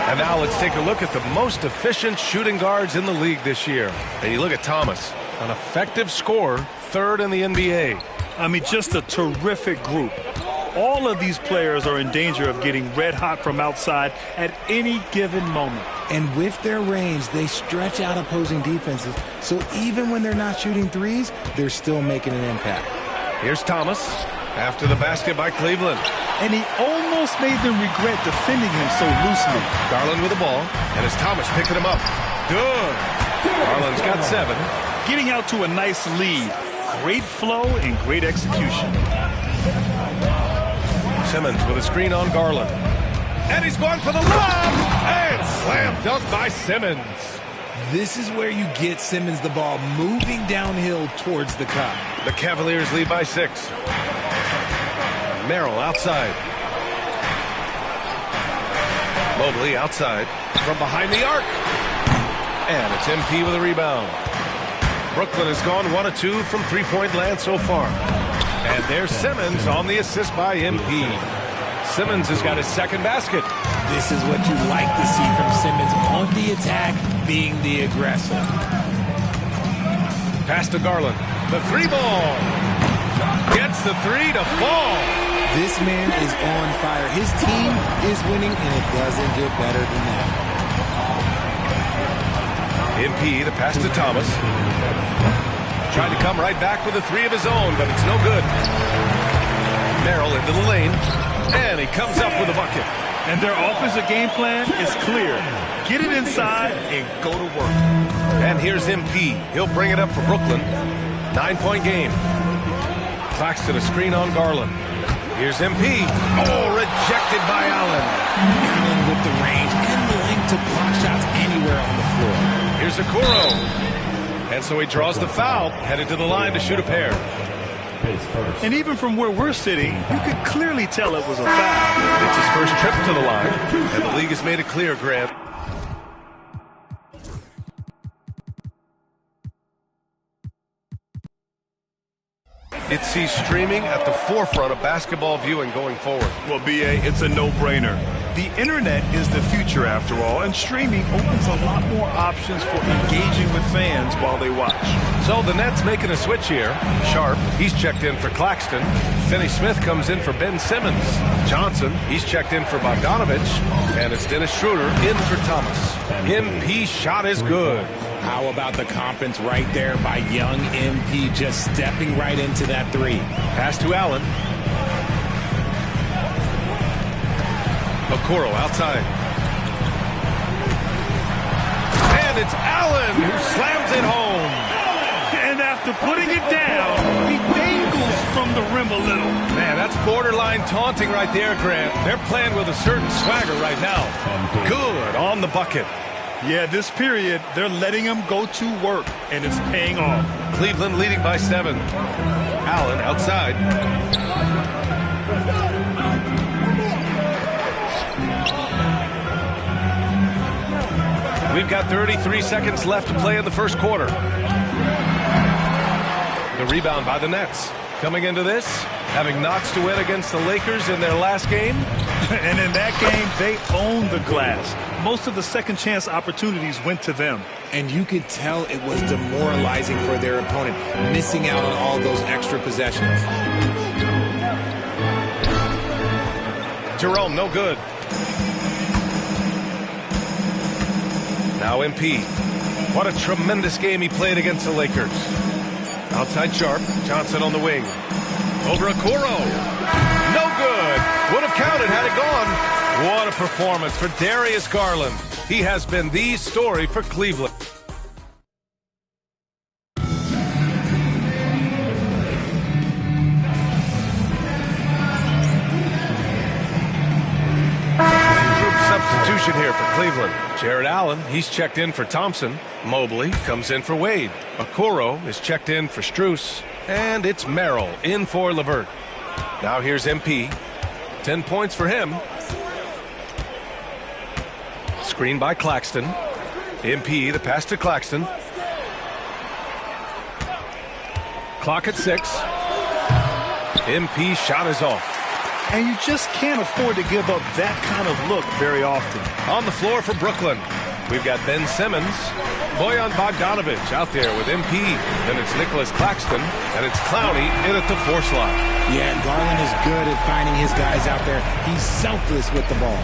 And now let's take a look at the most efficient shooting guards in the league this year. And you look at Thomas, an effective scorer, 3rd in the NBA. I mean, just a terrific group. All of these players are in danger of getting red hot from outside at any given moment. And with their range, they stretch out opposing defenses. So even when they're not shooting threes, they're still making an impact. Here's Thomas after the basket by Cleveland. And he almost made them regret defending him so loosely. Garland with the ball, and it's Thomas picking him up. Good. Garland's got 7. Getting out to a nice lead. Great flow and great execution. Simmons with a screen on Garland. And he's going for the lob! And slam dunk by Simmons. This is where you get Simmons the ball moving downhill towards the cup. The Cavaliers lead by 6. Merrill outside. Mobley outside from behind the arc. And it's MP with a rebound. Brooklyn has gone 1 of 2 from 3-point land so far. And there's Simmons on the assist by MP. Simmons has got his second basket. This is what you like to see from Simmons on the attack, being the aggressor. Pass to Garland. The three ball. Gets the three to fall. This man is on fire. His team is winning, and it doesn't get better than that. MP, the pass to Thomas. Tried to come right back with a three of his own, but it's no good. Merrill into the lane, and he comes up with a bucket. And their offensive game plan is clear. Get it inside and go to work. And here's MP. He'll bring it up for Brooklyn. 9-point game. Claxton a screen on Garland. Here's MP. Oh, rejected by Allen. Allen with the range and the length to block shots anywhere on the floor. Here's Okoro. And so he draws the foul, headed to the line to shoot a pair. And even from where we're sitting, you could clearly tell it was a foul. It's his first trip to the line, and the league has made it clear, Grant. It sees streaming at the forefront of basketball viewing going forward. Well, BA, it's a no-brainer. The internet is the future after all, and streaming opens a lot more options for engaging with fans while they watch. So the Nets making a switch here. Sharp, he's checked in for Claxton. Finney Smith comes in for Ben Simmons. Johnson, he's checked in for Bogdanovich. And it's Dennis Schroeder in for Thomas. MP shot is good. How about the confidence right there by young MP, just stepping right into that three. Pass to Allen. Okoro outside. And it's Allen who slams it home. And after putting it down, he dangles from the rim a little. Man, that's borderline taunting right there, Grant. They're playing with a certain swagger right now. Good on the bucket. Yeah, this period, they're letting him go to work, and it's paying off. Cleveland leading by 7. Allen outside. We've got 33 seconds left to play in the first quarter. The rebound by the Nets. Coming into this, having knots to win against the Lakers in their last game. And in that game, they owned the glass. Most of the second chance opportunities went to them. And you could tell it was demoralizing for their opponent, missing out on all those extra possessions. Jerome, no good. Now MP. What a tremendous game he played against the Lakers. Outside Sharp. Johnson on the wing. Over Okoro. No good. Would have counted had it gone. What a performance for Darius Garland. He has been the story for Cleveland. Substitution here for Cleveland. Jared Allen, he's checked in for Thompson. Mobley comes in for Wade. Okoro is checked in for Strus. And it's Merrill in for LeVert. Now here's MP. 10 points for him. Screen by Claxton. MP, the pass to Claxton. Clock at 6. MP shot is off. And you just can't afford to give up that kind of look very often. On the floor for Brooklyn, we've got Ben Simmons. Bojan Bogdanovich out there with MP. Then it's Nicholas Claxton, and it's Clowney in at the 4 slot. Yeah, Garland is good at finding his guys out there. He's selfless with the ball.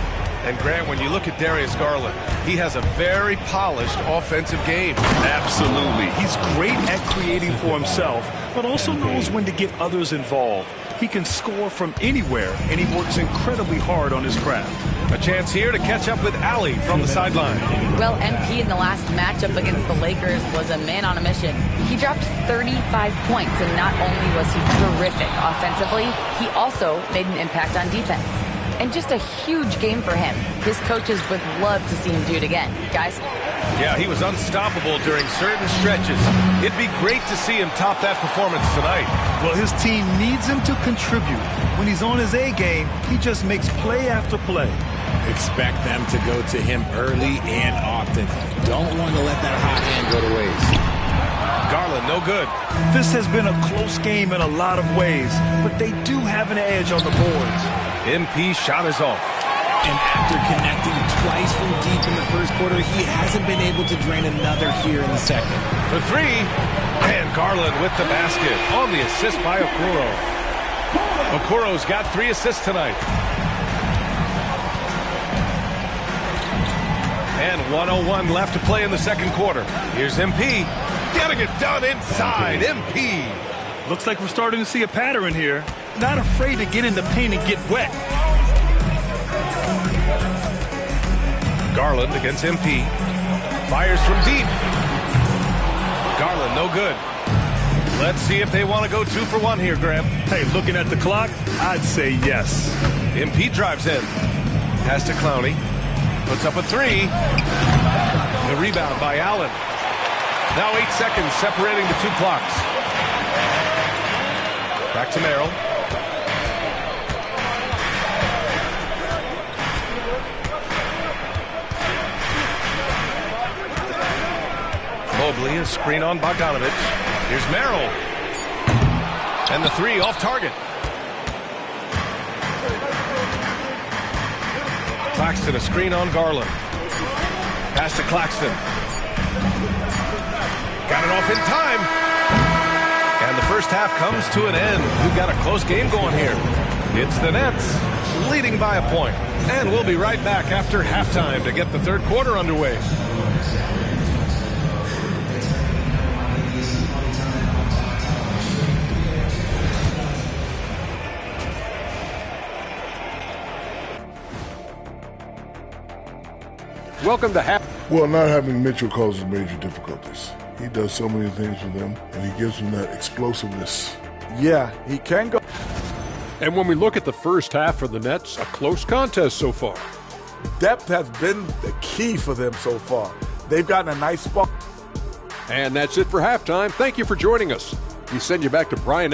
And Grant, when you look at Darius Garland, he has a very polished offensive game. Absolutely. He's great at creating for himself, but also knows when to get others involved. He can score from anywhere, and he works incredibly hard on his craft. A chance here to catch up with Ali from the sideline. Well, MP in the last matchup against the Lakers was a man on a mission. He dropped 35 points, and not only was he terrific offensively, he also made an impact on defense. And just a huge game for him. His coaches would love to see him do it again. Guys? Yeah, he was unstoppable during certain stretches. It'd be great to see him top that performance tonight. Well, his team needs him to contribute. When he's on his A game, he just makes play after play. Expect them to go to him early and often. Don't want to let that hot hand go to waste. Garland, no good. This has been a close game in a lot of ways, but they do have an edge on the boards. MP shot is off. And after connecting twice from deep in the first quarter, he hasn't been able to drain another here in the second. For three, and Garland with the basket on the assist by Okoro. Okoro's got 3 assists tonight. And 1:01 left to play in the second quarter. Here's MP. Getting it done inside. MP. Looks like we're starting to see a pattern here. Not afraid to get in the paint and get wet. Garland against MP. Fires from deep. Garland, no good. Let's see if they want to go 2 for 1 here, Graham. Hey, looking at the clock, I'd say yes. MP drives in. Pass to Clowney. Puts up a 3. The rebound by Allen. Now 8 seconds separating the 2 clocks. Back to Merrill. Mobley, a screen on Bogdanovich. Here's Merrill. And the 3 off target. Claxton, a screen on Garland. Pass to Claxton. Got it off in time. And the first half comes to an end. We've got a close game going here. It's the Nets leading by a point. And we'll be right back after halftime to get the third quarter underway. Welcome to half. Well, not having Mitchell causes major difficulties. He does so many things for them, and he gives them that explosiveness. Yeah, he can go. And when we look at the first half for the Nets, a close contest so far. Depth has been the key for them so far. They've gotten a nice spot. And that's it for halftime. Thank you for joining us. We send you back to Brian.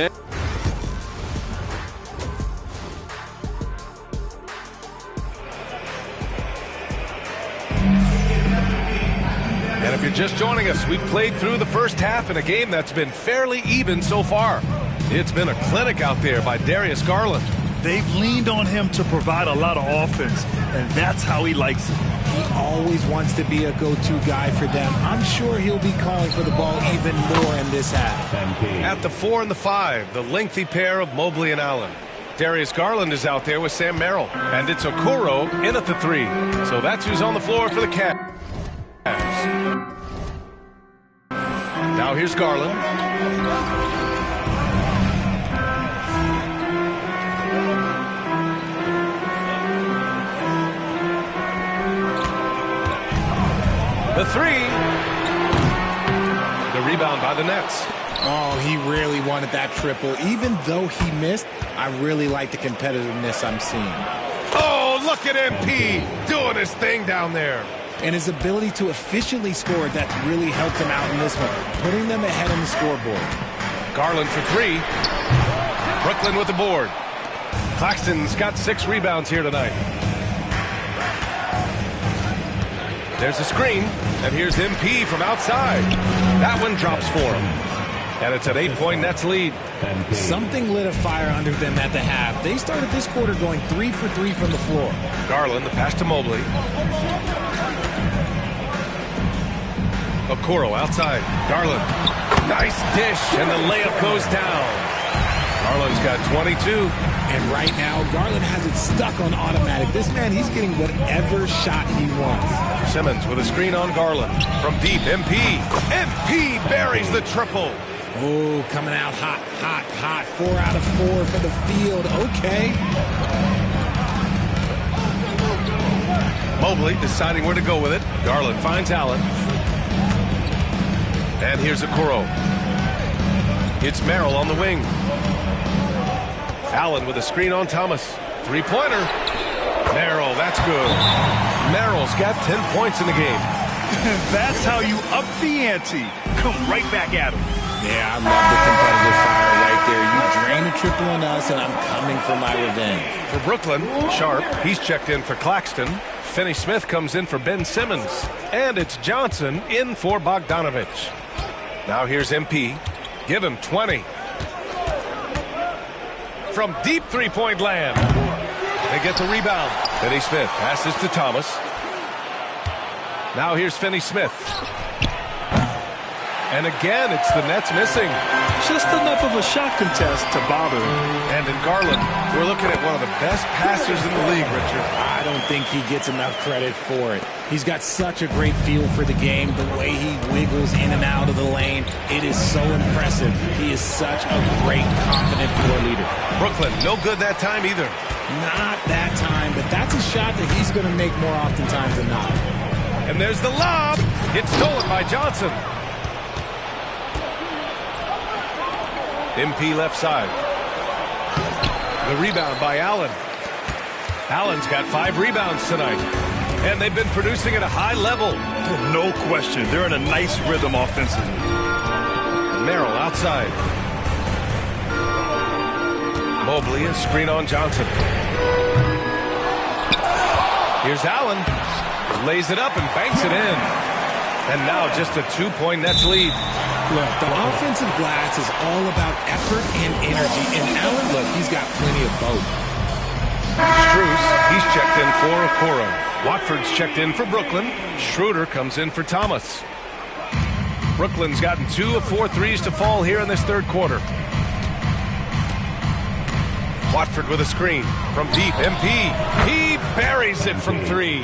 And if you're just joining us, we've played through the first half in a game that's been fairly even so far. It's been a clinic out there by Darius Garland. They've leaned on him to provide a lot of offense, and that's how he likes it. He always wants to be a go-to guy for them. I'm sure he'll be calling for the ball even more in this half. At the 4 and the 5, the lengthy pair of Mobley and Allen. Darius Garland is out there with Sam Merrill. And it's Okoro in at the 3. So that's who's on the floor for the Cavs. Now here's Garland. The 3. The rebound by the Nets. Oh, he really wanted that triple. Even though he missed, I really like the competitiveness I'm seeing. Oh, look at MP doing his thing down there. And his ability to efficiently score, that's really helped him out in this one, putting them ahead on the scoreboard. Garland for 3. Brooklyn with the board. Claxton's got 6 rebounds here tonight. There's a screen, and here's MP from outside. That one drops for him. And it's an 8-point Nets lead. Something lit a fire under them at the half. They started this quarter going 3 for 3 from the floor. Garland, the pass to Mobley. Okoro outside. Garland. Nice dish, and the layup goes down. Garland's got 22. And right now, Garland has it stuck on automatic. This man, he's getting whatever shot he wants. Simmons with a screen on Garland. From deep, MP. MP buries the triple. Oh, coming out hot, hot, hot. 4 out of 4 for the field. Okay. Mobley deciding where to go with it. Garland finds Allen. And here's Okoro. It's Merrill on the wing. Allen with a screen on Thomas. 3-pointer. Merrill, that's good. Merrill's got 10 points in the game. That's how you up the ante. Come right back at him. Yeah, I love the competitive fire right there. You drain a triple on us, and I'm coming for my revenge. For Brooklyn, Sharp, he's checked in for Claxton. Finney-Smith comes in for Ben Simmons. And it's Johnson in for Bogdanovich. Now here's MP. Give him 20. From deep three-point land. They get the rebound. Finney Smith passes to Thomas. Now here's Finney Smith. And again, it's the Nets missing. Just enough of a shot contest to bother him. And in Garland, we're looking at one of the best passers in the league, Richard. I don't think he gets enough credit for it. He's got such a great feel for the game, the way he wiggles in and out of the lane. It is so impressive. He is such a great, confident floor leader. Brooklyn, no good that time either. Not that time, but that's a shot that he's going to make more oftentimes than not. And there's the lob. It's stolen by Johnson. MP left side. The rebound by Allen. Allen's got 5 rebounds tonight. And they've been producing at a high level. No question. They're in a nice rhythm offensively. Merrill outside. Mobley, a screen on Johnson. Here's Allen. Lays it up and banks it in. And now just a 2-point Nets lead. Look, the offensive glass is all about effort and energy. And Allen, look, he's got plenty of both. Strus, he's checked in for Okoro. Watford's checked in for Brooklyn. Schroeder comes in for Thomas. Brooklyn's gotten 2 of 4 threes to fall here in this third quarter. Watford with a screen from deep. MP, he buries it from 3.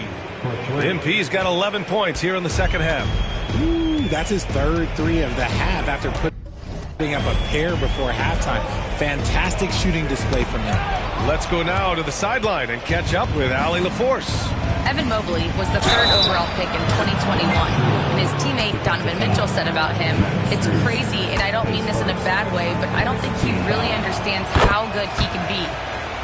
MP's got 11 points here in the second half. Ooh, that's his third 3 of the half after putting up a pair before halftime. Fantastic shooting display from him. Let's go now to the sideline and catch up with Allie LaForce. Evan Mobley was the 3rd overall pick in 2021. And his teammate Donovan Mitchell said about him, "It's crazy, and I don't mean this in a bad way, but I don't think he really understands how good he can be.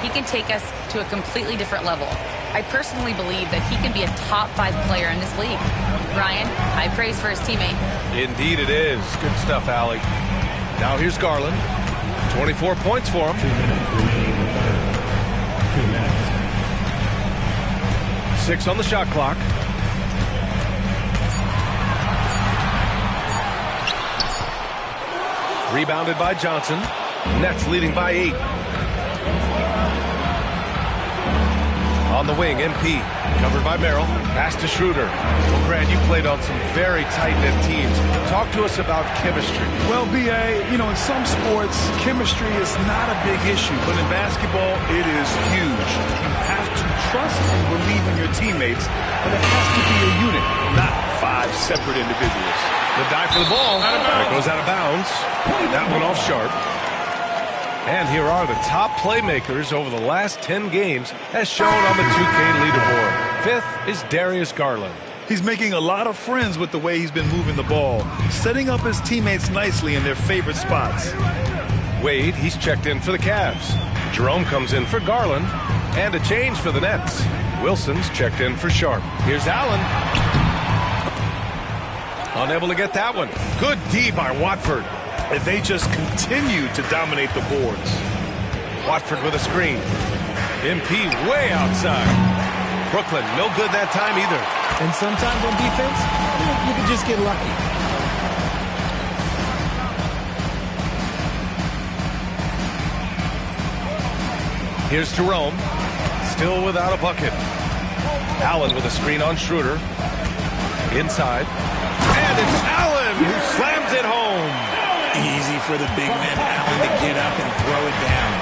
He can take us to a completely different level. I personally believe that he can be a top 5 player in this league." Ryan, high praise for his teammate. Indeed it is. Good stuff, Allie. Now here's Garland. 24 points for him. 6 on the shot clock. Rebounded by Johnson. Nets leading by 8. On the wing, MP. Covered by Merrill. Pass to Schroeder. Well, Grant, you played on some very tight-knit teams. Talk to us about chemistry. Well, B.A., in some sports, chemistry is not a big issue. But in basketball, it is huge. You have to trust and believe in your teammates. But it has to be a unit, not 5 separate individuals. The dive for the ball. It goes out of bounds. That one off sharp. And here are the top playmakers over the last 10 games as shown on the 2K leaderboard. 5th is Darius Garland. He's making a lot of friends with the way he's been moving the ball, setting up his teammates nicely in their favorite spots. Wade, he's checked in for the Cavs. Jerome comes in for Garland. And a change for the Nets. Wilson's checked in for Sharp. Here's Allen. Unable to get that one. Good D by Watford. If they just continue to dominate the boards. Watford with a screen. MP way outside. Brooklyn, no good that time either. And sometimes on defense, you can just get lucky. Here's Jerome. Still without a bucket. Allen with a screen on Schroeder. Inside. And it's Allen who slams it home. Easy for the big man Allen to get up and throw it down.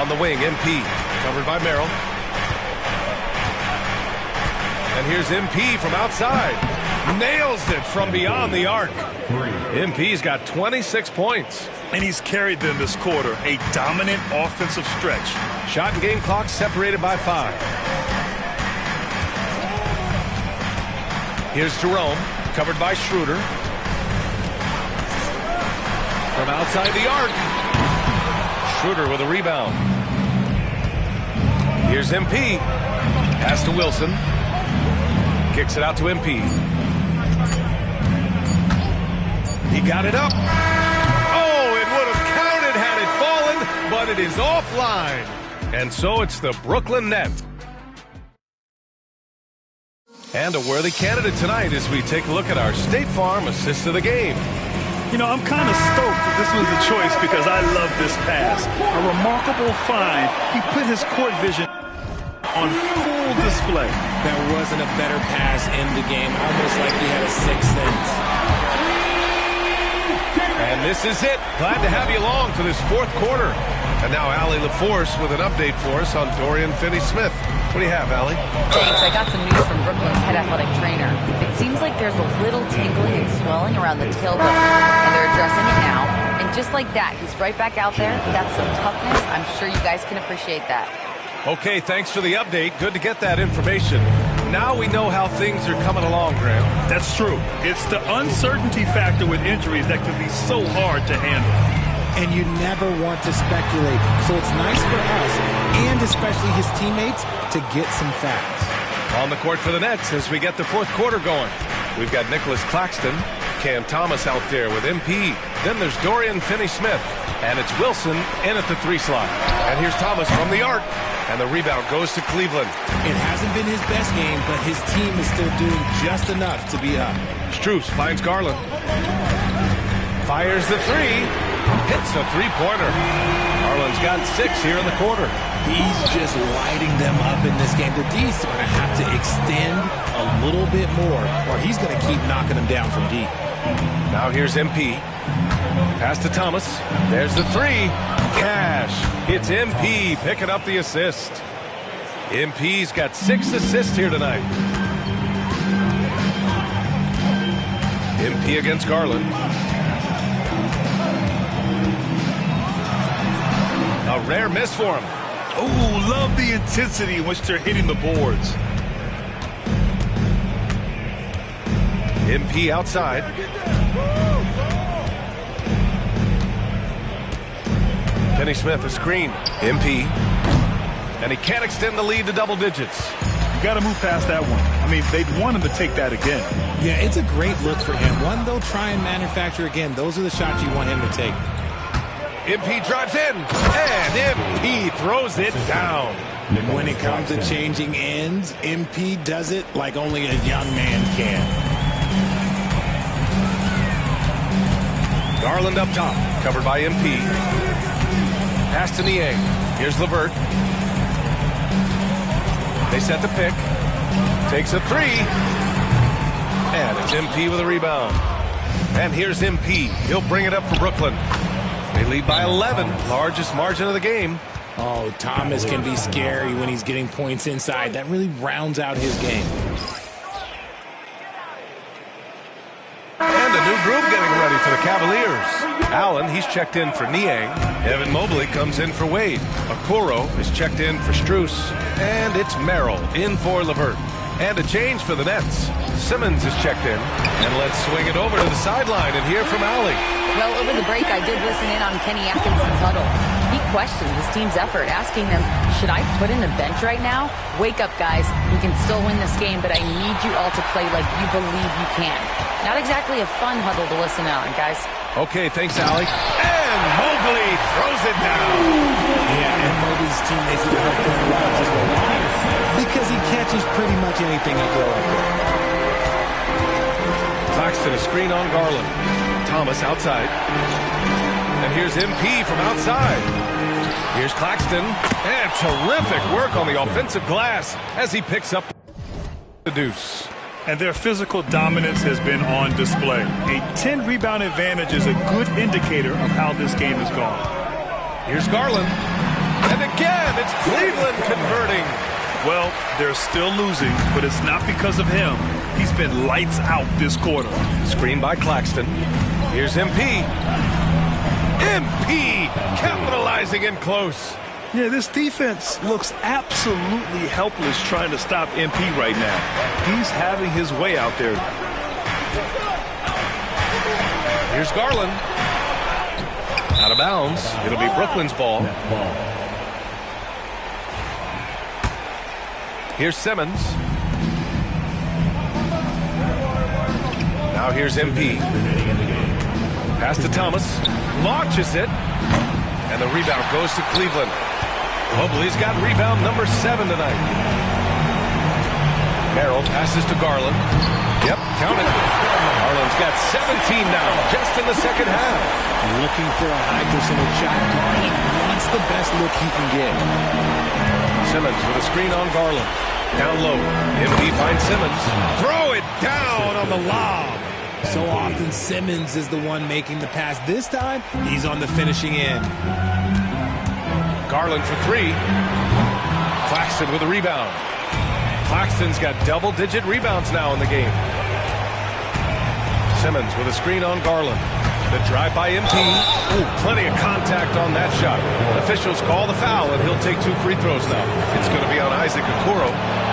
On the wing, MP. Covered by Merrill. And here's MP from outside. Nails it from beyond the arc. MP's got 26 points. And he's carried them this quarter. A dominant offensive stretch. Shot and game clock separated by 5. Here's Jerome. Covered by Schroeder. From outside the arc. Schroeder with a rebound. Here's MP. Pass to Wilson. Kicks it out to MP. He got it up. Oh, it would have counted had it fallen, but it is offline. And so it's the Brooklyn Nets. And a worthy candidate tonight as we take a look at our State Farm assist of the game. You know, I'm kind of stoked that this was the choice because I love this pass. A remarkable find. He put his court vision on full display. There wasn't a better pass in the game, almost like he had a sixth sense. And this is it. Glad to have you along for this fourth quarter. And now Allie LaForce with an update for us on Dorian Finney-Smith. What do you have, Allie? Thanks. I got some news from Brooklyn's head athletic trainer. It seems like there's a little tingling and swelling around the tailbone, and they're addressing it now. And just like that, he's right back out there. That's some toughness. I'm sure you guys can appreciate that. Okay, thanks for the update. Good to get that information. Now we know how things are coming along, Graham. That's true. It's the uncertainty factor with injuries that can be so hard to handle. And you never want to speculate. So it's nice for us, and especially his teammates, to get some facts. On the court for the Nets as we get the fourth quarter going. We've got Nicholas Claxton, Cam Thomas out there with MP. Then there's Dorian Finney-Smith, and it's Wilson in at the 3 slot. And here's Thomas from the arc, and the rebound goes to Cleveland. It hasn't been his best game, but his team is still doing just enough to be up. Strus finds Garland. Fires the 3. Hits a 3-pointer. Garland's got 6 here in the quarter. He's just lighting them up in this game. The D's going to have to extend a little bit more, or he's going to keep knocking them down from deep. Now here's MP. Pass to Thomas. There's the 3. Cash. It's MP picking up the assist. MP's got 6 assists here tonight. MP against Garland. A rare miss for him. Oh, love the intensity in which they're hitting the boards. MP outside. Finney-Smith a screen. MP. And he can't extend the lead to double digits. You got to move past that one. I mean, they'd want him to take that again. Yeah, it's a great look for him. One they'll try and manufacture again. Those are the shots you want him to take. MP drives in, and MP throws it down. When it comes to changing ends, MP does it like only a young man can. Garland up top, covered by MP. Pass to Niang. Here's LeVert. They set the pick. Takes a 3. And it's MP with a rebound. And here's MP. He'll bring it up for Brooklyn. They lead by 11, largest margin of the game. Oh, Thomas can be scary when he's getting points inside. That really rounds out his game. And a new group getting ready for the Cavaliers. Allen, he's checked in for Niang. Evan Mobley comes in for Wade. Okoro is checked in for Strus. And it's Merrill in for LeVert. And a change for the Nets. Simmons is checked in. And let's swing it over to the sideline and hear from Allie. Well, over the break, I did listen in on Kenny Atkinson's huddle. He questioned his team's effort, asking them, should I put in the bench right now? Wake up, guys. We can still win this game, but I need you all to play like you believe you can. Not exactly a fun huddle to listen on, guys. Okay, thanks, Allie. And Mobley throws it down. Yeah, and Mobley's teammates have helped him a lot as well. Because he catches pretty much anything he throws up there. Claxton a screen on Garland. Thomas outside. And here's MP from outside. Here's Claxton. And terrific work on the offensive glass as he picks up the deuce. And their physical dominance has been on display. A 10-rebound advantage is a good indicator of how this game has gone. Here's Garland. And again, it's Cleveland converting. Well, they're still losing, but it's not because of him. He's been lights out this quarter. Screen by Claxton. Here's MP. MP capitalizing in close. Yeah, this defense looks absolutely helpless trying to stop MP right now. He's having his way out there. Here's Garland. Out of bounds. It'll be Brooklyn's ball. Here's Simmons. Now here's MP. Pass to Thomas. Launches it. And the rebound goes to Cleveland. Mobley's got rebound number 7 tonight. Merrill passes to Garland. Yep, count it. Garland's got 17 now, just in the second half. Looking for a high percentage shot. Garland wants the best look he can get. Simmons with a screen on Garland. Down low. MB finds Simmons. Throw it down on the lob. So often Simmons is the one making the pass. This time, he's on the finishing end. Garland for three. Claxton with a rebound. Claxton's got double-digit rebounds now in the game. Simmons with a screen on Garland. The drive by MP. Oh, plenty of contact on that shot. Officials call the foul, and he'll take 2 free throws now. It's going to be on Isaac Okoro.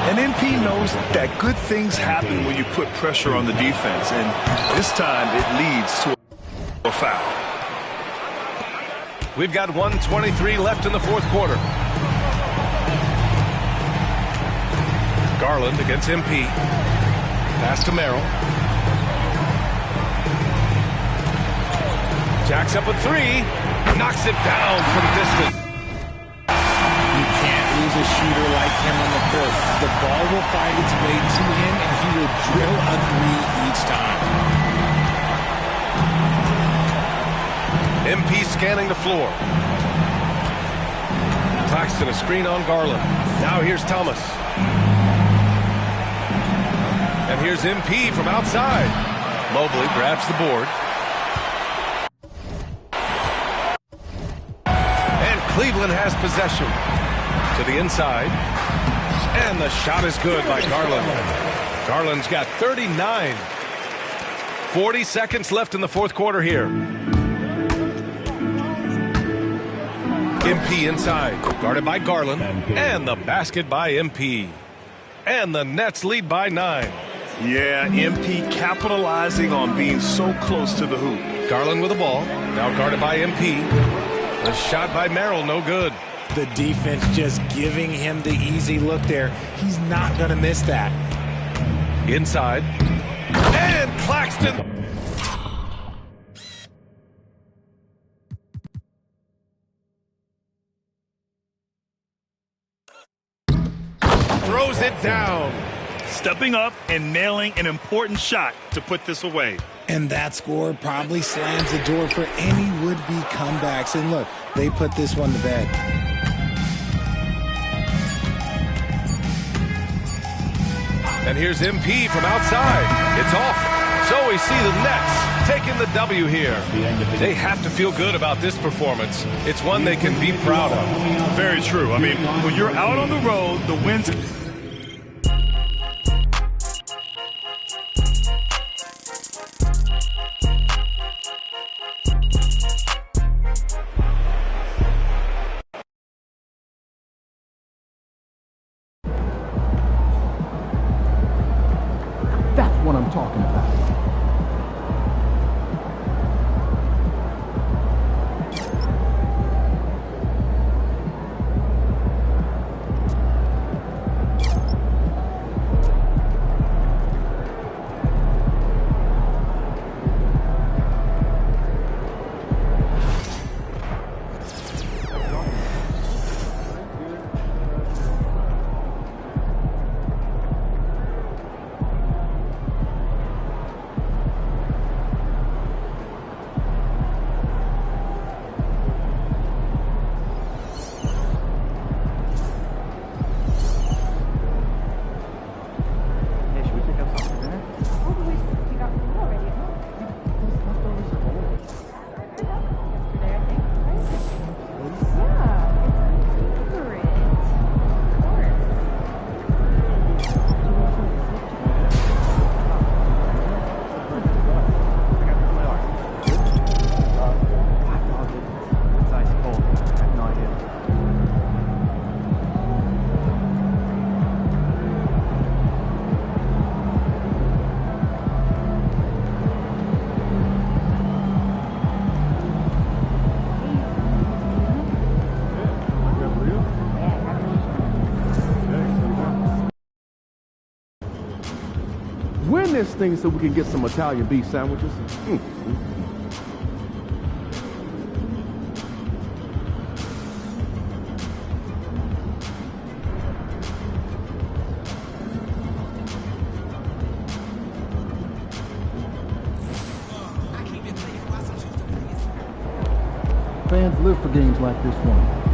And MP knows that good things happen when you put pressure on the defense, and this time it leads to a foul. We've got 1:23 left in the fourth quarter. Garland against MP. Pass to Merrill. Jacks up a three. Knocks it down from distance. You can't lose a shooter like him on the court. The ball will find its way to him, and he will drill a three each time. MP scanning the floor. Claxton a screen on Garland. Now here's Thomas. And here's MP from outside. Mobley grabs the board. And Cleveland has possession. To the inside. And the shot is good by Garland. Garland's got 39. 40 seconds left in the fourth quarter here. MP inside. Guarded by Garland. And the basket by MP. And the Nets lead by 9. Yeah, MP capitalizing on being so close to the hoop. Garland with the ball. Now guarded by MP. The shot by Merrill, no good. The defense just giving him the easy look there. He's not going to miss that. Inside. And Claxton. Throws it down. Stepping up and nailing an important shot to put this away. And that score probably slams the door for any would-be comebacks. And look, they put this one to bed. And here's MP from outside. It's off. So we see the Nets taking the W here. They have to feel good about this performance. It's one they can be proud of. Very true. I mean, when you're out on the road, the wins... That's what I'm talking about. Win this thing so we can get some Italian beef sandwiches. good for games like this one.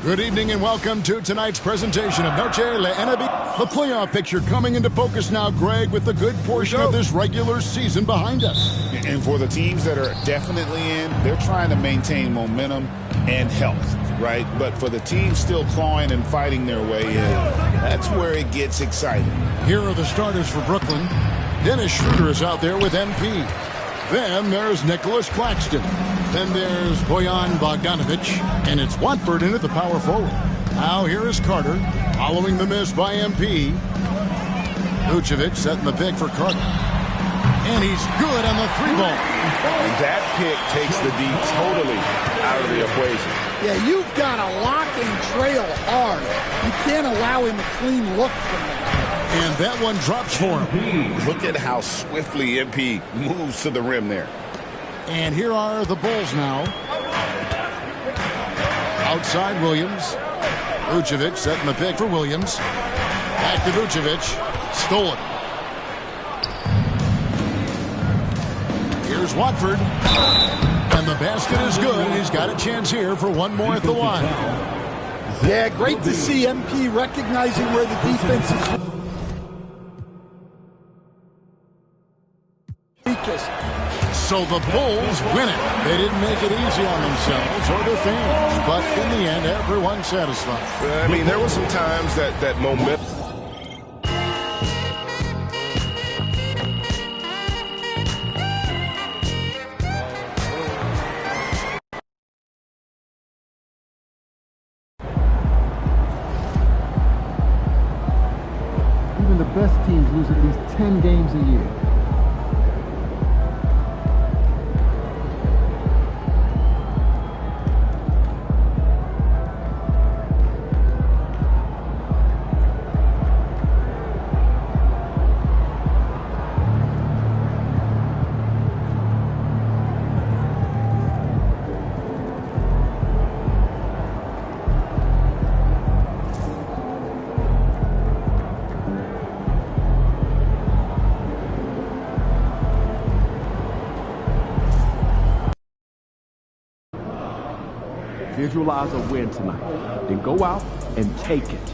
Good evening and welcome to tonight's presentation of Noche La NBA. The playoff picture coming into focus now, Greg, with a good portion of this regular season behind us. And for the teams that are definitely in, they're trying to maintain momentum and health, right? But for the teams still clawing and fighting their way in, that's where it gets exciting. Here are the starters for Brooklyn. Dennis Schroeder is out there with MP. Then there's Nicholas Claxton. Then there's Bojan Bogdanovic. And it's Watford in at the power forward. Now here is Carter, following the miss by MP. Vucevic setting the pick for Carter. And he's good on the three ball. And that pick takes the D totally out of the equation. Yeah, you've got to lock and trail hard. You can't allow him a clean look from that. And that one drops for him. Look at how swiftly MP moves to the rim there. And here are the Bulls now. Outside Williams. Vucevic setting the pick for Williams. Back to Vucevic. Stole it. Here's Watford. And the basket is good. And he's got a chance here for one more at the line. Yeah, great to see MP recognizing where the defense is. So the Bulls win it. They didn't make it easy on themselves or their fans, but in the end, everyone's satisfied. I mean, there were some times that moment. Even the best teams lose at least 10 games a year. Visualize a win tonight. Then go out and take it.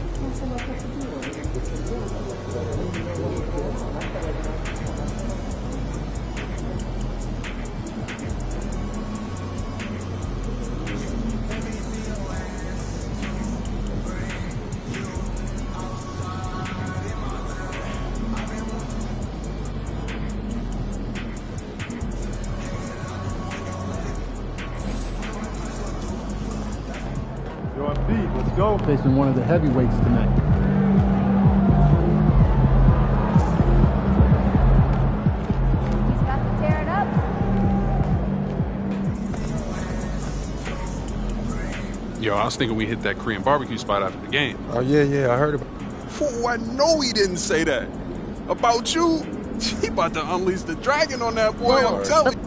Let's go. Facing one of the heavyweights tonight. He's got to tear it up. Yo, I was thinking we hit that Korean barbecue spot after the game. Oh, yeah, I heard about it. Fool, I know he didn't say that. About you, he about to unleash the dragon on that boy, I'm telling you.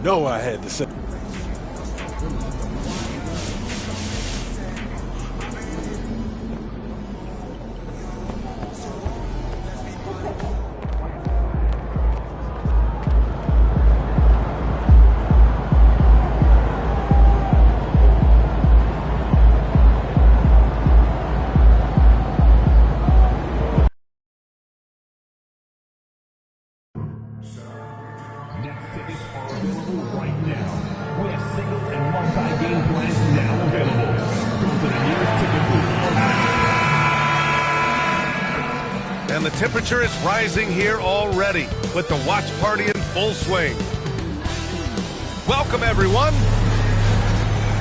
No, I had to say. And the temperature is rising here already with the watch party in full swing. Welcome, everyone.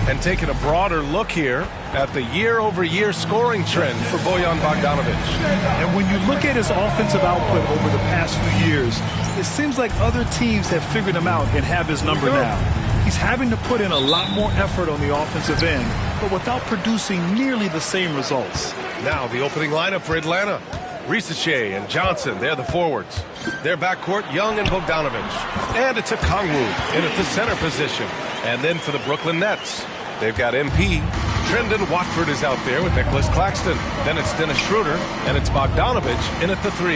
And taking a broader look here at the year-over-year scoring trend for Bojan Bogdanovic. And when you look at his offensive output over the past few years, it seems like other teams have figured him out and have his number now. He's having to put in a lot more effort on the offensive end, but without producing nearly the same results. Now the opening lineup for Atlanta. Risachet and Johnson, they're the forwards. Their backcourt, Young and Bogdanovic. And it's a Kongwu in at the center position. And then for the Brooklyn Nets, they've got MP, Trendon Watford is out there with Nicholas Claxton. Then it's Dennis Schroeder, and it's Bogdanovich in at the 3.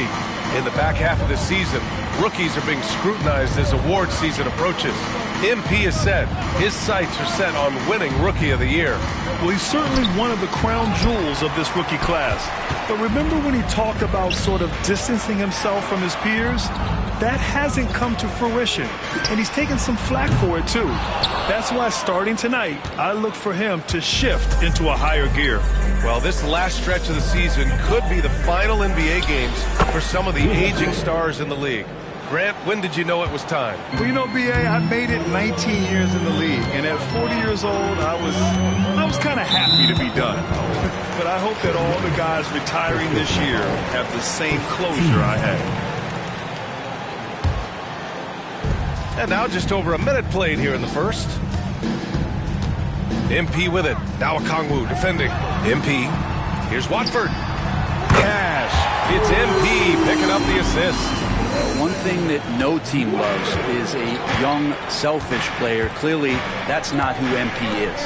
In the back half of the season, rookies are being scrutinized as award season approaches. MP is set. His sights are set on winning Rookie of the Year. Well, he's certainly one of the crown jewels of this rookie class. But remember when he talked about sort of distancing himself from his peers? That hasn't come to fruition, and he's taken some flack for it too. That's why starting tonight, I look for him to shift into a higher gear. Well, this last stretch of the season could be the final NBA games for some of the aging stars in the league. Grant, when did you know it was time? Well, you know, B.A., I made it 19 years in the league, and at 40 years old, I was kind of happy to be done. But I hope that all the guys retiring this year have the same closure I had. And now just over a minute played here in the first. MP with it. Now Okongwu defending. MP. Here's Watford. Cash. It's MP picking up the assist. One thing that no team loves is a young, selfish player. Clearly, that's not who MP is.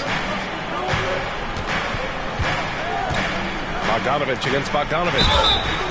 Bogdanovich against Bogdanovich.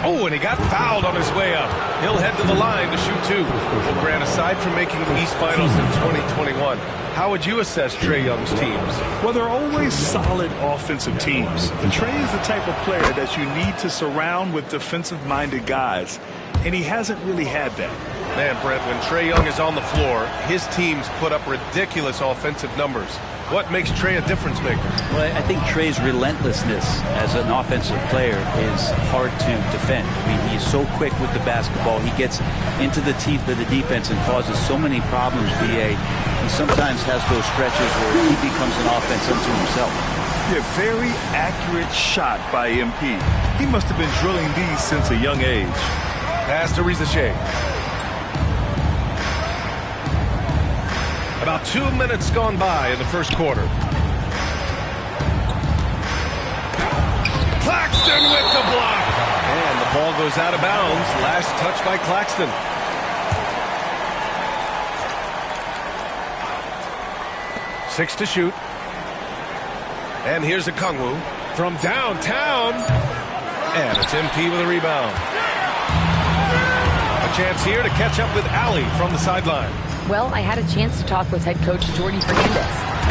Oh, and he got fouled on his way up. He'll head to the line to shoot 2. Well, Grant, aside from making the East Finals in 2021, how would you assess Trae Young's teams? Well, they're always solid offensive teams. Trae is the type of player that you need to surround with defensive-minded guys, and he hasn't really had that. Man, Brent, when Trae Young is on the floor, his teams put up ridiculous offensive numbers. What makes Trae a difference maker? Well, I think Trae's relentlessness as an offensive player is hard to defend. I mean, he's so quick with the basketball. He gets into the teeth of the defense and causes so many problems, B.A. He sometimes has those stretches where he becomes an offense unto himself. Yeah, very accurate shot by MP. He must have been drilling these since a young age. Pass to Rizache. About 2 minutes gone by in the first quarter. Claxton with the block. And the ball goes out of bounds. Last touch by Claxton. Six to shoot. And here's Okongwu from downtown. And it's MP with a rebound. A chance here to catch up with Allie from the sideline. Well, I had a chance to talk with head coach Jordy Fernandez.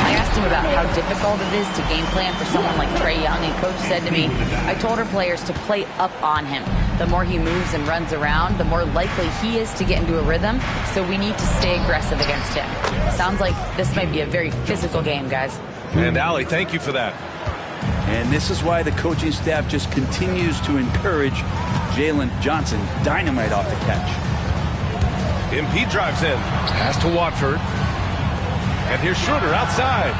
I asked him about how difficult it is to game plan for someone like Trae Young, and coach said to me, I told our players to play up on him. The more he moves and runs around, the more likely he is to get into a rhythm, so we need to stay aggressive against him. Sounds like this might be a very physical game, guys. And Allie, thank you for that. And this is why the coaching staff just continues to encourage Jalen Johnson, dynamite off the catch. MP drives in. Pass to Watford. And here's Schroeder outside.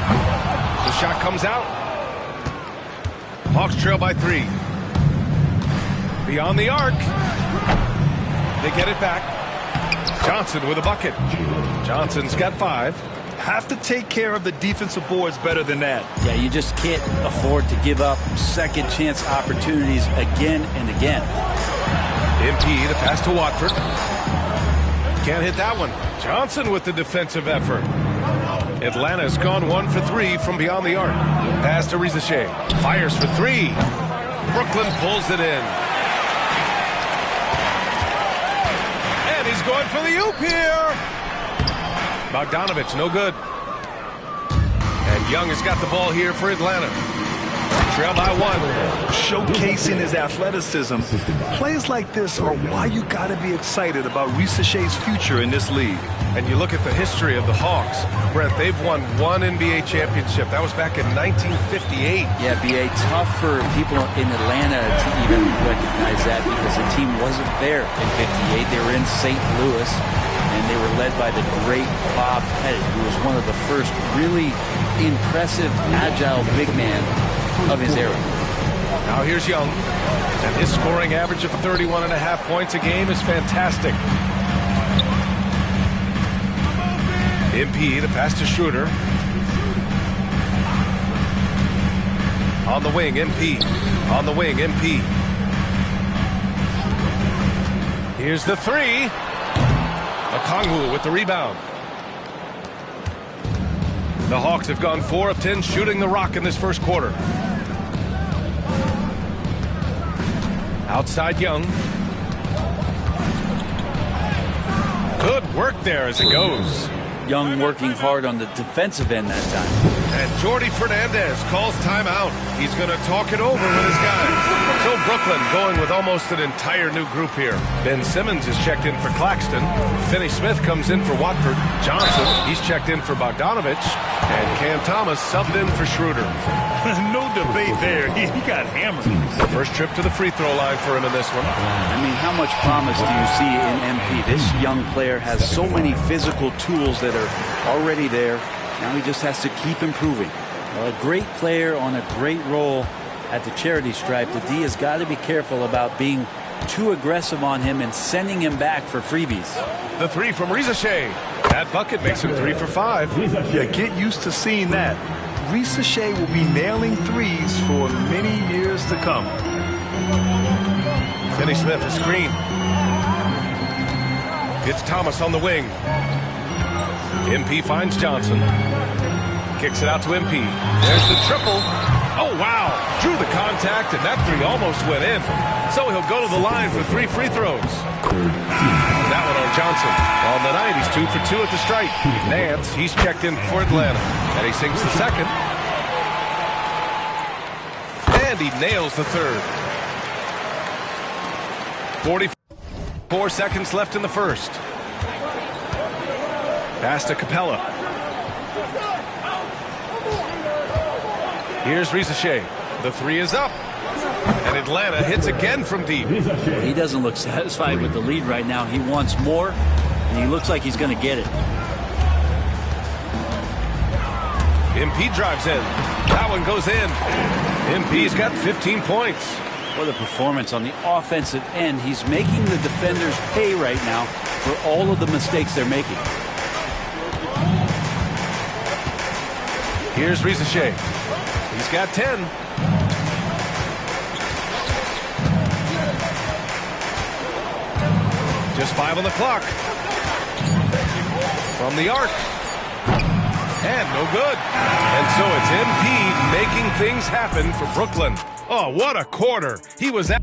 The shot comes out. Hawks trail by 3. Beyond the arc. They get it back. Johnson with a bucket. Johnson's got 5. Have to take care of the defensive boards better than that. Yeah, you just can't afford to give up second chance opportunities again and again. MP, the pass to Watford. Can't hit that one. Johnson with the defensive effort. Atlanta's gone 1 for 3 from beyond the arc. Pass to Rizache. Fires for 3. Brooklyn pulls it in. And he's going for the oop here. Bogdanovich, no good. And Young has got the ball here for Atlanta. Trail by 1. Showcasing his athleticism. Plays like this are why you got to be excited about Rizache's future in this league. And you look at the history of the Hawks. Brent, they've won 1 NBA championship. That was back in 1958. Yeah, B.A., tough for people in Atlanta to even recognize that because the team wasn't there in 58. They were in St. Louis, and they were led by the great Bob Pettit, who was one of the first really impressive, agile big man of his era. Now here's Young, and his scoring average of 31.5 points a game is fantastic. MP, the pass to Schroeder. On the wing, MP. On the wing, MP. Here's the 3. Okongwu with the rebound. The Hawks have gone 4 of 10 shooting the rock in this first quarter. Outside Young. Good work there as it goes. Young working hard on the defensive end that time. And Jordi Fernandez calls timeout. He's going to talk it over with his guys. So Brooklyn going with almost an entire new group here. Ben Simmons is checked in for Claxton. Finney Smith comes in for Watford. Johnson, he's checked in for Bogdanovich. And Cam Thomas subbed in for Schroeder. No debate there. He got hammered. First trip to the free throw line for him in this one. I mean, how much promise do you see in MP? This young player has so many physical tools that are already there. Now he just has to keep improving. Well, a great player on a great role at the charity stripe. The D has got to be careful about being too aggressive on him and sending him back for freebies. The three from Reza Shea. That bucket makes him 3 for 5. Yeah, get used to seeing that. Reza Shea will be nailing threes for many years to come. Finney Smith, a screen. It's Thomas on the wing. MP finds Johnson. Kicks it out to MP. There's the triple. Oh, wow. Drew the contact, and that three almost went in. So he'll go to the line for 3 free throws. That one on Johnson. On the night, he's 2 for 2 at the stripe. Nance, he's checked in for Atlanta. And he sinks the second. And he nails the third. 44 seconds left in the first. Pass to Capella. Here's Reza Shea. The three is up. And Atlanta hits again from deep. He doesn't look satisfied with the lead right now. He wants more, and he looks like he's going to get it. MP drives in. That one goes in. MP's got 15 points. What a performance on the offensive end. He's making the defenders pay right now for all of the mistakes they're making. Here's Reza Shea. He's got 10. Just 5 on the clock. From the arc. And no good. And so it's MP making things happen for Brooklyn. Oh, what a quarter. He was at...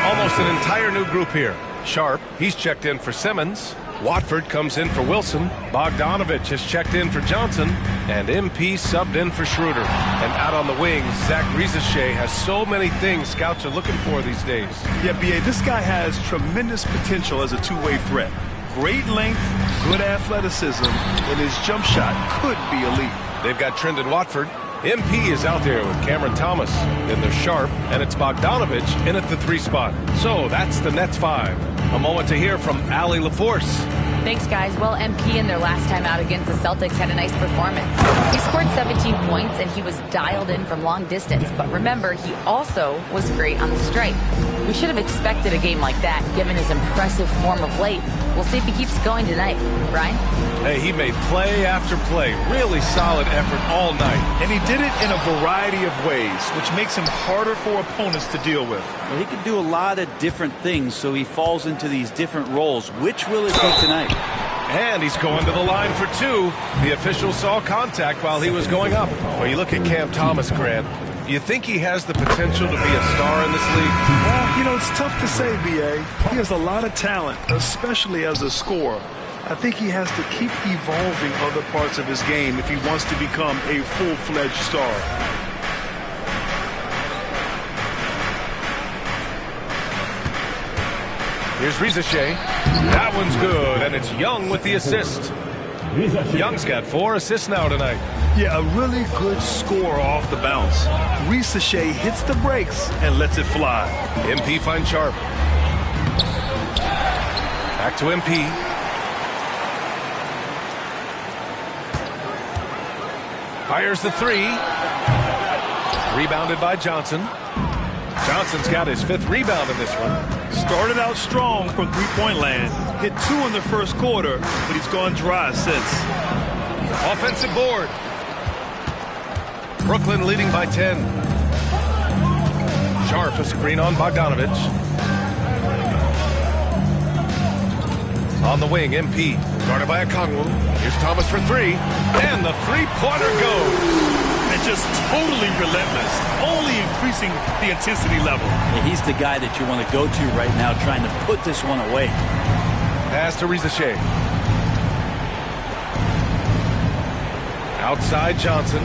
Almost an entire new group here. Sharp, he's checked in for Simmons. Watford comes in for Wilson. Bogdanovich has checked in for Johnson. And MP subbed in for Schroeder. And out on the wings, Zach Reza Shea has so many things scouts are looking for these days. Yeah, B.A., this guy has tremendous potential as a two-way threat. Great length, good athleticism, and his jump shot could be elite. They've got Trendon Watford. MP is out there with Cameron Thomas. Then there's Sharp, and it's Bogdanovich in at the 3 spot. So that's the Nets 5. A moment to hear from Allie LaForce. Thanks, guys. Well, MP in their last time out against the Celtics had a nice performance. He scored 17 points, and he was dialed in from long distance. But remember, he also was great on the stripe. We should have expected a game like that, given his impressive form of late. We'll see if he keeps going tonight. Brian? Hey, he made play after play. Really solid effort all night. And he did it in a variety of ways, which makes him harder for opponents to deal with. Well, he can do a lot of different things, so he falls into these different roles. Which will it take tonight? And he's going to the line for 2. The official saw contact while he was going up. Well, you look at Cam Thomas, Grant. You think he has the potential to be a star in this league? Well, you know, it's tough to say, B.A. He has a lot of talent, especially as a scorer. I think he has to keep evolving other parts of his game if he wants to become a full-fledged star. Here's Reza Shea. That one's good, and it's Young with the assist. Young's got 4 assists now tonight. Yeah, a really good score off the bounce. Reza Shea hits the brakes and lets it fly. MP finds Sharp. Back to MP. Fires the 3. Rebounded by Johnson. Johnson's got his 5th rebound in this one. Started out strong from three-point land. Hit 2 in the first quarter, but he's gone dry since. Offensive board. Brooklyn leading by 10. Sharp, a screen on Bogdanovich. On the wing, MP. Guarded by Okongwu. Here's Thomas for three. And the three-pointer goes. And just totally relentless. Only increasing the intensity level. Yeah, he's the guy that you want to go to right now, trying to put this one away. Pass to Risa Shea. Outside Johnson.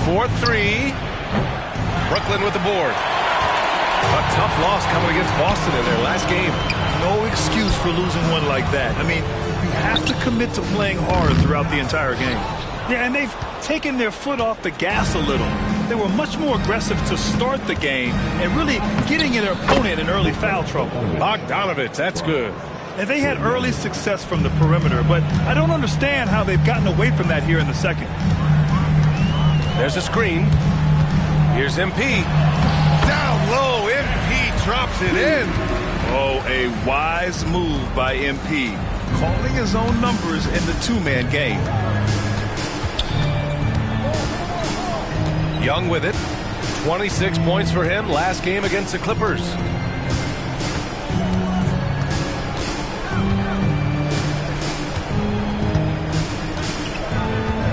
4-3. Brooklyn with the board. A tough loss coming against Boston in their last game. No excuse for losing one like that. I mean, you have to commit to playing hard throughout the entire game. Yeah, and they've taken their foot off the gas a little. They were much more aggressive to start the game and really getting their opponent in early foul trouble. Bogdanovich, that's good. And they had early success from the perimeter, but I don't understand how they've gotten away from that here in the second. There's a screen. Here's MP. Down low, MP drops it in. Oh, a wise move by MP. Calling his own numbers in the two-man game. Young with it. 26 points for him last game against the Clippers.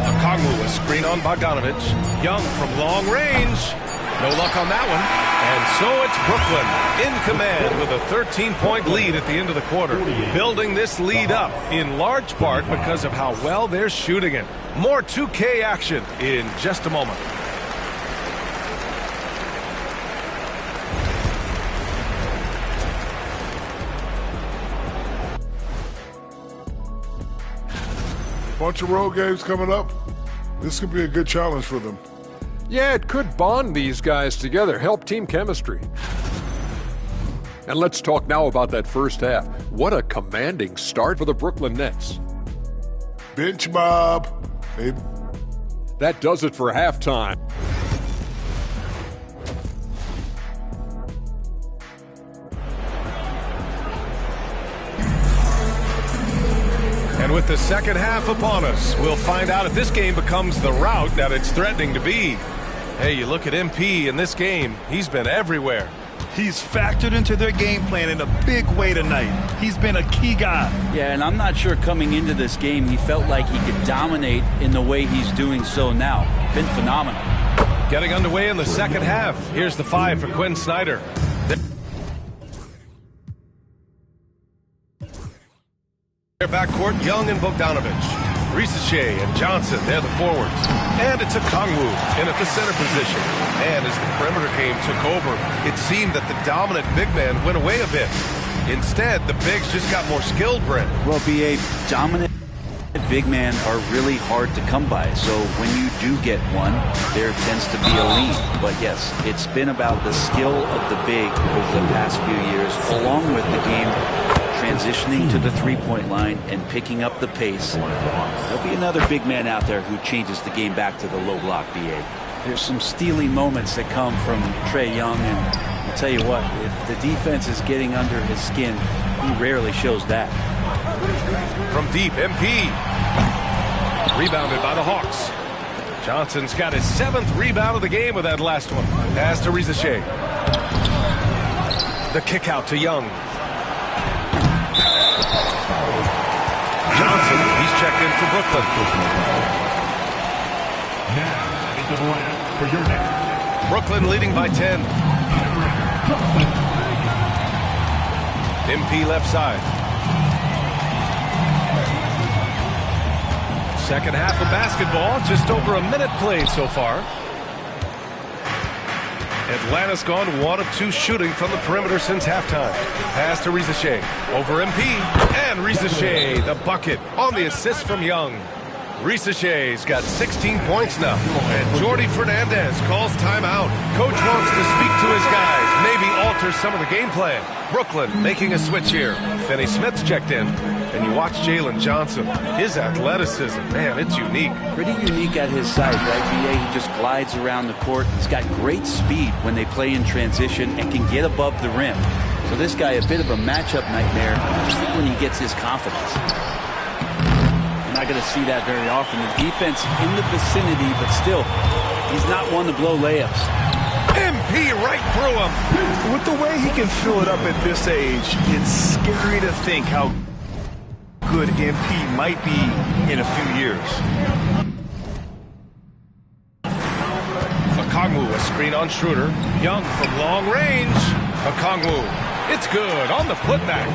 Okongwu, a screen on Bogdanovich. Young from long range. No luck on that one. And so it's Brooklyn in command with a 13-point lead at the end of the quarter. Building this lead up in large part because of how well they're shooting it. More 2K action in just a moment. Bunch of road games coming up. This could be a good challenge for them. Yeah, it could bond these guys together, help team chemistry. And let's talk now about that first half. What a commanding start for the Brooklyn Nets. Bench mob. That does it for halftime. And with the second half upon us, we'll find out if this game becomes the rout that it's threatening to be. Hey, you look at MP in this game, he's been everywhere. He's factored into their game plan in a big way tonight. He's been a key guy. Yeah, and I'm not sure coming into this game he felt like he could dominate in the way he's doing so now. Been phenomenal. Getting underway in the second half. Here's the 5 for Quinn Snyder. Their backcourt, Young and Bogdanovich. Risa Shea and Johnson, they're the forwards. And it's Okongwu in at the center position. And as the perimeter game took over, it seemed that the dominant big man went away a bit. Instead, the bigs just got more skilled, Brent. Well, BA, dominant big men are really hard to come by. So when you do get one, there tends to be a lean. But yes, it's been about the skill of the big over the past few years, along with the game transitioning to the three-point line and picking up the pace. There'll be another big man out there who changes the game back to the low block, BA. There's some steely moments that come from Trae Young, and I'll tell you what, if the defense is getting under his skin, he rarely shows that. From deep, MP. Rebounded by the Hawks. Johnson's got his 7th rebound of the game with that last one. Pass to Risa Shea. The kick out to Young. Johnson, he's checked in for Brooklyn. Now, into the lineup for your next. Brooklyn leading by 10. MP left side. Second half of basketball, just over a minute played so far. Atlanta's gone 1 of 2 shooting from the perimeter since halftime. Pass to Risa Shea. Over MP. And Risa Shea, the bucket on the assist from Young. Risa Shea's got 16 points now. And Jordi Fernandez calls timeout. Coach wants to speak to his guys, maybe alter some of the game plan. Brooklyn making a switch here. Finney Smith's checked in. And you watch Jalen Johnson. His athleticism, man, it's unique. Pretty unique at his size, right, BA? He just glides around the court. He's got great speed when they play in transition and can get above the rim. So this guy, a bit of a matchup nightmare, particularly when he gets his confidence. You're not going to see that very often. The defense in the vicinity, but still, he's not one to blow layups. MP right through him. With the way he can fill it up at this age, it's scary to think how good MP might be in a few years. Okongwu, a screen on Schroeder. Young from long range. Okongwu, it's good on the putback.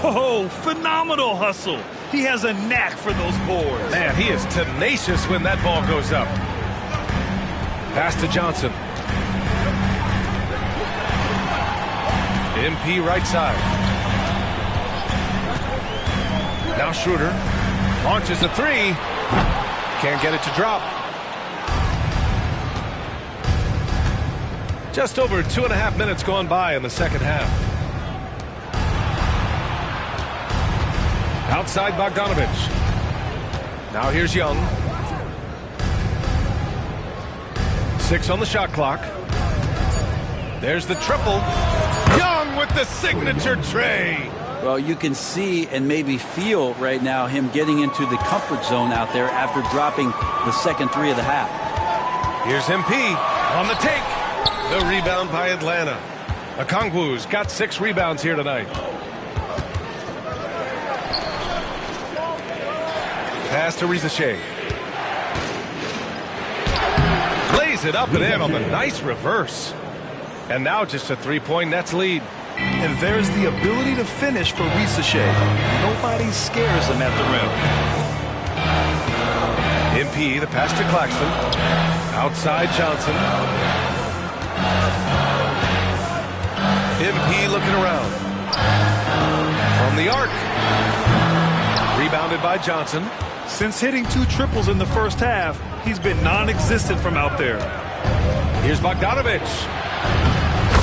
Oh, phenomenal hustle. He has a knack for those boards. Man, he is tenacious when that ball goes up. Pass to Johnson. MP right side. Now Schroeder launches a three. Can't get it to drop. Just over 2.5 minutes gone by in the second half. Outside Bogdanovich. Now here's Young. 6 on the shot clock. There's the triple. Young with the signature tray. Well, you can see and maybe feel right now him getting into the comfort zone out there after dropping the second three of the half. Here's MP on the take. The rebound by Atlanta. Okongwu's got 6 rebounds here tonight. Pass to Rizachet. Lays it up and in on the nice reverse. And now just a 3-point Nets lead. And there's the ability to finish for Rizachet. Nobody scares him at the rim. MP, the pass to Claxton. Outside Johnson. MP looking around. From the arc. Rebounded by Johnson. Since hitting 2 triples in the first half, he's been non-existent from out there. Here's Bogdanovich.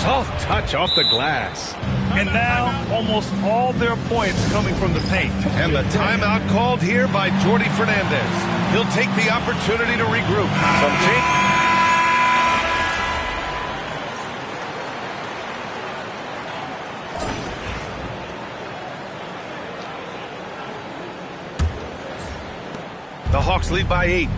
Soft touch off the glass. And now, almost all their points coming from the paint. And the timeout called here by Jordi Fernandez. He'll take the opportunity to regroup. From Jake. The Hawks lead by 8.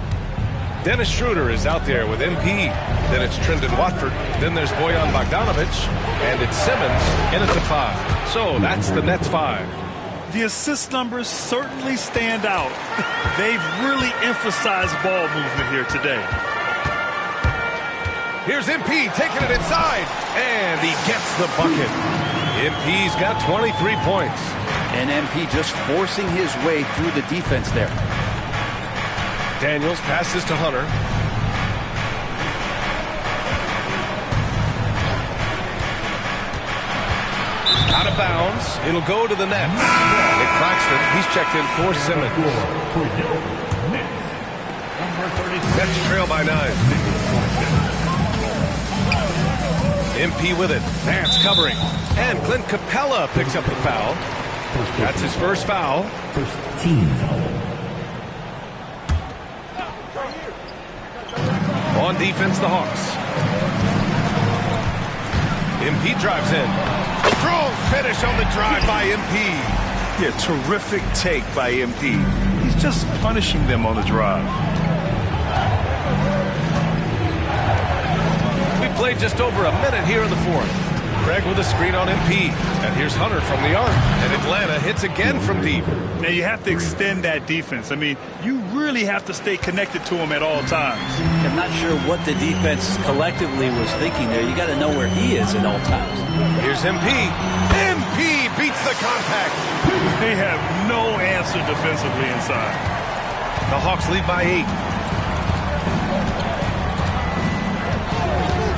Dennis Schroeder is out there with MP. Then it's Trendon Watford. Then there's Bojan Bogdanovich. And it's Simmons in at the 5. So that's the Nets 5. The assist numbers certainly stand out. They've really emphasized ball movement here today. Here's MP taking it inside. And he gets the bucket. MP's got 23 points. And MP just forcing his way through the defense there. Daniels passes to Hunter. Out of bounds. It'll go to the net. Nick Claxton, he's checked in for Simmons. Nets trail by 9. MP with it. Nance covering. And Clint Capella picks up the foul. That's his first foul. First team foul. On defense, the Hawks. MP drives in. Strong finish on the drive by MP. Yeah, terrific take by MP. He's just punishing them on the drive. We played just over a minute here in the fourth. Craig with a screen on MP. And here's Hunter from the arc. And Atlanta hits again from deep. Now you have to extend that defense. I mean, you really have to stay connected to him at all times. I'm not sure what the defense collectively was thinking there. You got to know where he is at all times. Here's MP. MP beats the contact. They have no answer defensively inside. The Hawks lead by 8.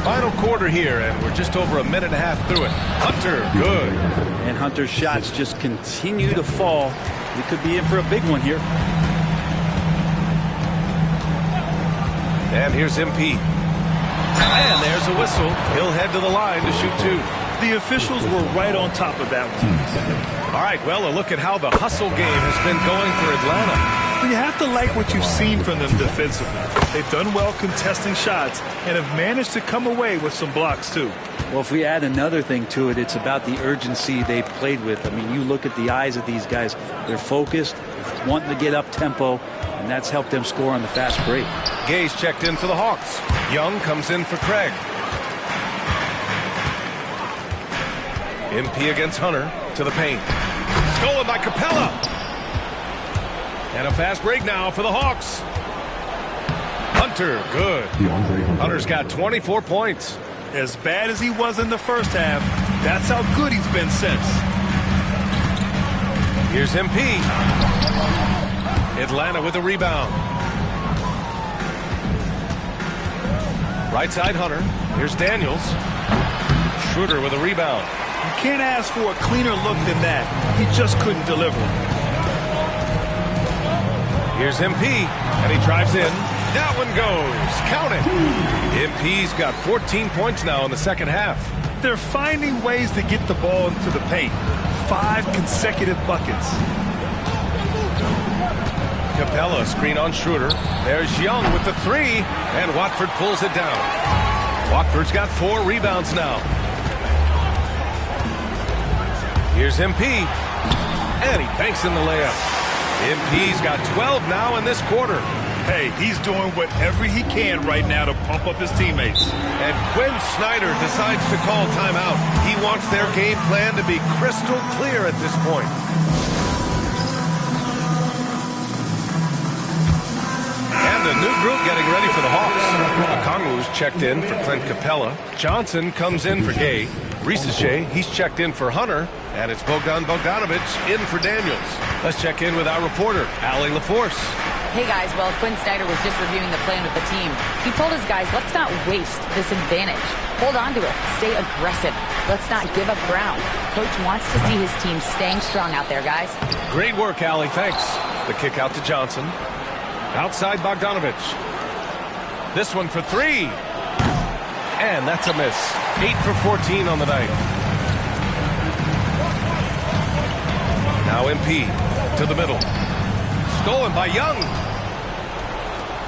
Final quarter here, and we're just over a minute and a half through it. Hunter, good. And Hunter's shots just continue to fall. We could be in for a big one here. And here's MP. And there's a whistle. He'll head to the line to shoot 2. The officials were right on top of that one. All right, well, a look at how the hustle game has been going for Atlanta. You have to like what you've seen from them defensively. They've done well contesting shots and have managed to come away with some blocks, too. Well, if we add another thing to it, it's about the urgency they've played with. I mean, you look at the eyes of these guys. They're focused, wanting to get up tempo, and that's helped them score on the fast break. Gay's checked in for the Hawks. Young comes in for Craig. MP against Hunter to the paint. Stolen by Capella. And a fast break now for the Hawks. Hunter, good. Hunter's got 24 points. As bad as he was in the first half, that's how good he's been since. Here's MP. Atlanta with a rebound. Right side Hunter. Here's Daniels. Schroeder with a rebound. You can't ask for a cleaner look than that. He just couldn't deliver. Here's MP, and he drives in. That one goes. Count it. MP's got 14 points now in the second half. They're finding ways to get the ball into the paint. 5 consecutive buckets. Capella screen on Schroeder. There's Young with the 3, and Watford pulls it down. Watford's got 4 rebounds now. Here's MP, and he banks in the layup. MP's got 12 now in this quarter. Hey, he's doing whatever he can right now to pump up his teammates. And Quinn Snyder decides to call timeout. He wants their game plan to be crystal clear at this point. And a new group getting ready for the Hawks. Okongwu's checked in for Clint Capella. Johnson comes in for Gay. Risache, he's checked in for Hunter. And it's Bogdan Bogdanovic in for Daniels. Let's check in with our reporter, Allie LaForce. Hey guys, well, Quinn Snyder was just reviewing the plan with the team. He told his guys, let's not waste this advantage. Hold on to it. Stay aggressive. Let's not give up ground. Coach wants to see his team staying strong out there, guys. Great work, Allie. Thanks. The kick out to Johnson. Outside Bogdanovic. This one for 3. And that's a miss. 8 for 14 on the night. Now MP to the middle. Stolen by Young.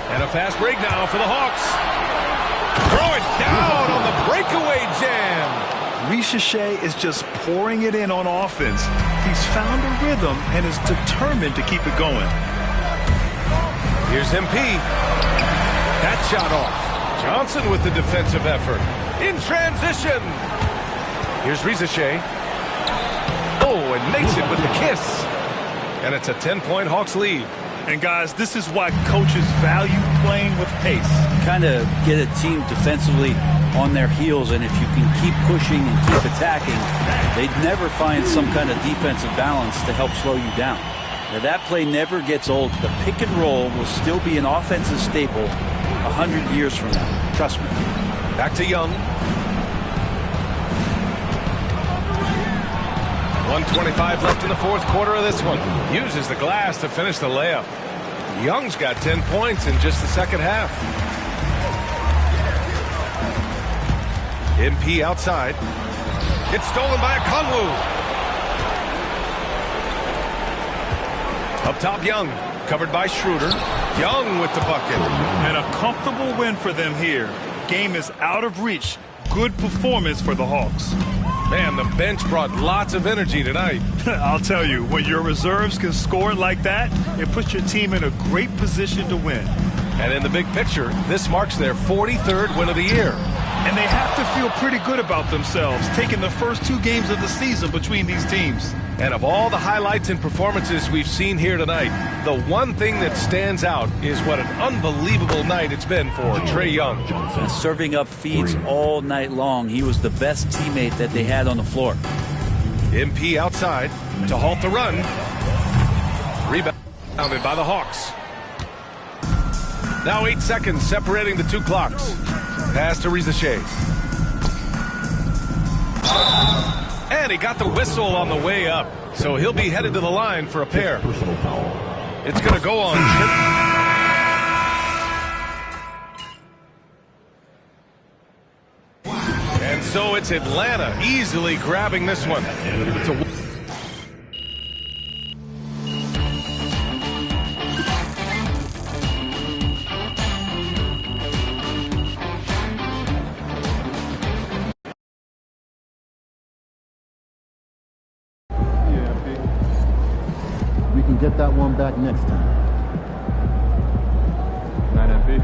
And a fast break now for the Hawks. Throw it down on the breakaway jam. Risache is just pouring it in on offense. He's found a rhythm and is determined to keep it going. Here's MP. That shot off. Johnson with the defensive effort. In transition. Here's Risache. Oh, and makes it with the kiss. And it's a 10-point Hawks lead. And guys, this is why coaches value playing with pace. Kind of get a team defensively on their heels, and if you can keep pushing and keep attacking, they'd never find some kind of defensive balance to help slow you down. Now, that play never gets old. The pick and roll will still be an offensive staple 100 years from now. Trust me. Back to Young. 1:25 left in the fourth quarter of this one. Uses the glass to finish the layup. Young's got 10 points in just the second half. MP outside. It's stolen by Okongwu. Up top, Young. Covered by Schroeder. Young with the bucket. And a comfortable win for them here. Game is out of reach. Good performance for the Hawks. Man, the bench brought lots of energy tonight. I'll tell you, when your reserves can score like that, it puts your team in a great position to win. And in the big picture, this marks their 43rd win of the year. And they have to feel pretty good about themselves, taking the first 2 games of the season between these teams. And of all the highlights and performances we've seen here tonight, the one thing that stands out is what an unbelievable night it's been for Trae Young. Serving up feeds all night long. He was the best teammate that they had on the floor. MP outside to halt the run. Rebounded by the Hawks. Now 8 seconds separating the 2 clocks. Pass to Risache. And he got the whistle on the way up, so he'll be headed to the line for a pair. It's going to go on. And so it's Atlanta easily grabbing this one. It's a get that one back next time. 9 MP.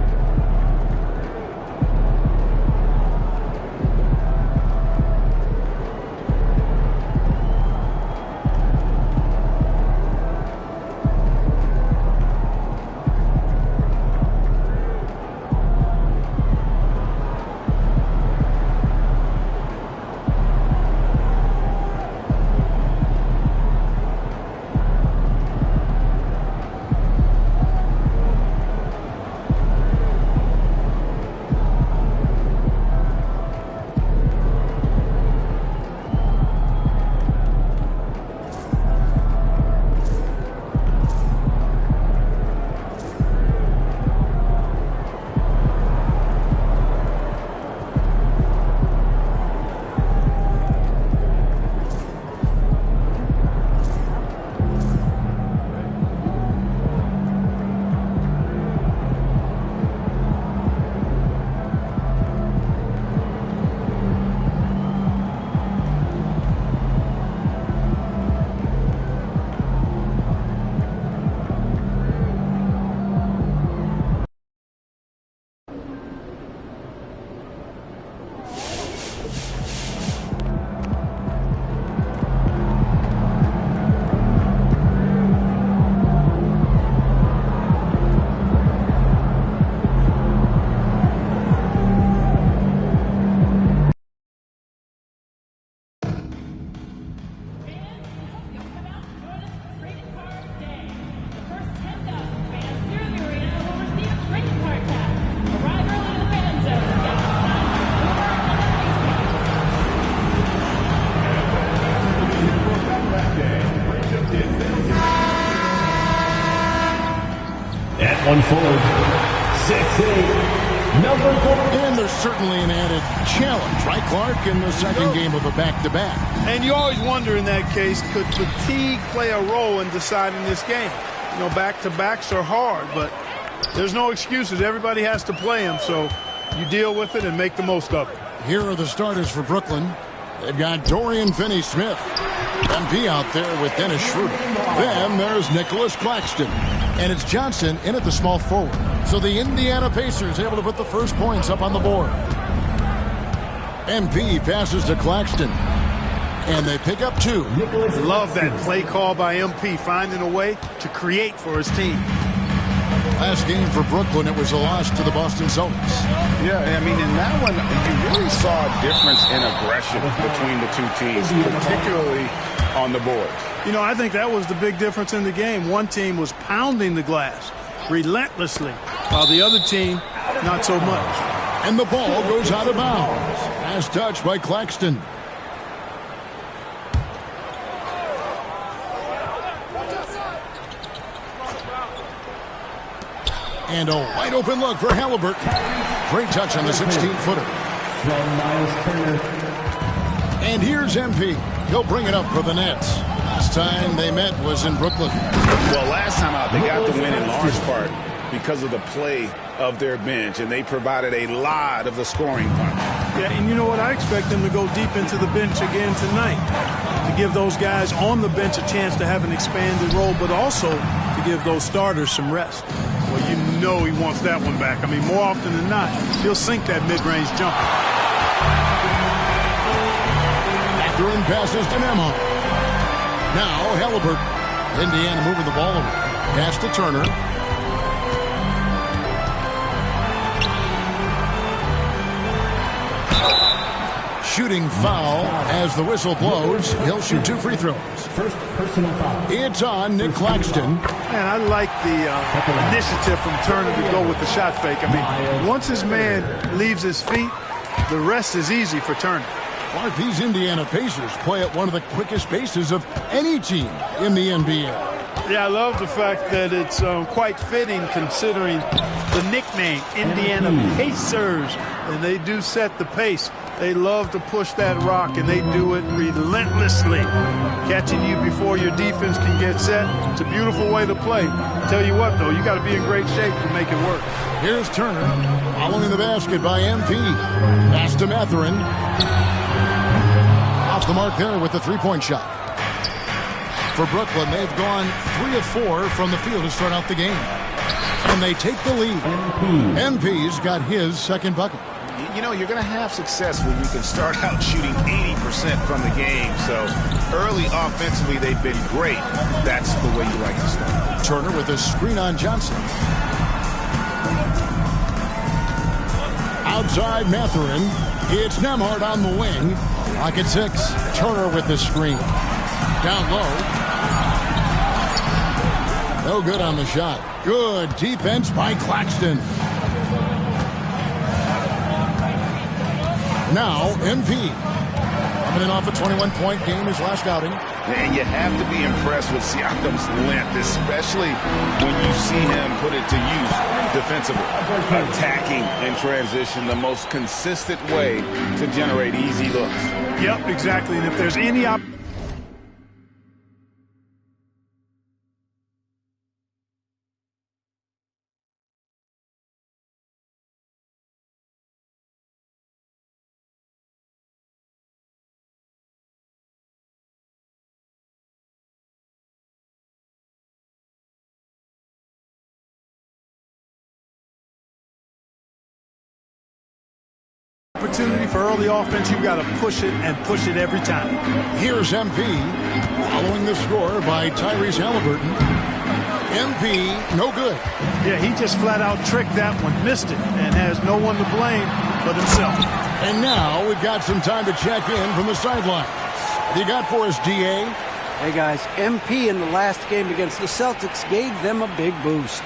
On forward, 6'8", number 4. And there's certainly an added challenge, right, Clark, in the second game of a back-to-back. And you always wonder in that case, could fatigue play a role in deciding this game? You know, back-to-backs are hard, but there's no excuses. Everybody has to play them, so you deal with it and make the most of it. Here are the starters for Brooklyn. They've got Dorian Finney-Smith. MP out there with Dennis Schroeder. Then there's Nicholas Claxton. And it's Johnson in at the small forward. So the Indiana Pacers able to put the first points up on the board. MP passes to Claxton. And they pick up 2. Love that play call by MP, finding a way to create for his team. Last game for Brooklyn, it was a loss to the Boston Celtics. Yeah, I mean, in that one, you really saw a difference in aggression between the two teams, particularly on the boards. You know, I think that was the big difference in the game. One team was pounding the glass relentlessly, while the other team, not so much. And the ball goes out of bounds. Last touch by Claxton. And a wide open look for Halliburton. Great touch on the 16-footer. And here's MP. He'll bring it up for the Nets. Last time they met was in Brooklyn. Well, last time out, they got the win in large part because of the play of their bench, and they provided a lot of the scoring punch. Yeah, and you know what? I expect them to go deep into the bench again tonight to give those guys on the bench a chance to have an expanded role, but also to give those starters some rest. Well, you know he wants that one back. I mean, more often than not, he'll sink that mid-range jumper. Mathurin passes to Nembhard. Now Halliburton. Indiana moving the ball away. Pass to Turner. Shooting foul as the whistle blows. He'll shoot 2 free throws. First personal foul. It's on Nick Claxton. Man, I like the initiative from Turner to go with the shot fake. I mean, once his man leaves his feet, the rest is easy for Turner. Clark, these Indiana Pacers play at one of the quickest paces of any team in the NBA. Yeah, I love the fact that it's quite fitting considering the nickname, Indiana Pacers. And they do set the pace. They love to push that rock, and they do it relentlessly. Catching you before your defense can get set. It's a beautiful way to play. Tell you what, though, you got to be in great shape to make it work. Here's Turner, following the basket by MP. Pass to Mathurin. Off the mark there with the three-point shot. For Brooklyn, they've gone 3 of 4 from the field to start out the game. And they take the lead. MP's got his second bucket. You know, you're going to have success when you can start out shooting 80% from the game. So early offensively, they've been great. That's the way you like to start. Turner with a screen on Johnson. Outside Mathurin. It's Nembhard on the wing. Lock at 6. Turner with the screen. Down low. No good on the shot. Good defense by Claxton. Now, MP. Coming in off a 21-point game his last outing. And you have to be impressed with Siakam's length, especially when you see him put it to use defensively. Attacking in transition, the most consistent way to generate easy looks. Yep, exactly. And if there's any opportunity for early offense, you've got to push it and push it every time. Here's MP following the score by Tyrese Halliburton. MP, no good. Yeah, he just flat out tricked that one, missed it, and has no one to blame but himself. And now we've got some time to check in from the sidelines. What you got for us, DA? Hey, guys, MP in the last game against the Celtics gave them a big boost.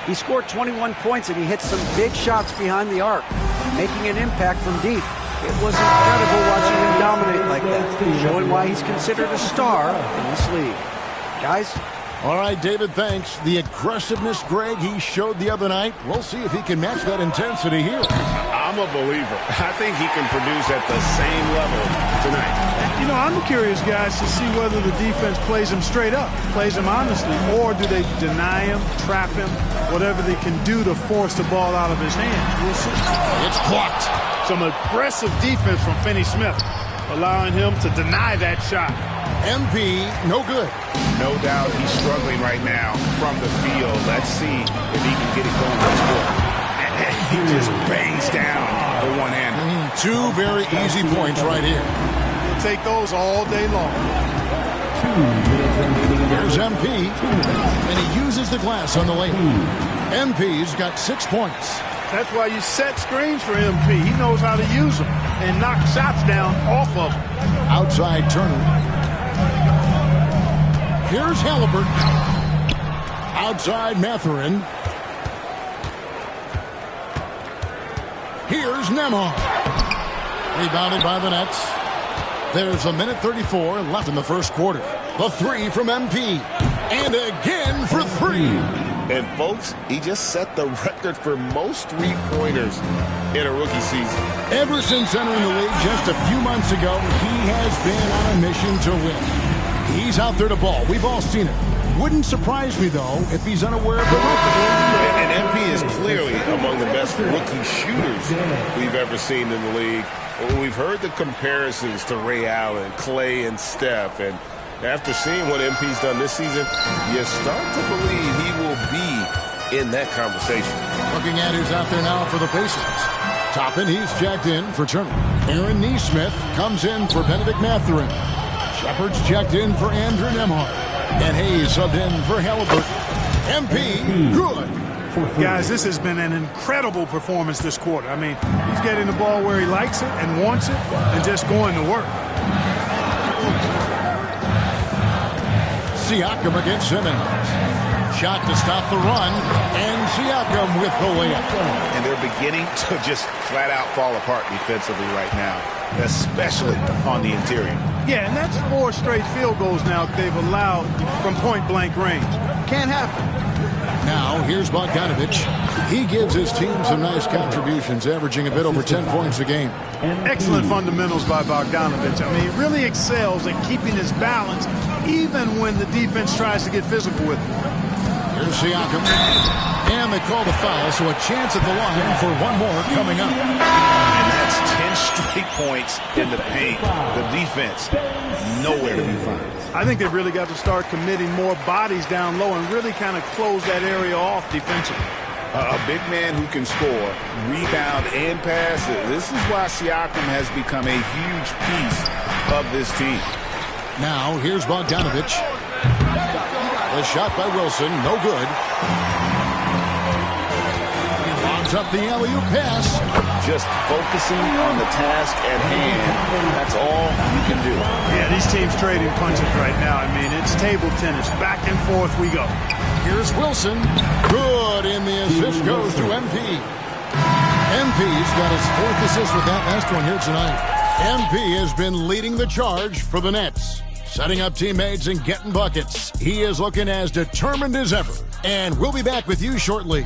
He scored 21 points, and he hit some big shots behind the arc, making an impact from deep. It was incredible watching him dominate like that, showing why he's considered a star in this league. Guys, All right, David, thanks. The aggressiveness, Greg, he showed the other night. We'll see if he can match that intensity here. I'm a believer. I think he can produce at the same level tonight. You know, I'm curious, guys, to see whether the defense plays him straight up, plays him honestly, or do they deny him, trap him, whatever they can do to force the ball out of his hands. We'll see. It's blocked. Some aggressive defense from Finney-Smith, allowing him to deny that shot. MP, no good. No doubt he's struggling right now from the field. Let's see if he can get it going this quarter. He just bangs down the one-hander. Two very easy points right here. He'll take those all day long. Here's MP, and he uses the glass on the lane. MP's got 6 points. That's why you set screens for MP. He knows how to use them and knock shots down off of them. Outside Turner. Here's Halliburton. Outside Mathurin. Here's Nembhard. Rebounded by the Nets. There's a minute 34 left in the first quarter. The three from MP. And again for three. And, folks, he just set the record for most three-pointers in a rookie season. Ever since entering the league just a few months ago, he has been on a mission to win. He's out there to ball. We've all seen it. Wouldn't surprise me, though, if he's unaware of the rookie. And MP is clearly among the best rookie shooters we've ever seen in the league. We've heard the comparisons to Ray Allen, Clay, and Steph. And after seeing what MP's done this season, you start to believe he will be in that conversation. Looking at who's out there now for the Pacers. Toppin, he's checked in for Turner. Aaron Nesmith comes in for Benedict Mathurin. Shepard's checked in for Andrew Nembhard. And Hayes subbed in for Halliburton. MP, good. Guys, this has been an incredible performance this quarter. I mean, he's getting the ball where he likes it and wants it and just going to work. Siakam against Simmons. Shot to stop the run, and Siakam with the layup. And they're beginning to just flat-out fall apart defensively right now, especially on the interior. Yeah, and that's 4 straight field goals now they've allowed from point-blank range. Can't happen. Now, here's Bogdanovich. He gives his team some nice contributions, averaging a bit over 10 points a game. Excellent fundamentals by Bogdanovich. I mean, he really excels at keeping his balance, even when the defense tries to get physical with him. Here's Siakam. And they call the foul, so a chance at the line for one more coming up. And that's 10 straight points in the paint. The defense, nowhere to be found. I think they've really got to start committing more bodies down low and really kind of close that area off defensively. A big man who can score, rebound, and pass. This is why Siakam has become a huge piece of this team. Now, here's Bogdanovich. The shot by Wilson, no good. He lobs up the alley-oop pass. Just focusing on the task at hand. That's all you can do. Yeah, these teams trading punches right now. I mean, it's table tennis. Back and forth we go. Here's Wilson. Good, and the assist goes to MP. MP's got his 4th assist with that last one here tonight. MP has been leading the charge for the Nets. Setting up teammates and getting buckets. He is looking as determined as ever. And we'll be back with you shortly.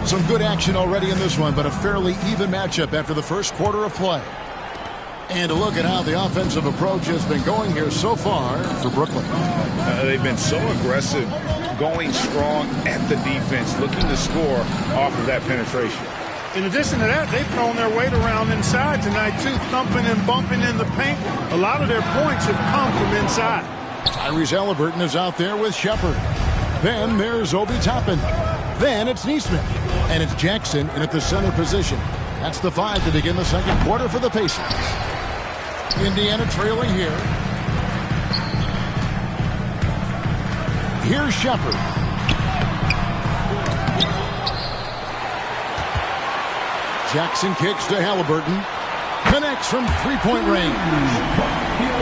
Some good action already in this one, but a fairly even matchup after the first quarter of play. And a look at how the offensive approach has been going here so far for Brooklyn. They've been so aggressive, going strong at the defense, looking to score off of that penetration. In addition to that, they've thrown their weight around inside tonight, too, thumping and bumping in the paint. A lot of their points have come from inside. Tyrese Halliburton is out there with Shepard. Then there's Obi Toppin. Then it's Nesmith. And it's Jackson in at the center position. That's the 5 to begin the second quarter for the Pacers. Indiana trailing here. Here's Shepard. Jackson kicks to Halliburton. Connects from three-point range.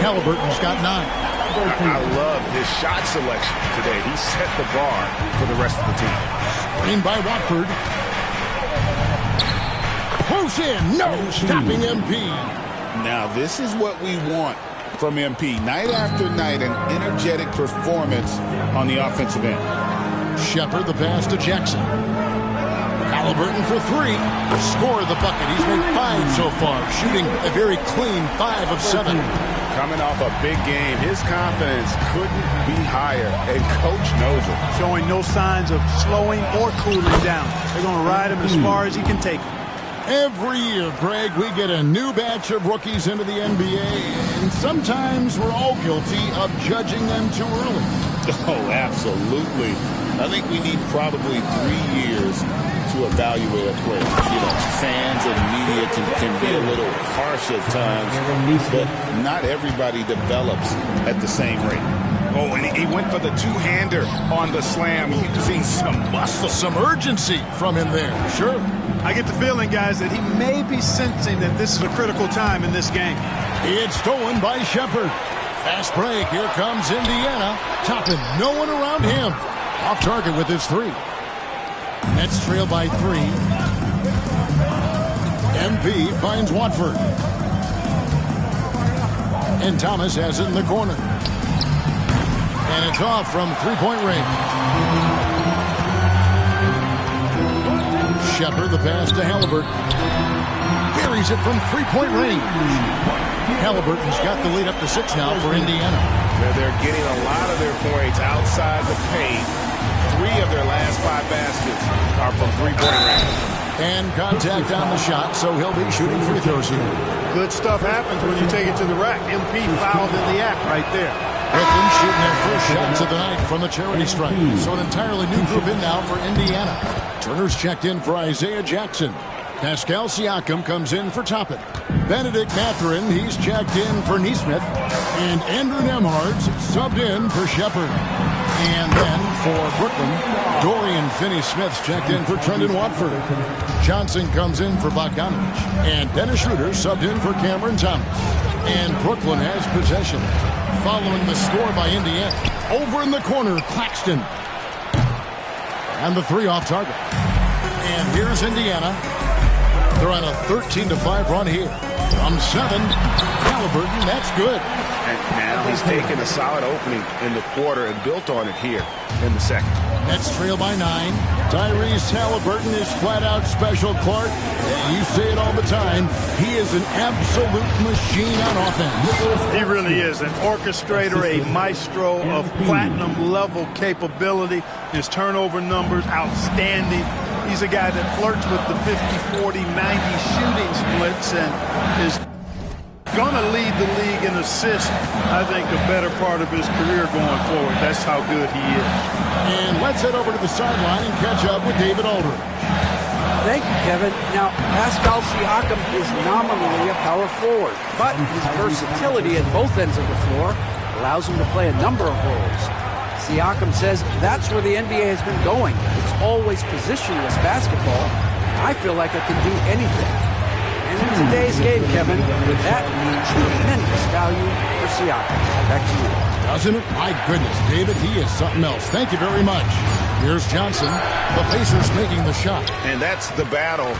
Halliburton's got 9. I love his shot selection today. He set the bar for the rest of the team. Screen by Watford. close in. No stopping MP. Now, this is what we want from MP. Night after night, an energetic performance on the offensive end. Shepard, the pass to Jackson. Halliburton for three. Score the bucket. He's made 5 so far, shooting a very clean 5 of 7. Coming off a big game, his confidence couldn't be higher, and Coach knows it. Showing no signs of slowing or cooling down. They're going to ride him as far as he can take him. Every year, Greg, we get a new batch of rookies into the NBA, and sometimes we're all guilty of judging them too early. Oh, absolutely. I think we need probably 3 years to evaluate a player. You know, fans and media can be a little harsh at times, but not everybody develops at the same rate. Oh, and he went for the two-hander on the slam, using some muscle. Some urgency from him there, sure. I get the feeling, guys, that he may be sensing that this is a critical time in this game. It's stolen by Shepard. Fast break. Here comes Indiana. Toppin, no one around him. Off target with his 3. Nets trail by 3. MP finds Watford. And Thomas has it in the corner. And it's off from three-point range. Shepard, the pass to Halliburton. Carries it from three-point range. Halliburton's got the lead up to 6 now for Indiana. They're getting a lot of their points outside the paint. 3 of their last 5 baskets are from three-point range. And contact on the shot, so he'll be shooting free throws here. Good stuff happens when you take it to the rack. MP fouled in the act right there. Brooklyn shooting their first shots of the night from the charity stripe. So an entirely new group in now for Indiana. Turner's checked in for Isaiah Jackson. Pascal Siakam comes in for Toppin. Benedict Mathurin, he's checked in for Nesmith. And Andrew Nembhard's subbed in for Shepard. And then for Brooklyn, Dorian Finney-Smith's checked in for Trendon Watford. Johnson comes in for Bogdanovich. And Dennis Schroeder subbed in for Cameron Thomas. And Brooklyn has possession. Following the score by Indiana. Over in the corner, Claxton. And the 3 off target. And here's Indiana. They're on a 13-5 run here. From 7, Halliburton, that's good. And now he's taken a solid opening in the quarter and built on it here in the second. Nets trail by 9. Tyrese Halliburton is flat-out special, Clark. You say it all the time. He is an absolute machine on offense. He really is an orchestrator, a maestro of platinum-level capability. His turnover numbers, outstanding. He's a guy that flirts with the 50-40-90 shooting splits and is going to lead the league in assists, I think, a better part of his career going forward. That's how good he is. And let's head over to the sideline and catch up with David Aldridge. Thank you, Kevin. Now, Pascal Siakam is nominally a power forward, but his versatility at both ends of the floor allows him to play a number of roles. Siakam says that's where the NBA has been going. It's always positionless basketball. I feel like I can do anything. And in today's game, Kevin, that means tremendous value for Siakam. Back to you. Doesn't it? My goodness, David, he is something else. Thank you very much. Here's Johnson. The Pacers making the shot. And that's the battle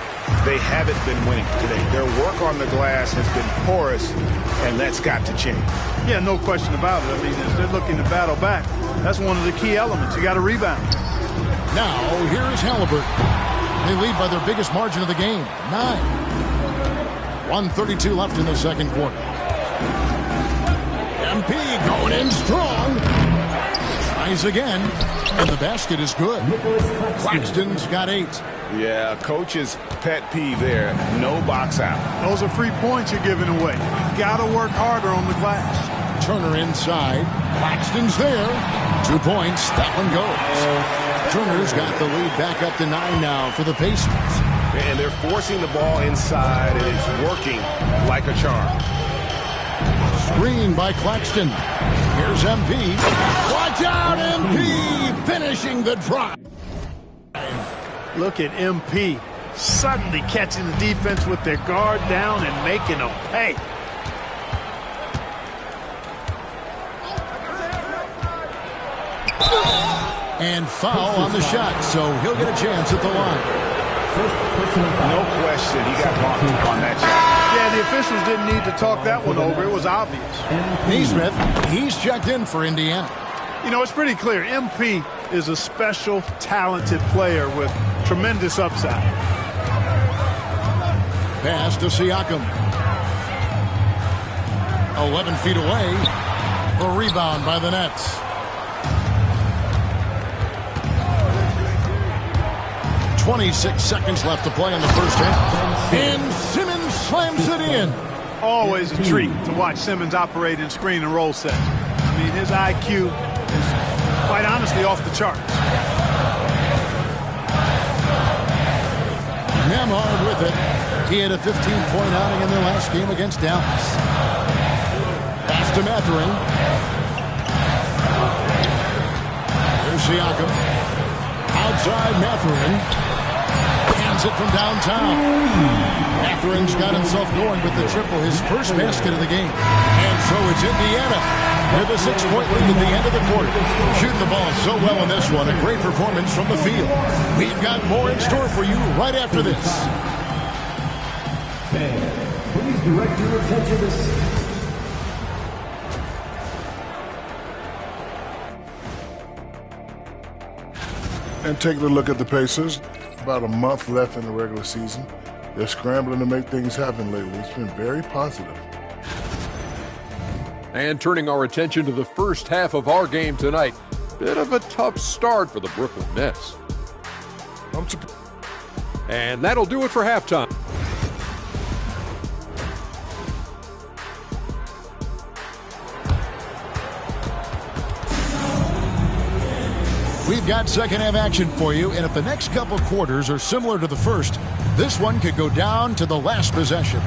they haven't been winning today. Their work on the glass has been porous, and that's got to change. Yeah, no question about it. I mean, if they're looking to battle back, that's one of the key elements. You got to rebound. Now, here's Halliburton. They lead by their biggest margin of the game, 9. 1:32 left in the second quarter. MP going in strong. Tries again, and the basket is good. Claxton's got 8. Yeah, coach's pet peeve there. No box out. Those are free points you're giving away. You got to work harder on the glass. Turner inside. Claxton's there. 2 points. That one goes. Turner's got the lead back up to 9 now for the Pacers. And they're forcing the ball inside, and it's working like a charm. Screen by Claxton. Here's MP. Watch out, MP! Finishing the drive. Look at MP suddenly catching the defense with their guard down and making them pay. And foul on the shot, so he'll get a chance at the line. No question, he got bumped on that shot. Yeah, the officials didn't need to talk that one over. It was obvious. Nesmith, he's checked in for Indiana. You know, it's pretty clear. MP is a special, talented player with tremendous upside. Pass to Siakam. 11 feet away. A rebound by the Nets. .26 seconds left to play in the first half. And Simmons slams it in. Always a treat to watch Simmons operate in screen and roll sets. I mean, his IQ is quite honestly off the charts. Nembhard with it. He had a 15-point outing in their last game against Dallas. Pass to Mathurin. Here's Siakam. Outside Mathurin. Hands it from downtown. Mathurin's got himself going with the triple, his first basket of the game. And so it's Indiana with a 6-point lead at the end of the quarter. Shooting the ball so well in this one. A great performance from the field. We've got more in store for you right after this. Please direct your attention to And taking a look at the Pacers, about a month left in the regular season. They're scrambling to make things happen lately. It's been very positive. And turning our attention to the first half of our game tonight, bit of a tough start for the Brooklyn Nets. And that'll do it for halftime. We've got second half action for you, and if the next couple quarters are similar to the first, this one could go down to the last possession.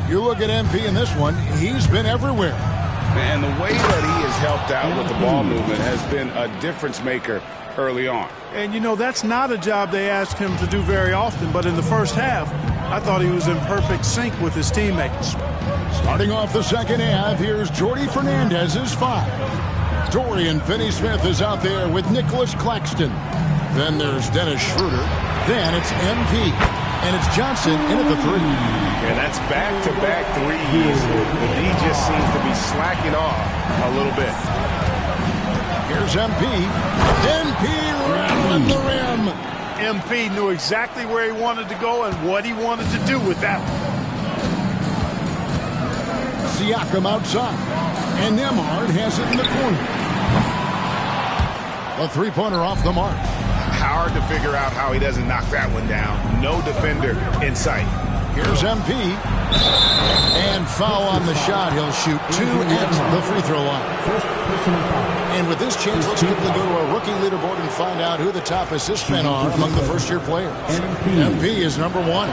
You look at MP in this one, he's been everywhere. And the way that he has helped out with the ball movement has been a difference maker early on. And, you know, that's not a job they ask him to do very often, but in the first half, I thought he was in perfect sync with his teammates. Starting off the second half, here's Jordy Fernandez's 5. Dorian Finney-Smith is out there with Nicholas Claxton. Then there's Dennis Schroeder. Then it's MP. And it's Johnson in at the 3. Yeah, that's back-to-back threes. The D just seems to be slacking off a little bit. Here's MP. MP rattling the rim. MP knew exactly where he wanted to go and what he wanted to do with that one. Siakam outside. And Nembhard has it in the corner. A three-pointer off the mark. Hard to figure out how he doesn't knock that one down. No defender in sight. Here's MP. And foul on the shot. He'll shoot 2 at the free throw line. And with this chance, let's quickly go to our rookie leaderboard and find out who the top assist men are among the first-year players. MP is number 1.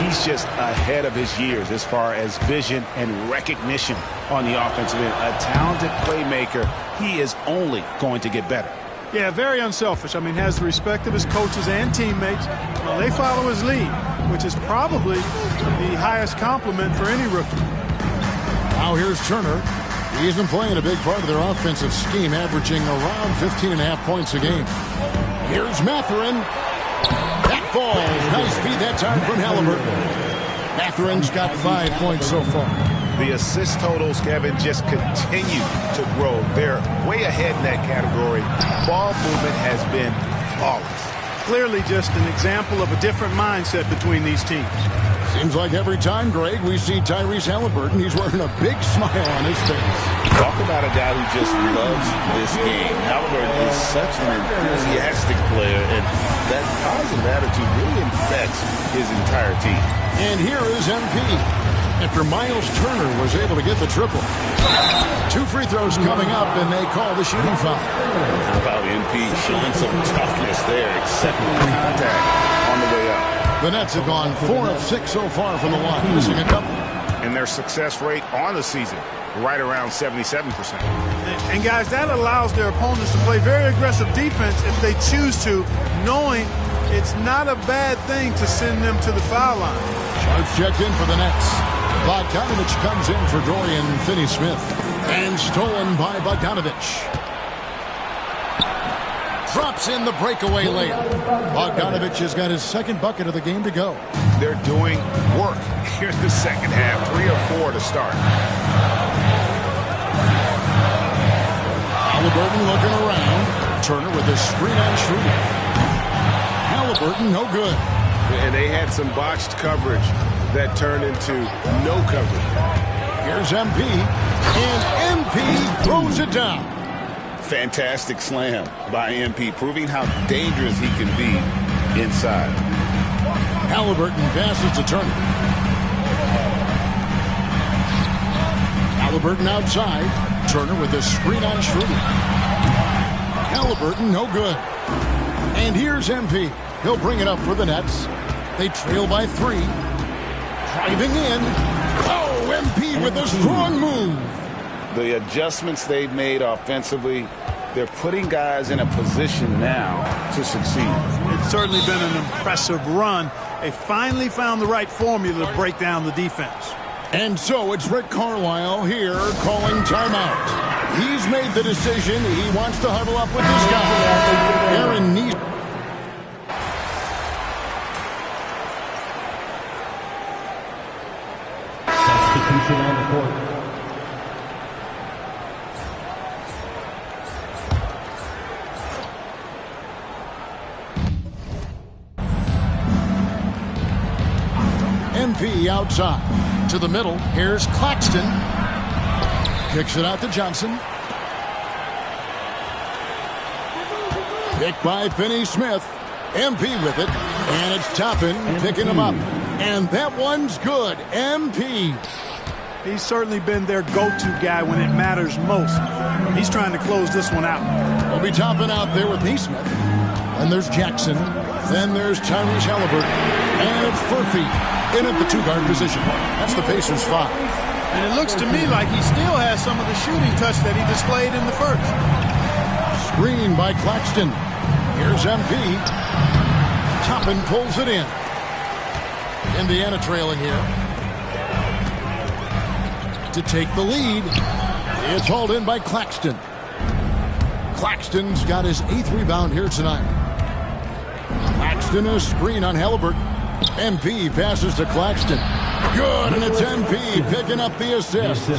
He's just ahead of his years as far as vision and recognition on the offensive end. A talented playmaker. He is only going to get better. Yeah, very unselfish. I mean, has the respect of his coaches and teammates. Well, they follow his lead, which is probably the highest compliment for any rookie. Now here's Turner. He's been playing a big part of their offensive scheme, averaging around 15.5 points a game. Here's Mathurin. That falls. Nice feed that time from Halliburton. Mathurin's got 5 points so far. The assist totals, Kevin, just continue to grow. They're way ahead in that category. Ball movement has been flawless. Clearly just an example of a different mindset between these teams. Seems like every time, Greg, we see Tyrese Halliburton, he's wearing a big smile on his face. Talk about a guy who just loves this game. Halliburton is such an enthusiastic player, and that positive attitude really infects his entire team. And here is MP. After Miles Turner was able to get the triple. 2 free throws coming up, and they call the shooting foul. How about MP showing some toughness there, accepting the contact on the way up. The Nets have gone 4 of 6 so far from the line, missing a couple. And their success rate on the season, right around 77%. And guys, that allows their opponents to play very aggressive defense if they choose to, knowing it's not a bad thing to send them to the foul line. Sharps checked in for the Nets. Bogdanovich comes in for Dorian Finney-Smith. And stolen by Bogdanovich. drops in the breakaway layup. Bogdanovich has got his second bucket of the game to go. They're doing work here in the second half. 3 or 4 to start. Halliburton looking around. Turner with a screen on Schroeder. Halliburton, no good. And they had some botched coverage that turned into no coverage. Here's MP, and MP throws it down. Fantastic slam by MP, proving how dangerous he can be inside. Halliburton passes to Turner. Halliburton outside. Turner with a screen on Schroeder. Halliburton, no good. And here's MP. He'll bring it up for the Nets. They trail by 3. Driving in. Oh, MP with a strong move. The adjustments they've made offensively, they're putting guys in a position now to succeed. It's certainly been an impressive run. They finally found the right formula to break down the defense. And so it's Rick Carlisle here calling timeout. He's made the decision. He wants to huddle up with his guy. Aaron Neal. Substitution on the court. MP outside to the middle. Here's Claxton. Kicks it out to Johnson. Picked by Finney-Smith. MP with it. And it's Toppin picking him up. And that one's good. MP. He's certainly been their go-to guy when it matters most. He's trying to close this one out. We'll be Toppin out there with Neesmith. And there's Jackson. Then there's Tyrese Halliburton. And it's Furphy in at the 2-guard position. That's the Pacers' 5. And it looks to me like he still has some of the shooting touch that he displayed in the first. Screen by Claxton. Here's MP. Toppin pulls it in. Indiana trailing here. To take the lead. It's hauled in by Claxton. Claxton's got his 8th rebound here tonight. Claxton a screen on Halliburton. MP passes to Claxton. Good, and it's MP picking up the assist.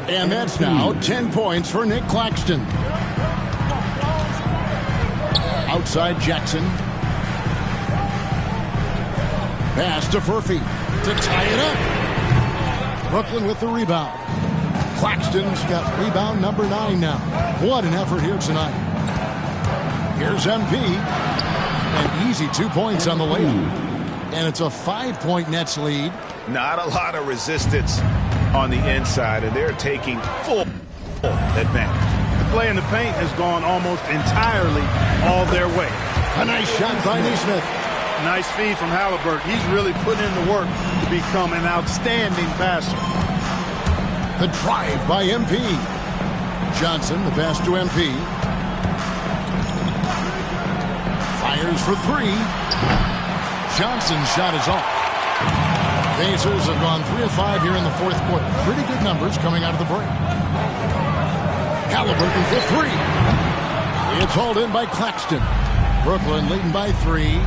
And that's now 10 points for Nick Claxton. Outside Jackson. Pass to Furphy to tie it up. Brooklyn with the rebound. Claxton's got rebound number 9 now. What an effort here tonight. Here's MP. An easy 2 points on the layup. And it's a 5-point Nets lead. Not a lot of resistance on the inside, and they're taking full advantage. The play in the paint has gone almost entirely all their way. A nice shot by Neesmith. Nice feed from Halliburton. He's really put in the work to become an outstanding passer. The drive by MP. Johnson, the pass to MP. Fires for 3. Johnson's shot is off. Pacers have gone 3 of 5 here in the 4th quarter. Pretty good numbers coming out of the break. Halliburton for 3. It's hauled in by Claxton. Brooklyn leading by 3.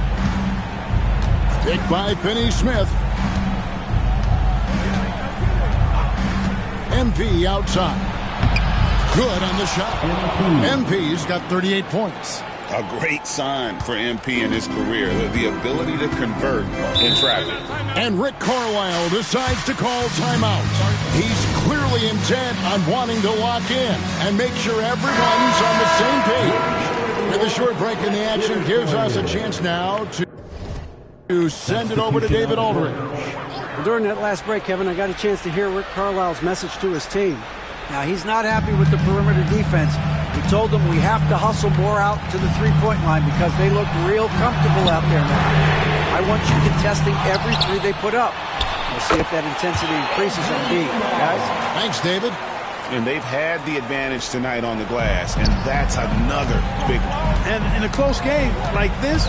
Picked by Finney-Smith. MP outside. Good on the shot. MP's got 38 points. A great sign for MP in his career, the ability to convert in traffic. And Rick Carlisle decides to call timeout. He's clearly intent on wanting to lock in and make sure everyone's on the same page. And the short break in the action gives us a chance now to send it over to David Aldridge. Well, during that last break, Kevin, I got a chance to hear Rick Carlisle's message to his team. Now, he's not happy with the perimeter defense. He told them we have to hustle more out to the three-point line because they look real comfortable out there now. I want you contesting every 3 they put up. We'll see if that intensity increases on D, guys. Thanks, David. And they've had the advantage tonight on the glass, and that's another big one. And in a close game like this,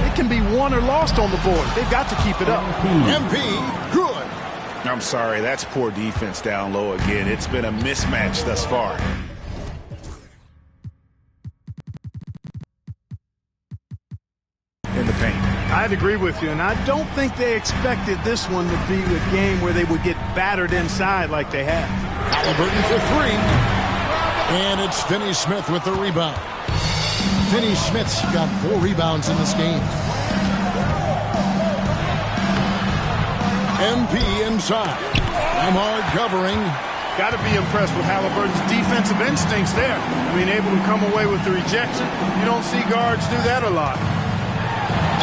it can be won or lost on the board. They've got to keep it up. MP, good. I'm sorry, that's poor defense down low again. It's been a mismatch thus far. I'd agree with you, and I don't think they expected this one to be a game where they would get battered inside like they have. Halliburton for three. And it's Finney Smith with the rebound. Finney Smith's got 4 rebounds in this game. MP inside. Nembhard covering. Got to be impressed with Halliburton's defensive instincts there. Being able to come away with the rejection. You don't see guards do that a lot.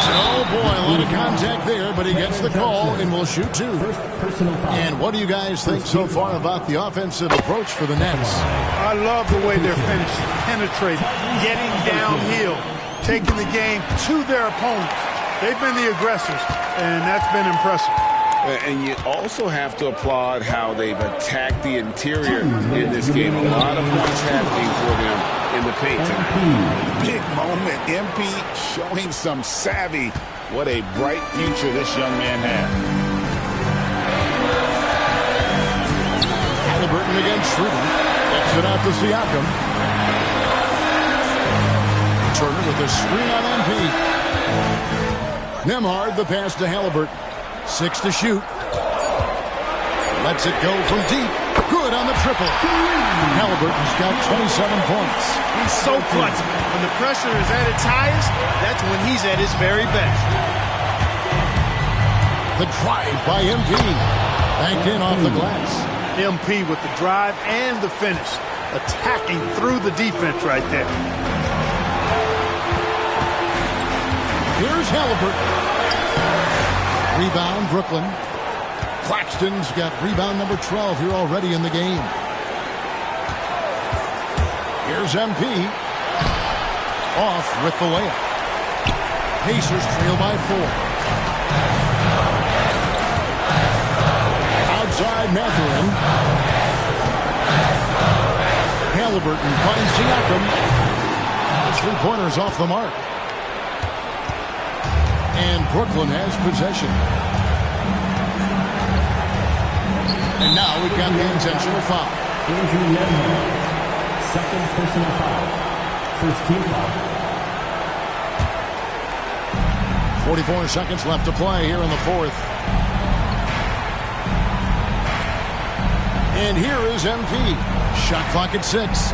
Oh, boy, a lot of contact there, but he gets the call and will shoot 2. And what do you guys think so far about the offensive approach for the Nets? I love the way they're finishing, penetrating, getting downhill, taking the game to their opponents. They've been the aggressors, and that's been impressive. And you also have to applaud how they've attacked the interior in this game. A lot of points happening for them in the paint tonight. Big moment. MP showing some savvy. What a bright future this young man has. Halliburton against Schroeder. Gets it out to Siakam. Turner with a screen on MP. Nembhard the pass to Halliburton. 6 to shoot. Lets it go from deep. Good on the triple. Halliburton's got 27 points. He's so clutch. When the pressure is at its highest, that's when he's at his very best. The drive by MP. Banked in off the glass. MP with the drive and the finish. Attacking through the defense right there. Here's Halliburton. Rebound, Brooklyn. Claxton's got rebound number 12 here already in the game. Here's MP. Off with the layup. Pacers trail by 4. Outside Mathurin. Halliburton finds Siakam. His 3-pointers off the mark. And Brooklyn has possession. And now we've got the intentional foul. Second personal foul. First team foul. 44 seconds left to play here in the 4th. And here is MP. Shot clock at 6.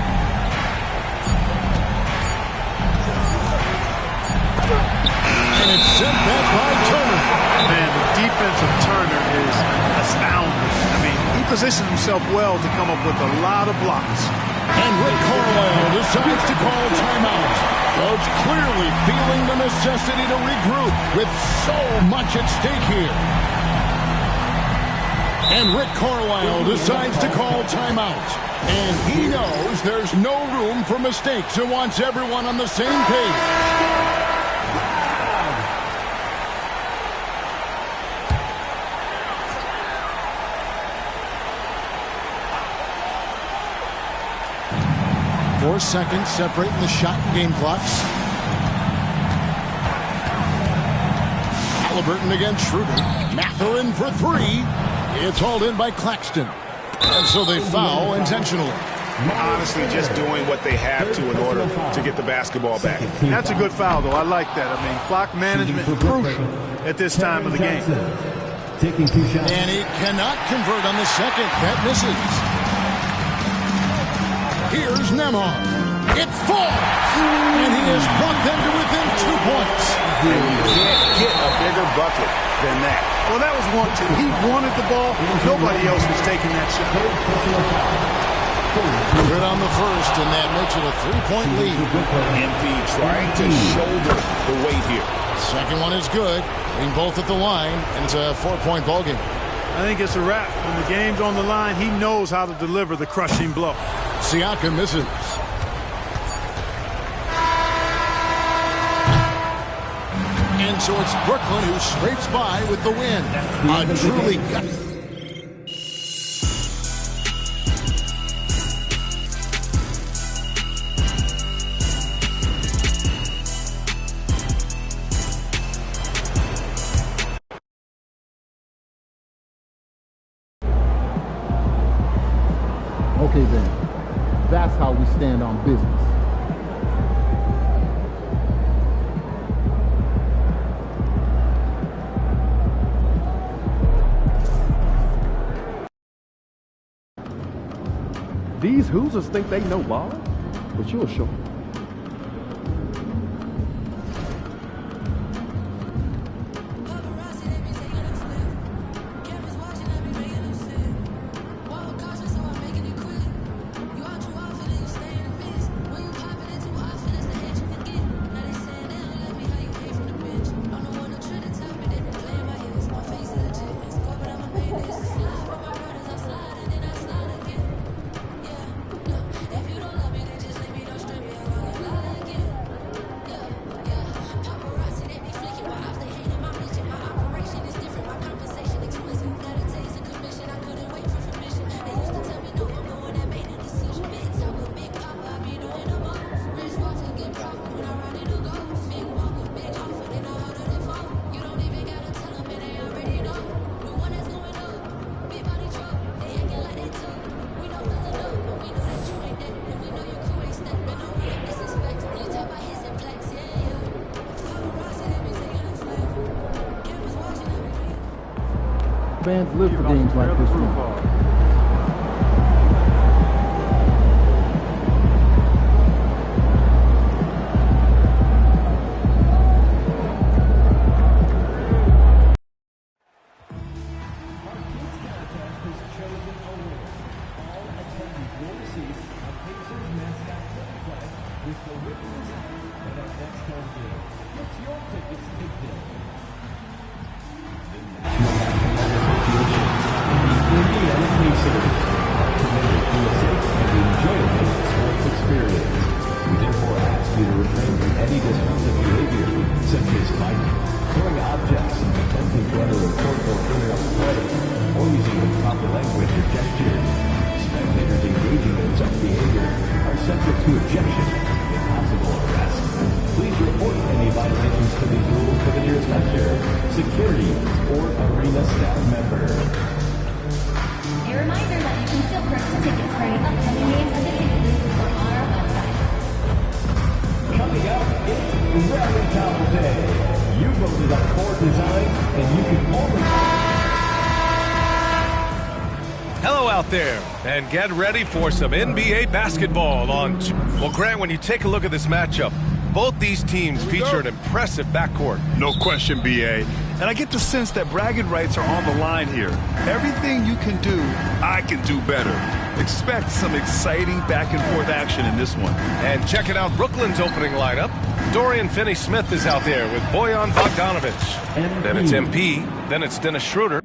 And it's sent back by Turner. Man, the defense of Turner is astounding. I mean, he positioned himself well to come up with a lot of blocks. And Rick Carlisle decides to call timeout. Coach clearly feeling the necessity to regroup with so much at stake here. And Rick Carlisle decides to call timeout. And he knows there's no room for mistakes and wants everyone on the same page. Four seconds separating the shot and game clocks. Halliburton against Schroeder. Mathurin for 3. It's hauled in by Claxton. And so they foul intentionally. Honestly, just doing what they have to in order to get the basketball back. That's a good foul, though. I like that. I mean, clock management crucial at this time of the game. Taking 2 shots. And he cannot convert on the second. That misses. Here's Nembhard. It falls! And he has brought them to within 2 points. And you can't get a bigger bucket than that. Well, that was 1-2. He wanted the ball. Nobody else was taking that shot. Good on the first, and that makes it a 3-point lead. MP trying to shoulder the weight here. Second one is good. Being both at the line, and it's a 4-point ball game. I think it's a wrap. When the game's on the line, he knows how to deliver the crushing blow. Siakam misses. And so it's Brooklyn who scrapes by with the win. A truly Okay then, that's how we stand on business. These Hoosiers think they know ball, but you'll show them. Fans live for games like this one. And get ready for some NBA basketball on. Well, Grant, when you take a look at this matchup, both these teams feature an impressive backcourt. No question, BA. And I get the sense that bragging rights are on the line here. Everything you can do, I can do better. Expect some exciting back-and-forth action in this one. And checking out Brooklyn's opening lineup. Dorian Finney-Smith is out there with Bojan Bogdanovic. Then it's MP. Then it's Dennis Schroeder.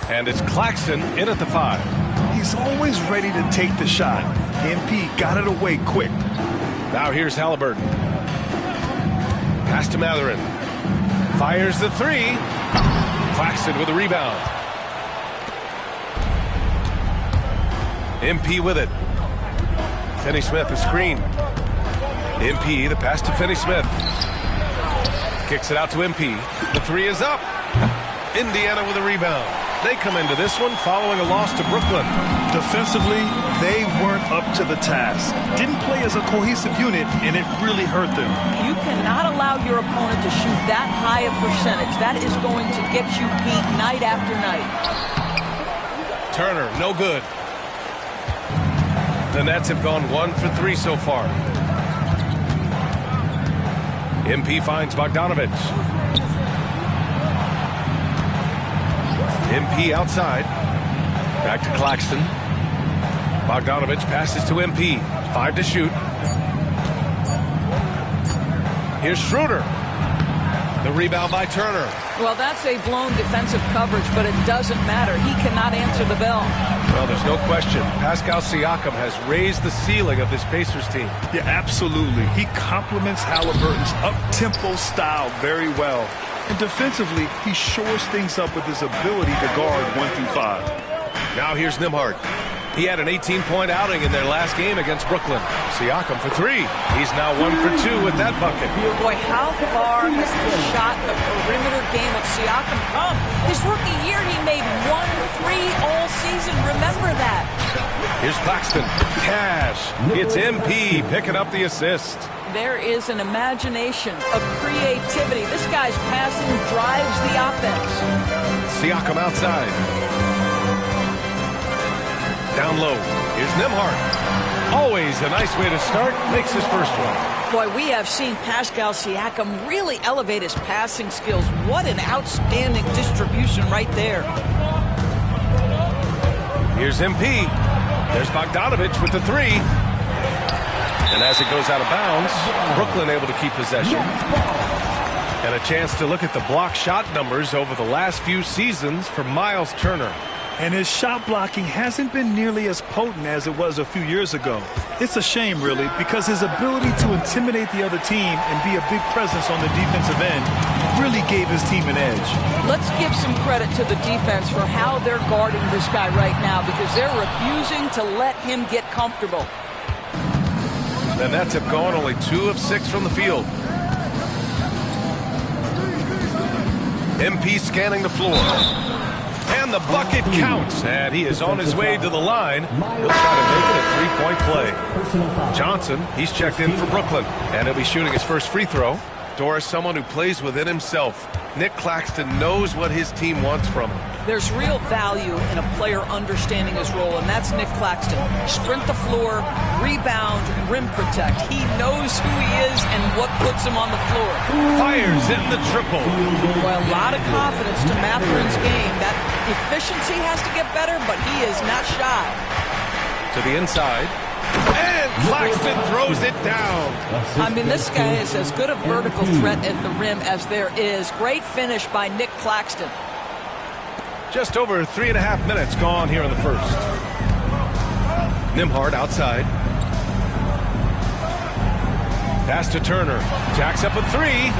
And it's Claxton in at the 5. He's always ready to take the shot. MP got it away quick. Now here's Halliburton. Pass to Matherin. Fires the 3. Claxton with a rebound. MP with it. Finney-Smith the screen. MP the pass to Finney-Smith. Kicks it out to MP. The 3 is up. Indiana with a rebound. They come into this one following a loss to Brooklyn. Defensively, they weren't up to the task. Didn't play as a cohesive unit, and it really hurt them. You cannot allow your opponent to shoot that high a percentage. That is going to get you beat night after night. Turner, no good. The Nets have gone 1 for 3 so far. MP finds Bogdanovic. MP outside. Back to Claxton. Bogdanovic passes to MP. 5 to shoot. Here's Schroeder. The rebound by Turner. Well, that's a blown defensive coverage, but it doesn't matter. He cannot answer the bell. Well, there's no question. Pascal Siakam has raised the ceiling of this Pacers team. Yeah, absolutely. He complements Halliburton's up-tempo style very well. And defensively, he shores things up with his ability to guard 1 through 5. Now here's Nembhard. He had an 18-point outing in their last game against Brooklyn. Siakam for 3. He's now 1 for 2 with that bucket. Boy, how far has the shot, the perimeter game of Siakam come? His rookie year, he made 1 3 all season. Remember that. Here's Claxton. Cash. It's MP picking up the assist. There is an imagination, a creativity. This guy's passing drives the offense. Siakam outside. Down low. Here's Nembhard. Always a nice way to start. Makes his first one. Boy, we have seen Pascal Siakam really elevate his passing skills. What an outstanding distribution right there. Here's MP. There's Bogdanovich with the 3. And as it goes out of bounds, Brooklyn able to keep possession. And a chance to look at the block shot numbers over the last few seasons for Miles Turner. And his shot blocking hasn't been nearly as potent as it was a few years ago. It's a shame, really, because his ability to intimidate the other team and be a big presence on the defensive end really gave his team an edge. Let's give some credit to the defense for how they're guarding this guy right now, because they're refusing to let him get comfortable. The Nets have gone only 2 of 6 from the field. MP scanning the floor. And the bucket counts, and he is on his way to the line. He'll try to make it a 3-point play. Johnson, he's checked in for Brooklyn, and he'll be shooting his first free throw. Doris, someone who plays within himself. Nick Claxton knows what his team wants from him. There's real value in a player understanding his role, and that's Nick Claxton. Sprint the floor, rebound, rim protect. He knows who he is and what puts him on the floor. Fires in the triple. Well, a lot of confidence to Matherin's game. That efficiency has to get better, but he is not shy. To the inside. And Claxton throws it down. I mean, this guy is as good a vertical threat at the rim as there is. Great finish by Nick Claxton. Just over 3.5 minutes gone here in the first. Nembhard outside. Pass to Turner. Jacks up a 3.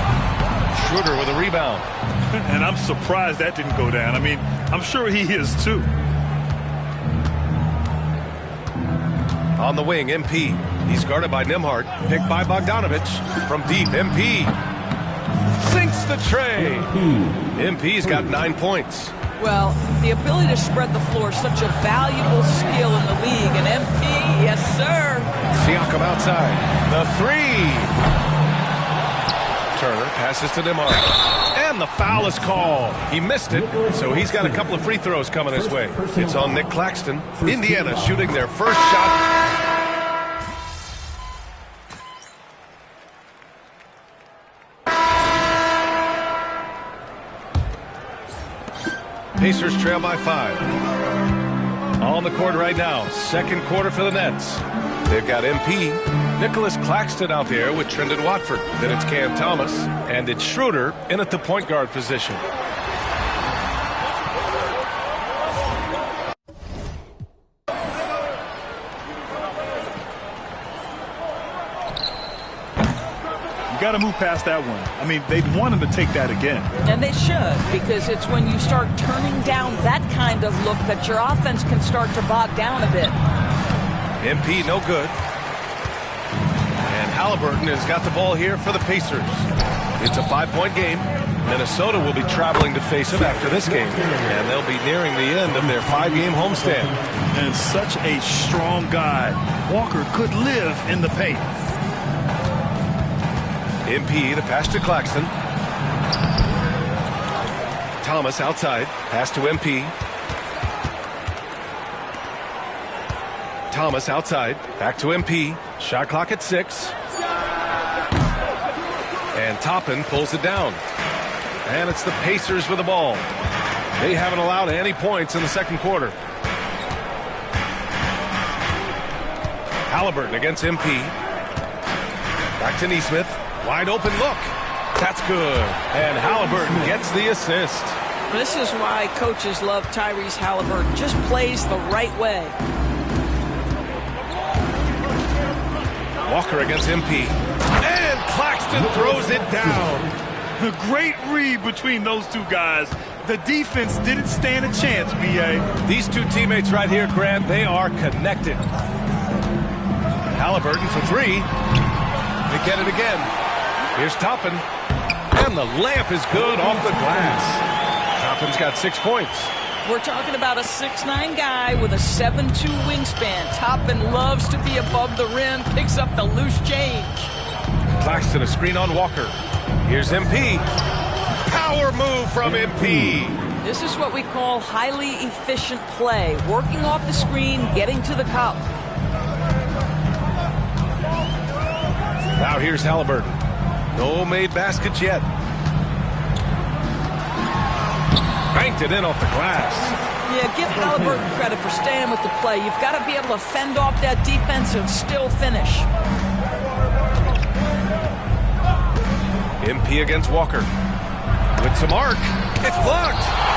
Schroeder with a rebound. And I'm surprised that didn't go down. I mean, I'm sure he is too. On the wing, MP. He's guarded by Nembhard. Picked by Bogdanovich. From deep, MP. Sinks the tray. MP's got 9 points. Well, the ability to spread the floor is such a valuable skill in the league. And MP, yes, sir. Siakam outside. The 3. Turner passes to Nembhard. And the foul is called. He missed it, so he's got a couple of free throws coming his way. It's on Nick Claxton. Indiana shooting their first shot. Pacers trail by 5. On the court right now, second quarter for the Nets. They've got MP, Nicholas Claxton out there with Trendon Watford. Then it's Cam Thomas, and it's Schroeder in at the point guard position. You got to move past that one. I mean, they want him to take that again. And they should, because it's when you start turning down that kind of look that your offense can start to bog down a bit. MP no good. And Halliburton has got the ball here for the Pacers. It's a 5-point game. Minnesota will be traveling to face him after this game. And they'll be nearing the end of their 5-game homestand. And such a strong guy. Walker could live in the paint. MP, the pass to Claxton. Thomas outside. Pass to MP. Thomas outside. Back to MP. Shot clock at 6. And Toppin pulls it down. And it's the Pacers with the ball. They haven't allowed any points in the second quarter. Halliburton against MP. Back to Nesmith. Wide open look. That's good. And Halliburton gets the assist. This is why coaches love Tyrese Halliburton. Just plays the right way. Walker against MP. And Claxton throws it down. A great read between those two guys. The defense didn't stand a chance, B.A. These two teammates right here, Grant, they are connected. Halliburton for three. They get it again. Here's Toppin. And the layup is good off the glass. Toppin's got 6 points. We're talking about a 6'9" guy with a 7'2" wingspan. Toppin loves to be above the rim, picks up the loose change. Claxton a screen on Walker. Here's MP. Power move from MP. This is what we call highly efficient play. Working off the screen, getting to the cup. Now here's Halliburton. No made baskets yet. Banked it in off the glass. Yeah, give Halliburton credit for staying with the play. You've got to be able to fend off that defense and still finish. MP against Walker. With some arc. It's blocked.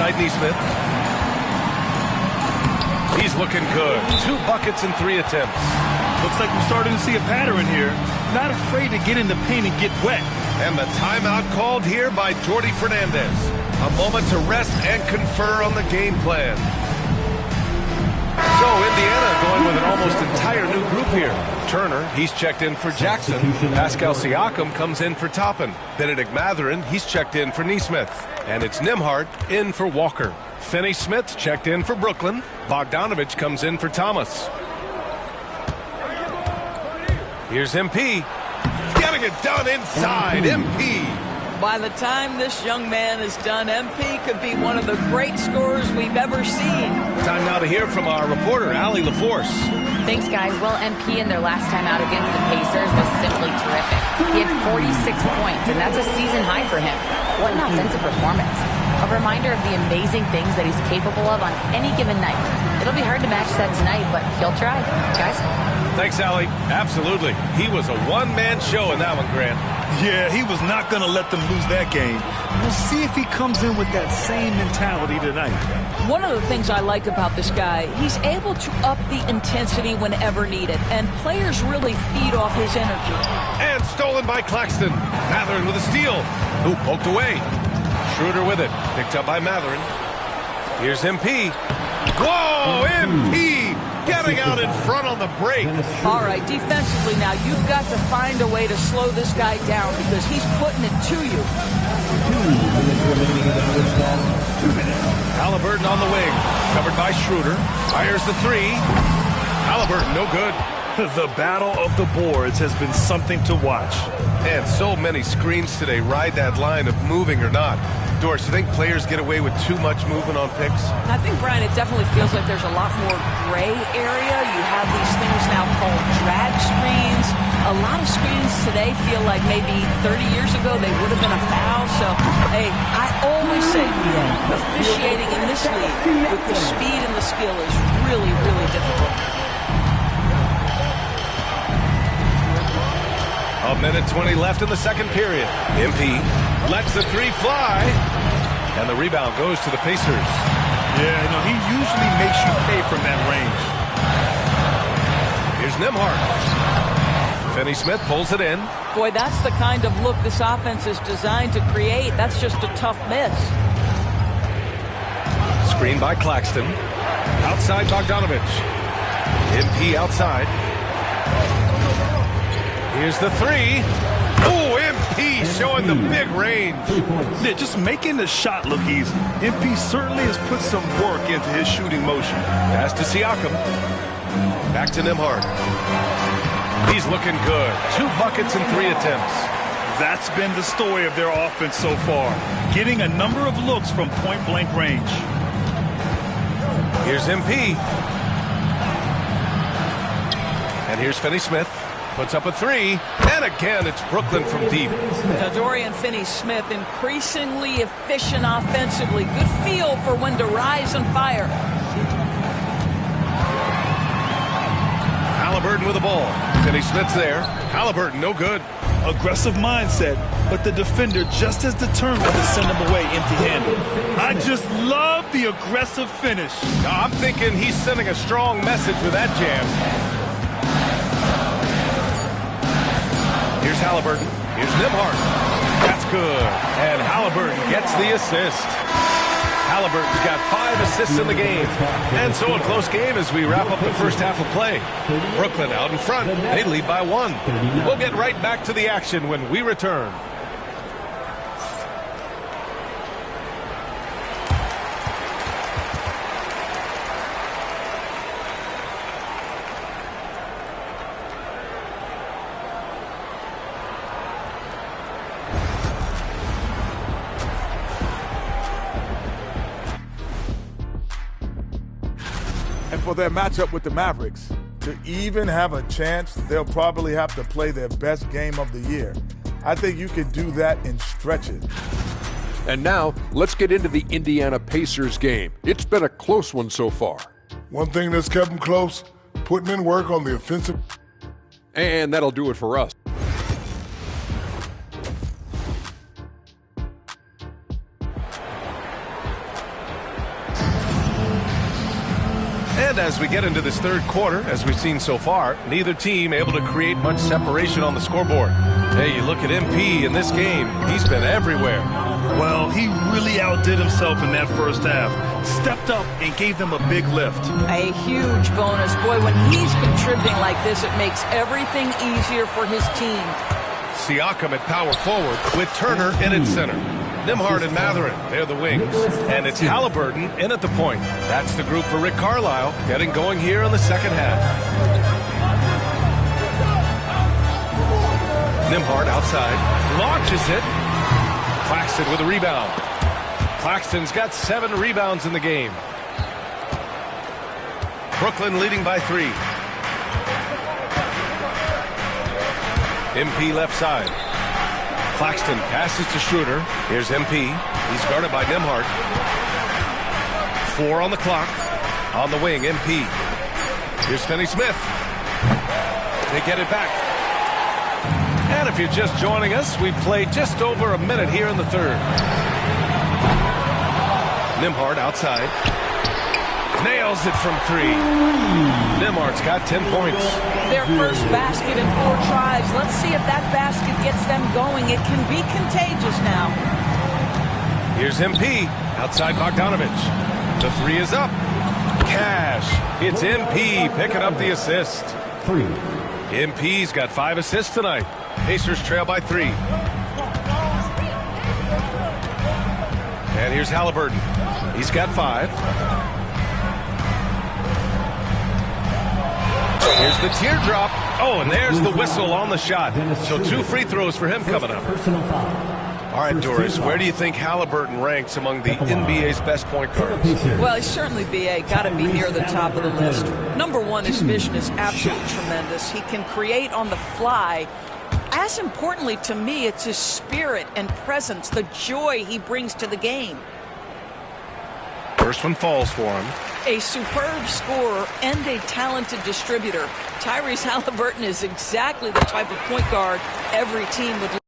outside Neesmith. He's looking good. 2 buckets in 3 attempts. Looks like we're starting to see a pattern here. Not afraid to get in the paint and get wet. And the timeout called here by Jordi Fernandez. A moment to rest and confer on the game plan. So Indiana going with an almost entire new group here. Turner, he's checked in for Jackson. Pascal Siakam comes in for Toppin. Benedict Mathurin, he's checked in for Neesmith. And it's Nembhard in for Walker. Finney-Smith checked in for Brooklyn. Bogdanovich comes in for Thomas. Here's MP. Getting it done inside. MP. By the time this young man is done, MP could be one of the great scorers we've ever seen. Time now to hear from our reporter, Allie LaForce. Thanks, guys. Well, MP in their last time out against the Pacers was simply terrific. He had 46 points, and that's a season high for him. What an offensive performance. A reminder of the amazing things that he's capable of on any given night. It'll be hard to match that tonight, but he'll try. Guys? Thanks, Allie. Absolutely. He was a one-man show in that one, Grant. Yeah, he was not going to let them lose that game. We'll see if he comes in with that same mentality tonight. One of the things I like about this guy, he's able to up the intensity whenever needed, and players really feed off his energy. And stolen by Claxton. Mathurin with a steal. Who poked away. Schroeder with it. Picked up by Mathurin. Here's MP. Whoa, MP! Getting out in front on the break. All right, defensively now, you've got to find a way to slow this guy down because he's putting it to you. Halliburton on the wing. Covered by Schroeder. Fires the 3. Halliburton, no good. The battle of the boards has been something to watch. And so many screens today ride that line of moving or not. Doris, you think players get away with too much movement on picks? I think, Brian, it definitely feels like there's a lot more gray area. You have these things now called drag screens. A lot of screens today feel like maybe 30 years ago they would have been a foul. So, hey, I always say officiating in this league with the speed and the skill is really, really difficult. A minute 20 left in the second period. MP lets the 3 fly. And the rebound goes to the Pacers. Yeah, no, he usually makes you pay from that range. Here's Nembhard. Finney-Smith pulls it in. Boy, that's the kind of look this offense is designed to create. That's just a tough miss. Screen by Claxton. Outside Bogdanovich. MP outside. Here's the 3. Oh, MP showing the big range. Yeah, just making the shot look easy. MP certainly has put some work into his shooting motion. Pass to Siakam. Back to Nembhard. He's looking good. 2 buckets in 3 attempts. That's been the story of their offense so far. Getting a number of looks from point-blank range. Here's MP. And here's Finney-Smith. Puts up a 3, and again, it's Brooklyn from deep. Dorian Finney-Smith increasingly efficient offensively. Good feel for when to rise and fire. Halliburton with the ball. Finney-Smith's there. Halliburton, no good. Aggressive mindset, but the defender just as determined to send him away empty-handed. I just love the aggressive finish. I'm thinking he's sending a strong message with that jam. Here's Halliburton. Here's Nembhard. That's good. And Halliburton gets the assist. Halliburton's got 5 assists in the game. And so a close game as we wrap up the first half of play. Brooklyn out in front. They lead by 1. We'll get right back to the action when we return. For their matchup with the Mavericks, to even have a chance, they'll probably have to play their best game of the year. I think you can do that and stretch it. And now, let's get into the Indiana Pacers game. It's been a close one so far. One thing that's kept them close, putting in work on the offensive. And that'll do it for us. And as we get into this third quarter, as we've seen so far, neither team able to create much separation on the scoreboard. Hey, you look at MP in this game, he's been everywhere. Well, he really outdid himself in that first half. Stepped up and gave them a big lift. A huge bonus. Boy, when he's contributing like this, it makes everything easier for his team. Siakam at power forward with Turner in at center. Nembhard and Mathurin, they're the wings. And it's Halliburton in at the point. That's the group for Rick Carlisle, getting going here in the second half. Nembhard outside, launches it. Claxton with a rebound. Claxton's got 7 rebounds in the game. Brooklyn leading by 3. MP left side. Claxton passes to Schroeder. Here's MP. He's guarded by Nembhard. 4 on the clock. On the wing, MP. Here's Finney Smith. They get it back. And if you're just joining us, we played just over a minute here in the third. Nembhard outside. Nails it from 3. Nembhard's got 10 points. Their first basket in 4 tries. Let's see if that basket gets them going. It can be contagious now. Here's MP. Outside Bogdanovich. The 3 is up. Cash. It's MP picking up the assist. 3. MP's got 5 assists tonight. Pacers trail by 3. And here's Halliburton. He's got 5. Here's the teardrop. Oh, and there's the whistle on the shot. So 2 free throws for him coming up. All right, Doris, where do you think Halliburton ranks among the NBA's best point guards? Well, he's certainly, BA, got to be near the top of the list. Number one, his vision is absolutely tremendous. He can create on the fly. As importantly to me, it's his spirit and presence, the joy he brings to the game. First one falls for him. A superb scorer and a talented distributor. Tyrese Halliburton is exactly the type of point guard every team would like.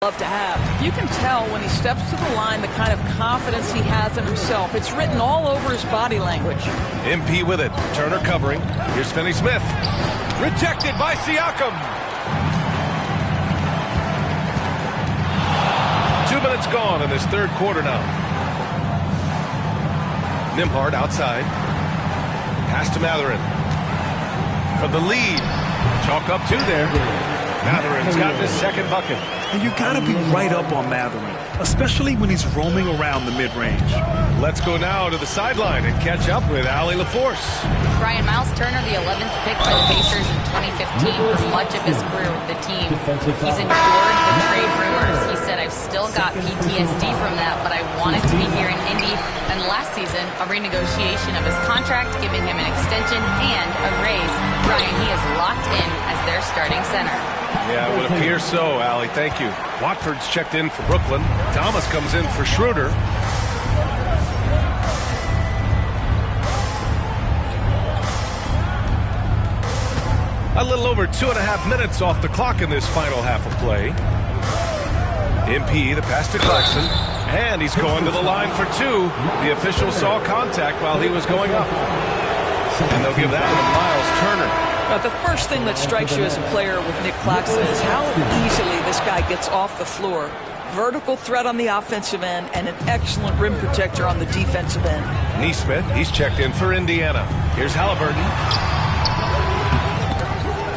Love to have. You can tell when he steps to the line the kind of confidence he has in himself. It's written all over his body language. MP with it. Turner covering. Here's Finney Smith. Rejected by Siakam. 2 minutes gone in this third quarter now. Nembhard outside. Pass to Mathurin. For the lead. Chalk up 2 there. Mathurin's got his second bucket. And you got to be right up on Mathurin, especially when he's roaming around the mid-range. Let's go now to the sideline and catch up with Allie LaForce. Brian, Miles Turner, the 11th pick by the Pacers in 2015, for much of his career with the team. He's endured the trade rumors. He said, I've still got PTSD from that, but I wanted to be here in Indy. And last season, a renegotiation of his contract, giving him an extension and a raise. Brian, he is locked in as their starting center. Yeah, it would appear so, Allie. Thank you. Watford's checked in for Brooklyn. Thomas comes in for Schroeder. A little over 2.5 minutes off the clock in this final half of play. MP, the pass to Claxton. And he's going to the line for 2. The official saw contact while he was going up. And they'll give that one to Miles Turner. Now, the first thing that strikes you as a player with Nick Claxton is how easily this guy gets off the floor. Vertical threat on the offensive end and an excellent rim protector on the defensive end. Nesmith, he's checked in for Indiana. Here's Halliburton.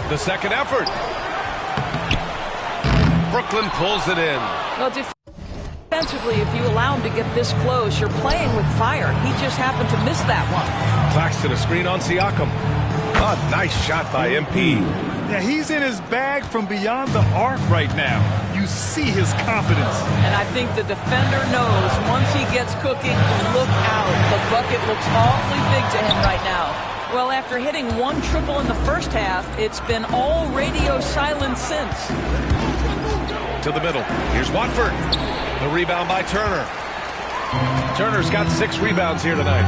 The second effort. Brooklyn pulls it in. Well, defensively, if you allow him to get this close, you're playing with fire. He just happened to miss that one. Claxton a screen on Siakam. A nice shot by MP. Yeah, he's in his bag from beyond the arc right now. You see his confidence. And I think the defender knows once he gets cooking, look out. The bucket looks awfully big to him right now. Well, after hitting one triple in the first half, it's been all radio silence since. To the middle. Here's Watford. The rebound by Turner. Turner's got 6 rebounds here tonight.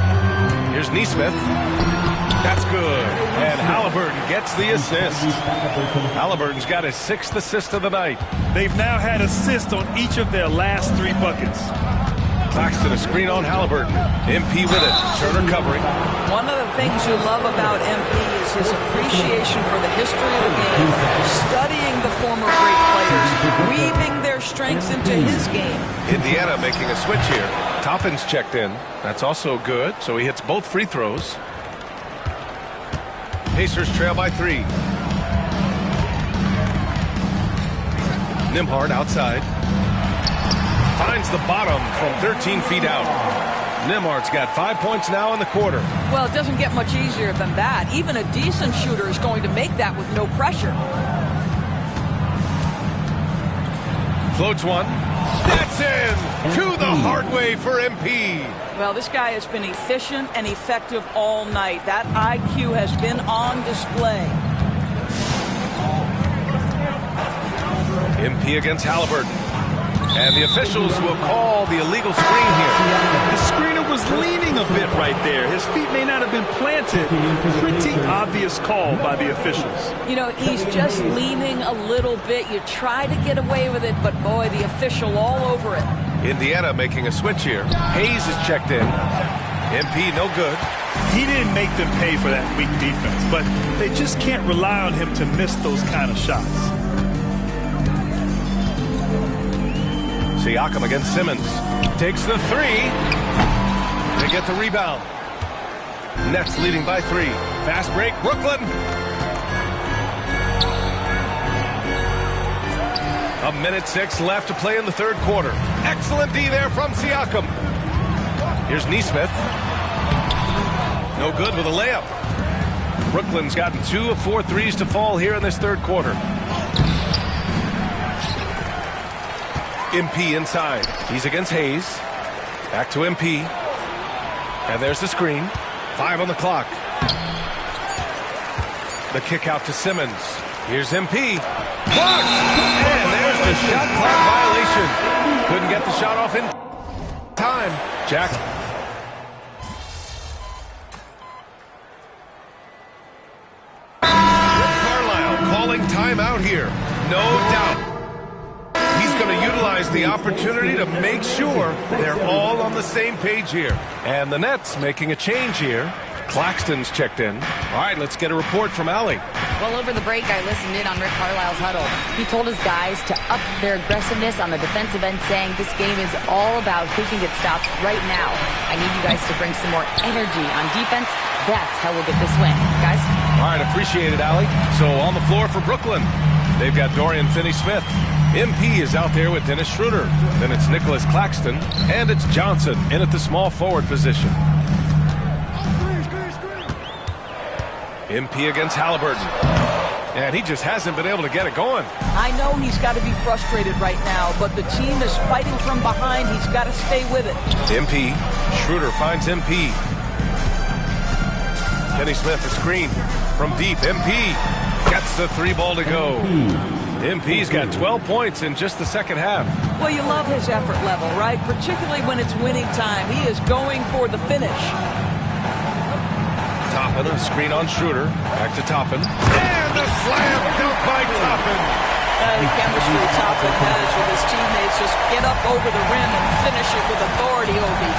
Here's Nesmith. That's good. And Halliburton gets the assist. Halliburton's got his 6th assist of the night. They've now had assists on each of their last 3 buckets. Claxton a screen on Halliburton. MP with it. Turner covering. One of the things you love about MP is his appreciation for the history of the game, studying the former great players, weaving their strengths into his game. Indiana making a switch here. Toppin's checked in. That's also good, so he hits both free throws. Pacers trail by 3. Nembhard outside. Finds the bottom from 13 feet out. Nembhard's got 5 points now in the quarter. Well, it doesn't get much easier than that. Even a decent shooter is going to make that with no pressure. Floats one. That's in! To the hard way for MP. Well, this guy has been efficient and effective all night. That IQ has been on display. MP against Halliburton. And the officials will call the illegal screen here. The screener was leaning a bit right there. His feet may not have been planted. Pretty obvious call by the officials. You know, he's just leaning a little bit. You try to get away with it, but boy, the official all over it. Indiana making a switch here. Hayes is checked in. MP no good. He didn't make them pay for that weak defense, but they just can't rely on him to miss those kind of shots. Siakam against Simmons. Takes the 3. They get the rebound. Nets leading by 3. Fast break, Brooklyn. A minute 6 left to play in the third quarter. Excellent D there from Siakam. Here's Nesmith. No good with a layup. Brooklyn's gotten 2 of 4 threes to fall here in this third quarter. MP inside. He's against Hayes. Back to MP. And there's the screen. 5 on the clock. The kick out to Simmons. Here's MP. Blocked! And there's the shot clock violation. Couldn't get the shot off in time. Jack. Carlisle calling timeout here. No doubt. He's going to utilize the opportunity to make sure they're all on the same page here. And the Nets making a change here. Claxton's checked in. All right, let's get a report from Allie. Well, over the break, I listened in on Rick Carlisle's huddle. He told his guys to up their aggressiveness on the defensive end, saying this game is all about who can get stops right now. I need you guys to bring some more energy on defense. That's how we'll get this win. Guys? All right, appreciate it, Allie. So on the floor for Brooklyn, they've got Dorian Finney-Smith. MP is out there with Dennis Schroeder. Then it's Nicholas Claxton, and it's Johnson in at the small forward position. MP against Halliburton. And he just hasn't been able to get it going. I know he's got to be frustrated right now, but the team is fighting from behind. He's got to stay with it. MP. Schroeder finds MP. Kenny Smith a screen from deep. MP gets the 3-ball to go. MP's got 12 points in just the second half. Well, you love his effort level, right? Particularly when it's winning time. He is going for the finish. Toppin, a screen on Schroeder. Back to Toppin. And the slam dunk by Toppin. The chemistry Toppin has with his teammates. Just get up over the rim and finish it with authority, Obi.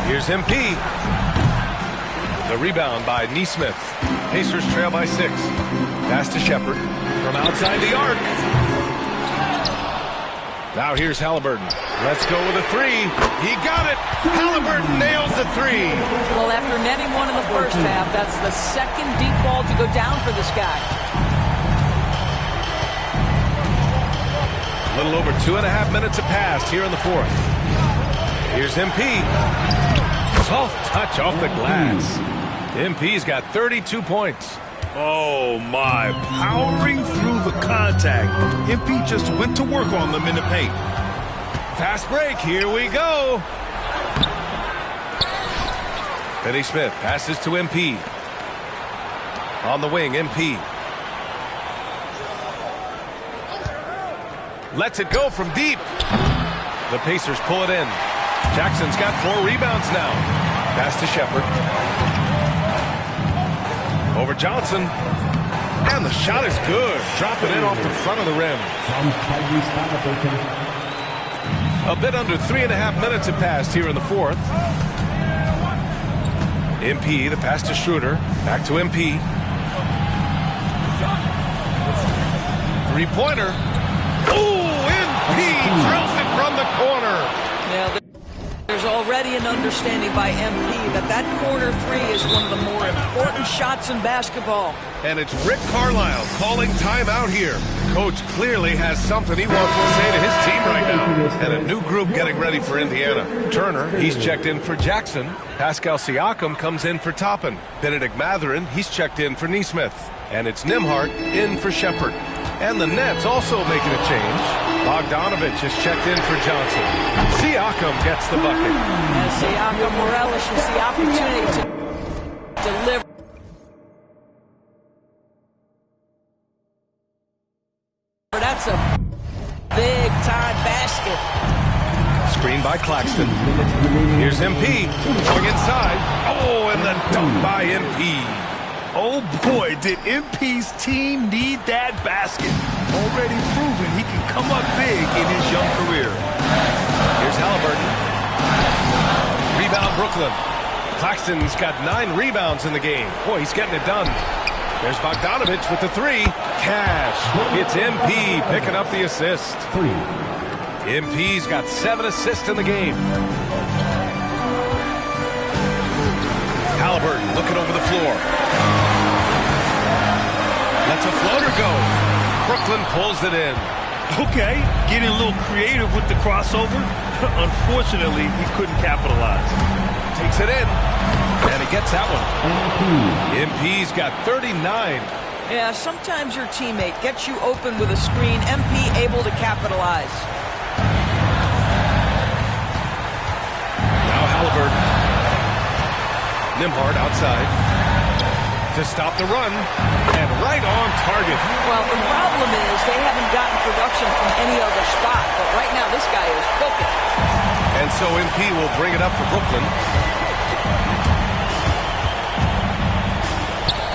Here's MP. The rebound by Nesmith. Pacers trail by 6. Pass to Shepard from outside the arc. Now here's Halliburton. Let's go with a 3. He got it. Halliburton nails the 3. Well, after netting one in the first half, that's the second deep ball to go down for this guy. A little over 2.5 minutes have passed here in the fourth. Here's MP. Soft touch off the glass. MP's got 32 points. Oh, my. Powering through the contact. MP just went to work on them in the paint. Fast break. Here we go. Finney Smith passes to MP. On the wing, MP. Lets it go from deep. The Pacers pull it in. Jackson's got 4 rebounds now. Pass to Shepard. Over Johnson. And the shot is good. Dropping in off the front of the rim. A bit under 3.5 minutes have passed here in the fourth. MP, the pass to Schroeder. Back to MP. 3-pointer. Ooh, MP drills it from the corner. Yeah, there's already an understanding by MP that corner 3 is one of the more important shots in basketball. And it's Rick Carlisle calling timeout here. Coach clearly has something he wants to say to his team right now. And a new group getting ready for Indiana. Turner, he's checked in for Jackson. Pascal Siakam comes in for Toppin. Benedict Mathurin, he's checked in for Nesmith. And it's Nembhard in for Shepard. And the Nets also making a change. Bogdanovich is checked in for Johnson. Siakam gets the bucket. And Siakam relishes the opportunity to deliver. That's a big-time basket. Screen by Claxton. Here's MP going inside. Oh, and the dunk by MP. Oh boy, did MP's team need that basket. Already proven he can come up big in his young career. Here's Halliburton. Rebound Brooklyn. Claxton's got 9 rebounds in the game. Boy, he's getting it done. There's Bogdanovich with the 3. Cash. It's MP picking up the assist. MP's got 7 assists in the game. Halliburton looking over the floor. Lets a floater go. Brooklyn pulls it in. Okay, getting a little creative with the crossover. Unfortunately, he couldn't capitalize. Takes it in. And he gets that one. MP's got 39. Yeah, sometimes your teammate gets you open with a screen. MP able to capitalize. Now Halliburton. Nembhard outside to stop the run, and right on target. Well, the problem is they haven't gotten production from any other spot, but right now this guy is cooking. And so MP will bring it up for Brooklyn.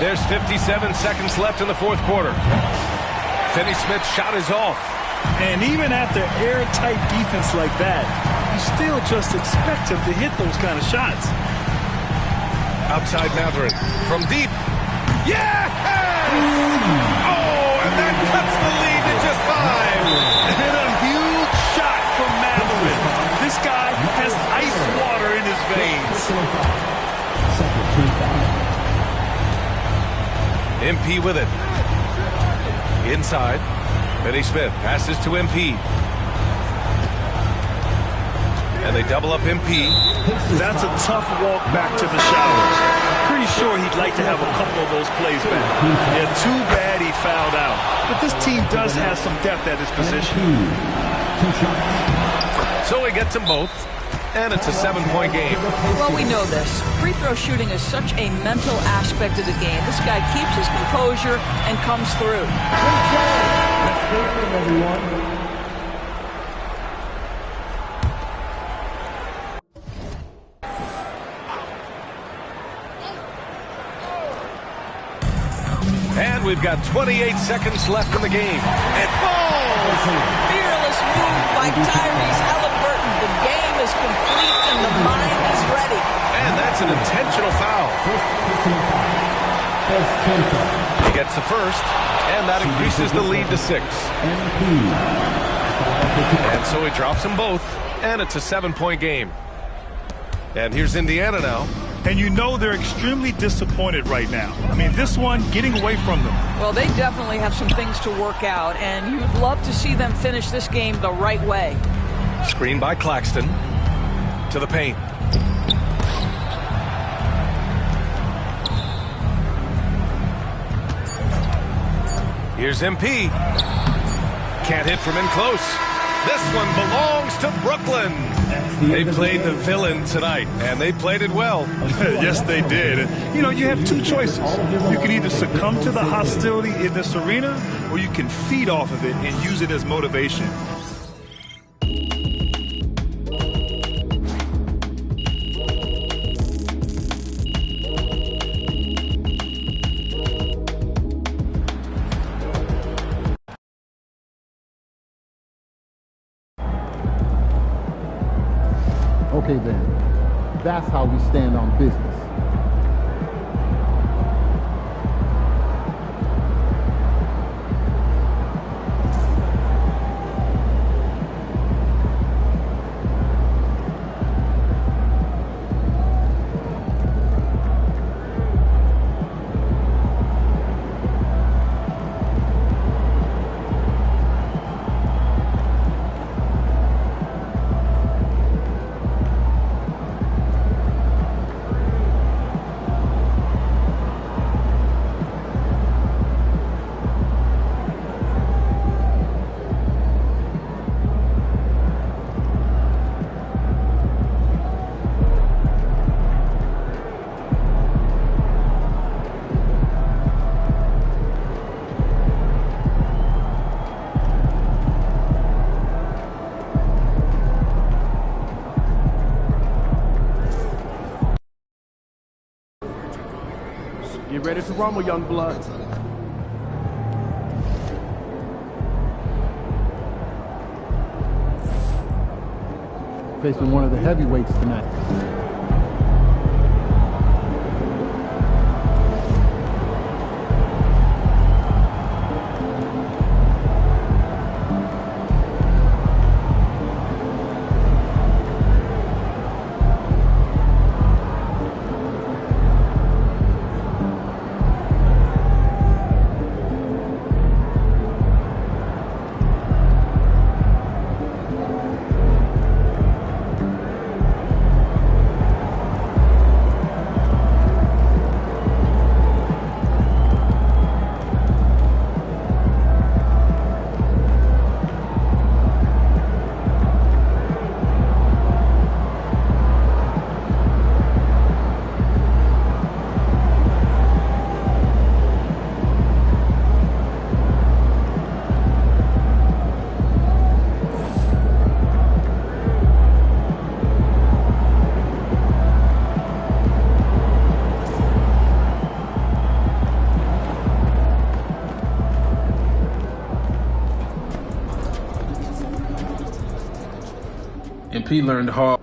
There's 57 seconds left in the fourth quarter. Finney Smith's shot is off. And even after airtight defense like that, you still just expect him to hit those kind of shots. Outside Mathurin from deep. Yes! Oh, and that cuts the lead to just 5. And a huge shot from Mathurin. This guy has ice water in his veins. MP with it. Inside. Finney Smith passes to MP. And they double up MP. That's a tough walk back to the showers. Pretty sure he'd like to have a couple of those plays back. Yeah, too bad he fouled out. But this team does have some depth at his position. So he gets them both. And it's a 7-point game. Well, we know this. Free throw shooting is such a mental aspect of the game. This guy keeps his composure and comes through. And we've got 28 seconds left in the game. It falls! Fearless move by Tyrese Halliburton. The game is complete and the mind is ready. an intentional foul. He gets the first, and that increases the lead to 6. And so he drops them both, and it's a 7-point game. And here's Indiana now. And you know they're extremely disappointed right now. I mean, this one getting away from them. Well, they definitely have some things to work out, and you'd love to see them finish this game the right way. Screen by Claxton to the paint. Here's MP. Can't hit from in close. This one belongs to Brooklyn. They played the villain tonight, and they played it well. Yes, they did. You know, you have two choices. You can either succumb to the hostility in this arena, or you can feed off of it and use it as motivation. Okay then, that's how we stand on business. Get ready to rumble, young blood. Facing one of the heavyweights tonight. MP learned hard.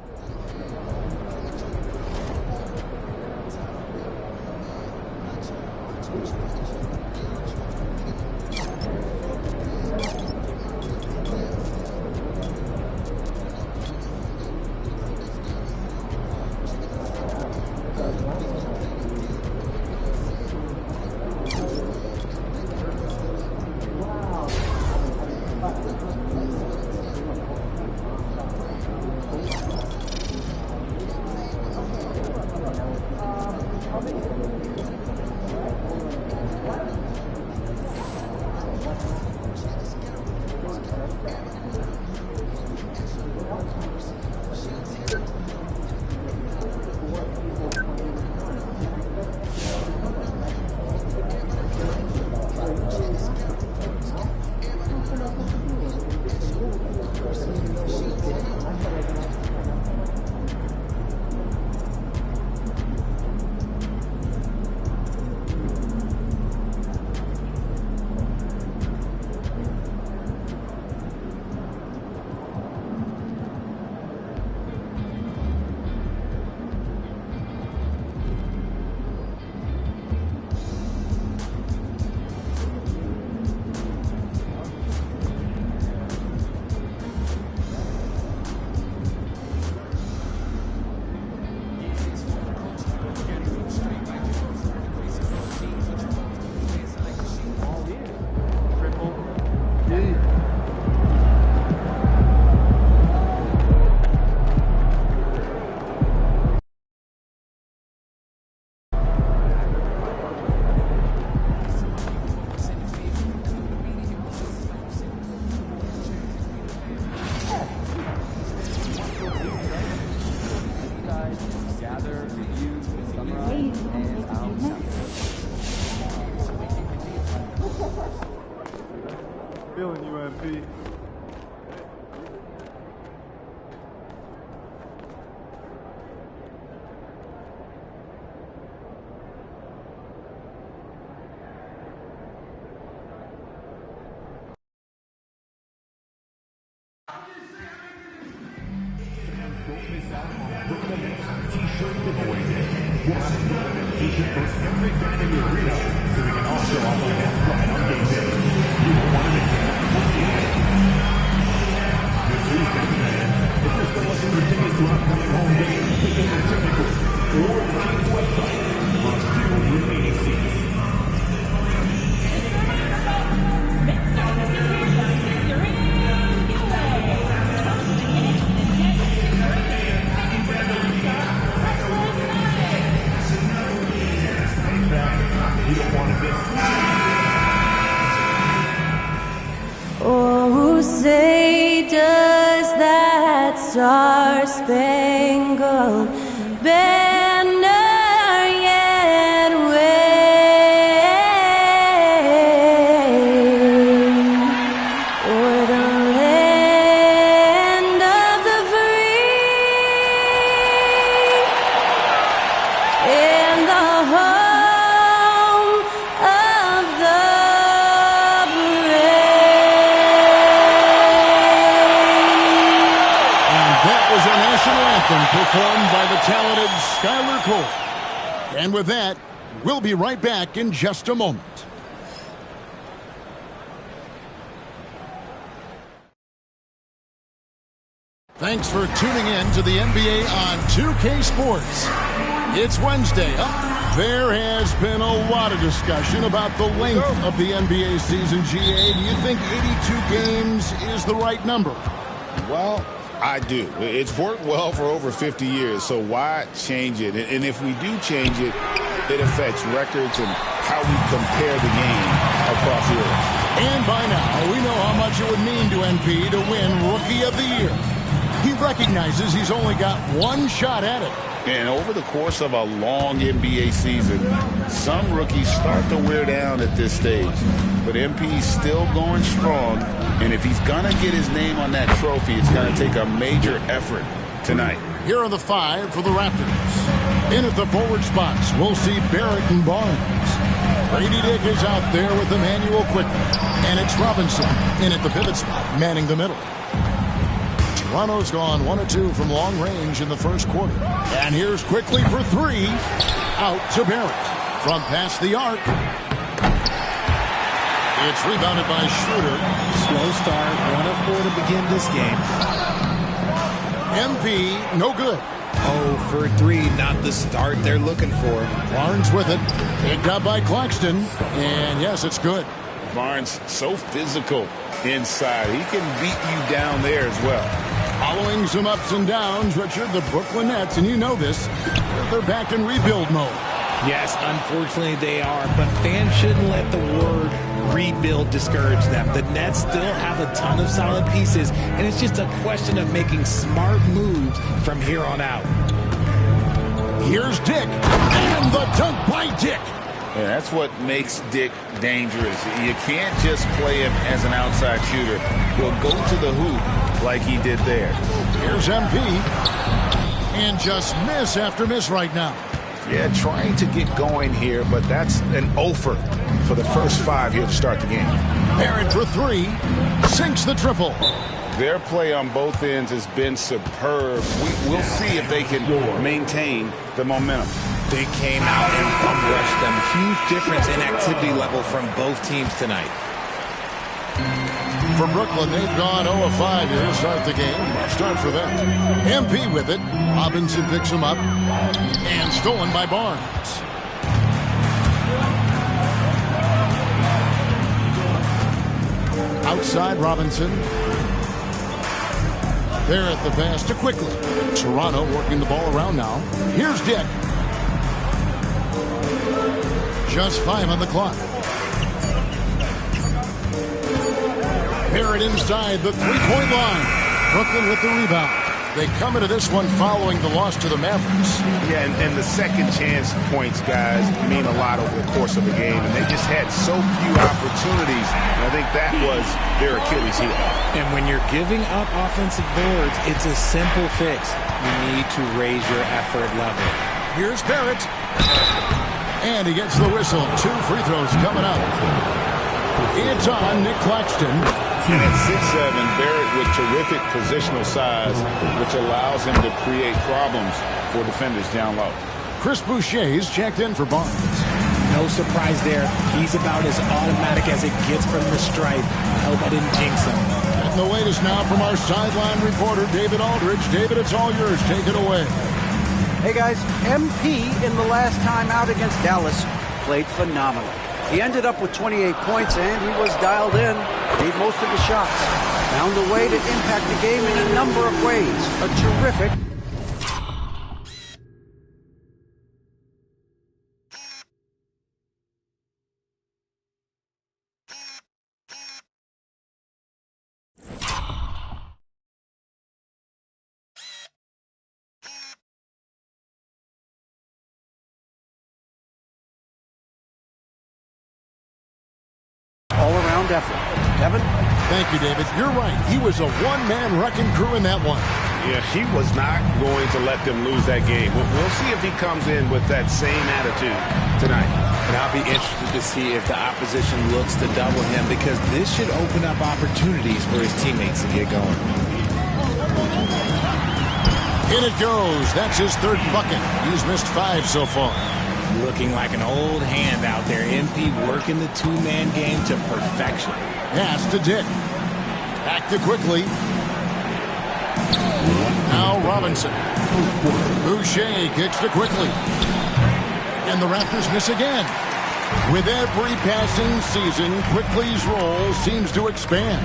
Feeling you, MP. T-shirt giveaway day. We'll have a t-shirt for every fan in the arena, so we can all show off our Nets pride on game day. You won't want to miss it. We'll see you there. Good news, Nets fans. If you're still looking for tickets to an upcoming home game, visit the ticket group or the team's website for a few remaining seats. Oh, say does that star-spangled banner yet wave o'er the land of the free and the home of the performed by the talented Skylar Cole. And with that, we'll be right back in just a moment. Thanks for tuning in to the NBA on 2K Sports. It's Wednesday. There has been a lot of discussion about the length of the NBA season, GA. Do you think 82 games is the right number? Well, I do. It's worked well for over 50 years, so why change it? And if we do change it, it affects records and how we compare the game across the earth. And by now, we know how much it would mean to NP to win Rookie of the Year. He recognizes he's only got one shot at it. And over the course of a long NBA season, some rookies start to wear down at this stage. But MP's still going strong, and if he's going to get his name on that trophy, it's going to take a major effort tonight. Here are the five for the Raptors. In at the forward spots, we'll see Barrett and Barnes. Brady Dick is out there with Emmanuel Quickly. And it's Robinson in at the pivot spot, manning the middle. Toronto's gone 1 of 2 from long range in the first quarter. And here's Quickly for three. Out to Barrett. From past the arc. It's rebounded by Schroeder. Slow start, 1 of 4 to begin this game. MP, no good. 0 for 3, not the start they're looking for. Barnes with it. Picked up by Claxton. And yes, it's good. Barnes so physical inside. He can beat you down there as well. Following some ups and downs, Richard, the Brooklyn Nets, and you know this, they're back in rebuild mode. Yes, unfortunately they are, but fans shouldn't let the word rebuild discourage them. The Nets still have a ton of solid pieces, and it's just a question of making smart moves from here on out. Here's Dick, and the dunk by Dick. Yeah, that's what makes Dick dangerous. You can't just play him as an outside shooter. He'll go to the hoop like he did there. Here's MP. And just miss after miss right now. Yeah, trying to get going here, but that's an offer for the first 5 here to start the game. Barrett for three. Sinks the triple. Their play on both ends has been superb. We'll see if they can maintain the momentum. They came out and bum-rushed them. Huge difference in activity level from both teams tonight. For Brooklyn, they've gone 0 of 5 here to start the game. Rough start for them. MP with it. Robinson picks him up. And stolen by Barnes. Outside Robinson. There at the pass to Quickly. Toronto working the ball around now. Here's Dick. Just 5 on the clock. Barrett inside the three-point line. Brooklyn with the rebound. They come into this one following the loss to the Mavericks. Yeah, and the second chance points, guys, mean a lot over the course of a game, and they just had so few opportunities. And I think that was their Achilles heel. And when you're giving up offensive boards, it's a simple fix. You need to raise your effort level. Here's Barrett. And he gets the whistle. 2 free throws coming up. It's on Nick Claxton. And at 6'7", Barrett with terrific positional size, which allows him to create problems for defenders down low. Chris Boucher's checked in for Barnes. No surprise there. He's about as automatic as it gets from the stripe. I hope I didn't jinx him. And the latest now from our sideline reporter, David Aldridge. David, it's all yours. Take it away. Hey, guys. MP in the last time out against Dallas played phenomenal. He ended up with 28 points, and he was dialed in. Made most of his shots. Found a way to impact the game in a number of ways. A terrific... all-around effort. Kevin? Thank you, David. You're right. He was a one-man wrecking crew in that one. Yeah, he was not going to let them lose that game. We'll see if he comes in with that same attitude tonight. And I'll be interested to see if the opposition looks to double him, because this should open up opportunities for his teammates to get going. In it goes. That's his third bucket. He's missed 5 so far. Looking like an old hand out there. MP working the two-man game to perfection. Pass to Dick. Back to Quickly. Now Robinson. Boucher kicks to Quickly. And the Raptors miss again. With every passing season, Quickly's role seems to expand.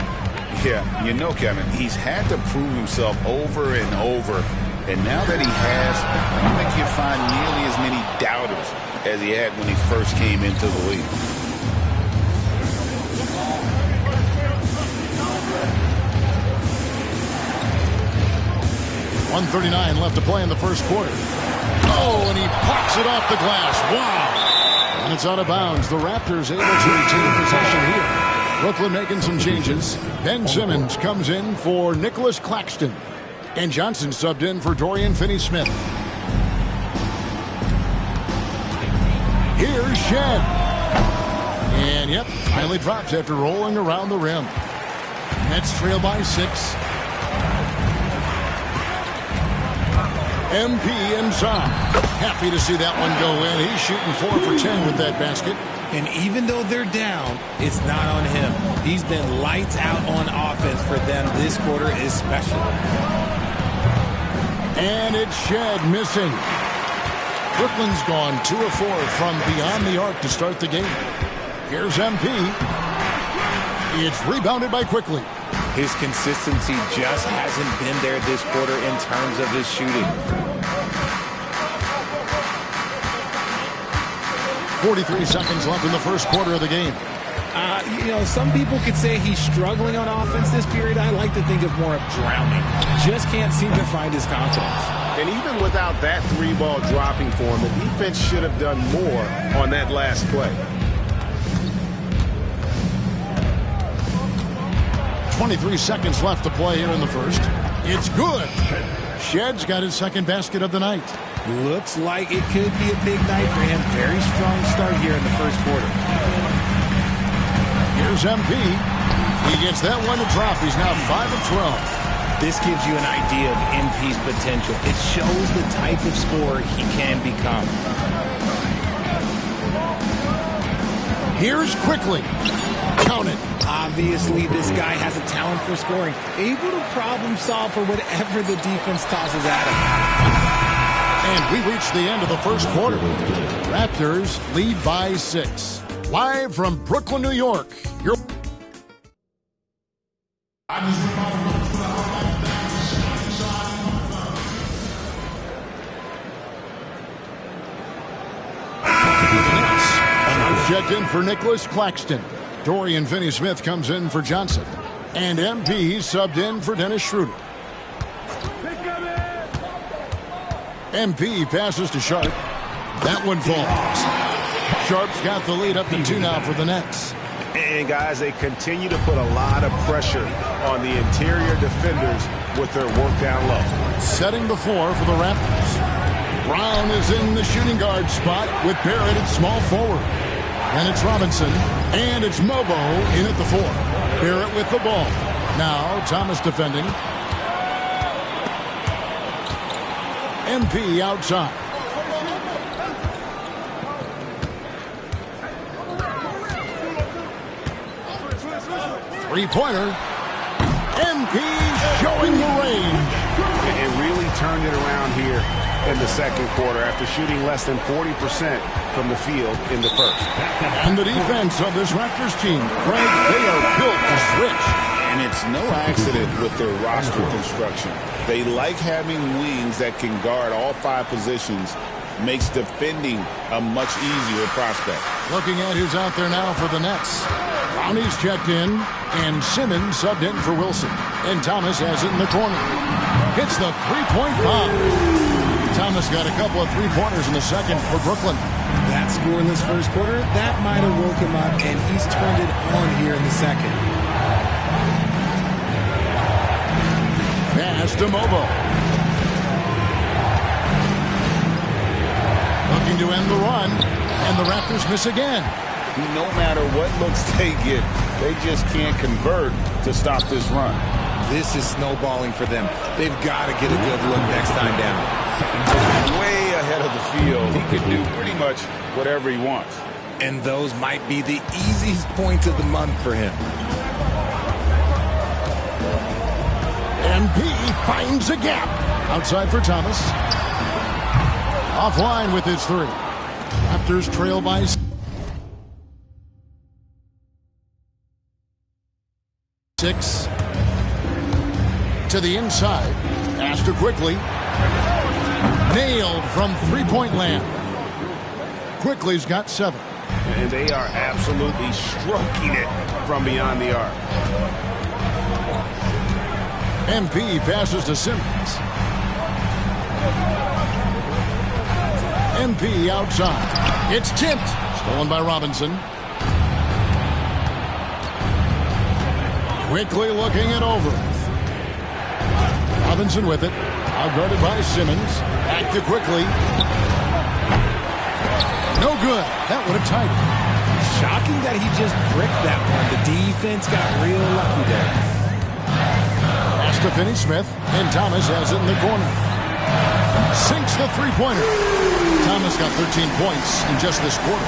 Yeah, you know, Kevin, he's had to prove himself over and over. And now that he has, I don't think you'll find nearly as many doubters as he had when he first came into the league. .139 left to play in the first quarter. Oh, and he pops it off the glass. Wow. And it's out of bounds. The Raptors able to retain possession here. Brooklyn making some changes. Ben Simmons comes in for Nicholas Claxton. And Johnson subbed in for Dorian Finney-Smith. Here's Shed. And, yep, finally drops after rolling around the rim. Nets trail by 6. MP inside. Happy to see that one go in. He's shooting 4 for 10 with that basket. And even though they're down, it's not on him. He's been lights out on offense for them this quarter especially. And it's Shed missing. Brooklyn's gone 2 of 4 from beyond the arc to start the game. Here's MP. It's rebounded by Quickly. His consistency just hasn't been there this quarter in terms of his shooting. 43 seconds left in the first quarter of the game. You know, some people could say he's struggling on offense this period. I like to think of more of drowning. Just can't seem to find his confidence. And even without that 3-ball dropping for him, the defense should have done more on that last play. 23 seconds left to play here in the first. It's good. Shed's got his second basket of the night. Looks like it could be a big night for him. Very strong start here in the first quarter. Here's MP. He gets that one to drop. He's now 5 of 12. This gives you an idea of MP's potential. It shows the type of scorer he can become. Here's Quickly. Count it. Obviously, this guy has a talent for scoring. Able to problem solve for whatever the defense tosses at him. And we reach the end of the first quarter. Raptors lead by 6. Live from Brooklyn, New York. Checked in for Nicholas Claxton. Dorian Finney-Smith comes in for Johnson. And MP subbed in for Dennis Schroeder. MP passes to Sharp. That one falls. Sharp's got the lead up to 2 now for the Nets. And guys, they continue to put a lot of pressure on the interior defenders with their work down low. Setting the floor for the Raptors. Brown is in the shooting guard spot with Barrett at small forward. And it's Robinson, and it's Mobo in at the 4. Barrett with the ball. Now Thomas defending. MP outside. Three-pointer. MP showing the range. It really turned it around here in the second quarter after shooting less than 40% from the field in the first. And the defense of this Raptors team, Greg, they are built to switch. And it's no accident with their roster construction. They like having wings that can guard all 5 positions. Makes defending a much easier prospect. Looking at who's out there now for the Nets. Brownie's checked in, and Simmons subbed in for Wilson. And Thomas has it in the corner. Hits the three-point bomb. Thomas got a couple of three-pointers in the second for Brooklyn. That scoreless first quarter, that might have woke him up, and he's turned it on here in the second. Pass to Mobo. Looking to end the run, and the Raptors miss again. No matter what looks they get, they just can't convert to stop this run. This is snowballing for them. They've got to get a good look next time down. Way ahead of the field. He can do pretty much whatever he wants. And those might be the easiest points of the month for him. MP finds a gap. Outside for Thomas. Offline with his 3. Raptors trail by 6. To the inside. Pass to Quickly. Nailed from three-point land. Quickly's got 7. And they are absolutely stroking it from beyond the arc. MP passes to Simmons. MP outside. It's tipped. Stolen by Robinson. Quickly looking it over. Robinson with it. Outguarded by Simmons. Back to Quickly. No good. That would have tied it. Shocking that he just bricked that one. The defense got real lucky there. Pass to Finney-Smith. And Thomas has it in the corner. Sinks the three-pointer. Thomas got 13 points in just this quarter.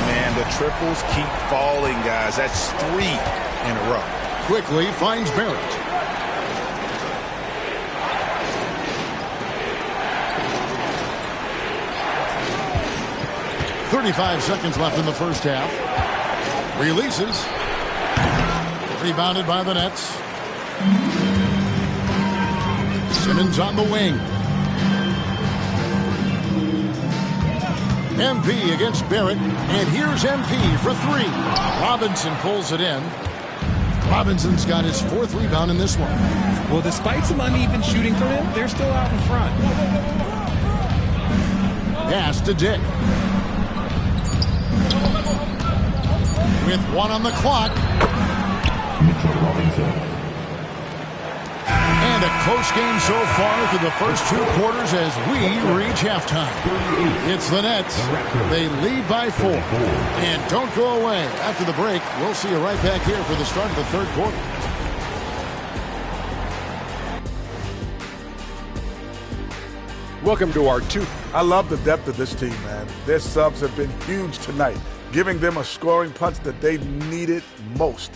Man, the triples keep falling, guys. That's 3 in a row. Quickly finds Barrett. .35 seconds left in the first half. Releases. Rebounded by the Nets. Simmons on the wing. MP against Barrett. And here's MP for 3. Robinson pulls it in. Robinson's got his 4th rebound in this one. Well, despite some uneven shooting from him, they're still out in front. Pass to Dick. With 1 on the clock. And a close game so far through the first 2 quarters as we reach halftime. It's the Nets. They lead by 4. And don't go away. After the break, we'll see you right back here for the start of the 3rd quarter. Welcome to our 2. I love the depth of this team, man. Their subs have been huge tonight, giving them a scoring punch that they needed most.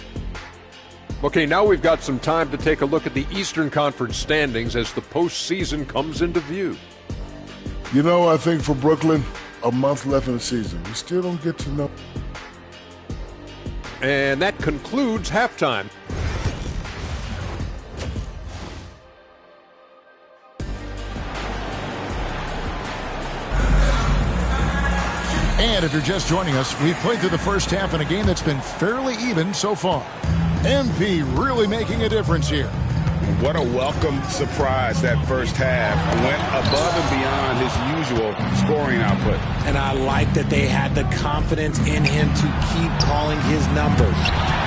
Okay, now we've got some time to take a look at the Eastern Conference standings as the postseason comes into view. You know, I think for Brooklyn, a month left in the season. We still don't get to know. And that concludes halftime. And if you're just joining us, we've played through the first half in a game that's been fairly even so far. MP really making a difference here. What a welcome surprise that first half. Went above and beyond his usual scoring output. And I like that they had the confidence in him to keep calling his numbers.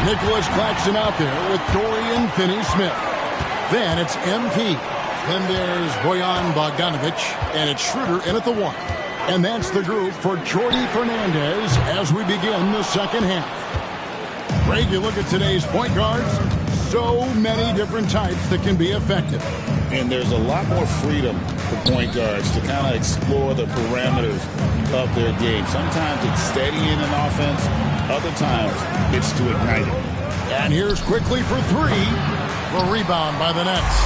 Nicholas Claxton out there with Dorian Finney-Smith. Then it's MP. Then there's Bojan Bogdanovic, and it's Schroeder in at the 1. And that's the group for Jordi Fernandez as we begin the second half. Greg, you look at today's point guards, so many different types that can be effective. And there's a lot more freedom for point guards to kind of explore the parameters of their game. Sometimes it's steadying an offense. Other times it's to ignite it. And here's quickly for 3. The rebound by the Nets.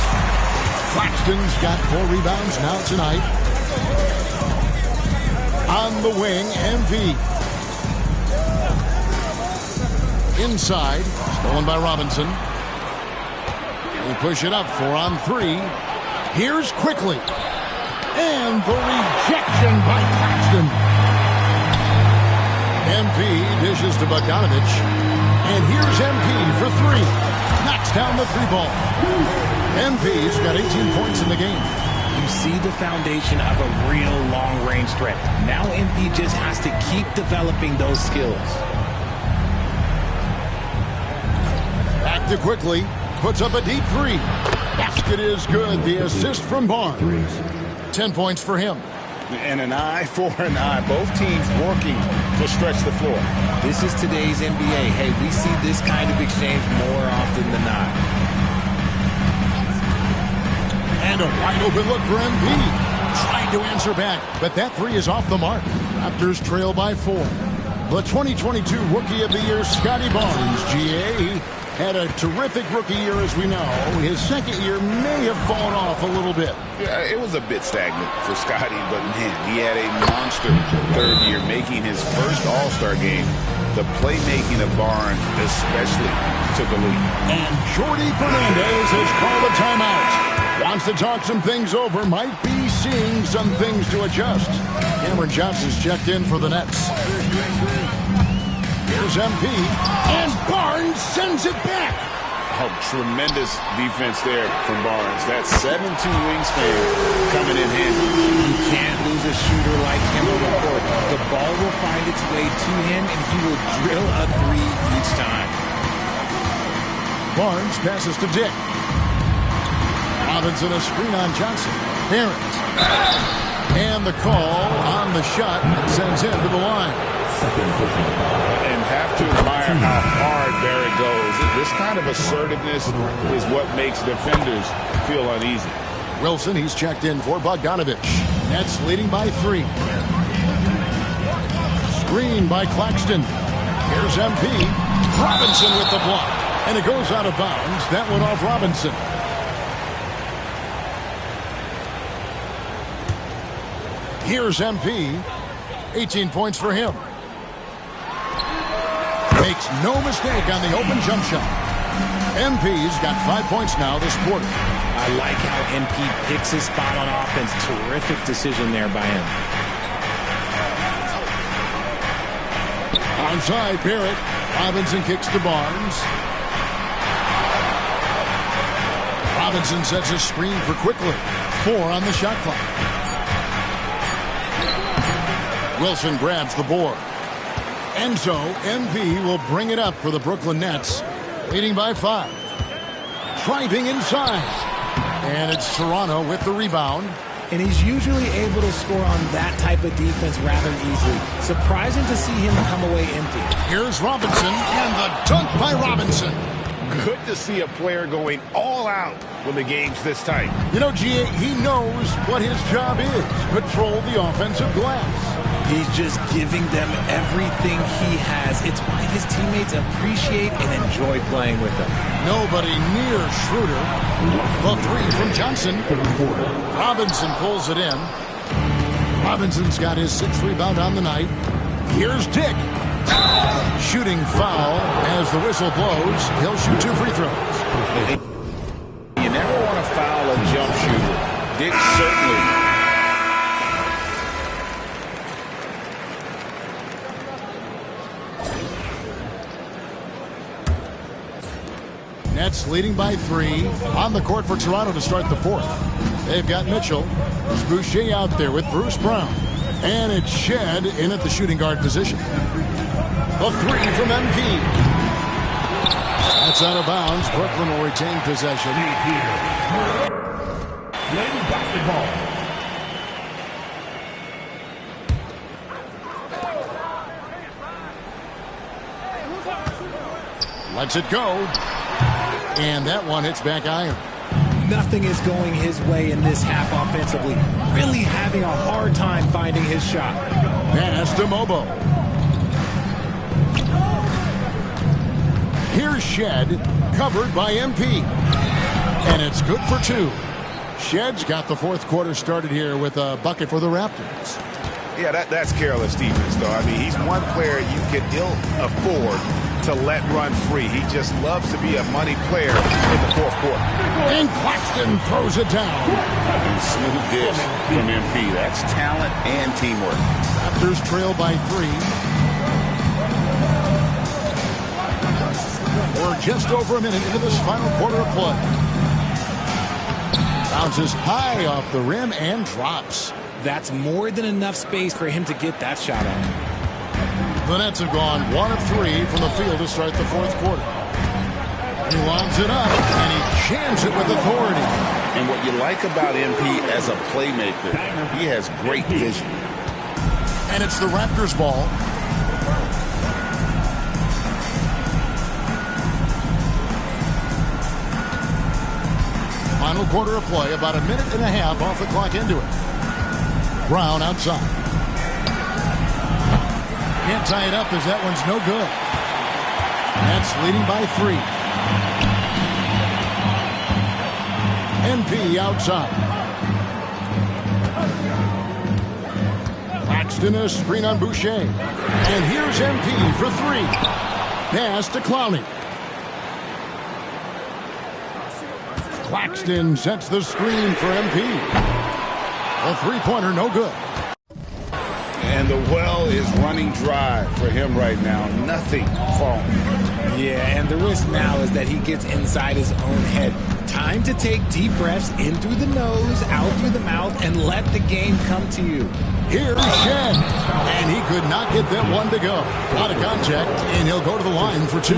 Claxton's got 4 rebounds now tonight. On the wing, MP. Inside, stolen by Robinson. They push it up 4 on 3. Here's quickly. And the rejection by Claxton. MP dishes to Bogdanovic. And here's MP for 3. Knocks down the 3-ball. MP's got 18 points in the game. You see the foundation of a real long-range threat. Now MP just has to keep developing those skills. Back to quickly. Puts up a deep 3. Basket is good. The assist from Barnes. 10 points for him. And an eye for an eye. Both teams working to stretch the floor. This is today's NBA. Hey, we see this kind of exchange more often than not. And a wide open look for MP. Trying to answer back, but that 3 is off the mark. Raptors trail by 4. The 2022 Rookie of the Year, Scotty Barnes, GA, had a terrific rookie year, as we know. His second year may have fallen off a little bit. Yeah, it was a bit stagnant for Scotty, but man, he had a monster third year, making his first All-Star game. The playmaking of Barnes especially took a lead. And Jordi Fernandez has called a timeout. Wants to talk some things over, might be seeing some things to adjust. Cameron Johnson's checked in for the Nets. Here's MP, and Barnes sends it back. Oh, tremendous defense there from Barnes. That 7'2" wingspan coming in handy. You can't lose a shooter like him on the court. The ball will find its way to him, and he will drill a 3 each time. Barnes passes to Dick. Robinson a screen on Johnson. Barrett. And the call on the shot that sends him to the line. And have to admire how hard Barrett goes. This kind of assertiveness is what makes defenders feel uneasy. Wilson, he's checked in for Bogdanovic. Nets leading by 3. Screen by Claxton. Here's MP. Robinson with the block. And it goes out of bounds. That one off Robinson. Here's MP. 18 points for him. Makes no mistake on the open jump shot. MP's got 5 points now this quarter. I like how MP picks his spot on offense. Terrific decision there by him. Onside, Barrett. Robinson kicks to Barnes. Robinson sets a screen for quickly. 4 on the shot clock. Wilson grabs the board. And so, MP will bring it up for the Brooklyn Nets, leading by 5. Driving inside. And it's Toronto with the rebound. And he's usually able to score on that type of defense rather easily. Surprising to see him come away empty. Here's Robinson, and the dunk by Robinson. Good to see a player going all out when the game's this tight. You know, GA, he knows what his job is. Control the offensive glass. He's just giving them everything he has. It's why his teammates appreciate and enjoy playing with him. Nobody near Schroeder. The 3 from Johnson. Robinson pulls it in. Robinson's got his 6th rebound on the night. Here's Dick. Shooting foul as the whistle blows. He'll shoot 2 free throws. You never want to foul a jump shooter. Dick certainly. Nets Nets leading by 3 on the court for Toronto to start the fourth. They've got Mitchell. There's Boucher out there with Bruce Brown. And it's Shed in at the shooting guard position. A 3 from MP. That's out of bounds. Brooklyn will retain possession. Lady basketball. Lets it go. And that one hits back iron. Nothing is going his way in this half offensively. Really having a hard time finding his shot. Pass to Mobo. Here's Shed, covered by MP. And it's good for 2. Shed's got the fourth quarter started here with a bucket for the Raptors. Yeah, that's careless defense, though. I mean, he's one player you can ill afford to let run free. He just loves to be a money player in the fourth quarter. And Claxton throws it down. Smooth dish from MP. That's talent and teamwork. Raptors trail by 3. We're just over a minute into this final quarter of play. Bounces high off the rim and drops. That's more than enough space for him to get that shot up. The Nets have gone 1 of 3 from the field to start the fourth quarter. He lobs it up, and he jams it with authority. And what you like about MP as a playmaker, he has great vision. And it's the Raptors' ball. Final quarter of play, about a minute and a half off the clock into it. Brown outside. Can't tie it up as that one's no good. Nets leading by 3. MP outside. Claxton a screen on Boucher. And here's MP for 3. Pass to Clowney. Claxton sets the screen for MP. A three-pointer, no good. And the well is running dry for him right now. Nothing falling. Yeah, and the risk now is that he gets inside his own head. Time to take deep breaths in through the nose, out through the mouth, and let the game come to you. Here's Shed. And he could not get that one to go. Out of contact, and he'll go to the line for 2.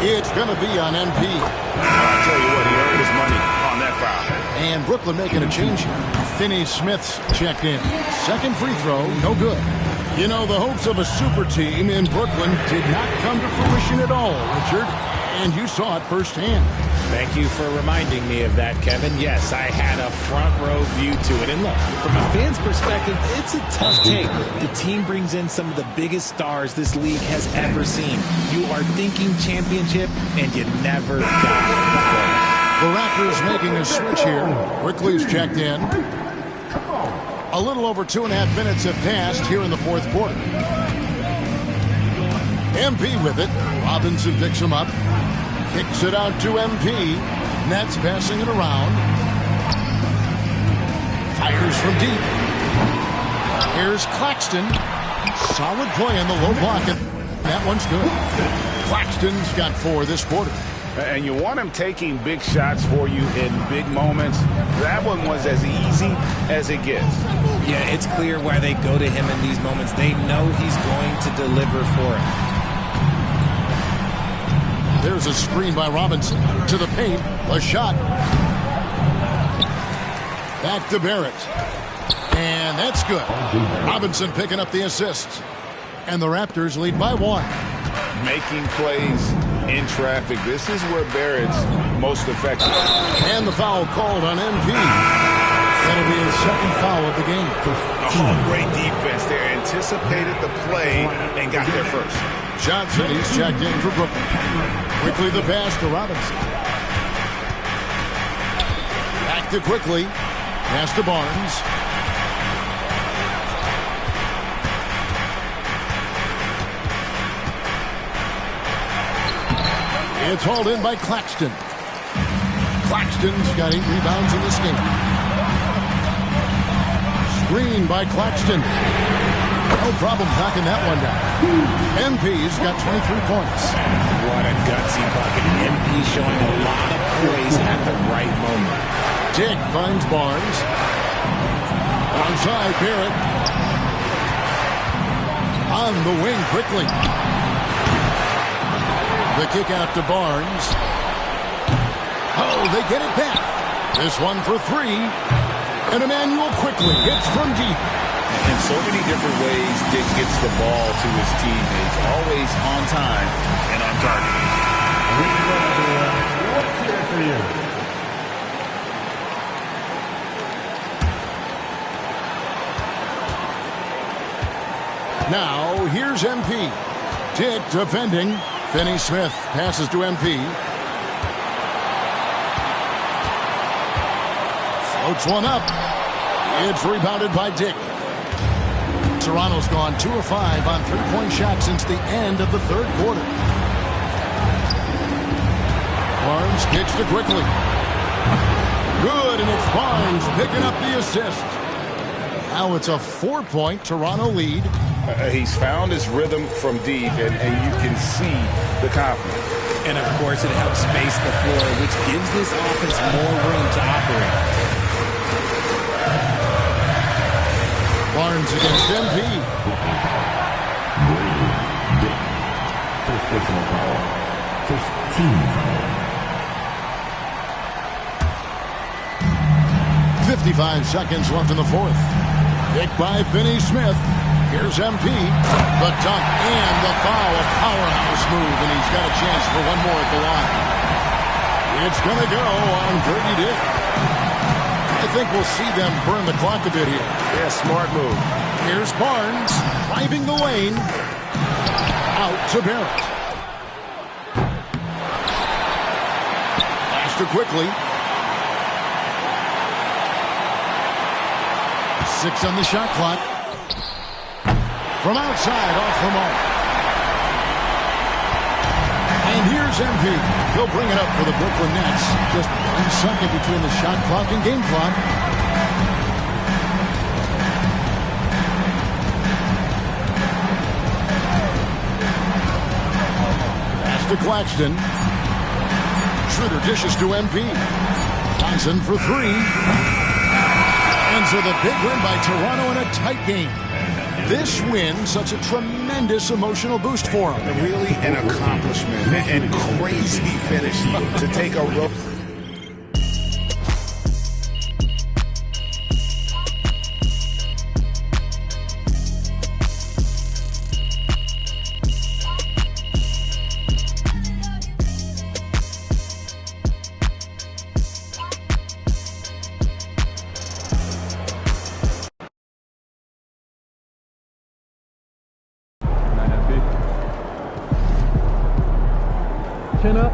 It's going to be on MP. I'll tell you what, he earned his money on that foul. And Brooklyn making a change here. Finney Smith's checked in. Second free throw, no good. You know, the hopes of a super team in Brooklyn did not come to fruition at all, Richard. And you saw it firsthand. Thank you for reminding me of that, Kevin. Yes, I had a front row view to it. And look, from a fan's perspective, it's a tough take. The team brings in some of the biggest stars this league has ever seen. You are thinking championship, and you never got it. The Raptors making a switch here. Quickly's checked in. A little over 2.5 minutes have passed here in the fourth quarter. MP with it. Robinson picks him up. Kicks it out to MP. Nets passing it around. Fires from deep. Here's Claxton. Solid play in the low block. That one's good. Claxton's got 4 this quarter. And you want him taking big shots for you in big moments. That one was as easy as it gets. Yeah, it's clear why they go to him in these moments. They know he's going to deliver for it. There's a screen by Robinson. To the paint. A shot. Back to Barrett. And that's good. Robinson picking up the assist. And the Raptors lead by 1. Making plays in traffic. This is where Barrett's most effective. And the foul called on MP. That'll be his second foul of the game. Oh, great defense there. Anticipated the play and got there first. Johnson, he's checked in for Brooklyn. Quickly the pass to Robinson. Back to Quickly. Pass to Barnes. It's hauled in by Claxton. Claxton's got 8 rebounds in this game. Screen by Claxton. No problem knocking that one down. MP's got 23 points. What a gutsy bucket. MP showing a lot of poise at the right moment. Dick finds Barnes. Onside, Barrett. On the wing quickly. The kick out to Barnes. Oh, they get it back. This one for three. And Emmanuel quickly hits from deep. In so many different ways, Dick gets the ball to his teammates. Always on time and on target. Let's hear it for you. Now, here's MP. Dick defending. Finney Smith passes to MP. Floats one up. It's rebounded by Dick. Toronto's gone 2 of 5 on three-point shots since the end of the third quarter. Barnes kicks to quickly. Good, and it's Barnes picking up the assist. Now it's a 4-point Toronto lead. He's found his rhythm from deep, and you can see the confidence. And, of course, it helps space the floor, which gives this offense more room to operate. Barnes against MP. First personal foul. First team foul. 55 seconds left in the fourth. Pick by Finney Smith. Here's MP. The dunk and the foul. A powerhouse move, and he's got a chance for one more at the line. It's going to go on Dirty Dick. I think we'll see them burn the clock a bit here. Yeah, smart move. Here's Barnes driving the lane. Out to Barrett. Pass to quickly. 6 on the shot clock. From outside, off the mark. And here's MP. He'll bring it up for the Brooklyn Nets. Just 1 second between the shot clock and game clock. Pass to Claxton. Schroeder dishes to MP. Johnson for 3. And so the big win by Toronto in a tight game. This win, such a tremendous emotional boost for them. Really an accomplishment and crazy finish to take a rough. Chin up.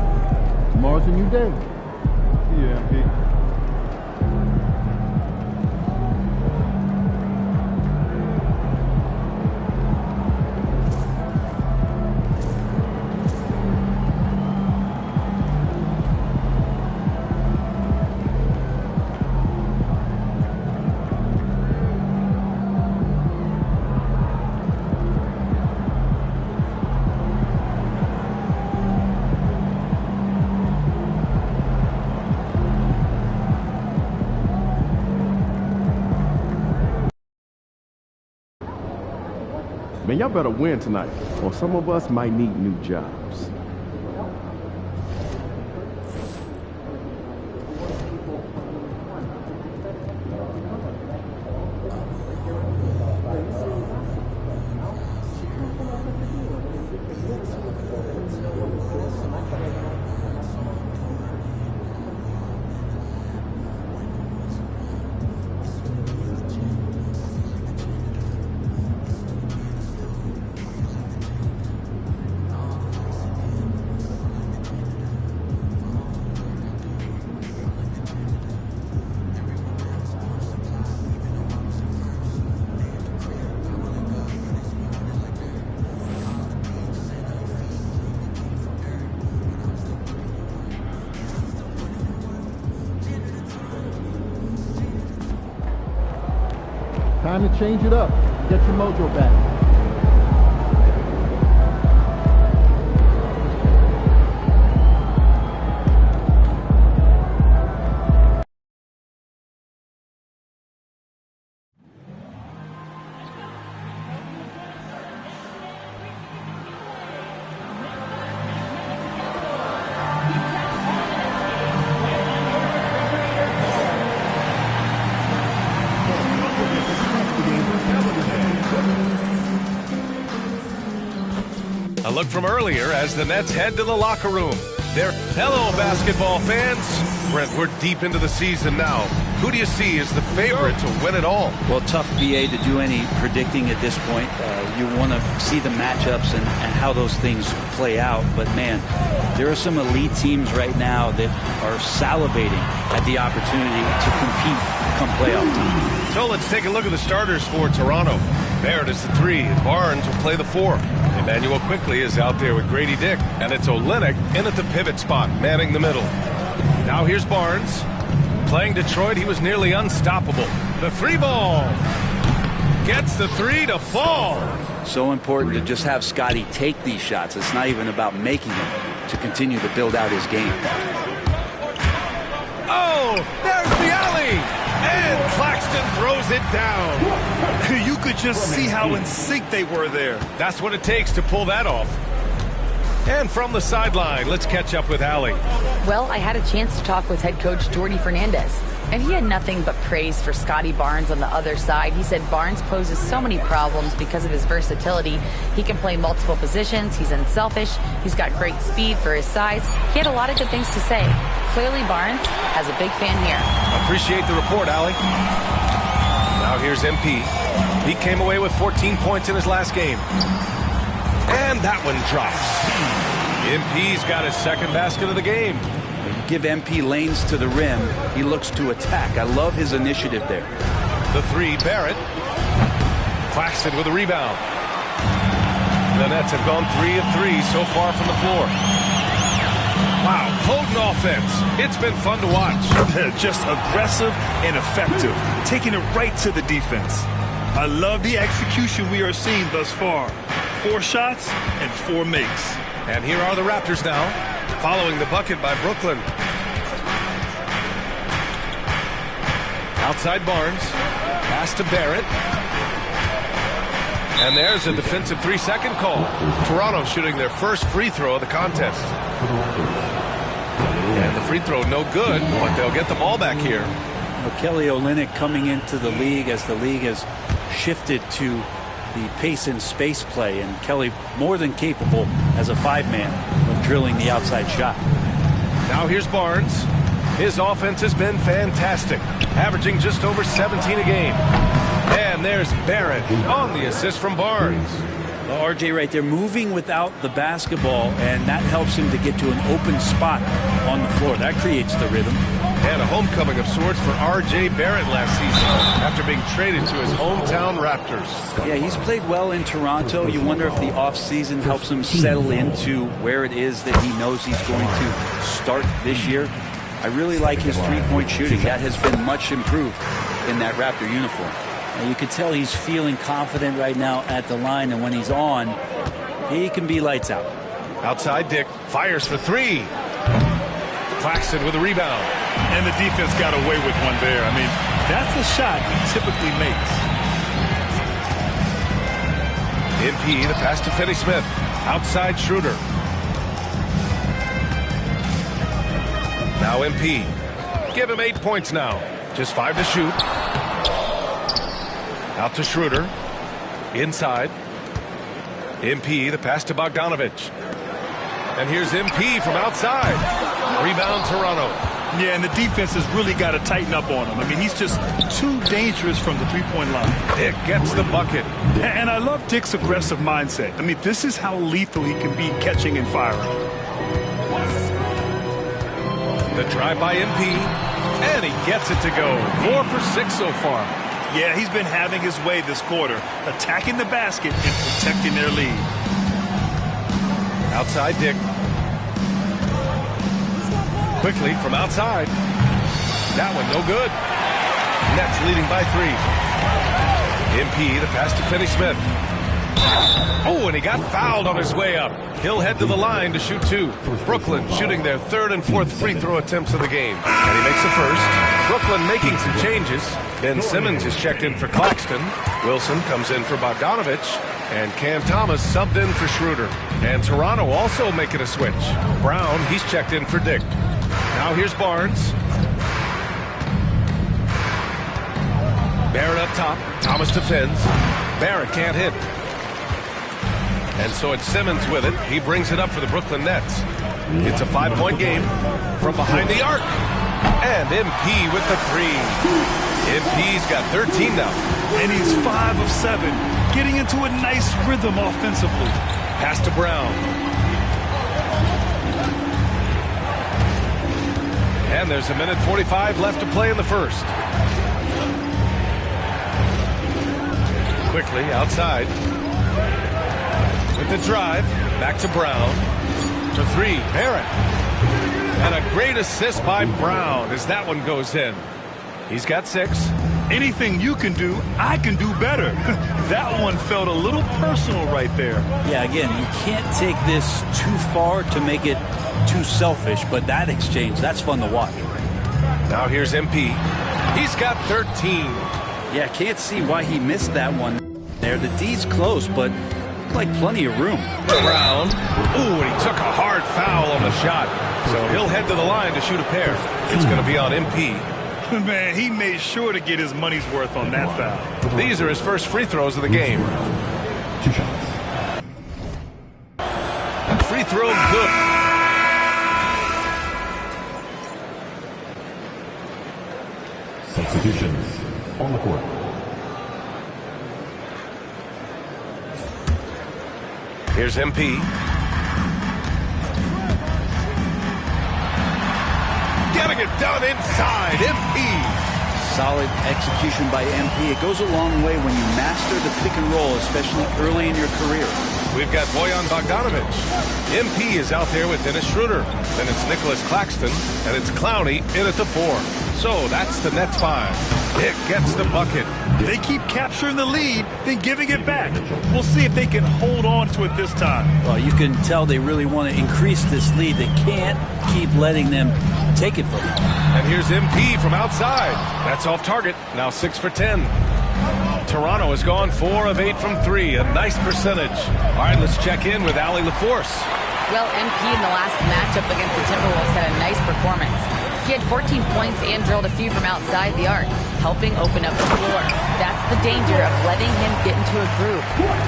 Tomorrow's a new day. Yeah, Pete. Man, y'all better win tonight, or some of us might need new jobs. Time to change it up. Get your mojo back. A look from earlier as the Nets head to the locker room. Hello, basketball fans. Brent, we're deep into the season now. Who do you see as the favorite to win it all? Well, tough, BA, to do any predicting at this point. You want to see the matchups and how those things play out. But, man, there are some elite teams right now that are salivating at the opportunity to compete come playoff time. So let's take a look at the starters for Toronto. Barrett is the 3, and Barnes will play the 4. Emmanuel quickly is out there with Grady Dick, and it's Olynyk in at the pivot spot, manning the middle. Now here's Barnes. Playing Detroit, he was nearly unstoppable. The 3 ball. Gets the 3 to fall. So important to just have Scotty take these shots. It's not even about making them, to continue to build out his game. Oh, there's the alley. And Claxton throws it down. You could just see how in sync they were there. That's what it takes to pull that off. And from the sideline, let's catch up with Allie. Well, I had a chance to talk with head coach Jordy Fernandez, and he had nothing but praise for Scotty Barnes on the other side. He said Barnes poses so many problems because of his versatility. He can play multiple positions. He's unselfish. He's got great speed for his size. He had a lot of good things to say. Clearly, Barnes has a big fan here. Appreciate the report, Allie. Now here's MP. He came away with 14 points in his last game. And that one drops. MP's got his second basket of the game. You give MP lanes to the rim, he looks to attack. I love his initiative there. The 3, Barrett. Claxton with a rebound. The Nets have gone 3 of 3 so far from the floor. Wow, potent offense. It's been fun to watch. Just aggressive and effective, taking it right to the defense. I love the execution we are seeing thus far. 4 shots and 4 makes. And here are the Raptors now, following the bucket by Brooklyn. Outside Barnes, pass to Barrett. And there's a defensive 3-second call. Toronto shooting their first free throw of the contest. And the free throw no good, but they'll get the ball back here. Well, Kelly Olynyk coming into the league as the league has shifted to the pace and space play, and Kelly more than capable as a 5-man of drilling the outside shot. Now here's Barnes. His offense has been fantastic, averaging just over 17 a game. And there's Barrett on the assist from Barnes. Well, RJ right there, moving without the basketball, and that helps him to get to an open spot on the floor. That creates the rhythm. And a homecoming of sorts for R.J. Barrett last season after being traded to his hometown Raptors. Yeah, he's played well in Toronto. You wonder if the offseason helps him settle into where it is that he knows he's going to start this year. I really like his three-point shooting. That has been much improved in that Raptor uniform. And you could tell he's feeling confident right now at the line, and when he's on, he can be lights out. Outside, Dick fires for 3. Claxton with a rebound. And the defense got away with one there. I mean, that's a shot he typically makes. MP, the pass to Finney-Smith. Outside Schroeder. Now MP. Give him 8 points now. Just 5 to shoot. Out to Schroeder. Inside. MP, the pass to Bogdanovich. And here's MP from outside. Rebound Toronto. Yeah, and the defense has really got to tighten up on him. I mean, he's just too dangerous from the three-point line. Dick gets the bucket. And I love Dick's aggressive mindset. I mean, this is how lethal he can be catching and firing. The drive by MP, and he gets it to go. 4 for 6 so far. Yeah, he's been having his way this quarter, attacking the basket and protecting their lead. Outside Dick. Quickly from outside. That one no good. Nets leading by 3. MP, the pass to Finney-Smith. Oh, and he got fouled on his way up. He'll head to the line to shoot 2. Brooklyn shooting their 3rd and 4th free throw attempts of the game. And he makes the first. Brooklyn making some changes. Ben Simmons is checked in for Claxton. Wilson comes in for Bogdanovich. And Cam Thomas subbed in for Schroeder. And Toronto also making a switch. Brown, he's checked in for Dick. Now here's Barnes. Barrett up top. Thomas defends. Barrett can't hit. And so it's Simmons with it. He brings it up for the Brooklyn Nets. It's a 5-point game from behind the arc. And MP with the 3. MP's got 13 now. And he's 5 of 7, getting into a nice rhythm offensively. Pass to Brown. And there's a minute 45 left to play in the first. Quickly outside. With the drive, back to Brown. To 3, Barrett. And a great assist by Brown as that one goes in. He's got 6. Anything you can do, I can do better. That one felt a little personal right there. Yeah, again, you can't take this too far to make it too selfish, but that exchange, that's fun to watch. Now here's MP. He's got 13. Yeah, can't see why he missed that one there. The D's close, but like plenty of room. Brown. Ooh, and he took a hard foul on the shot. So he'll head to the line to shoot a pair. It's going to be on MP. Man, he made sure to get his money's worth on that foul. These are his first free throws of the game. 2 shots. Free throw good. Substitutions on the court. Here's MP. Getting it done inside. MP. Solid execution by MP. It goes a long way when you master the pick and roll, especially early in your career. We've got Bojan Bogdanovich. MP is out there with Dennis Schroeder. Then it's Nicholas Claxton, and it's Clowney in at the 4. So that's the Nets 5. Dick gets the bucket. They keep capturing the lead, then giving it back. We'll see if they can hold on to it this time. Well, you can tell they really want to increase this lead. They can't keep letting them take it from them. And here's MP from outside. That's off target. Now 6 for 10. Toronto has gone 4 of 8 from 3. A nice percentage. All right, let's check in with Allie LaForce. Well, MP in the last matchup against the Timberwolves had a nice performance. He had 14 points and drilled a few from outside the arc, helping open up the floor. That's the danger of letting him get into a groove.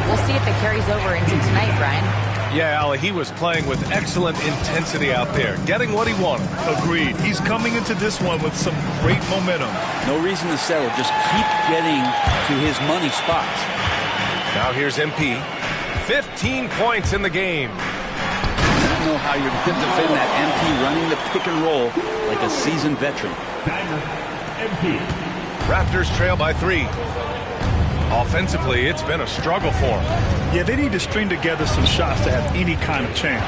We'll see if it carries over into tonight, Brian. Yeah, Allie, he was playing with excellent intensity out there, getting what he wanted. Agreed. He's coming into this one with some great momentum. No reason to settle. Just keep getting to his money spots. Now here's MP. 15 points in the game. I don't know how you're going to defend that. MP running the pick and roll like a seasoned veteran. MP. Raptors trail by 3. Offensively, it's been a struggle for them. Yeah, they need to string together some shots to have any kind of chance.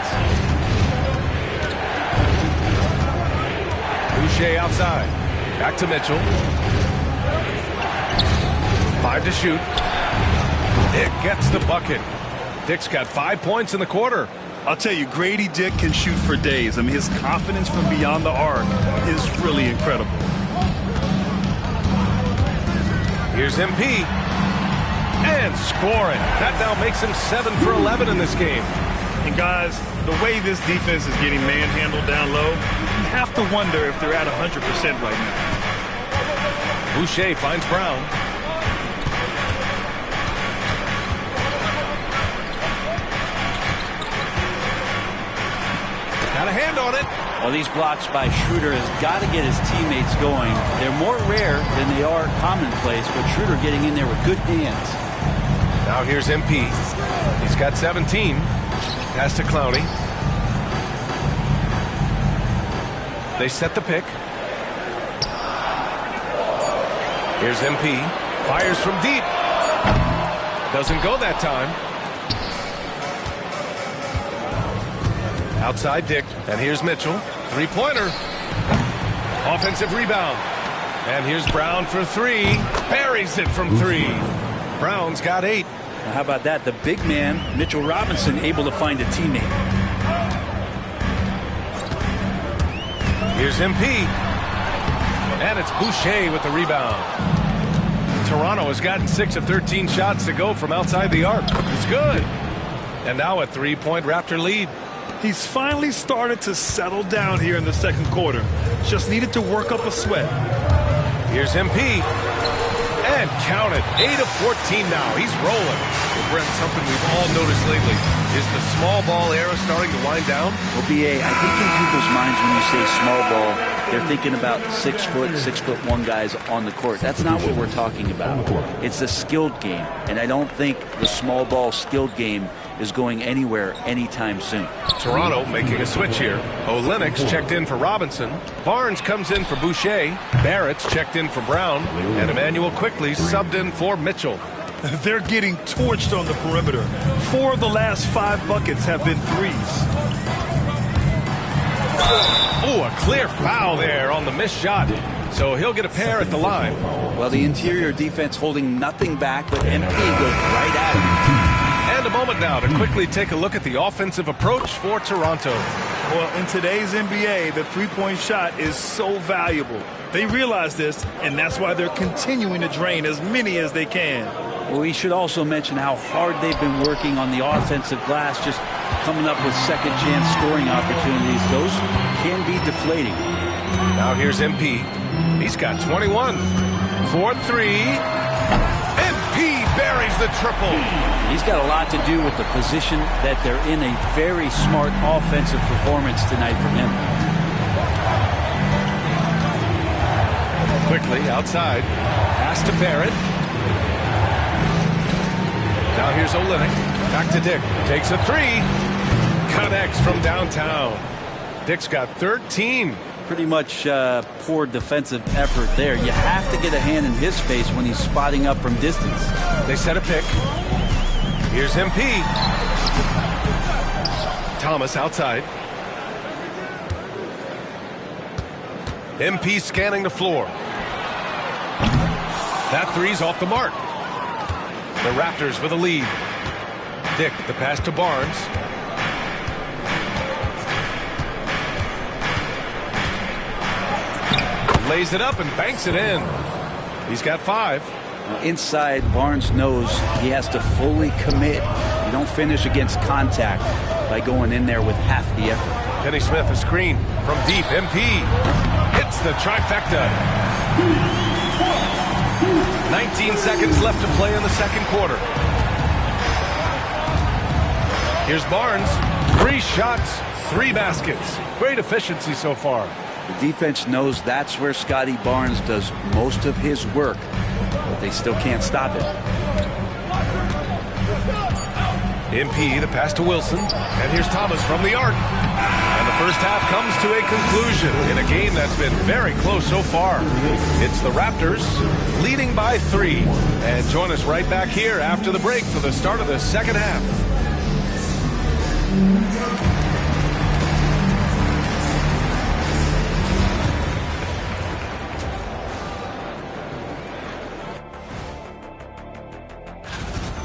Boucher outside. Back to Mitchell. 5 to shoot. Dick gets the bucket. Dick's got 5 points in the quarter. I'll tell you, Grady Dick can shoot for days. I mean, his confidence from beyond the arc is really incredible. Here's MP. And scoring. That now makes him 7 for 11 in this game. And guys, the way this defense is getting manhandled down low, you have to wonder if they're at 100% right now. Boucher finds Brown. Got a hand on it. Well, these blocks by Schroeder has got to get his teammates going. They're more rare than they are commonplace, but Schroeder getting in there with good hands. Now here's MP. He's got 17. Pass to Clowney. They set the pick. Here's MP. Fires from deep. Doesn't go that time. Outside Dick. And here's Mitchell. Three-pointer. Offensive rebound. And here's Brown for 3. Buries it from 3. Brown's got 8. Now, how about that? The big man, Mitchell Robinson, able to find a teammate. Here's MP. And it's Boucher with the rebound. Toronto has gotten 6 of 13 shots to go from outside the arc. It's good. And now a 3-point Raptor lead. He's finally started to settle down here in the second quarter. Just needed to work up a sweat. Here's MP. And count it. 8 of 14 now. He's rolling. Well, Brent, something we've all noticed lately. Is the small ball era starting to wind down? Well, B.A., I think in people's minds when you say small ball, they're thinking about 6'1" guys on the court. That's not what we're talking about. It's a skilled game. And I don't think the small ball skilled game is going anywhere anytime soon. Toronto making a switch here. Olynyk's checked in for Robinson. Barnes comes in for Boucher. Barrett's checked in for Brown. And Emmanuel quickly subbed in for Mitchell. They're getting torched on the perimeter. 4 of the last 5 buckets have been threes. Oh, a clear foul there on the missed shot. So he'll get a pair at the line. Well, the interior defense holding nothing back, but MP goes right at him. And a moment now to quickly take a look at the offensive approach for Toronto. Well, in today's NBA, the three-point shot is so valuable. They realize this, and that's why they're continuing to drain as many as they can. Well, we should also mention how hard they've been working on the offensive glass, just coming up with second-chance scoring opportunities. Those can be deflating. Now here's MP. He's got 21. 4-3. MP buries the triple. He's got a lot to do with the position that they're in. A very smart offensive performance tonight from him. Quickly outside. Pass to Barrett. Now here's Olynyk. Back to Dick. Takes a 3. Connects from downtown. Dick's got 13. Pretty much poor defensive effort there. You have to get a hand in his face when he's spotting up from distance. They set a pick. Here's MP. Thomas outside. MP scanning the floor. That three's off the mark. The Raptors with a lead. Dick, the pass to Barnes. Lays it up and banks it in. He's got 5. Inside, Barnes knows he has to fully commit. You don't finish against contact by going in there with half the effort. Kenny Smith, a screen from deep. MP hits the trifecta. 19 seconds left to play in the second quarter. Here's Barnes. 3 shots, 3 baskets. Great efficiency so far. The defense knows that's where Scotty Barnes does most of his work, but they still can't stop it. MP, the pass to Wilson. And here's Thomas from the arc. And the first half comes to a conclusion in a game that's been very close so far. It's the Raptors leading by 3. And join us right back here after the break for the start of the second half.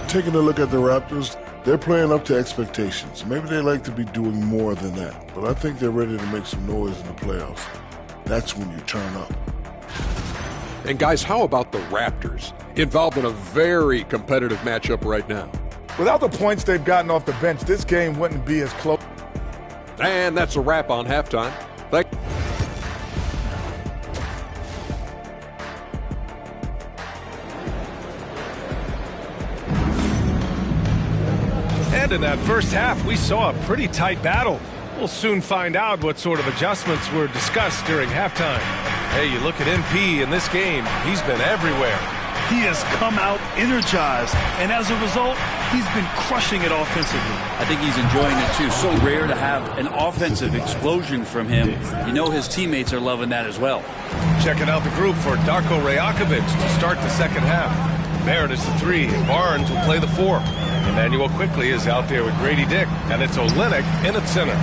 Taking a look at the Raptors, they're playing up to expectations. Maybe they like to be doing more than that, but I think they're ready to make some noise in the playoffs. That's when you turn up. And guys, how about the Raptors? Involved in a very competitive matchup right now. Without the points they've gotten off the bench, this game wouldn't be as close. And that's a wrap on halftime. And in that first half, we saw a pretty tight battle. We'll soon find out what sort of adjustments were discussed during halftime. Hey, you look at MP in this game, he's been everywhere. He has come out energized, and as a result, he's been crushing it offensively. I think he's enjoying it too. So rare to have an offensive explosion from him. You know his teammates are loving that as well. Checking out the group for Darko Rajakovic to start the second half. Barrett is the 3, and Barnes will play the 4. Emmanuel quickly is out there with Grady Dick, and it's Olynyk in at center.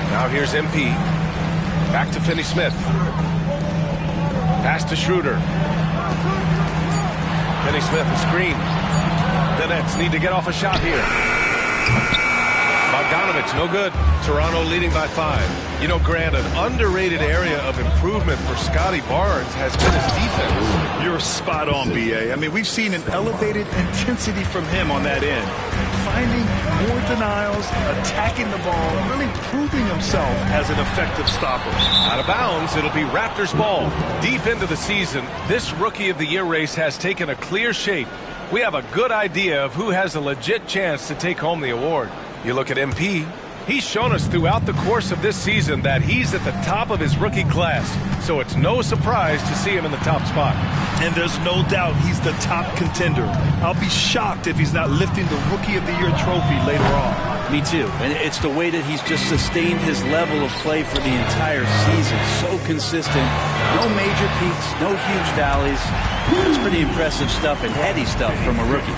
Now here's MP. Back to Finney Smith. Pass to Schroeder. Finney Smith, a screen. The Nets need to get off a shot here. Bogdanovich, no good. Toronto leading by 5. You know, Grant, an underrated area of improvement for Scotty Barnes has been his defense. You're spot on, B.A. I mean, we've seen an elevated intensity from him on that end. Finding more denials, attacking the ball, really proving himself as an effective stopper. Out of bounds, it'll be Raptors ball. Deep into the season, this Rookie of the Year race has taken a clear shape. We have a good idea of who has a legit chance to take home the award. You look at MP, he's shown us throughout the course of this season that he's at the top of his rookie class, so it's no surprise to see him in the top spot. And there's no doubt he's the top contender. I'll be shocked if he's not lifting the Rookie of the Year trophy later on. Me too. And it's the way that he's just sustained his level of play for the entire season. So consistent. No major peaks, no huge valleys. It's pretty impressive stuff and heady stuff from a rookie.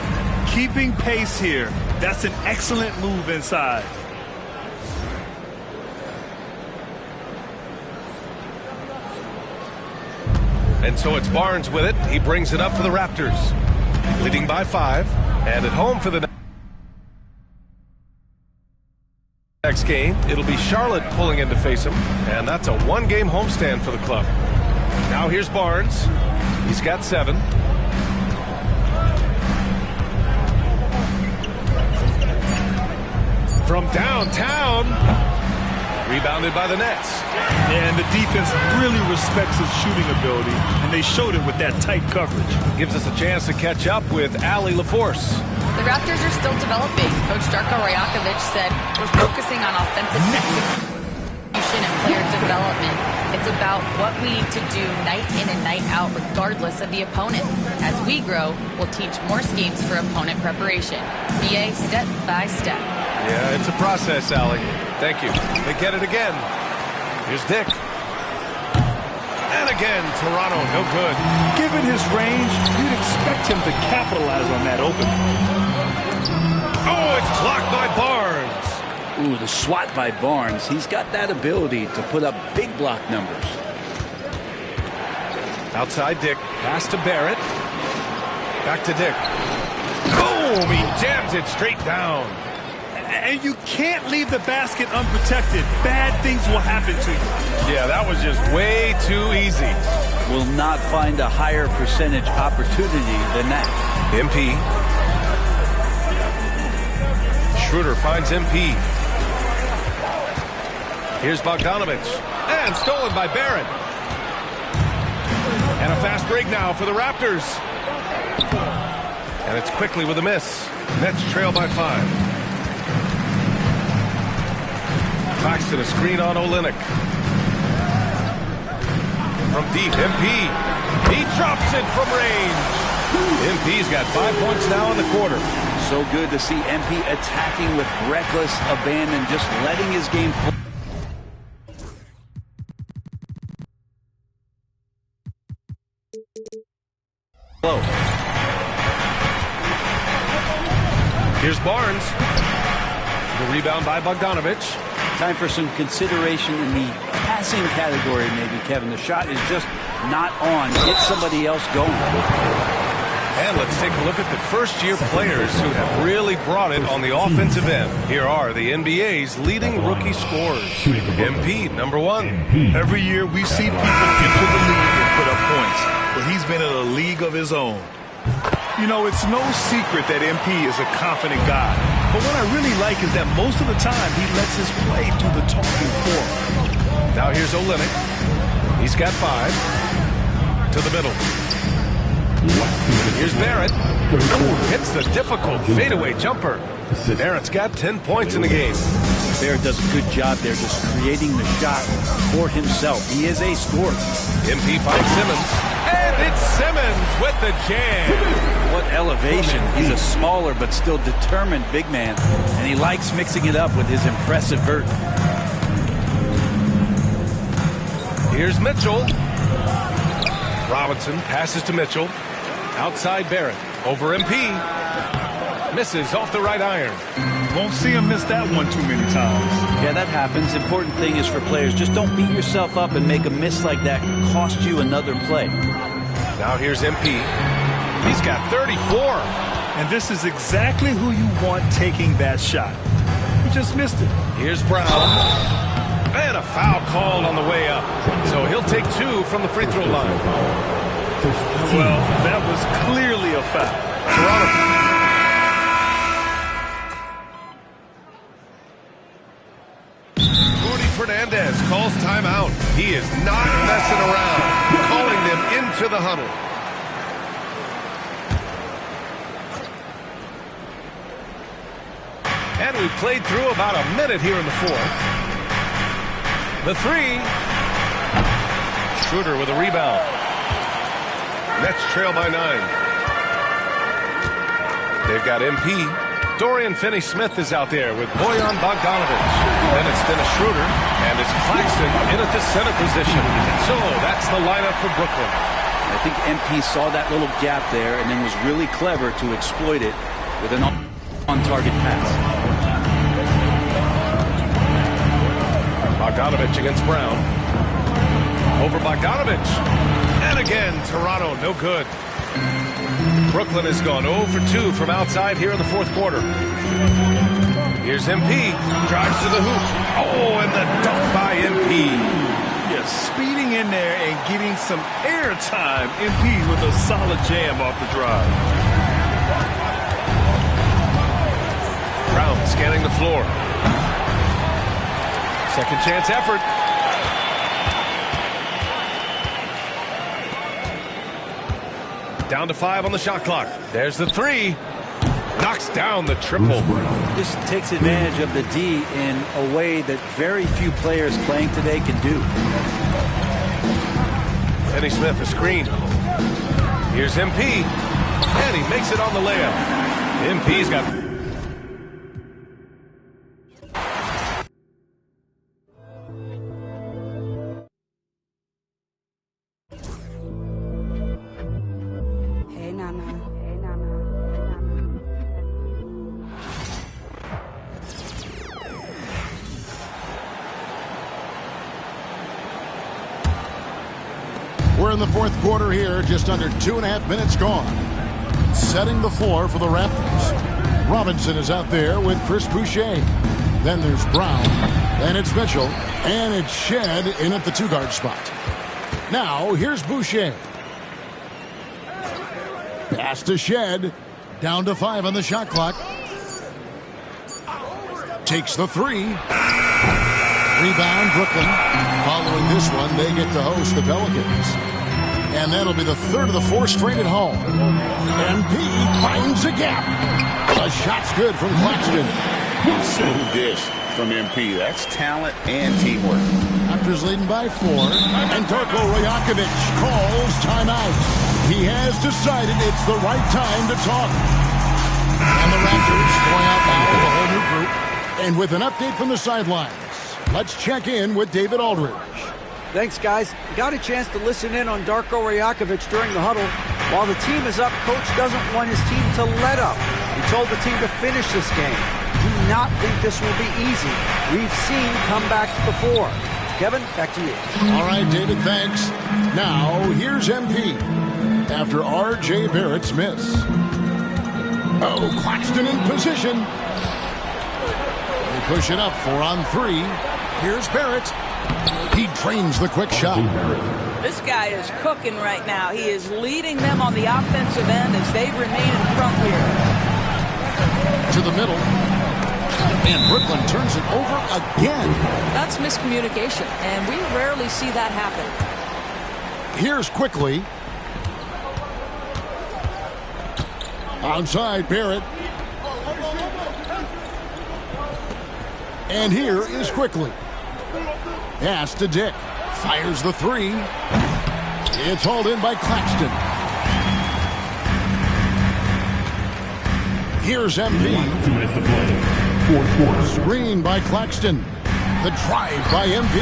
Keeping pace here. That's an excellent move inside. And so it's Barnes with it. He brings it up for the Raptors. Leading by 5. And at home for the next game, it'll be Charlotte pulling in to face him. And that's a 1-game homestand for the club. Now here's Barnes. He's got 7. From downtown. Rebounded by the Nets. And the defense really respects his shooting ability, and they showed it with that tight coverage. Gives us a chance to catch up with Allie LaForce. The Raptors are still developing. Coach Darko Rajakovic said we're focusing on offensive execution and player development. It's about what we need to do night in and night out regardless of the opponent. As we grow, we'll teach more schemes for opponent preparation. BA step by step. Yeah, it's a process, Allie. Thank you. They get it again. Here's Dick. And again, Toronto, no good. Given his range, you'd expect him to capitalize on that opening. Oh, it's blocked by Barnes. Ooh, the swat by Barnes. He's got that ability to put up big block numbers. Outside Dick. Pass to Barrett. Back to Dick. Boom! He jams it straight down. And you can't leave the basket unprotected. Bad things will happen to you. Yeah, that was just way too easy. Will not find a higher percentage opportunity than that. MP. Schroeder finds MP. Here's Bogdanovich. And stolen by Barrett. And a fast break now for the Raptors. And it's quickly with a miss. Nets trail by 5. Claxton, a screen on Olynyk. From deep, MP. He drops it from range. MP's got 5 points now in the quarter. So good to see MP attacking with reckless abandon, just letting his game flow. Here's Barnes. The rebound by Bogdanovich. Time for some consideration in the passing category, maybe, Kevin. The shot is just not on. Get somebody else going. And let's take a look at the first-year players who have really brought it on the offensive end. Here are the NBA's leading rookie scorers. MP, number 1. Every year we see people enter the league and put up points, but he's been in a league of his own. You know, it's no secret that MP is a confident guy. But what I really like is that most of the time he lets his play do the talking for him. Now here's Olynyk. He's got 5. To the middle. Here's Barrett. Hits the difficult fadeaway jumper. Barrett's got 10 points in the game. Barrett does a good job there just creating the shot for himself. He is a scorer. MP finds Simmons. And it's Simmons with the jam. What elevation. He's a smaller but still determined big man. And he likes mixing it up with his impressive vert. Here's Mitchell. Robinson passes to Mitchell. Outside Barrett. Over MP. Misses off the right iron. Won't see him miss that one too many times. Yeah, that happens. Important thing is for players, just don't beat yourself up and make a miss like that cost you another play. Now here's MP. He's got 34. And this is exactly who you want taking that shot. He just missed it. Here's Brown. And a foul called on the way up. So he'll take 2 from the free throw line. Well, that was clearly a foul. Toronto. Fernandez calls timeout. He is not messing around, calling them into the huddle. And we played through about a minute here in the fourth. The 3. Schroeder with a rebound. Nets trail by 9. They've got MP. Dorian Finney-Smith is out there with Bojan Bogdanovic. Then it's Dennis Schroeder, and it's Claxton in at the center position. So that's the lineup for Brooklyn. I think MP saw that little gap there and then was really clever to exploit it with an on-target pass. Bogdanovic against Brown. Over Bogdanovic. And again, Toronto, no good. Brooklyn has gone 0 for 2 from outside here in the fourth quarter. Here's MP. Drives to the hoop. Oh, and the dunk by MP. Yeah, speeding in there and getting some air time. MP with a solid jam off the drive. Brown scanning the floor. Second chance effort. Down to 5 on the shot clock. There's the 3. Knocks down the triple. This takes advantage of the D in a way that very few players playing today can do. Finney-Smith, a screen. Here's MP. And he makes it on the layup. MP's got... We're in the fourth quarter here, just under 2.5 minutes gone. Setting the floor for the Raptors. Robinson is out there with Chris Boucher. Then there's Brown, and it's Mitchell, and it's Shed in at the 2-guard spot. Now, here's Boucher. Pass to Shed. Down to 5 on the shot clock. Takes the 3. Rebound, Brooklyn. Following this one, they get to host the Pelicans. And that'll be the third of the 4 straight at home. MP finds a gap. The shot's good from Claxton. Smooth dish from MP. That's talent and teamwork. Raptors leading by 4. And Darko Rajakovic calls timeout. He has decided it's the right time to talk. And the Raptors going out now with a whole new group. And with an update from the sidelines, let's check in with David Aldridge. Thanks, guys. Got a chance to listen in on Darko Rajakovic during the huddle. While the team is up, Coach doesn't want his team to let up. He told the team to finish this game. Do not think this will be easy. We've seen comebacks before. Kevin, back to you. All right, David, thanks. Now, here's MP after R.J. Barrett's miss. Oh, Claxton in position. They push it up 4 on 3. Here's Barrett. He drains the quick shot. This guy is cooking right now. He is leading them on the offensive end as they remain in front here. To the middle. And Brooklyn turns it over again. That's miscommunication, and we rarely see that happen. Here's Quickly. Outside, Barrett. And here is Quickly. Pass to Dick. Fires the 3. It's hauled in by Claxton. Here's MP. Screen by Claxton. The drive by MP.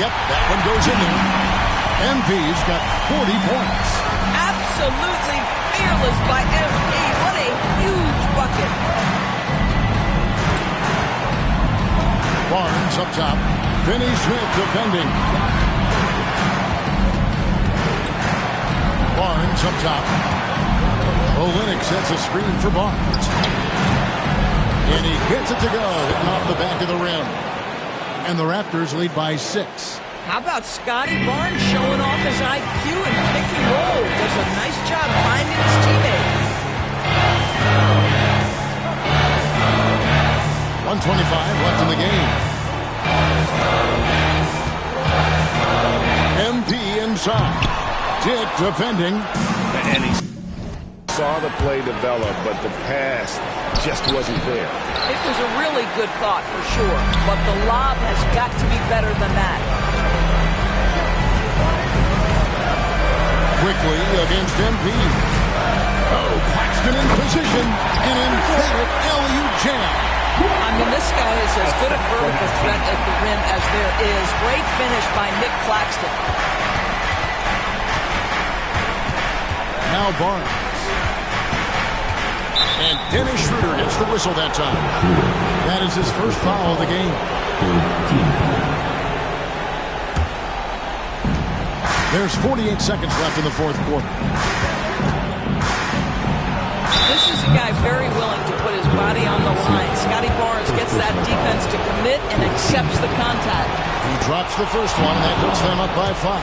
Yep, that one goes in there. MP's got 40 points. Absolutely fearless by MP. What a huge bucket. Barnes up top. Finney-Smith defending. Barnes up top. Olynyk sets a screen for Barnes. And he gets it to go, hitting off the back of the rim. And the Raptors lead by 6. How about Scotty Barnes showing off his IQ and pick and roll? Does a nice job finding his teammates. 1:25 left in the game. MP inside. Dick defending. And he saw the play develop, but the pass just wasn't there. It was a really good thought for sure, but the lob has got to be better than that. Quickly against MP. Oh, Claxton in position. An emphatic LU jam. I mean, this guy is as good a vertical threat at the rim as there is. Great finish by Nick Claxton. Now Barnes. And Dennis Schroeder gets the whistle that time. That is his first foul of the game. There's 48 seconds left in the fourth quarter. This is a guy very willing to put his body on the line. Scotty Barnes gets that defense to commit and accepts the contact. He drops the first one, and that puts them up by 5.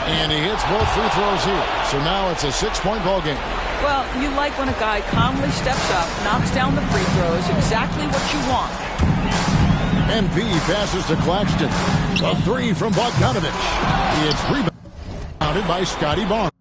And he hits both free throws here. So now it's a 6-point ball game. Well, you like when a guy calmly steps up, knocks down the free throws, exactly what you want. MP passes to Claxton. A 3 from Bogdanovich. It's rebounded by Scotty Barnes.